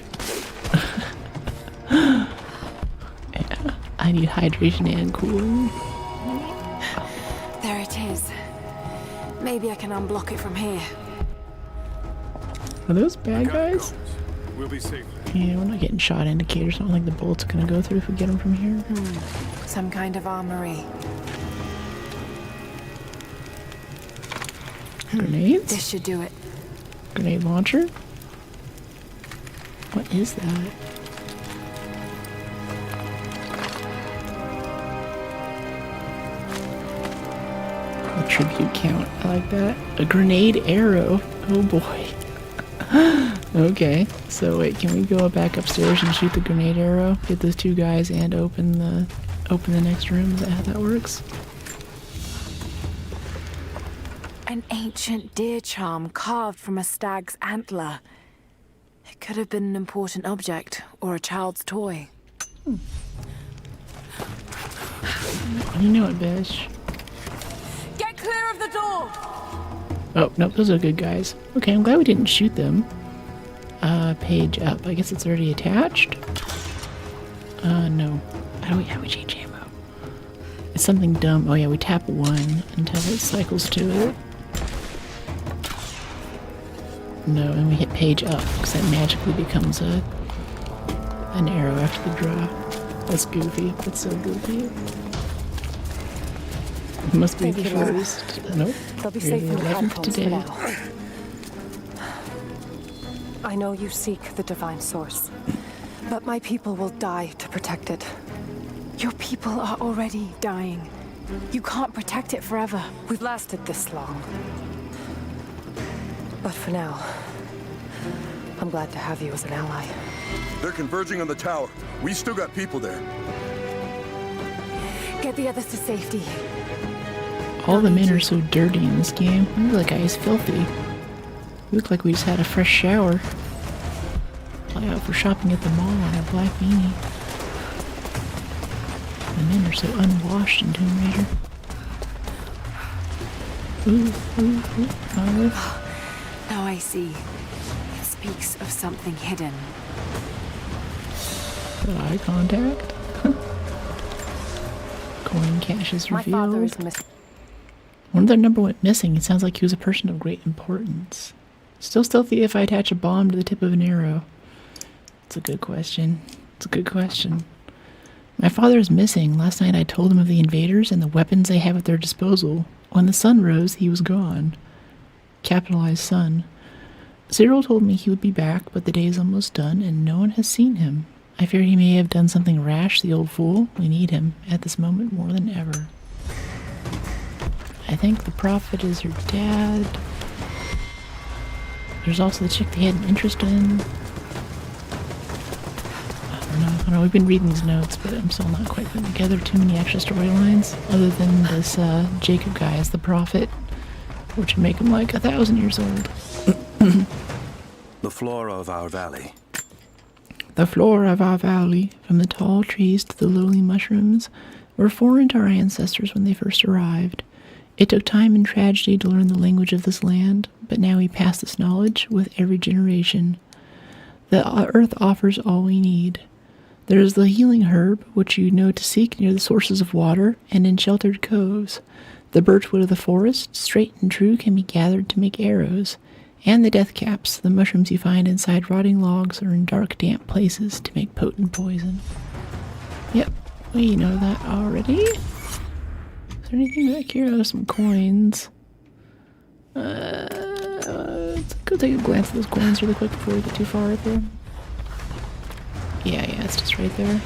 [SPEAKER 1] Yeah, I need hydration and cooling.
[SPEAKER 2] There it is. Maybe I can unblock it from here.
[SPEAKER 1] Are those bad guys?
[SPEAKER 4] We'll be safe.
[SPEAKER 1] Yeah, we're not getting shot indicators. I don't think the bullets are gonna go through if we get them from here.
[SPEAKER 2] Some kind of armory.
[SPEAKER 1] Grenades?
[SPEAKER 2] This should do it.
[SPEAKER 1] Grenade launcher? What is that? A tribute count. I like that. A grenade arrow. Oh boy. Okay. So wait, can we go back upstairs and shoot the grenade arrow? Get those two guys and open the next room? Is that how that works?
[SPEAKER 2] An ancient deer charm carved from a stag's antler. It could have been an important object or a child's toy.
[SPEAKER 1] You know it, Bish.
[SPEAKER 8] Get clear of the door!
[SPEAKER 1] Oh, nope, those are good guys. Okay, I'm glad we didn't shoot them. Page up. I guess it's already attached. No. How do we change ammo? It's something dumb. Oh yeah, we tap 1 until it cycles to it. No, and we hit page up, because that magically becomes an arrow after the draw. That's goofy. That's so goofy. It must be the first. Nope.
[SPEAKER 7] They'll be
[SPEAKER 1] You're
[SPEAKER 7] safe
[SPEAKER 1] the
[SPEAKER 7] in the
[SPEAKER 1] 11th
[SPEAKER 7] catacombs
[SPEAKER 1] today.
[SPEAKER 7] for now. I know you seek the divine source, but my people will die to protect it.
[SPEAKER 2] Your people are already dying. You can't protect it forever.
[SPEAKER 7] We've lasted this long. But for now, I'm glad to have you as an ally.
[SPEAKER 15] They're converging on the tower. We still got people there.
[SPEAKER 2] Get the others to safety.
[SPEAKER 1] All the men are so dirty in this game. Look, that guy is filthy. We look like we just had a fresh shower. Fly out for shopping at the mall on our black beanie. The men are so unwashed in Tomb Raider. Ooh.
[SPEAKER 2] Now I see. It speaks of something hidden.
[SPEAKER 1] Eye contact. Coin cache is revealed.
[SPEAKER 7] My father is missing.
[SPEAKER 1] One of their number went missing. It sounds like he was a person of great importance. Still stealthy if I attach a bomb to the tip of an arrow. It's a good question. It's a good question. My father is missing. Last night I told him of the invaders and the weapons they have at their disposal. When the sun rose, he was gone. Capitalized sun. Cyril told me he would be back, but the day is almost done and no one has seen him. I fear he may have done something rash, the old fool. We need him at this moment more than ever. I think the prophet is her dad. There's also the chick they had an interest in. I don't know. We've been reading these notes, but I'm still not quite putting together too many extra storylines, other than this Jacob guy as the prophet, which would make him like 1,000 years old.
[SPEAKER 3] The flora of our valley.
[SPEAKER 1] The flora of our valley, from the tall trees to the lowly mushrooms, were foreign to our ancestors when they first arrived. It took time and tragedy to learn the language of this land, but now we pass this knowledge with every generation. The earth offers all we need. There is the healing herb, which you know to seek near the sources of water and in sheltered coves. The birchwood of the forest, straight and true, can be gathered to make arrows. And the death caps, the mushrooms you find inside rotting logs or in dark, damp places to make potent poison. Yep, we know that already. Is there anything back here? Oh, some coins. Let's go take a glance at those coins really quick before we get too far right there. Yeah, it's just right there.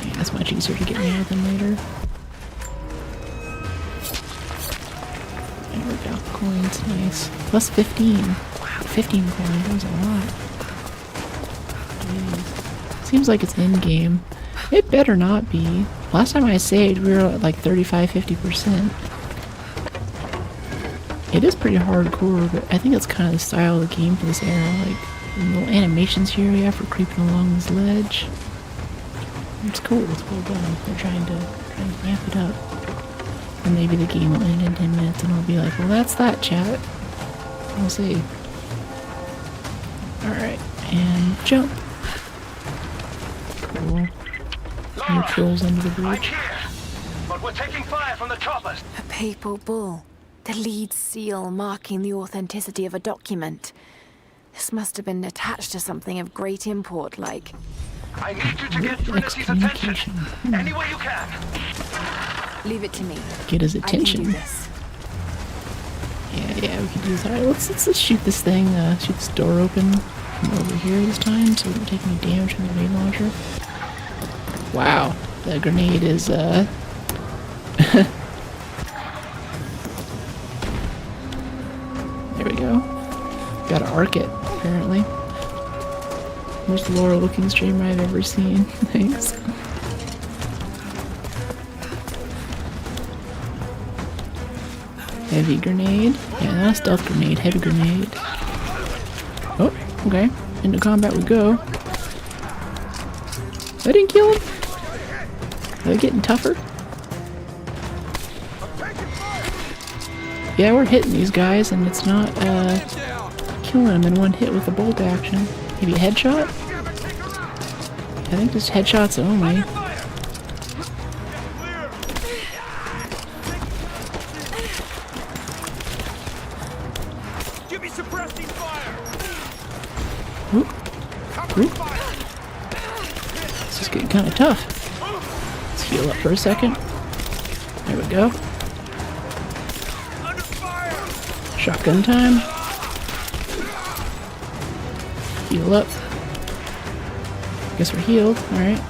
[SPEAKER 1] Yeah, it's much easier to get now than later. There we go. Coins, nice. Plus 15. Wow, 15 coins. That was a lot. Jeez. Seems like it's in-game. It better not be. Last time I saved, we were at like 35-50%. It is pretty hardcore, but I think it's kind of the style of the game for this era. Like, the little animations here we have for creeping along this ledge. It's cool. It's well done. They're trying to amp it up. And maybe the game will end in 10 minutes and I'll be like, well, that's that, chat. We'll see. Alright, and jump. Cool. Some trolls under the bridge.
[SPEAKER 13] But we're taking fire from the choppers.
[SPEAKER 2] A papal bull. The lead seal marking the authenticity of a document. This must have been attached to something of great import, like...
[SPEAKER 13] I need you to get Trinity's attention. Any way you can.
[SPEAKER 2] Leave it to me.
[SPEAKER 1] Get his attention.
[SPEAKER 2] I can do this.
[SPEAKER 1] Yeah, we can do this. Alright, let's shoot this thing, shoot this door open from over here this time so we don't take any damage from the grenade launcher. Wow, the grenade is, there we go. Gotta arc it, apparently. Most Laura looking streamer I've ever seen. Thanks. Heavy grenade. Yeah, not a stealth grenade, heavy grenade. Oh, Okay, into combat we go. I didn't kill him. Are they getting tougher? Yeah, we're hitting these guys, and it's not killing them in one hit with a bolt action. Maybe a headshot? I think just headshots only.
[SPEAKER 6] Give me suppressing fire.
[SPEAKER 1] Oop. Oop. This is getting kind of tough. Let's heal up for a second. There we go. Shotgun time. Heal up. Guess we're healed. Alright.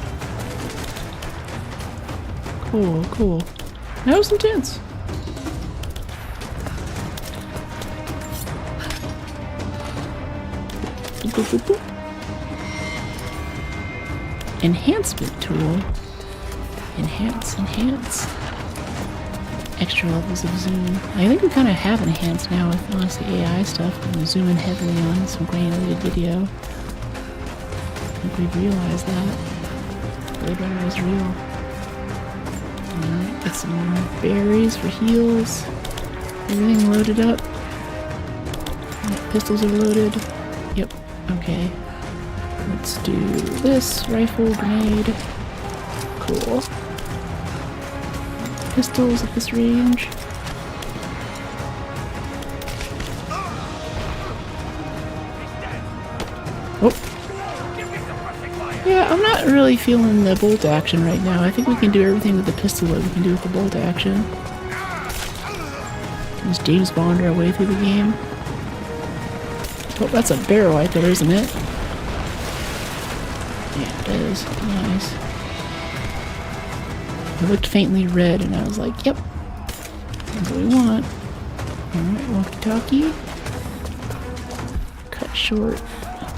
[SPEAKER 1] Cool, cool. That was intense. Boop, boop, boop, boop. Enhancement tool. Enhance, enhance. Extra levels of zoom. I think we kind of have enhanced now with honestly AI stuff. I'm zooming heavily on some granulated video. I think we've realized that. Blade Runner is real. Alright, get some more berries for heals. Everything loaded up. Pistols are loaded. Yep, okay. Let's do this. Rifle, grenade. Cool. Pistols at this range. Oh. Yeah, I'm not really feeling the bolt action right now. I think we can do everything with the pistol that we can do with the bolt action. Just James Bond our way through the game. Oh, that's a barrel right there, isn't it? Yeah, it is. Nice. It looked faintly red, and I was like, yep, that's what we want. Alright, walkie-talkie. Cut short.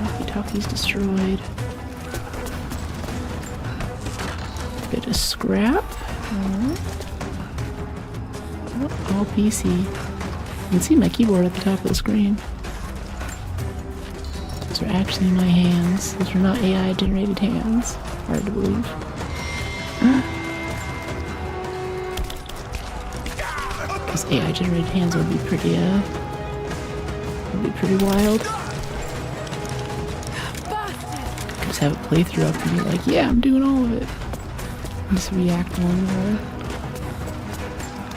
[SPEAKER 1] Walkie-talkie's destroyed. Bit of scrap. Alright. Oh, all PC. You can see my keyboard at the top of the screen. Those are actually my hands. Those are not AI-generated hands. Hard to believe. AI-generated hands would be pretty wild. Just have a playthrough up and be like, yeah, I'm doing all of it. And just react one more.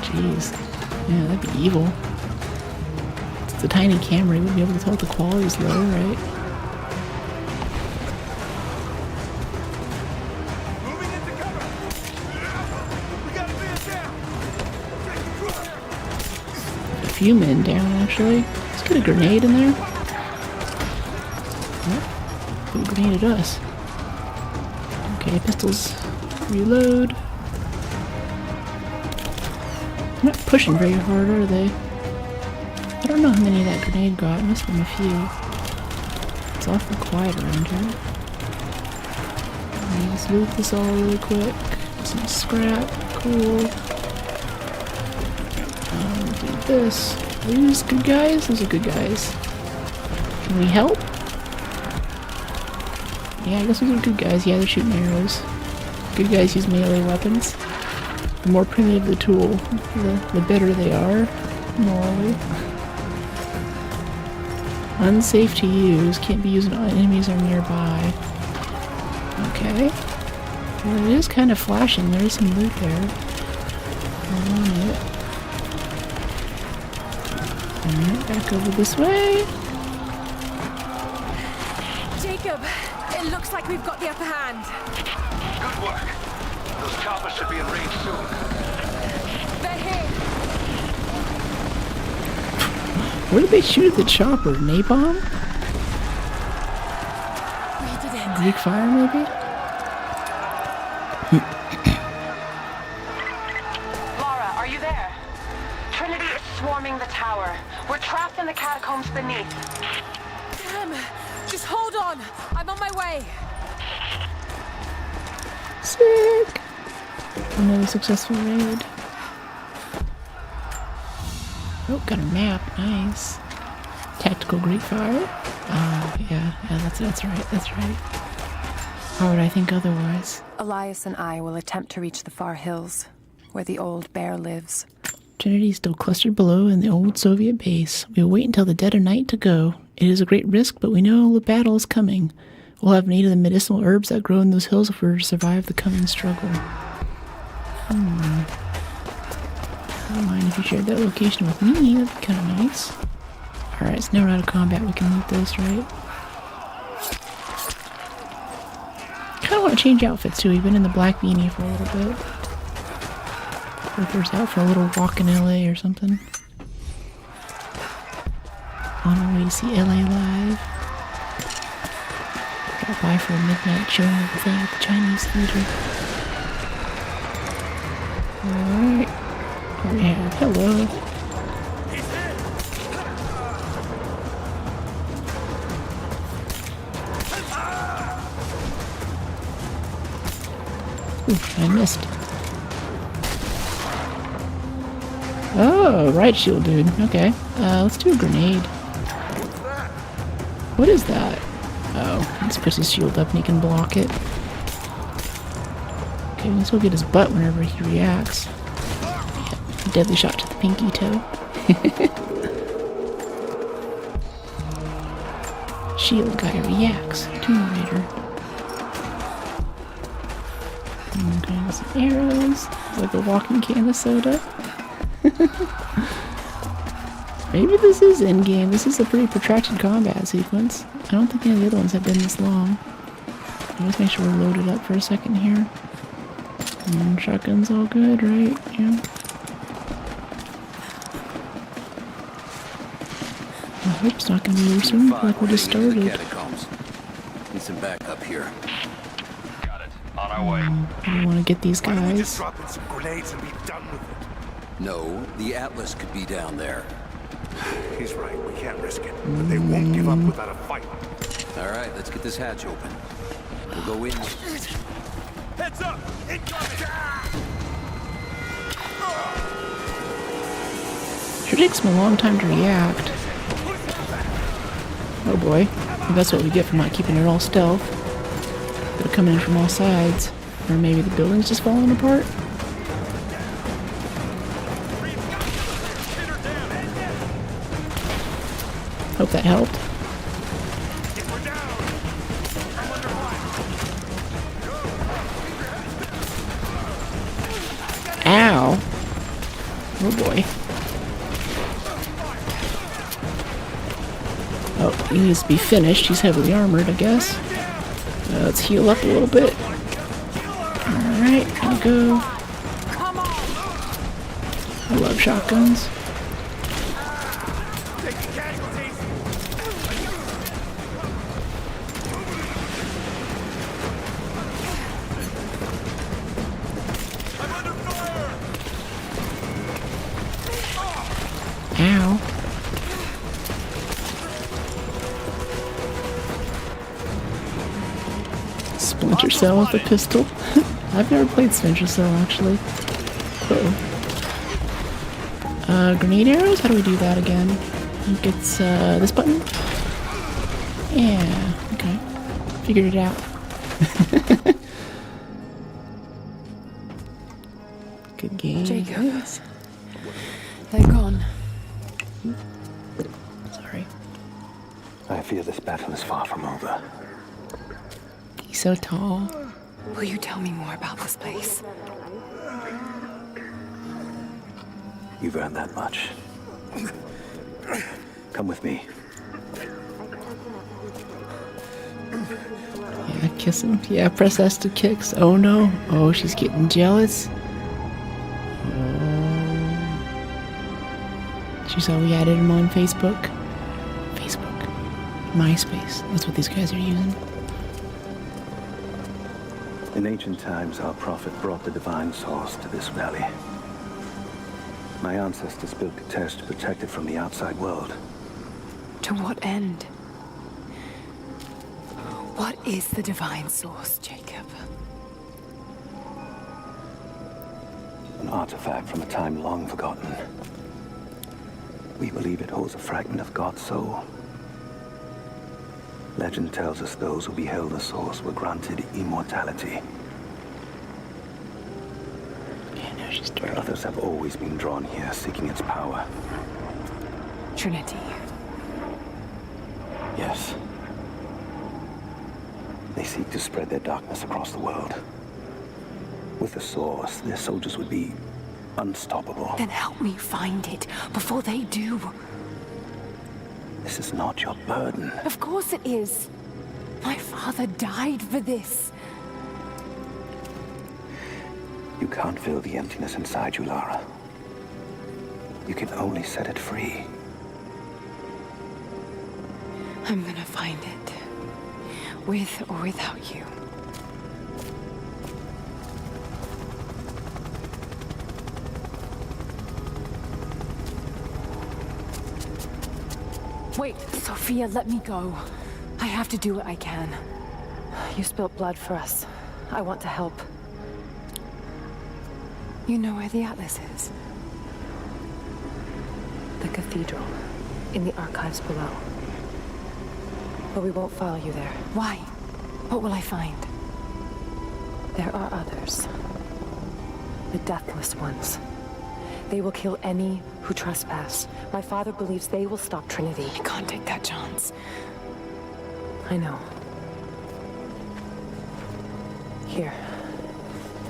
[SPEAKER 1] Jeez. Yeah, that'd be evil. It's a tiny camera, you wouldn't be able to tell if the quality's low, right? Few men down actually. Let's get a grenade in there. Oh, who grenaded us? Okay, pistols. Reload. They're not pushing very hard, are they? I don't know how many that grenade got. It must have been a few. It's awfully quiet around here. Let's loot this all really quick. Some scrap. Cool. This. Are these good guys? Those are good guys. Can we help? Yeah, I guess those are good guys. Yeah, they're shooting arrows. Good guys use melee weapons. The more primitive the tool, the better they are, morally. Unsafe to use. Can't be used when enemies are nearby. Okay. Well, it is kind of flashing. There is some loot there. I want it. Alright, back over this way.
[SPEAKER 8] Jacob, it looks like we've got the upper hand.
[SPEAKER 13] Good work. Those choppers should be in range soon.
[SPEAKER 8] They're here.
[SPEAKER 1] Where did they shoot the chopper? Napalm? Greek fire, maybe?
[SPEAKER 8] Lara, are you there? Trinity is swarming the tower. We're trapped in the catacombs beneath. Damn! Just hold on! I'm on my way!
[SPEAKER 1] Sick! Another successful raid. Oh, got a map. Nice. Tactical Greek fire. Yeah, that's right, that's right. How would I think otherwise?
[SPEAKER 7] Elias and I will attempt to reach the far hills, where the old bear lives.
[SPEAKER 1] Trinity is still clustered below in the old Soviet base. We will wait until the dead of night to go. It is a great risk, but we know the battle is coming. We'll have need of the medicinal herbs that grow in those hills if we're to survive the coming struggle. I don't mind if you shared that location with me, that'd be kind of nice. Alright, so now we're out of combat, we can loot this, right? Kind of want to change outfits too. We've been in the black beanie for a little bit. River's out for a little walk in LA or something. On our way to see LA live. Got by for a midnight showing of the thing at the Chinese theater. Alright. Here we have hello. Ooh, I missed. Oh, right shield, dude. Okay. Let's do a grenade. What is that? Oh, let's push his shield up and he can block it. Okay, let's go get his butt whenever he reacts. Yeah, deadly shot to the pinky toe. Shield guy reacts. Tomb Raider. Okay, got some arrows. It's like a walking can of soda. Maybe this is in-game. This is a pretty protracted combat sequence. I don't think any of the other ones have been this long. Let's make sure we're loaded up for a second here. Shotgun's all good, right? Yeah. I hope it's not going to be over soon. Like we just started.
[SPEAKER 18] Catacombs. Need some backup here.
[SPEAKER 11] Got it. On our way.
[SPEAKER 1] I want to get these guys.
[SPEAKER 13] Why don't we just drop in some grenades and be done with it?
[SPEAKER 18] No, the Atlas could be down there.
[SPEAKER 13] He's right. We can't risk it. But they won't give up without a fight.
[SPEAKER 18] All right, let's get this hatch open. We'll go in.
[SPEAKER 13] Heads up! Incoming!
[SPEAKER 1] Sure takes him a long time to react. Oh boy. Maybe that's what we get for not keeping it all stealth. They're coming in from all sides. Or maybe the building's just falling apart? Hope that helped. Ow. Oh boy. Oh, he needs to be finished. He's heavily armored, I guess. Let's heal up a little bit. Alright, here we go. I love shotguns. Ow. Splinter Cell with a pistol. I've never played Splinter Cell, actually. Uh-oh. Grenade arrows? How do we do that again? I think it's, this button? Yeah, okay. Figured it out. Good game.
[SPEAKER 7] Jacob. They're gone.
[SPEAKER 1] Sorry.
[SPEAKER 3] I fear this battle is far from over.
[SPEAKER 1] He's so tall.
[SPEAKER 7] Will you tell me more about this place?
[SPEAKER 3] You've earned that much. Come with me.
[SPEAKER 1] Yeah, kiss him. Yeah, press S to kicks. Oh no. Oh, she's getting jealous. She saw we added him on Facebook. MySpace. That's what these guys are using.
[SPEAKER 3] In ancient times, our prophet brought the divine source to this valley. My ancestors built Katesh to protect it from the outside world.
[SPEAKER 7] To what end? What is the divine source, Jacob?
[SPEAKER 3] An artifact from a time long forgotten. We believe it holds a fragment of God's soul. Legend tells us those who beheld the source were granted immortality.
[SPEAKER 1] Yeah, now she's
[SPEAKER 3] But others have always been drawn here, seeking its power.
[SPEAKER 2] Trinity.
[SPEAKER 3] Yes. They seek to spread their darkness across the world. With the source, their soldiers would be unstoppable.
[SPEAKER 2] Then help me find it before they do.
[SPEAKER 3] This is not your burden.
[SPEAKER 2] Of course it is. My father died for this.
[SPEAKER 3] You can't fill the emptiness inside you, Lara. You can only set it free.
[SPEAKER 2] I'm gonna find it. With or without you. Wait, Sophia, let me go. I have to do what I can.
[SPEAKER 7] You spilt blood for us. I want to help.
[SPEAKER 2] You know where the Atlas is?
[SPEAKER 7] The cathedral. In the archives below. But we won't follow you there.
[SPEAKER 2] Why? What will I find?
[SPEAKER 7] There are others. The Deathless Ones. They will kill any who trespass. My father believes they will stop Trinity.
[SPEAKER 2] I can't take that chance.
[SPEAKER 7] I know. Here.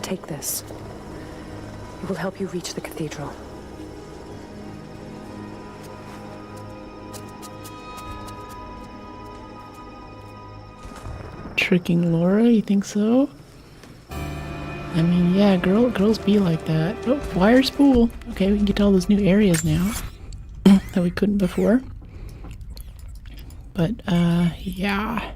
[SPEAKER 7] Take this. It will help you reach the cathedral.
[SPEAKER 1] Tricking Laura, you think so? I mean, yeah, girls be like that. Oh, wire spool. Okay, we can get to all those new areas now that we couldn't before. But, yeah.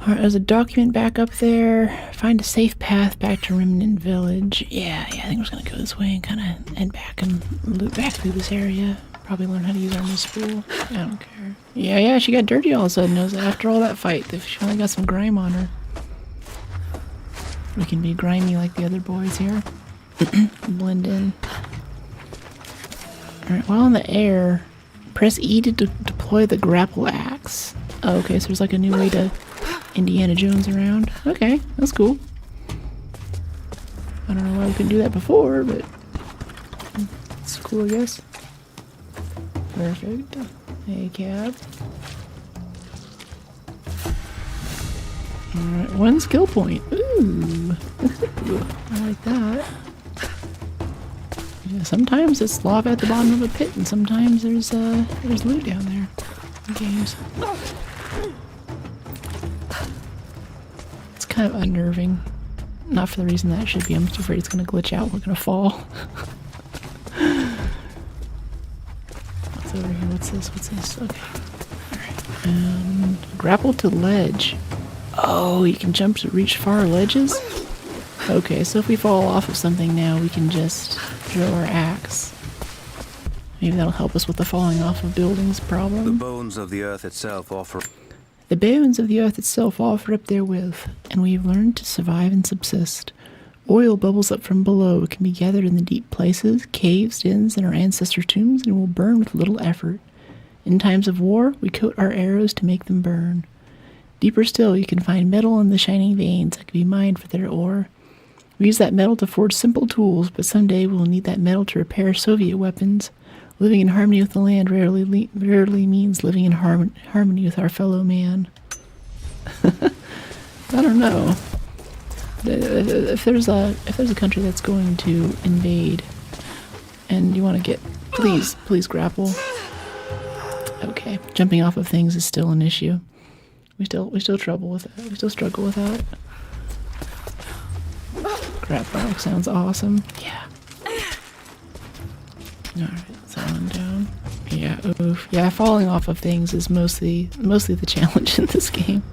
[SPEAKER 1] Alright, there's a document back up there. Find a safe path back to Remnant Village. Yeah, I think we're just gonna go this way and kind of head back and loop back through this area. Probably learn how to use our new spool. I don't care. Yeah, she got dirty all of a sudden. After all that fight, she only got some grime on her. We can be grimy like the other boys here. Blend in. Alright, while in the air, press E to deploy the grapple axe. Oh, okay, so there's like a new way to Indiana Jones around. Okay, that's cool. I don't know why we couldn't do that before, but it's cool, I guess. Perfect. Hey, cab. Alright, 1 skill point. Ooh. I like that. Yeah, sometimes it's lava at the bottom of a pit, and sometimes there's loot down there in games. It's kind of unnerving. Not for the reason that it should be. I'm just afraid it's going to glitch out. We're going to fall. What's over here? What's this? What's this? Okay. Alright. Grapple to ledge. Oh, you can jump to reach far ledges? Okay, so if we fall off of something now, we can just throw our axe. Maybe that'll help us with the falling off of buildings problem.
[SPEAKER 3] The bones of the earth itself offer...
[SPEAKER 1] The bones of the earth itself offer up therewith, and we have learned to survive and subsist. Oil bubbles up from below. It can be gathered in the deep places, caves, dens, and our ancestor tombs, and will burn with little effort. In times of war, we coat our arrows to make them burn. Deeper still, you can find metal in the shining veins that can be mined for their ore. We use that metal to forge simple tools, but someday we will need that metal to repair Soviet weapons. Living in harmony with the land rarely means living in harmony with our fellow man. I don't know. If there's a country that's going to invade, and you want to get, please grapple. Okay, jumping off of things is still an issue. We still struggle with that. Crap rock sounds awesome. Yeah. Alright, so on down. Yeah, oof. Yeah, falling off of things is mostly the challenge in this game.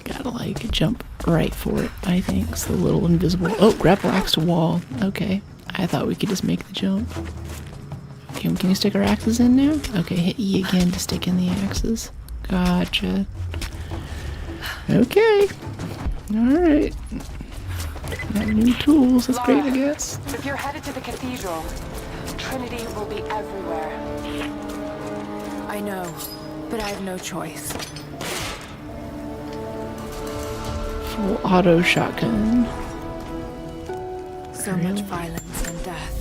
[SPEAKER 1] Gotta like jump right for it, I think. It's a little invisible. Oh, grapple axe to wall. Okay. I thought we could just make the jump. Can we stick our axes in now? Okay, hit E again to stick in the axes. Gotcha. Okay. Alright. Got new tools. That's great, I guess.
[SPEAKER 8] If you're headed to the cathedral, Trinity will be everywhere.
[SPEAKER 2] I know, but I have no choice.
[SPEAKER 1] Full auto shotgun.
[SPEAKER 2] So much violence and death.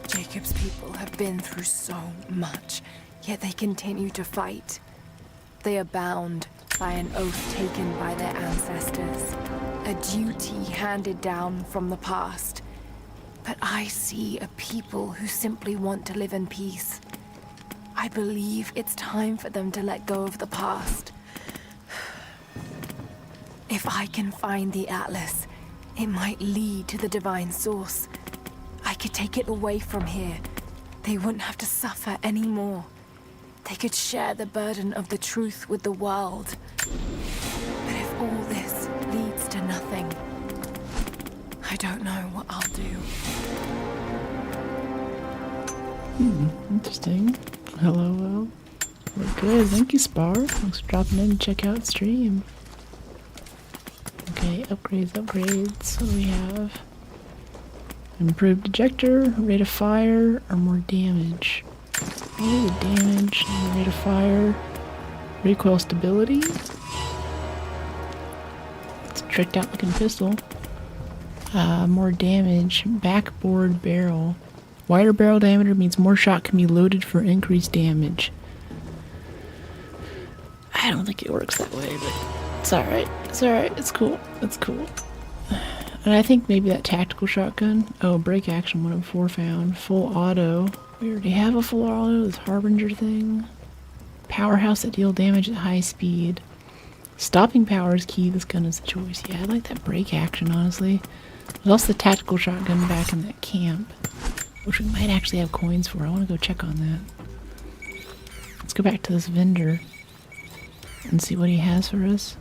[SPEAKER 2] Jacob's people have been through so much, yet they continue to fight. They are bound by an oath taken by their ancestors, a duty handed down from the past. But I see a people who simply want to live in peace. I believe it's time for them to let go of the past. If I can find the Atlas, it might lead to the divine source. I could take it away from here. They wouldn't have to suffer anymore. They could share the burden of the truth with the world. But if all this leads to nothing, I don't know what I'll do.
[SPEAKER 1] Interesting. Hello. We're good. Thank you, Spar. Thanks for dropping in to check out stream. Okay, upgrades. What do we have? Improved ejector, rate of fire, or more damage? Maybe the damage and the rate of fire. Recoil stability. It's a tricked out looking pistol. More damage. Backboard barrel. Wider barrel diameter means more shot can be loaded for increased damage. I don't think it works that way, but it's alright. It's cool. And I think maybe that tactical shotgun. Oh, break action 1 of 4 found. Full auto. We already have a full auto. This Harbinger thing. Powerhouse that deal damage at high speed. Stopping power is key. This gun is the choice. Yeah, I like that break action, honestly. There's also the tactical shotgun back in that camp, which we might actually have coins for. I want to go check on that. Let's go back to this vendor and see what he has for us.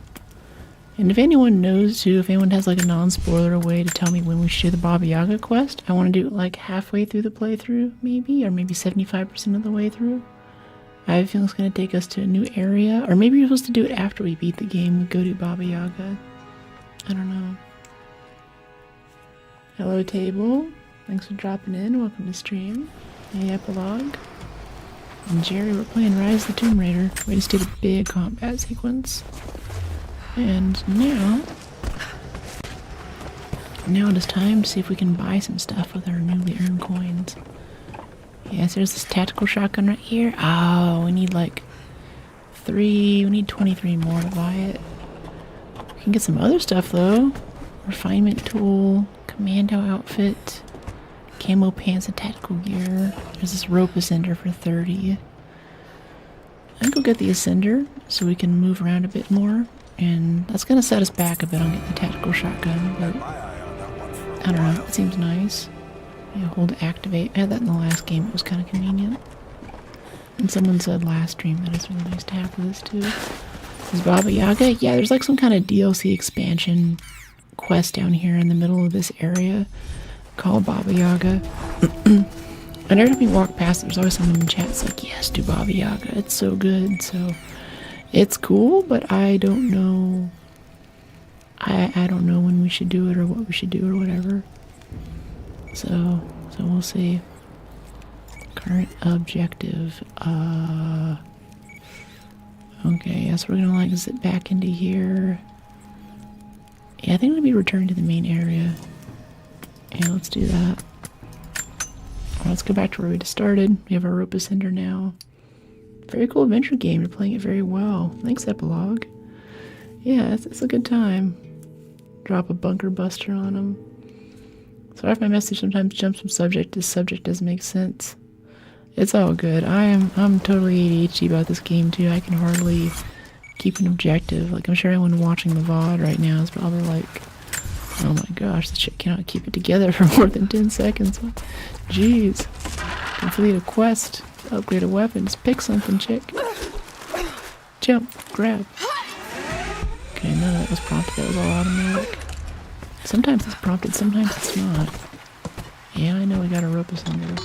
[SPEAKER 1] And if anyone knows too, if anyone has like a non-spoiler way to tell me when we should do the Baba Yaga quest, I want to do it like halfway through the playthrough, maybe, or maybe 75% of the way through. I have a feeling it's going to take us to a new area, or maybe you're supposed to do it after we beat the game. We go do Baba Yaga. I don't know. Hello, table. Thanks for dropping in. Welcome to stream. Hey, epilogue. And Jerry, we're playing Rise of the Tomb Raider. We just did a big combat sequence. And now it is time to see if we can buy some stuff with our newly earned coins. Yes, there's this tactical shotgun right here. Oh, we need like 3, we need 23 more to buy it. We can get some other stuff though. Refinement tool, commando outfit, camo pants and tactical gear. There's this rope ascender for 30. I think we'll get the ascender so we can move around a bit more. And that's going to set us back a bit on getting the tactical shotgun, but I don't know, it seems nice. Yeah, hold to activate. I had that in the last game, it was kind of convenient. And someone said last stream that it's really nice to have for this too. Is Baba Yaga? Yeah, there's like some kind of DLC expansion quest down here in the middle of this area called Baba Yaga. And every time we walk past, there's always someone in chat that's like, yes, do Baba Yaga, it's so good, so... It's cool, but I don't know. I don't know when we should do it or what we should do or whatever. So we'll see. Current objective. Okay, yes, we're gonna like zip back into here. Yeah, I think I'm gonna be returning to the main area. Yeah, let's do that. Well, let's go back to where we just started. We have our rope ascender now. Very cool adventure game. You're playing it very well. Thanks, Epilogue. Yeah, it's a good time. Drop a bunker buster on them. Sorry if my message sometimes jumps from subject to subject doesn't make sense. It's all good. I'm totally ADHD about this game too. I can hardly keep an objective. Like I'm sure anyone watching the VOD right now is probably like, oh my gosh, this shit cannot keep it together for more than 10 seconds. Jeez. Complete a quest. Upgrade a weapon. Just pick something, chick. Jump. Grab. Okay, none of that was prompted. That was all automatic. Sometimes it's prompted, sometimes it's not. Yeah, I know we got a rope ascender.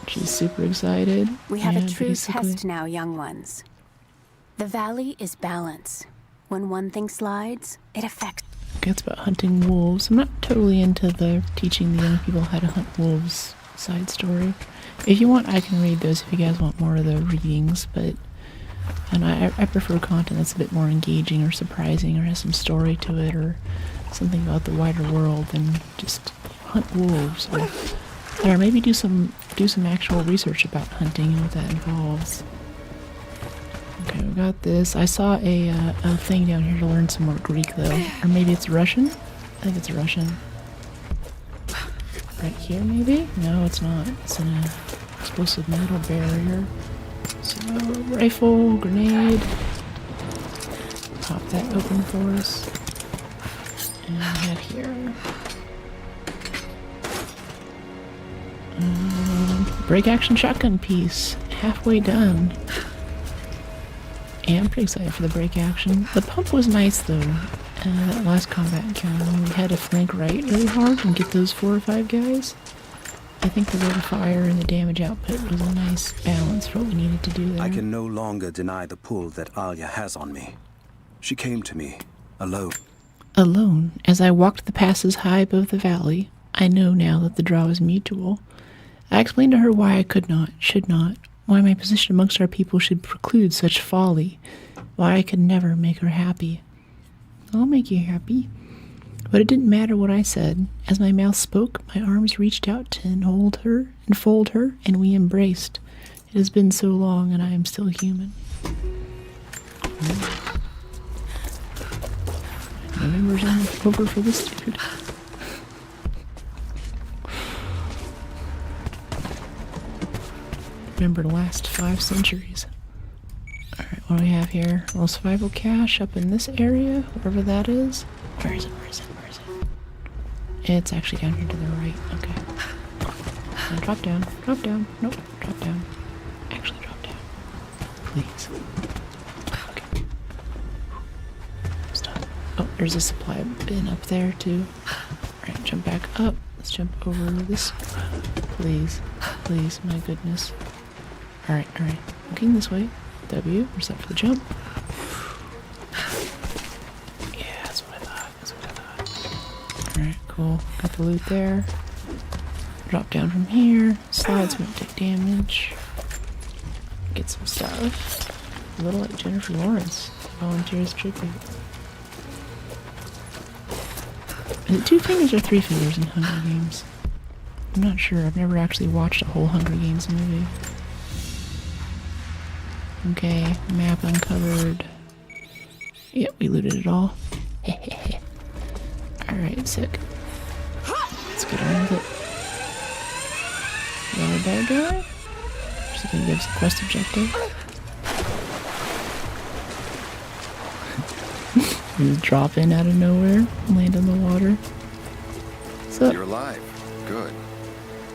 [SPEAKER 1] She's super excited.
[SPEAKER 9] We have a true test now, young ones. The valley is balance. When one thing slides, it affects...
[SPEAKER 1] Okay, it's about hunting wolves. I'm not totally into the teaching the young people how to hunt wolves side story. If you want, I can read those if you guys want more of the readings, but and I prefer content that's a bit more engaging or surprising or has some story to it or something about the wider world than just hunt wolves or maybe do some actual research about hunting and what that involves. Okay, we got this. I saw a thing down here to learn some more Greek though, or maybe it's Russian. I think it's Russian. Right here, maybe? No, it's not. It's in a explosive metal barrier. So, rifle, grenade. Pop that open for us. And we have here. Break action shotgun piece. Halfway done. And I'm pretty excited for the break action. The pump was nice though. That last combat encounter, we had to flank right really hard and get those 4 or 5 guys. I think the rate of fire and the damage output was a nice balance for what we needed to do there.
[SPEAKER 3] I can no longer deny the pull that Alia has on me. She came to me, alone.
[SPEAKER 1] Alone, as I walked the passes high above the valley, I know now that the draw is mutual. I explained to her why I could not, should not, why my position amongst our people should preclude such folly, why I could never make her happy. I'll make you happy. But it didn't matter what I said. As my mouth spoke, my arms reached out to hold her and fold her, and we embraced. It has been so long, and I am still human. November's over for this dude. Remember the last 5 centuries. Alright, what do we have here? A little survival cache up in this area, wherever that is. Where is it? Where is it? Where is it? It's actually down here to the right. Okay. And drop down. Drop down. Nope. Drop down. Actually drop down. Please. Okay. Stop. Oh, there's a supply bin up there too. Alright, jump back up. Let's jump over this. Please. Please, my goodness. Alright, alright. Looking this way. W, we're set for the jump. Yeah, that's what I thought. That's what I thought. Alright, cool. Got the loot there. Drop down from here. Slides won't take damage. Get some stuff. A little like Jennifer Lawrence. Volunteers tribute. Is it 2 fingers or 3 fingers in Hunger Games? I'm not sure. I've never actually watched a whole Hunger Games movie. Okay, map uncovered. Yep, we looted it all. Alright, sick. Let's get on with it. Another bad guy? Just gonna give us a quest objective. Just drop in out of nowhere and land on the water. What's up?
[SPEAKER 12] You're alive. Good.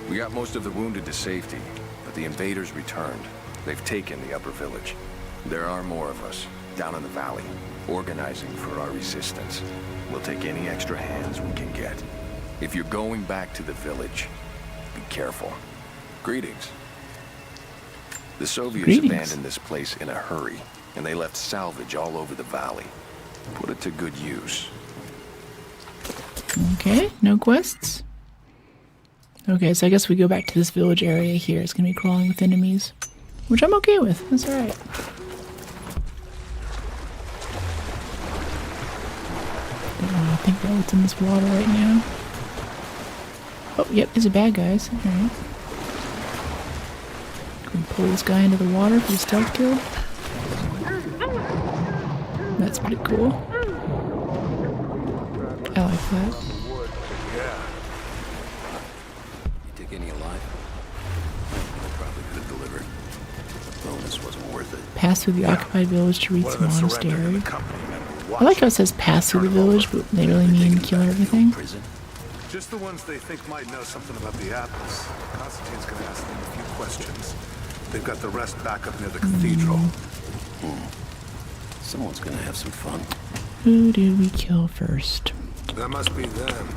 [SPEAKER 12] We got most of the wounded to safety, but the invaders returned. They've taken the upper village. There are more of us, down in the valley, organizing for our resistance. We'll take any extra hands we can get. If you're going back to the village, be careful. Greetings. The Soviets abandoned this place in a hurry, and they left salvage all over the valley. Put it to good use.
[SPEAKER 1] Okay, no quests. Okay, so I guess we go back to this village area here. It's gonna be crawling with enemies. Which I'm okay with. That's alright. Don't want to think about what's in this water right now. Oh, yep, these are bad guys. Alright. Can we pull this guy into the water for the stealth kill? That's pretty cool. I like that.
[SPEAKER 18] You take any alive? I probably could have delivered. Bonus wasn't worth it.
[SPEAKER 1] Pass through the occupied village to reach the monastery. I like how it says pass through the village, but they really mean kill everything.
[SPEAKER 4] Just the ones they think might know something about the Atlas. Constantine's gonna ask them a few questions. They've got the rest back up near the cathedral.
[SPEAKER 18] Someone's gonna have some fun.
[SPEAKER 1] Who do we kill first?
[SPEAKER 4] That must be them.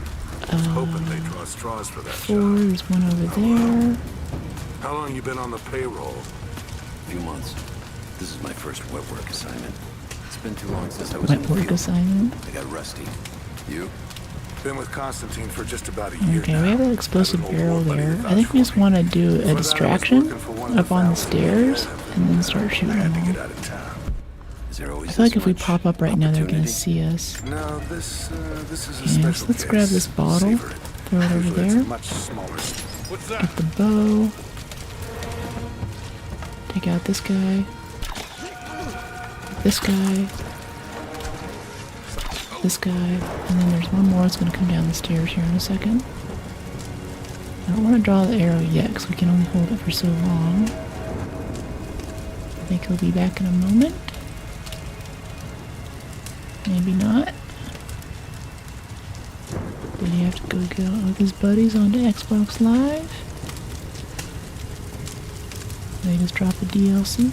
[SPEAKER 4] Hoping they draw straws for that
[SPEAKER 1] 4, there's one over there.
[SPEAKER 4] How long you been on the payroll?
[SPEAKER 18] A few months. This is my first wet work assignment. It's been too long since I was
[SPEAKER 1] Wet
[SPEAKER 18] in the
[SPEAKER 1] work
[SPEAKER 18] field.
[SPEAKER 1] assignment?
[SPEAKER 18] I got rusty. You?
[SPEAKER 4] Been with Constantine for just about a year.
[SPEAKER 1] Okay, we have that explosive barrel there. I think we just want to do a distraction up on the stairs and then start shooting them all. I feel like if we pop up right now, they're gonna see us.
[SPEAKER 4] No, this is a
[SPEAKER 1] Yeah,
[SPEAKER 4] special
[SPEAKER 1] so let's
[SPEAKER 4] case.
[SPEAKER 1] grab this bottle, throw it over there.
[SPEAKER 4] Much smaller. What's that?
[SPEAKER 1] Get the bow. Take out this guy. This guy. This guy. And then there's one more that's going to come down the stairs here in a second. I don't want to draw the arrow yet because we can only hold it for so long. I think he'll be back in a moment. Maybe not. Did he have to go get out with his buddies onto Xbox Live? They just drop a DLC?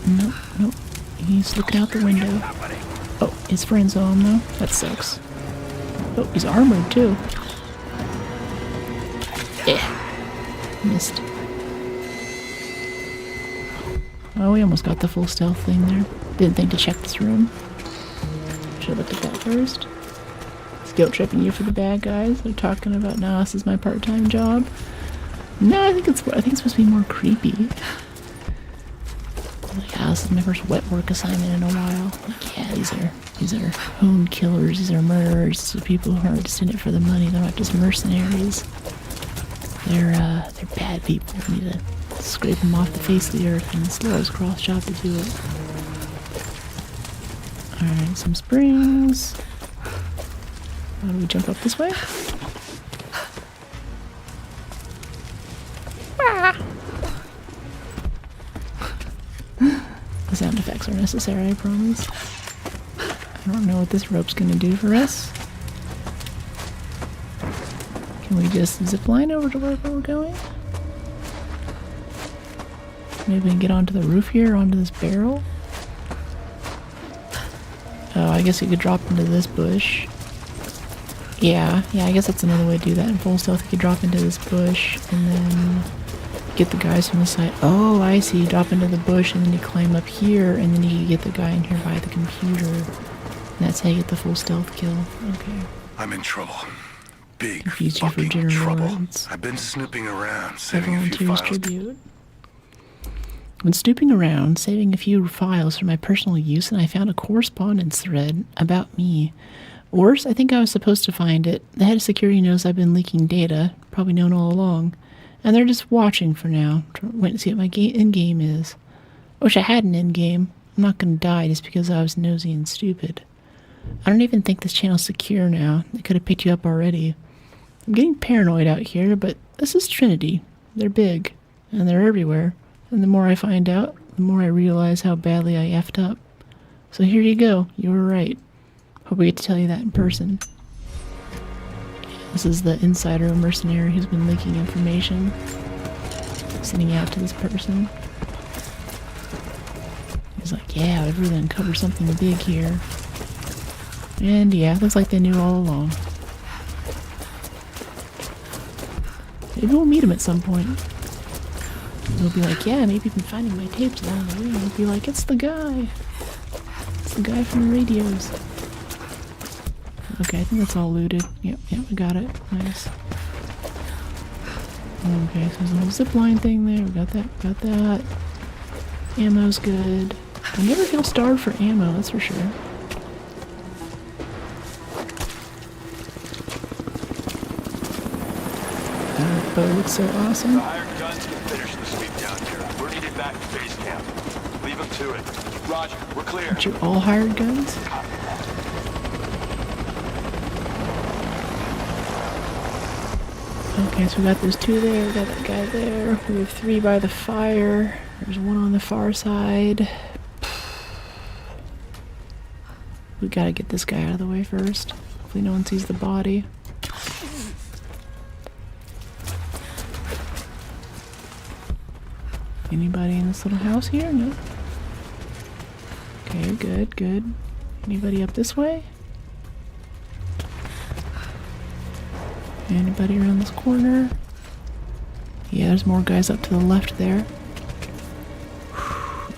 [SPEAKER 1] Nope, nope. He's looking out the window. Oh, his friend's on though. That sucks. Oh, he's armored too. Yeah. Missed. Oh, we almost got the full stealth thing there. Didn't think to check this room. Should've looked at that first. It's guilt tripping you for the bad guys. They're talking about, no, this is my part-time job. No, I think it's supposed to be more creepy. Like, oh, this is my first wet work assignment in a while. Like, yeah, these are honed killers, these are murderers, these are people who are just in it for the money. They're not just mercenaries. They're bad people. We need to scrape them off the face of the earth, and it's Laura's cross job to do it. Alright, some springs. How do we jump up this way? The sound effects are necessary, I promise. I don't know what this rope's gonna do for us. Can we just zip line over to where we're going? Maybe we can get onto the roof here, onto this barrel. Oh, I guess you could drop into this bush. Yeah, I guess that's another way to do that. In full stealth, you could drop into this bush and then get the guys from the side. Oh, I see. You drop into the bush and then you climb up here and then you get the guy in here by the computer. And that's how you get the full stealth kill. Okay.
[SPEAKER 4] I'm in trouble. Big
[SPEAKER 1] Confused you for
[SPEAKER 4] fucking
[SPEAKER 1] General
[SPEAKER 4] trouble.
[SPEAKER 1] Lawrence.
[SPEAKER 4] I've been snooping around,
[SPEAKER 1] The
[SPEAKER 4] saving a few
[SPEAKER 1] volunteers
[SPEAKER 4] files.
[SPEAKER 1] tribute. When snooping around, saving a few files for my personal use, and I found a correspondence thread about me. Worse, I think I was supposed to find it. The head of security knows I've been leaking data, probably known all along. And they're just watching for now, waiting to see what my end-game is. I wish I had an end-game. I'm not gonna die just because I was nosy and stupid. I don't even think this channel's secure now. They could have picked you up already. I'm getting paranoid out here, but this is Trinity. They're big, and they're everywhere. And the more I find out, the more I realize how badly I effed up. So here you go. You were right. Hope we get to tell you that in person. This is the insider mercenary who's been leaking information, sending out to this person. He's like, yeah, we've really uncovered something big here. And yeah, looks like they knew all along. Maybe we'll meet him at some point. They'll be like, yeah, maybe you've been finding my tapes along the way. And we'll be like, it's the guy. It's the guy from the radios. Okay, I think that's all looted. Yep, we got it. Nice. Okay, so there's a little zipline thing there. We got that. Ammo's good. I never feel starved for ammo, that's for sure. That bow looks so awesome.
[SPEAKER 13] The hired guns can finish the sweep down here. We're needed back to base camp. Leave them to it. Roger, we're clear.
[SPEAKER 1] Aren't you all hired guns? Okay, so we got those two there, we got that guy there. We have 3 by the fire. There's 1 on the far side. We gotta get this guy out of the way first. Hopefully no one sees the body. Anybody in this little house here? No. Okay, good. Anybody up this way? Anybody around this corner? Yeah, there's more guys up to the left there.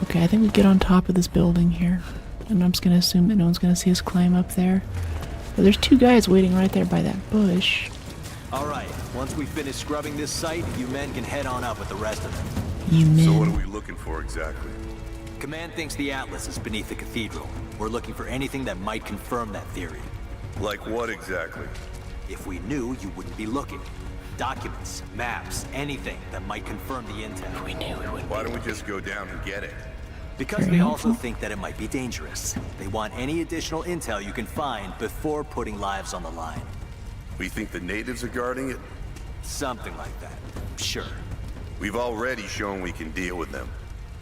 [SPEAKER 1] Okay, I think we get on top of this building here. And I'm just gonna assume that no one's gonna see us climb up there. But there's two guys waiting right there by that bush.
[SPEAKER 19] Alright, once we finish scrubbing this site, you men can head on up with the rest of them.
[SPEAKER 1] You men.
[SPEAKER 4] So what are we looking for exactly?
[SPEAKER 19] Command thinks the Atlas is beneath the cathedral. We're looking for anything that might confirm that theory.
[SPEAKER 4] Like what exactly?
[SPEAKER 19] If we knew, you wouldn't be looking. Documents, maps, anything that might confirm the intel.
[SPEAKER 1] We knew we wouldn't.
[SPEAKER 4] Why don't we just go down and get it?
[SPEAKER 19] Because they also think that it might be dangerous. They want any additional intel you can find before putting lives on the line.
[SPEAKER 4] We think the natives are guarding it?
[SPEAKER 19] Something like that. Sure.
[SPEAKER 4] We've already shown we can deal with them.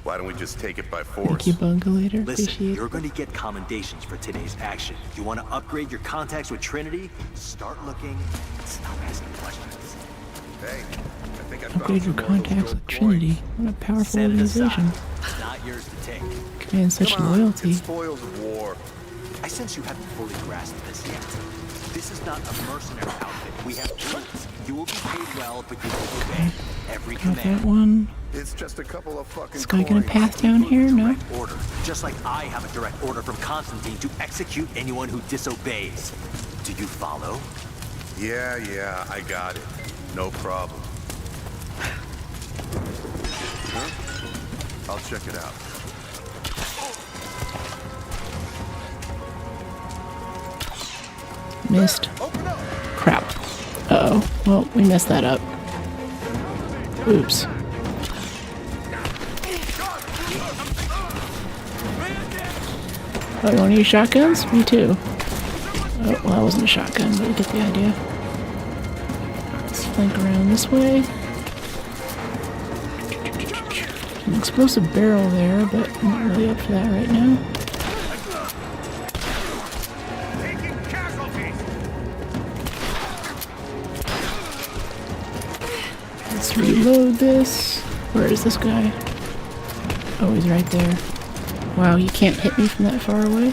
[SPEAKER 4] Why don't we just take it by force?
[SPEAKER 1] Thank you, Bungalator.
[SPEAKER 19] Listen,
[SPEAKER 1] Appreciate
[SPEAKER 19] you're
[SPEAKER 1] it.
[SPEAKER 19] going to get commendations for today's action. You want to upgrade your contacts with Trinity? Start looking and stop asking questions.
[SPEAKER 4] Hey, I think I
[SPEAKER 1] Upgrade your contacts with Trinity. What a powerful organization.
[SPEAKER 19] Not yours to take.
[SPEAKER 1] Command such loyalty.
[SPEAKER 4] Spoils of war.
[SPEAKER 19] I sense you haven't fully grasped this yet. This is not a mercenary outfit. We have rules. You will be paid well, but you will obey every
[SPEAKER 1] Got
[SPEAKER 19] command.
[SPEAKER 1] that one.
[SPEAKER 4] It's just a couple of fucking
[SPEAKER 1] This guy gonna pass down here? No.
[SPEAKER 19] Order. Just like I have a direct order from Constantine to execute anyone who disobeys. Do you follow?
[SPEAKER 4] Yeah, I got it. No problem. Huh? I'll check it out.
[SPEAKER 1] Missed. Crap. Uh-oh. Well, we messed that up. Oops. Oh, you want to use shotguns? Me too. Oh, well, that wasn't a shotgun, but you get the idea. Let's flank around this way. An explosive barrel there, but I'm not really up for that right now. Let's reload this. Where is this guy? Oh, he's right there. Wow, you can't hit me from that far away?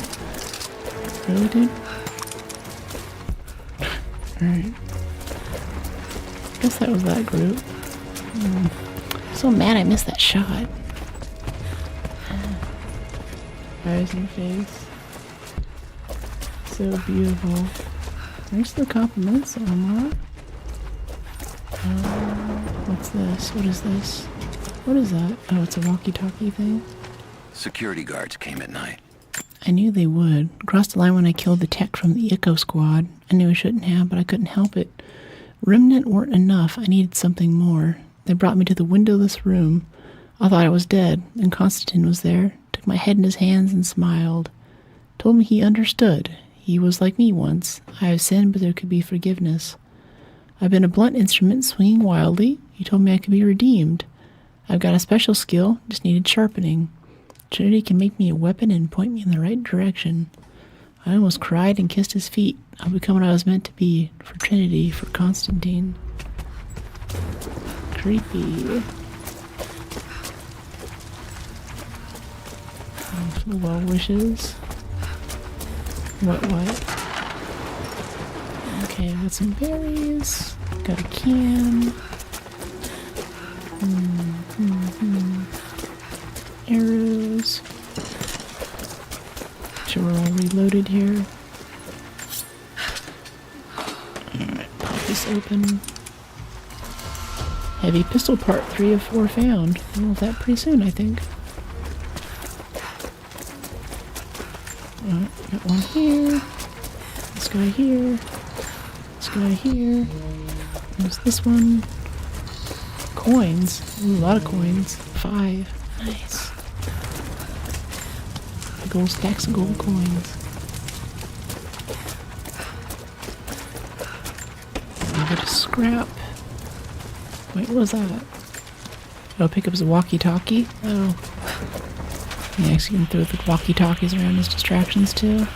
[SPEAKER 1] Really, dude? Alright. Guess that was that group. So mad I missed that shot. Eyes in your face. So beautiful. Thanks for the compliments, Omar. What's this? What is this? What is that? Oh, it's a walkie-talkie thing.
[SPEAKER 18] Security guards came at night.
[SPEAKER 1] I knew they would. Crossed the line when I killed the tech from the Echo Squad. I knew I shouldn't have, but I couldn't help it. Remnant weren't enough. I needed something more. They brought me to the windowless room. I thought I was dead, and Constantine was there. Took my head in his hands and smiled. Told me he understood. He was like me once. I have sinned, but there could be forgiveness. I've been a blunt instrument swinging wildly. He told me I could be redeemed. I've got a special skill, just needed sharpening. Trinity can make me a weapon and point me in the right direction. I almost cried and kissed his feet. I'll become what I was meant to be. For Trinity, for Constantine. Creepy. Well wishes. What? Okay, got some berries. Got a can. Arrows. Sure, we're all reloaded here. Alright, pop this open. Heavy pistol part 3 of 4 found. We'll have that pretty soon, I think. Alright, got one here. This guy here. This guy here. There's this one. Coins. Ooh, a lot of coins. 5. Nice. Gold stacks of gold coins. A bit of scrap. Wait, what was that? Oh, pick up his walkie-talkie. Oh. Yeah, actually can throw the walkie-talkies around as distractions too.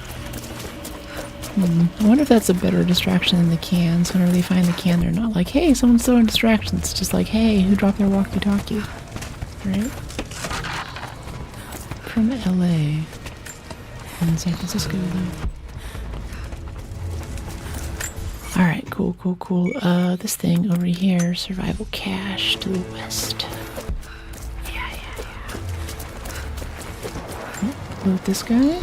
[SPEAKER 1] I wonder if that's a better distraction than the cans. Whenever they find the can, they're not like, hey, someone's throwing distractions. It's just like, hey, who dropped their walkie-talkie? Right? From LA. In San Francisco, though. Alright, cool. This thing over here, survival cache to the west. Yeah. Oh, loot this guy.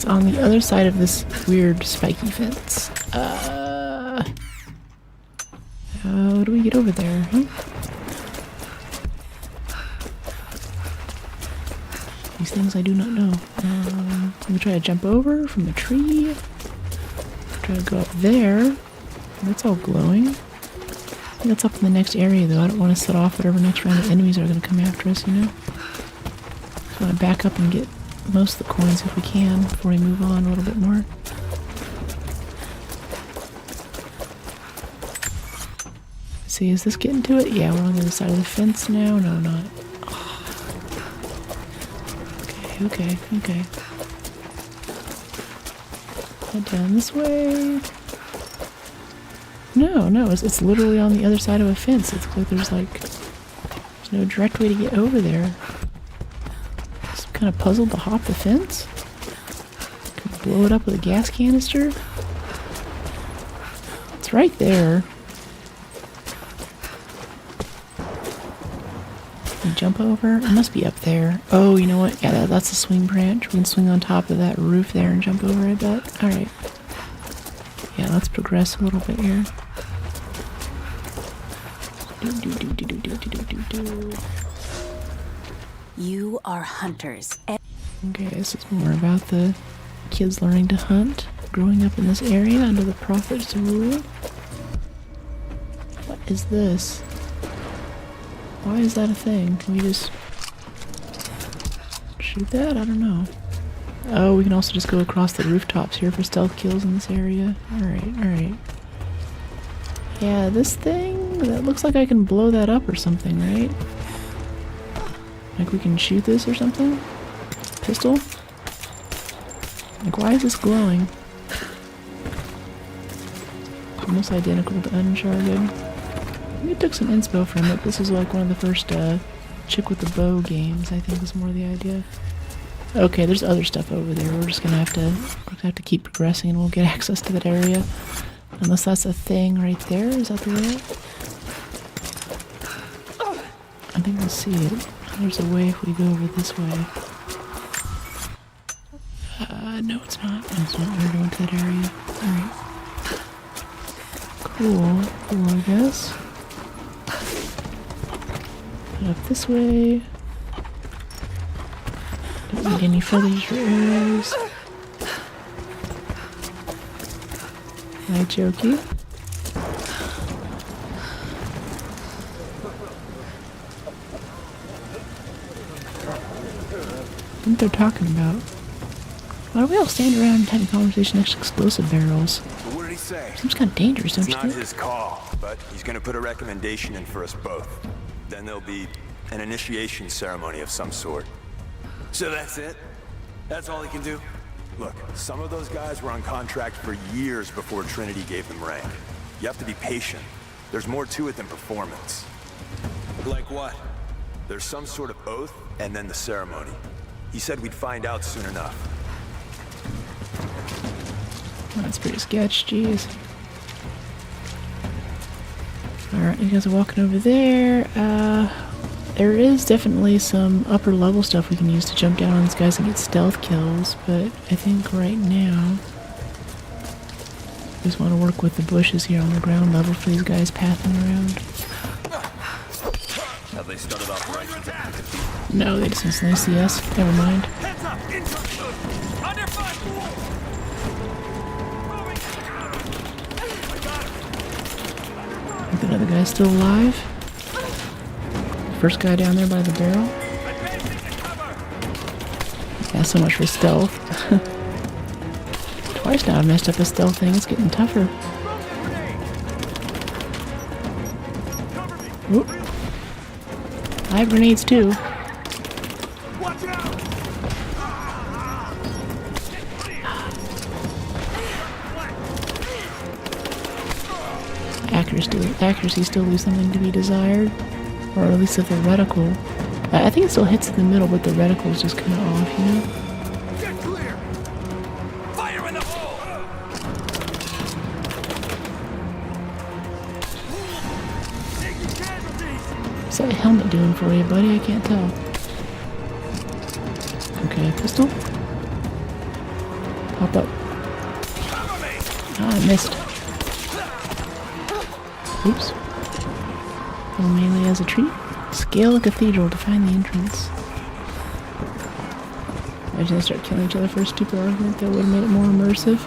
[SPEAKER 1] on the other side of this weird spiky fence. How do we get over there, huh? These things I do not know. Let me try to jump over from the tree. Try to go up there. That's all glowing. I think that's up in the next area though. I don't want to set off whatever next round of enemies are going to come after us, you know? So I want to back up and get most of the coins if we can before we move on a little bit more. See, is this getting to it? Yeah, we're on the other side of the fence now. No, not. Oh. Okay. Head down this way. No, it's literally on the other side of a fence. It's like there's no direct way to get over there. Just kind of puzzled to hop the fence. Could blow it up with a gas canister. It's right there. Jump over? It must be up there. Oh, you know what? Yeah, that's a swing branch. We can swing on top of that roof there and jump over, I bet. Alright. Yeah, let's progress a little bit here.
[SPEAKER 9] You are hunters.
[SPEAKER 1] Okay, this is more about the kids learning to hunt, growing up in this area under the Prophet's rule. What is this? Why is that a thing? Can we just shoot that? I don't know. Oh, we can also just go across the rooftops here for stealth kills in this area. Alright. Yeah, this thing, that looks like I can blow that up or something, right? Like we can shoot this or something? Pistol? Like, why is this glowing? Almost identical to Uncharted. We took some inspo from it. This is like one of the first chick with the bow games, I think was more the idea. Okay, there's other stuff over there. We're just gonna have to keep progressing and we'll get access to that area. Unless that's a thing right there. Is that the way? I think we'll see it. There's a way if we go over this way. No it's not. It's not. We're going to that area. Alright. Cool, I guess. Up this way. Don't need any feathers or arrows. Hi, Jokey. What they're talking about? Why do we all stand around and have a conversation next to explosive barrels?
[SPEAKER 20] What did he say?
[SPEAKER 1] Seems kind of dangerous, don't you think?
[SPEAKER 20] It's not his call, but he's gonna put a recommendation in for us both. Then there'll be an initiation ceremony of some sort. So that's it? That's all he can do? Look, some of those guys were on contract for years before Trinity gave them rank. You have to be patient. There's more to it than performance. Like what? There's some sort of oath, and then the ceremony. He said we'd find out soon enough.
[SPEAKER 1] That's pretty sketch, jeez. Alright, you guys are walking over there. There is definitely some upper level stuff we can use to jump down on these guys and get stealth kills, but I think right now we just want to work with the bushes here on the ground level for these guys pathing around.
[SPEAKER 17] Have they started operations?
[SPEAKER 1] No, they just instantly see us. Never mind. I think another guy's still alive. First guy down there by the barrel. Yeah, so much for stealth. Twice now I've messed up a stealth thing. It's getting tougher. Oop. I have grenades too. Accuracy still leaves something to be desired. Or at least with the reticle. I think it still hits in the middle, but the reticle is just kind of off, you know?
[SPEAKER 6] Get clear! Fire in the hole!
[SPEAKER 1] What's that helmet doing for you, buddy? I can't tell. Okay, pistol. Pop up. Ah, I missed. Oops. Little melee as a treat. Scale a cathedral to find the entrance. Imagine they start killing each other for a stupid argument. That would have made it more immersive.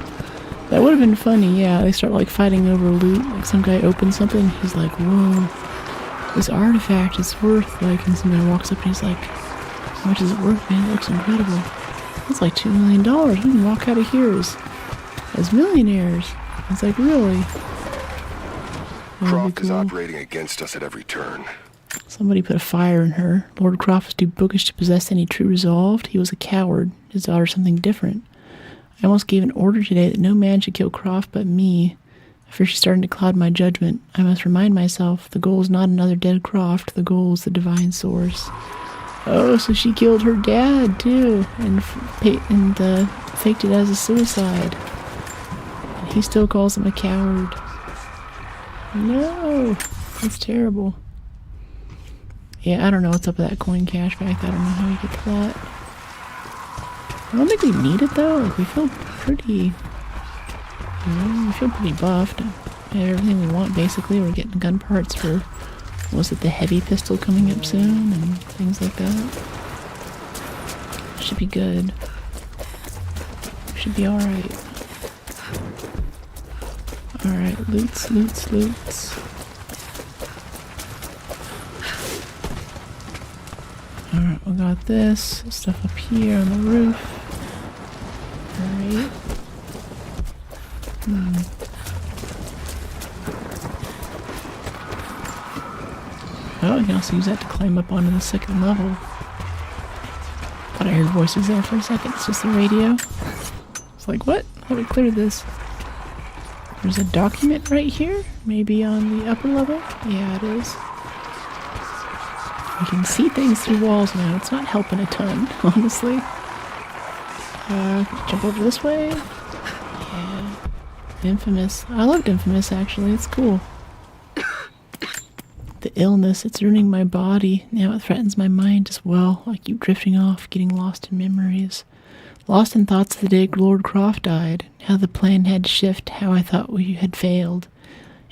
[SPEAKER 1] That would have been funny, yeah. They start like fighting over loot. Like some guy opens something, he's like, whoa, this artifact is worth like, and some guy walks up and he's like, how much is it worth, man? It looks incredible. It's like $2 million. We can walk out of here as millionaires. It's like, really?
[SPEAKER 15] Croft is operating against us at every turn.
[SPEAKER 1] Somebody put a fire in her. Lord Croft was too bookish to possess any true resolve. He was a coward. His daughter something different. I almost gave an order today that no man should kill Croft but me. I fear she's starting to cloud my judgment. I must remind myself, the goal is not another dead Croft. The goal is the divine source. Oh, so she killed her dad, too. And faked it as a suicide. And he still calls him a coward. No! That's terrible. Yeah, I don't know what's up with that coin cache back. I don't know how we get to that. I don't think we need it though. Like, we feel pretty, we feel pretty buffed. We have everything we want basically. We're getting gun parts for, was it the heavy pistol coming up soon and things like that. Should be good. Should be alright. Alright, loots. Alright, we got this stuff up here on the roof. Alright. Oh, you can also use that to climb up onto the second level. Thought I heard voices there for a second. It's just the radio. It's like, what? How do we clear this? There's a document right here. Maybe on the upper level? Yeah, it is. You can see things through walls now. It's not helping a ton, honestly. Jump over this way. Yeah. Infamous. I loved Infamous, actually. It's cool. The illness, it's ruining my body. Now it threatens my mind as well. I keep drifting off, getting lost in memories. Lost in thoughts of the day Lord Croft died. How the plan had to shift, how I thought we had failed.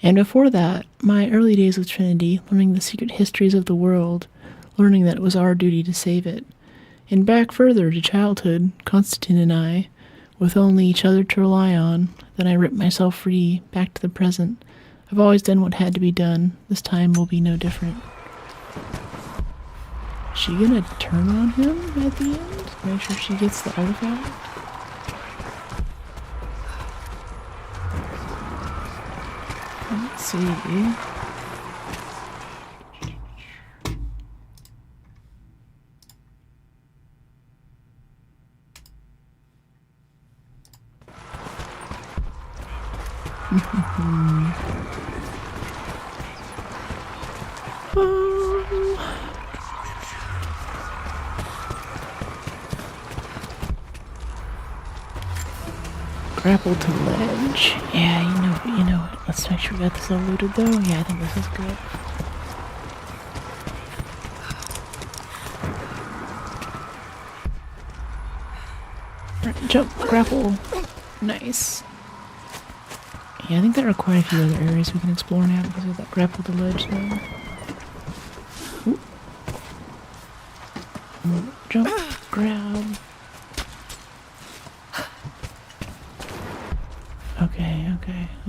[SPEAKER 1] And before that, my early days with Trinity, learning the secret histories of the world, learning that it was our duty to save it. And back further to childhood, Constantine and I, with only each other to rely on, then I ripped myself free, back to the present. I've always done what had to be done. This time will be no different. Is she gonna turn on him at the end? Make sure she gets the artifact? Let's see. Grapple to ledge. Yeah, you know it. Let's make sure we got this all looted though. Yeah, I think this is good. Right, jump, grapple. Nice. Yeah, I think there are quite a few other areas we can explore now because of that grapple to ledge there. Jump, grab.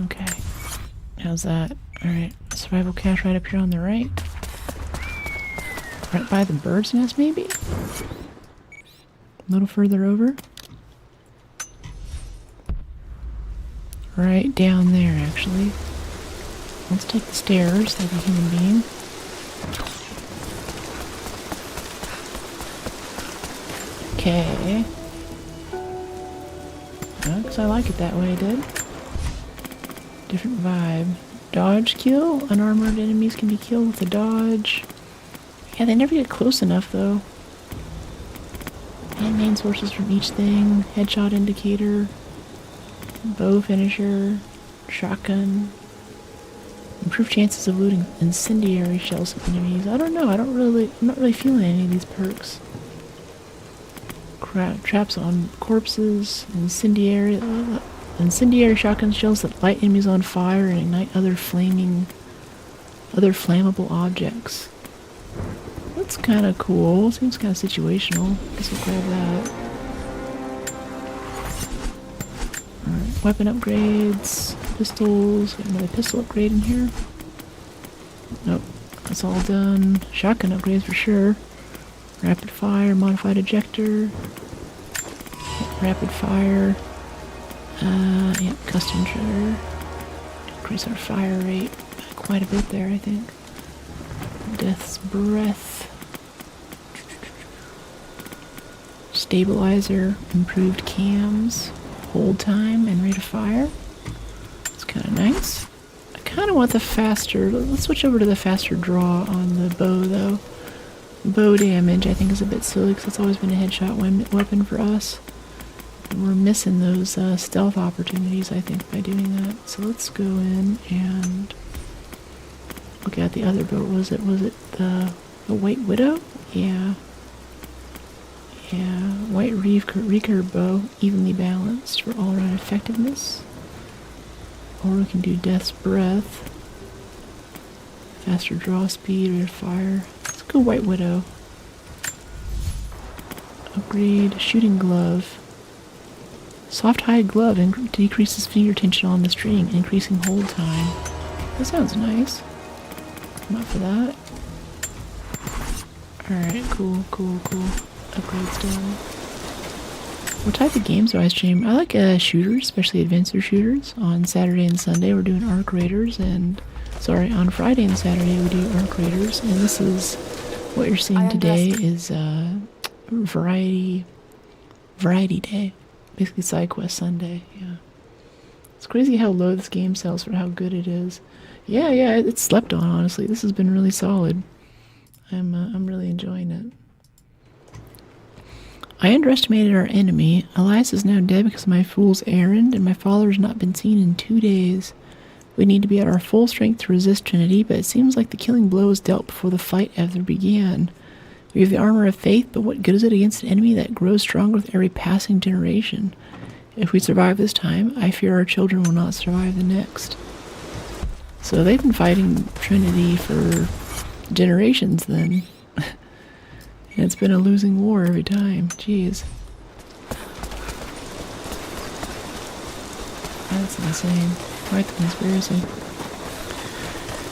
[SPEAKER 1] Okay. How's that? Alright, survival cache right up here on the right. Right by the bird's nest, maybe? A little further over. Right down there, actually. Let's take the stairs like a human being. Okay. Because I like it that way, dude. Different vibe. Dodge kill. Unarmored enemies can be killed with a dodge. Yeah, they never get close enough, though. And main sources from each thing. Headshot indicator. Bow finisher. Shotgun. Improved chances of looting incendiary shells of enemies. I don't know. I'm not really feeling any of these perks. traps on corpses, incendiary shotgun shells that light enemies on fire and ignite other flammable objects. That's kind of cool. Seems kind of situational. Guess we'll grab that. Alright, weapon upgrades, pistols. Got another pistol upgrade in here. Nope, that's all done. Shotgun upgrades for sure. Rapid fire, modified ejector. Rapid fire. Yep, custom trigger. Increase our fire rate by quite a bit there, I think. Death's breath. Stabilizer, improved cams, hold time, and rate of fire. It's kind of nice. I kind of want the faster. Let's switch over to the faster draw on the bow, though. Bow damage, I think, is a bit silly because it's always been a headshot weapon for us. And we're missing those stealth opportunities, I think, by doing that. So let's go in and look at the other bow. Was it the White Widow? Yeah. Yeah, White recurve bow, evenly balanced for all-around effectiveness. Or we can do Death's Breath. Faster draw speed, rate of fire. Let's go White Widow. Upgrade Shooting Glove. Soft hide glove decreases finger tension on the string, increasing hold time. That sounds nice. I'm up for that. Alright, cool. Upgrades done. What type of games do I stream? I like shooters, especially adventure shooters. On Saturday and Sunday we're doing Arc Raiders, and on Friday and Saturday we do Arc Raiders, and this is what you're seeing today is variety day. Basically side quest Sunday, yeah. It's crazy how low this game sells for how good it is. Yeah, it's slept on, honestly. This has been really solid. I'm really enjoying it. I underestimated our enemy. Elias is now dead because of my fool's errand, and my father has not been seen in 2 days. We need to be at our full strength to resist Trinity, but it seems like the killing blow was dealt before the fight ever began. We have the armor of faith, but what good is it against an enemy that grows stronger with every passing generation? If we survive this time, I fear our children will not survive the next. So they've been fighting Trinity for generations then. And it's been a losing war every time. Jeez. That's insane. Quite the conspiracy.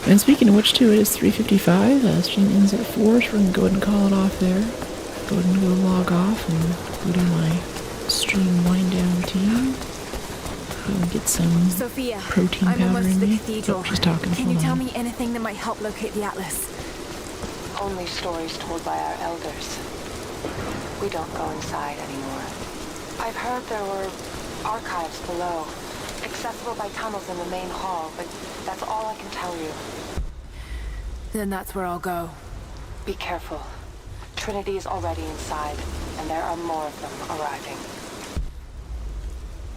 [SPEAKER 1] And speaking of which, too, it is 3:55. Stream ends at 4, so we're going to go ahead and call it off there. Go ahead and go log off and go do my stream wind down routine. Go and get some protein powder in me. Oh, she's talking.
[SPEAKER 2] Can you tell me anything that might help locate the Atlas?
[SPEAKER 7] Only stories told by our elders. We don't go inside anymore. I've heard there were archives below, accessible by tunnels in the main hall, but that's all I can tell you.
[SPEAKER 2] Then that's where I'll go.
[SPEAKER 7] Be careful. Trinity is already inside, and there are more of them arriving.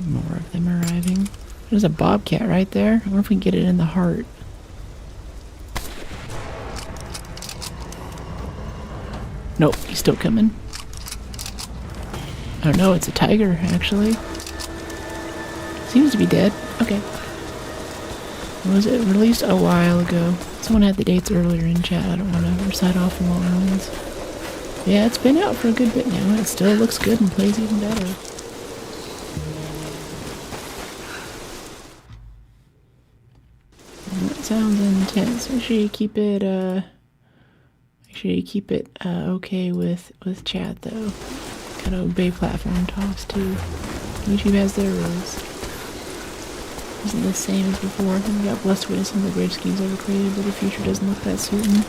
[SPEAKER 1] More of them arriving. There's a bobcat right there. I wonder if we can get it in the heart. Nope, he's still coming. Oh no, it's a tiger, actually. Seems to be dead. Okay. Was it released a while ago? Someone had the dates earlier in chat. I don't want to recite off the long ones. Yeah, it's been out for a good bit now. It still looks good and plays even better. That sounds intense. Make sure you keep it, okay with chat, though. Gotta obey platform talks, too. YouTube has their rules. Isn't the same as before. I think we got blessed to witness some of the greatest games ever created, but the future doesn't look that certain.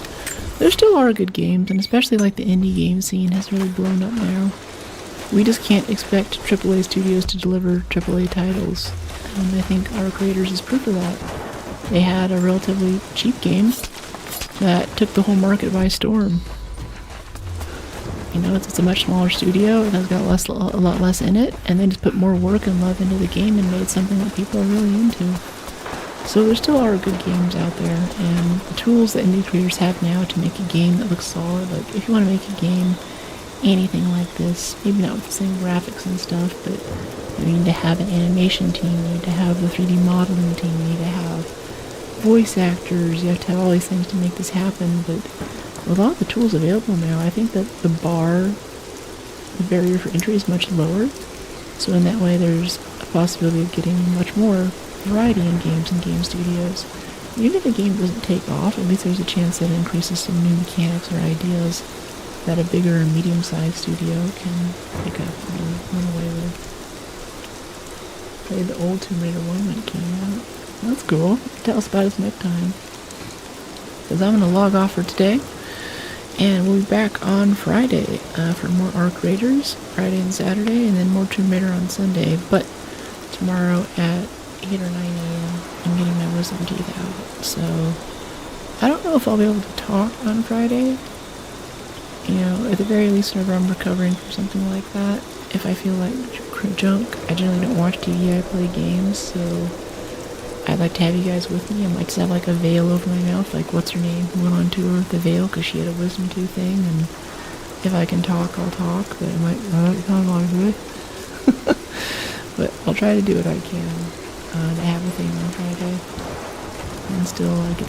[SPEAKER 1] There still are good games, and especially like the indie game scene has really blown up now. We just can't expect AAA studios to deliver AAA titles, and I think our creators is proof of that. They had a relatively cheap game that took the whole market by storm. You know, it's a much smaller studio, and it's got a lot less in it, and they just put more work and love into the game and made something that people are really into. So there still are good games out there, and the tools that indie creators have now to make a game that looks solid, like if you want to make a game anything like this. Maybe not with the same graphics and stuff, but you need to have an animation team, you need to have the 3D modeling team, you need to have voice actors, you have to have all these things to make this happen, but with all the tools available now, I think that the barrier for entry is much lower, so in that way there's a possibility of getting much more variety in games and game studios. Even if a game doesn't take off, at least there's a chance that it increases some new mechanics or ideas that a bigger or medium-sized studio can pick up and run away with. Played the old Tomb Raider 1 when it came out. That's cool. Tell us about it next time. Because I'm going to log off for today. And we'll be back on Friday for more Arc Raiders, Friday and Saturday, and then more Tomb Raider on Sunday. But tomorrow at 8 or 9 a.m. I'm getting my wisdom teeth out. So I don't know if I'll be able to talk on Friday. You know, at the very least, whenever I'm recovering from something like that, if I feel like junk, I generally don't watch TV, I play games, so I'd like to have you guys with me. I might just have like a veil over my mouth, like what's her name, who went on tour with the veil because she had a wisdom tooth thing, and if I can talk, I'll talk, but it might not sound like it. But I'll try to do what I can to have a thing on Friday and still get some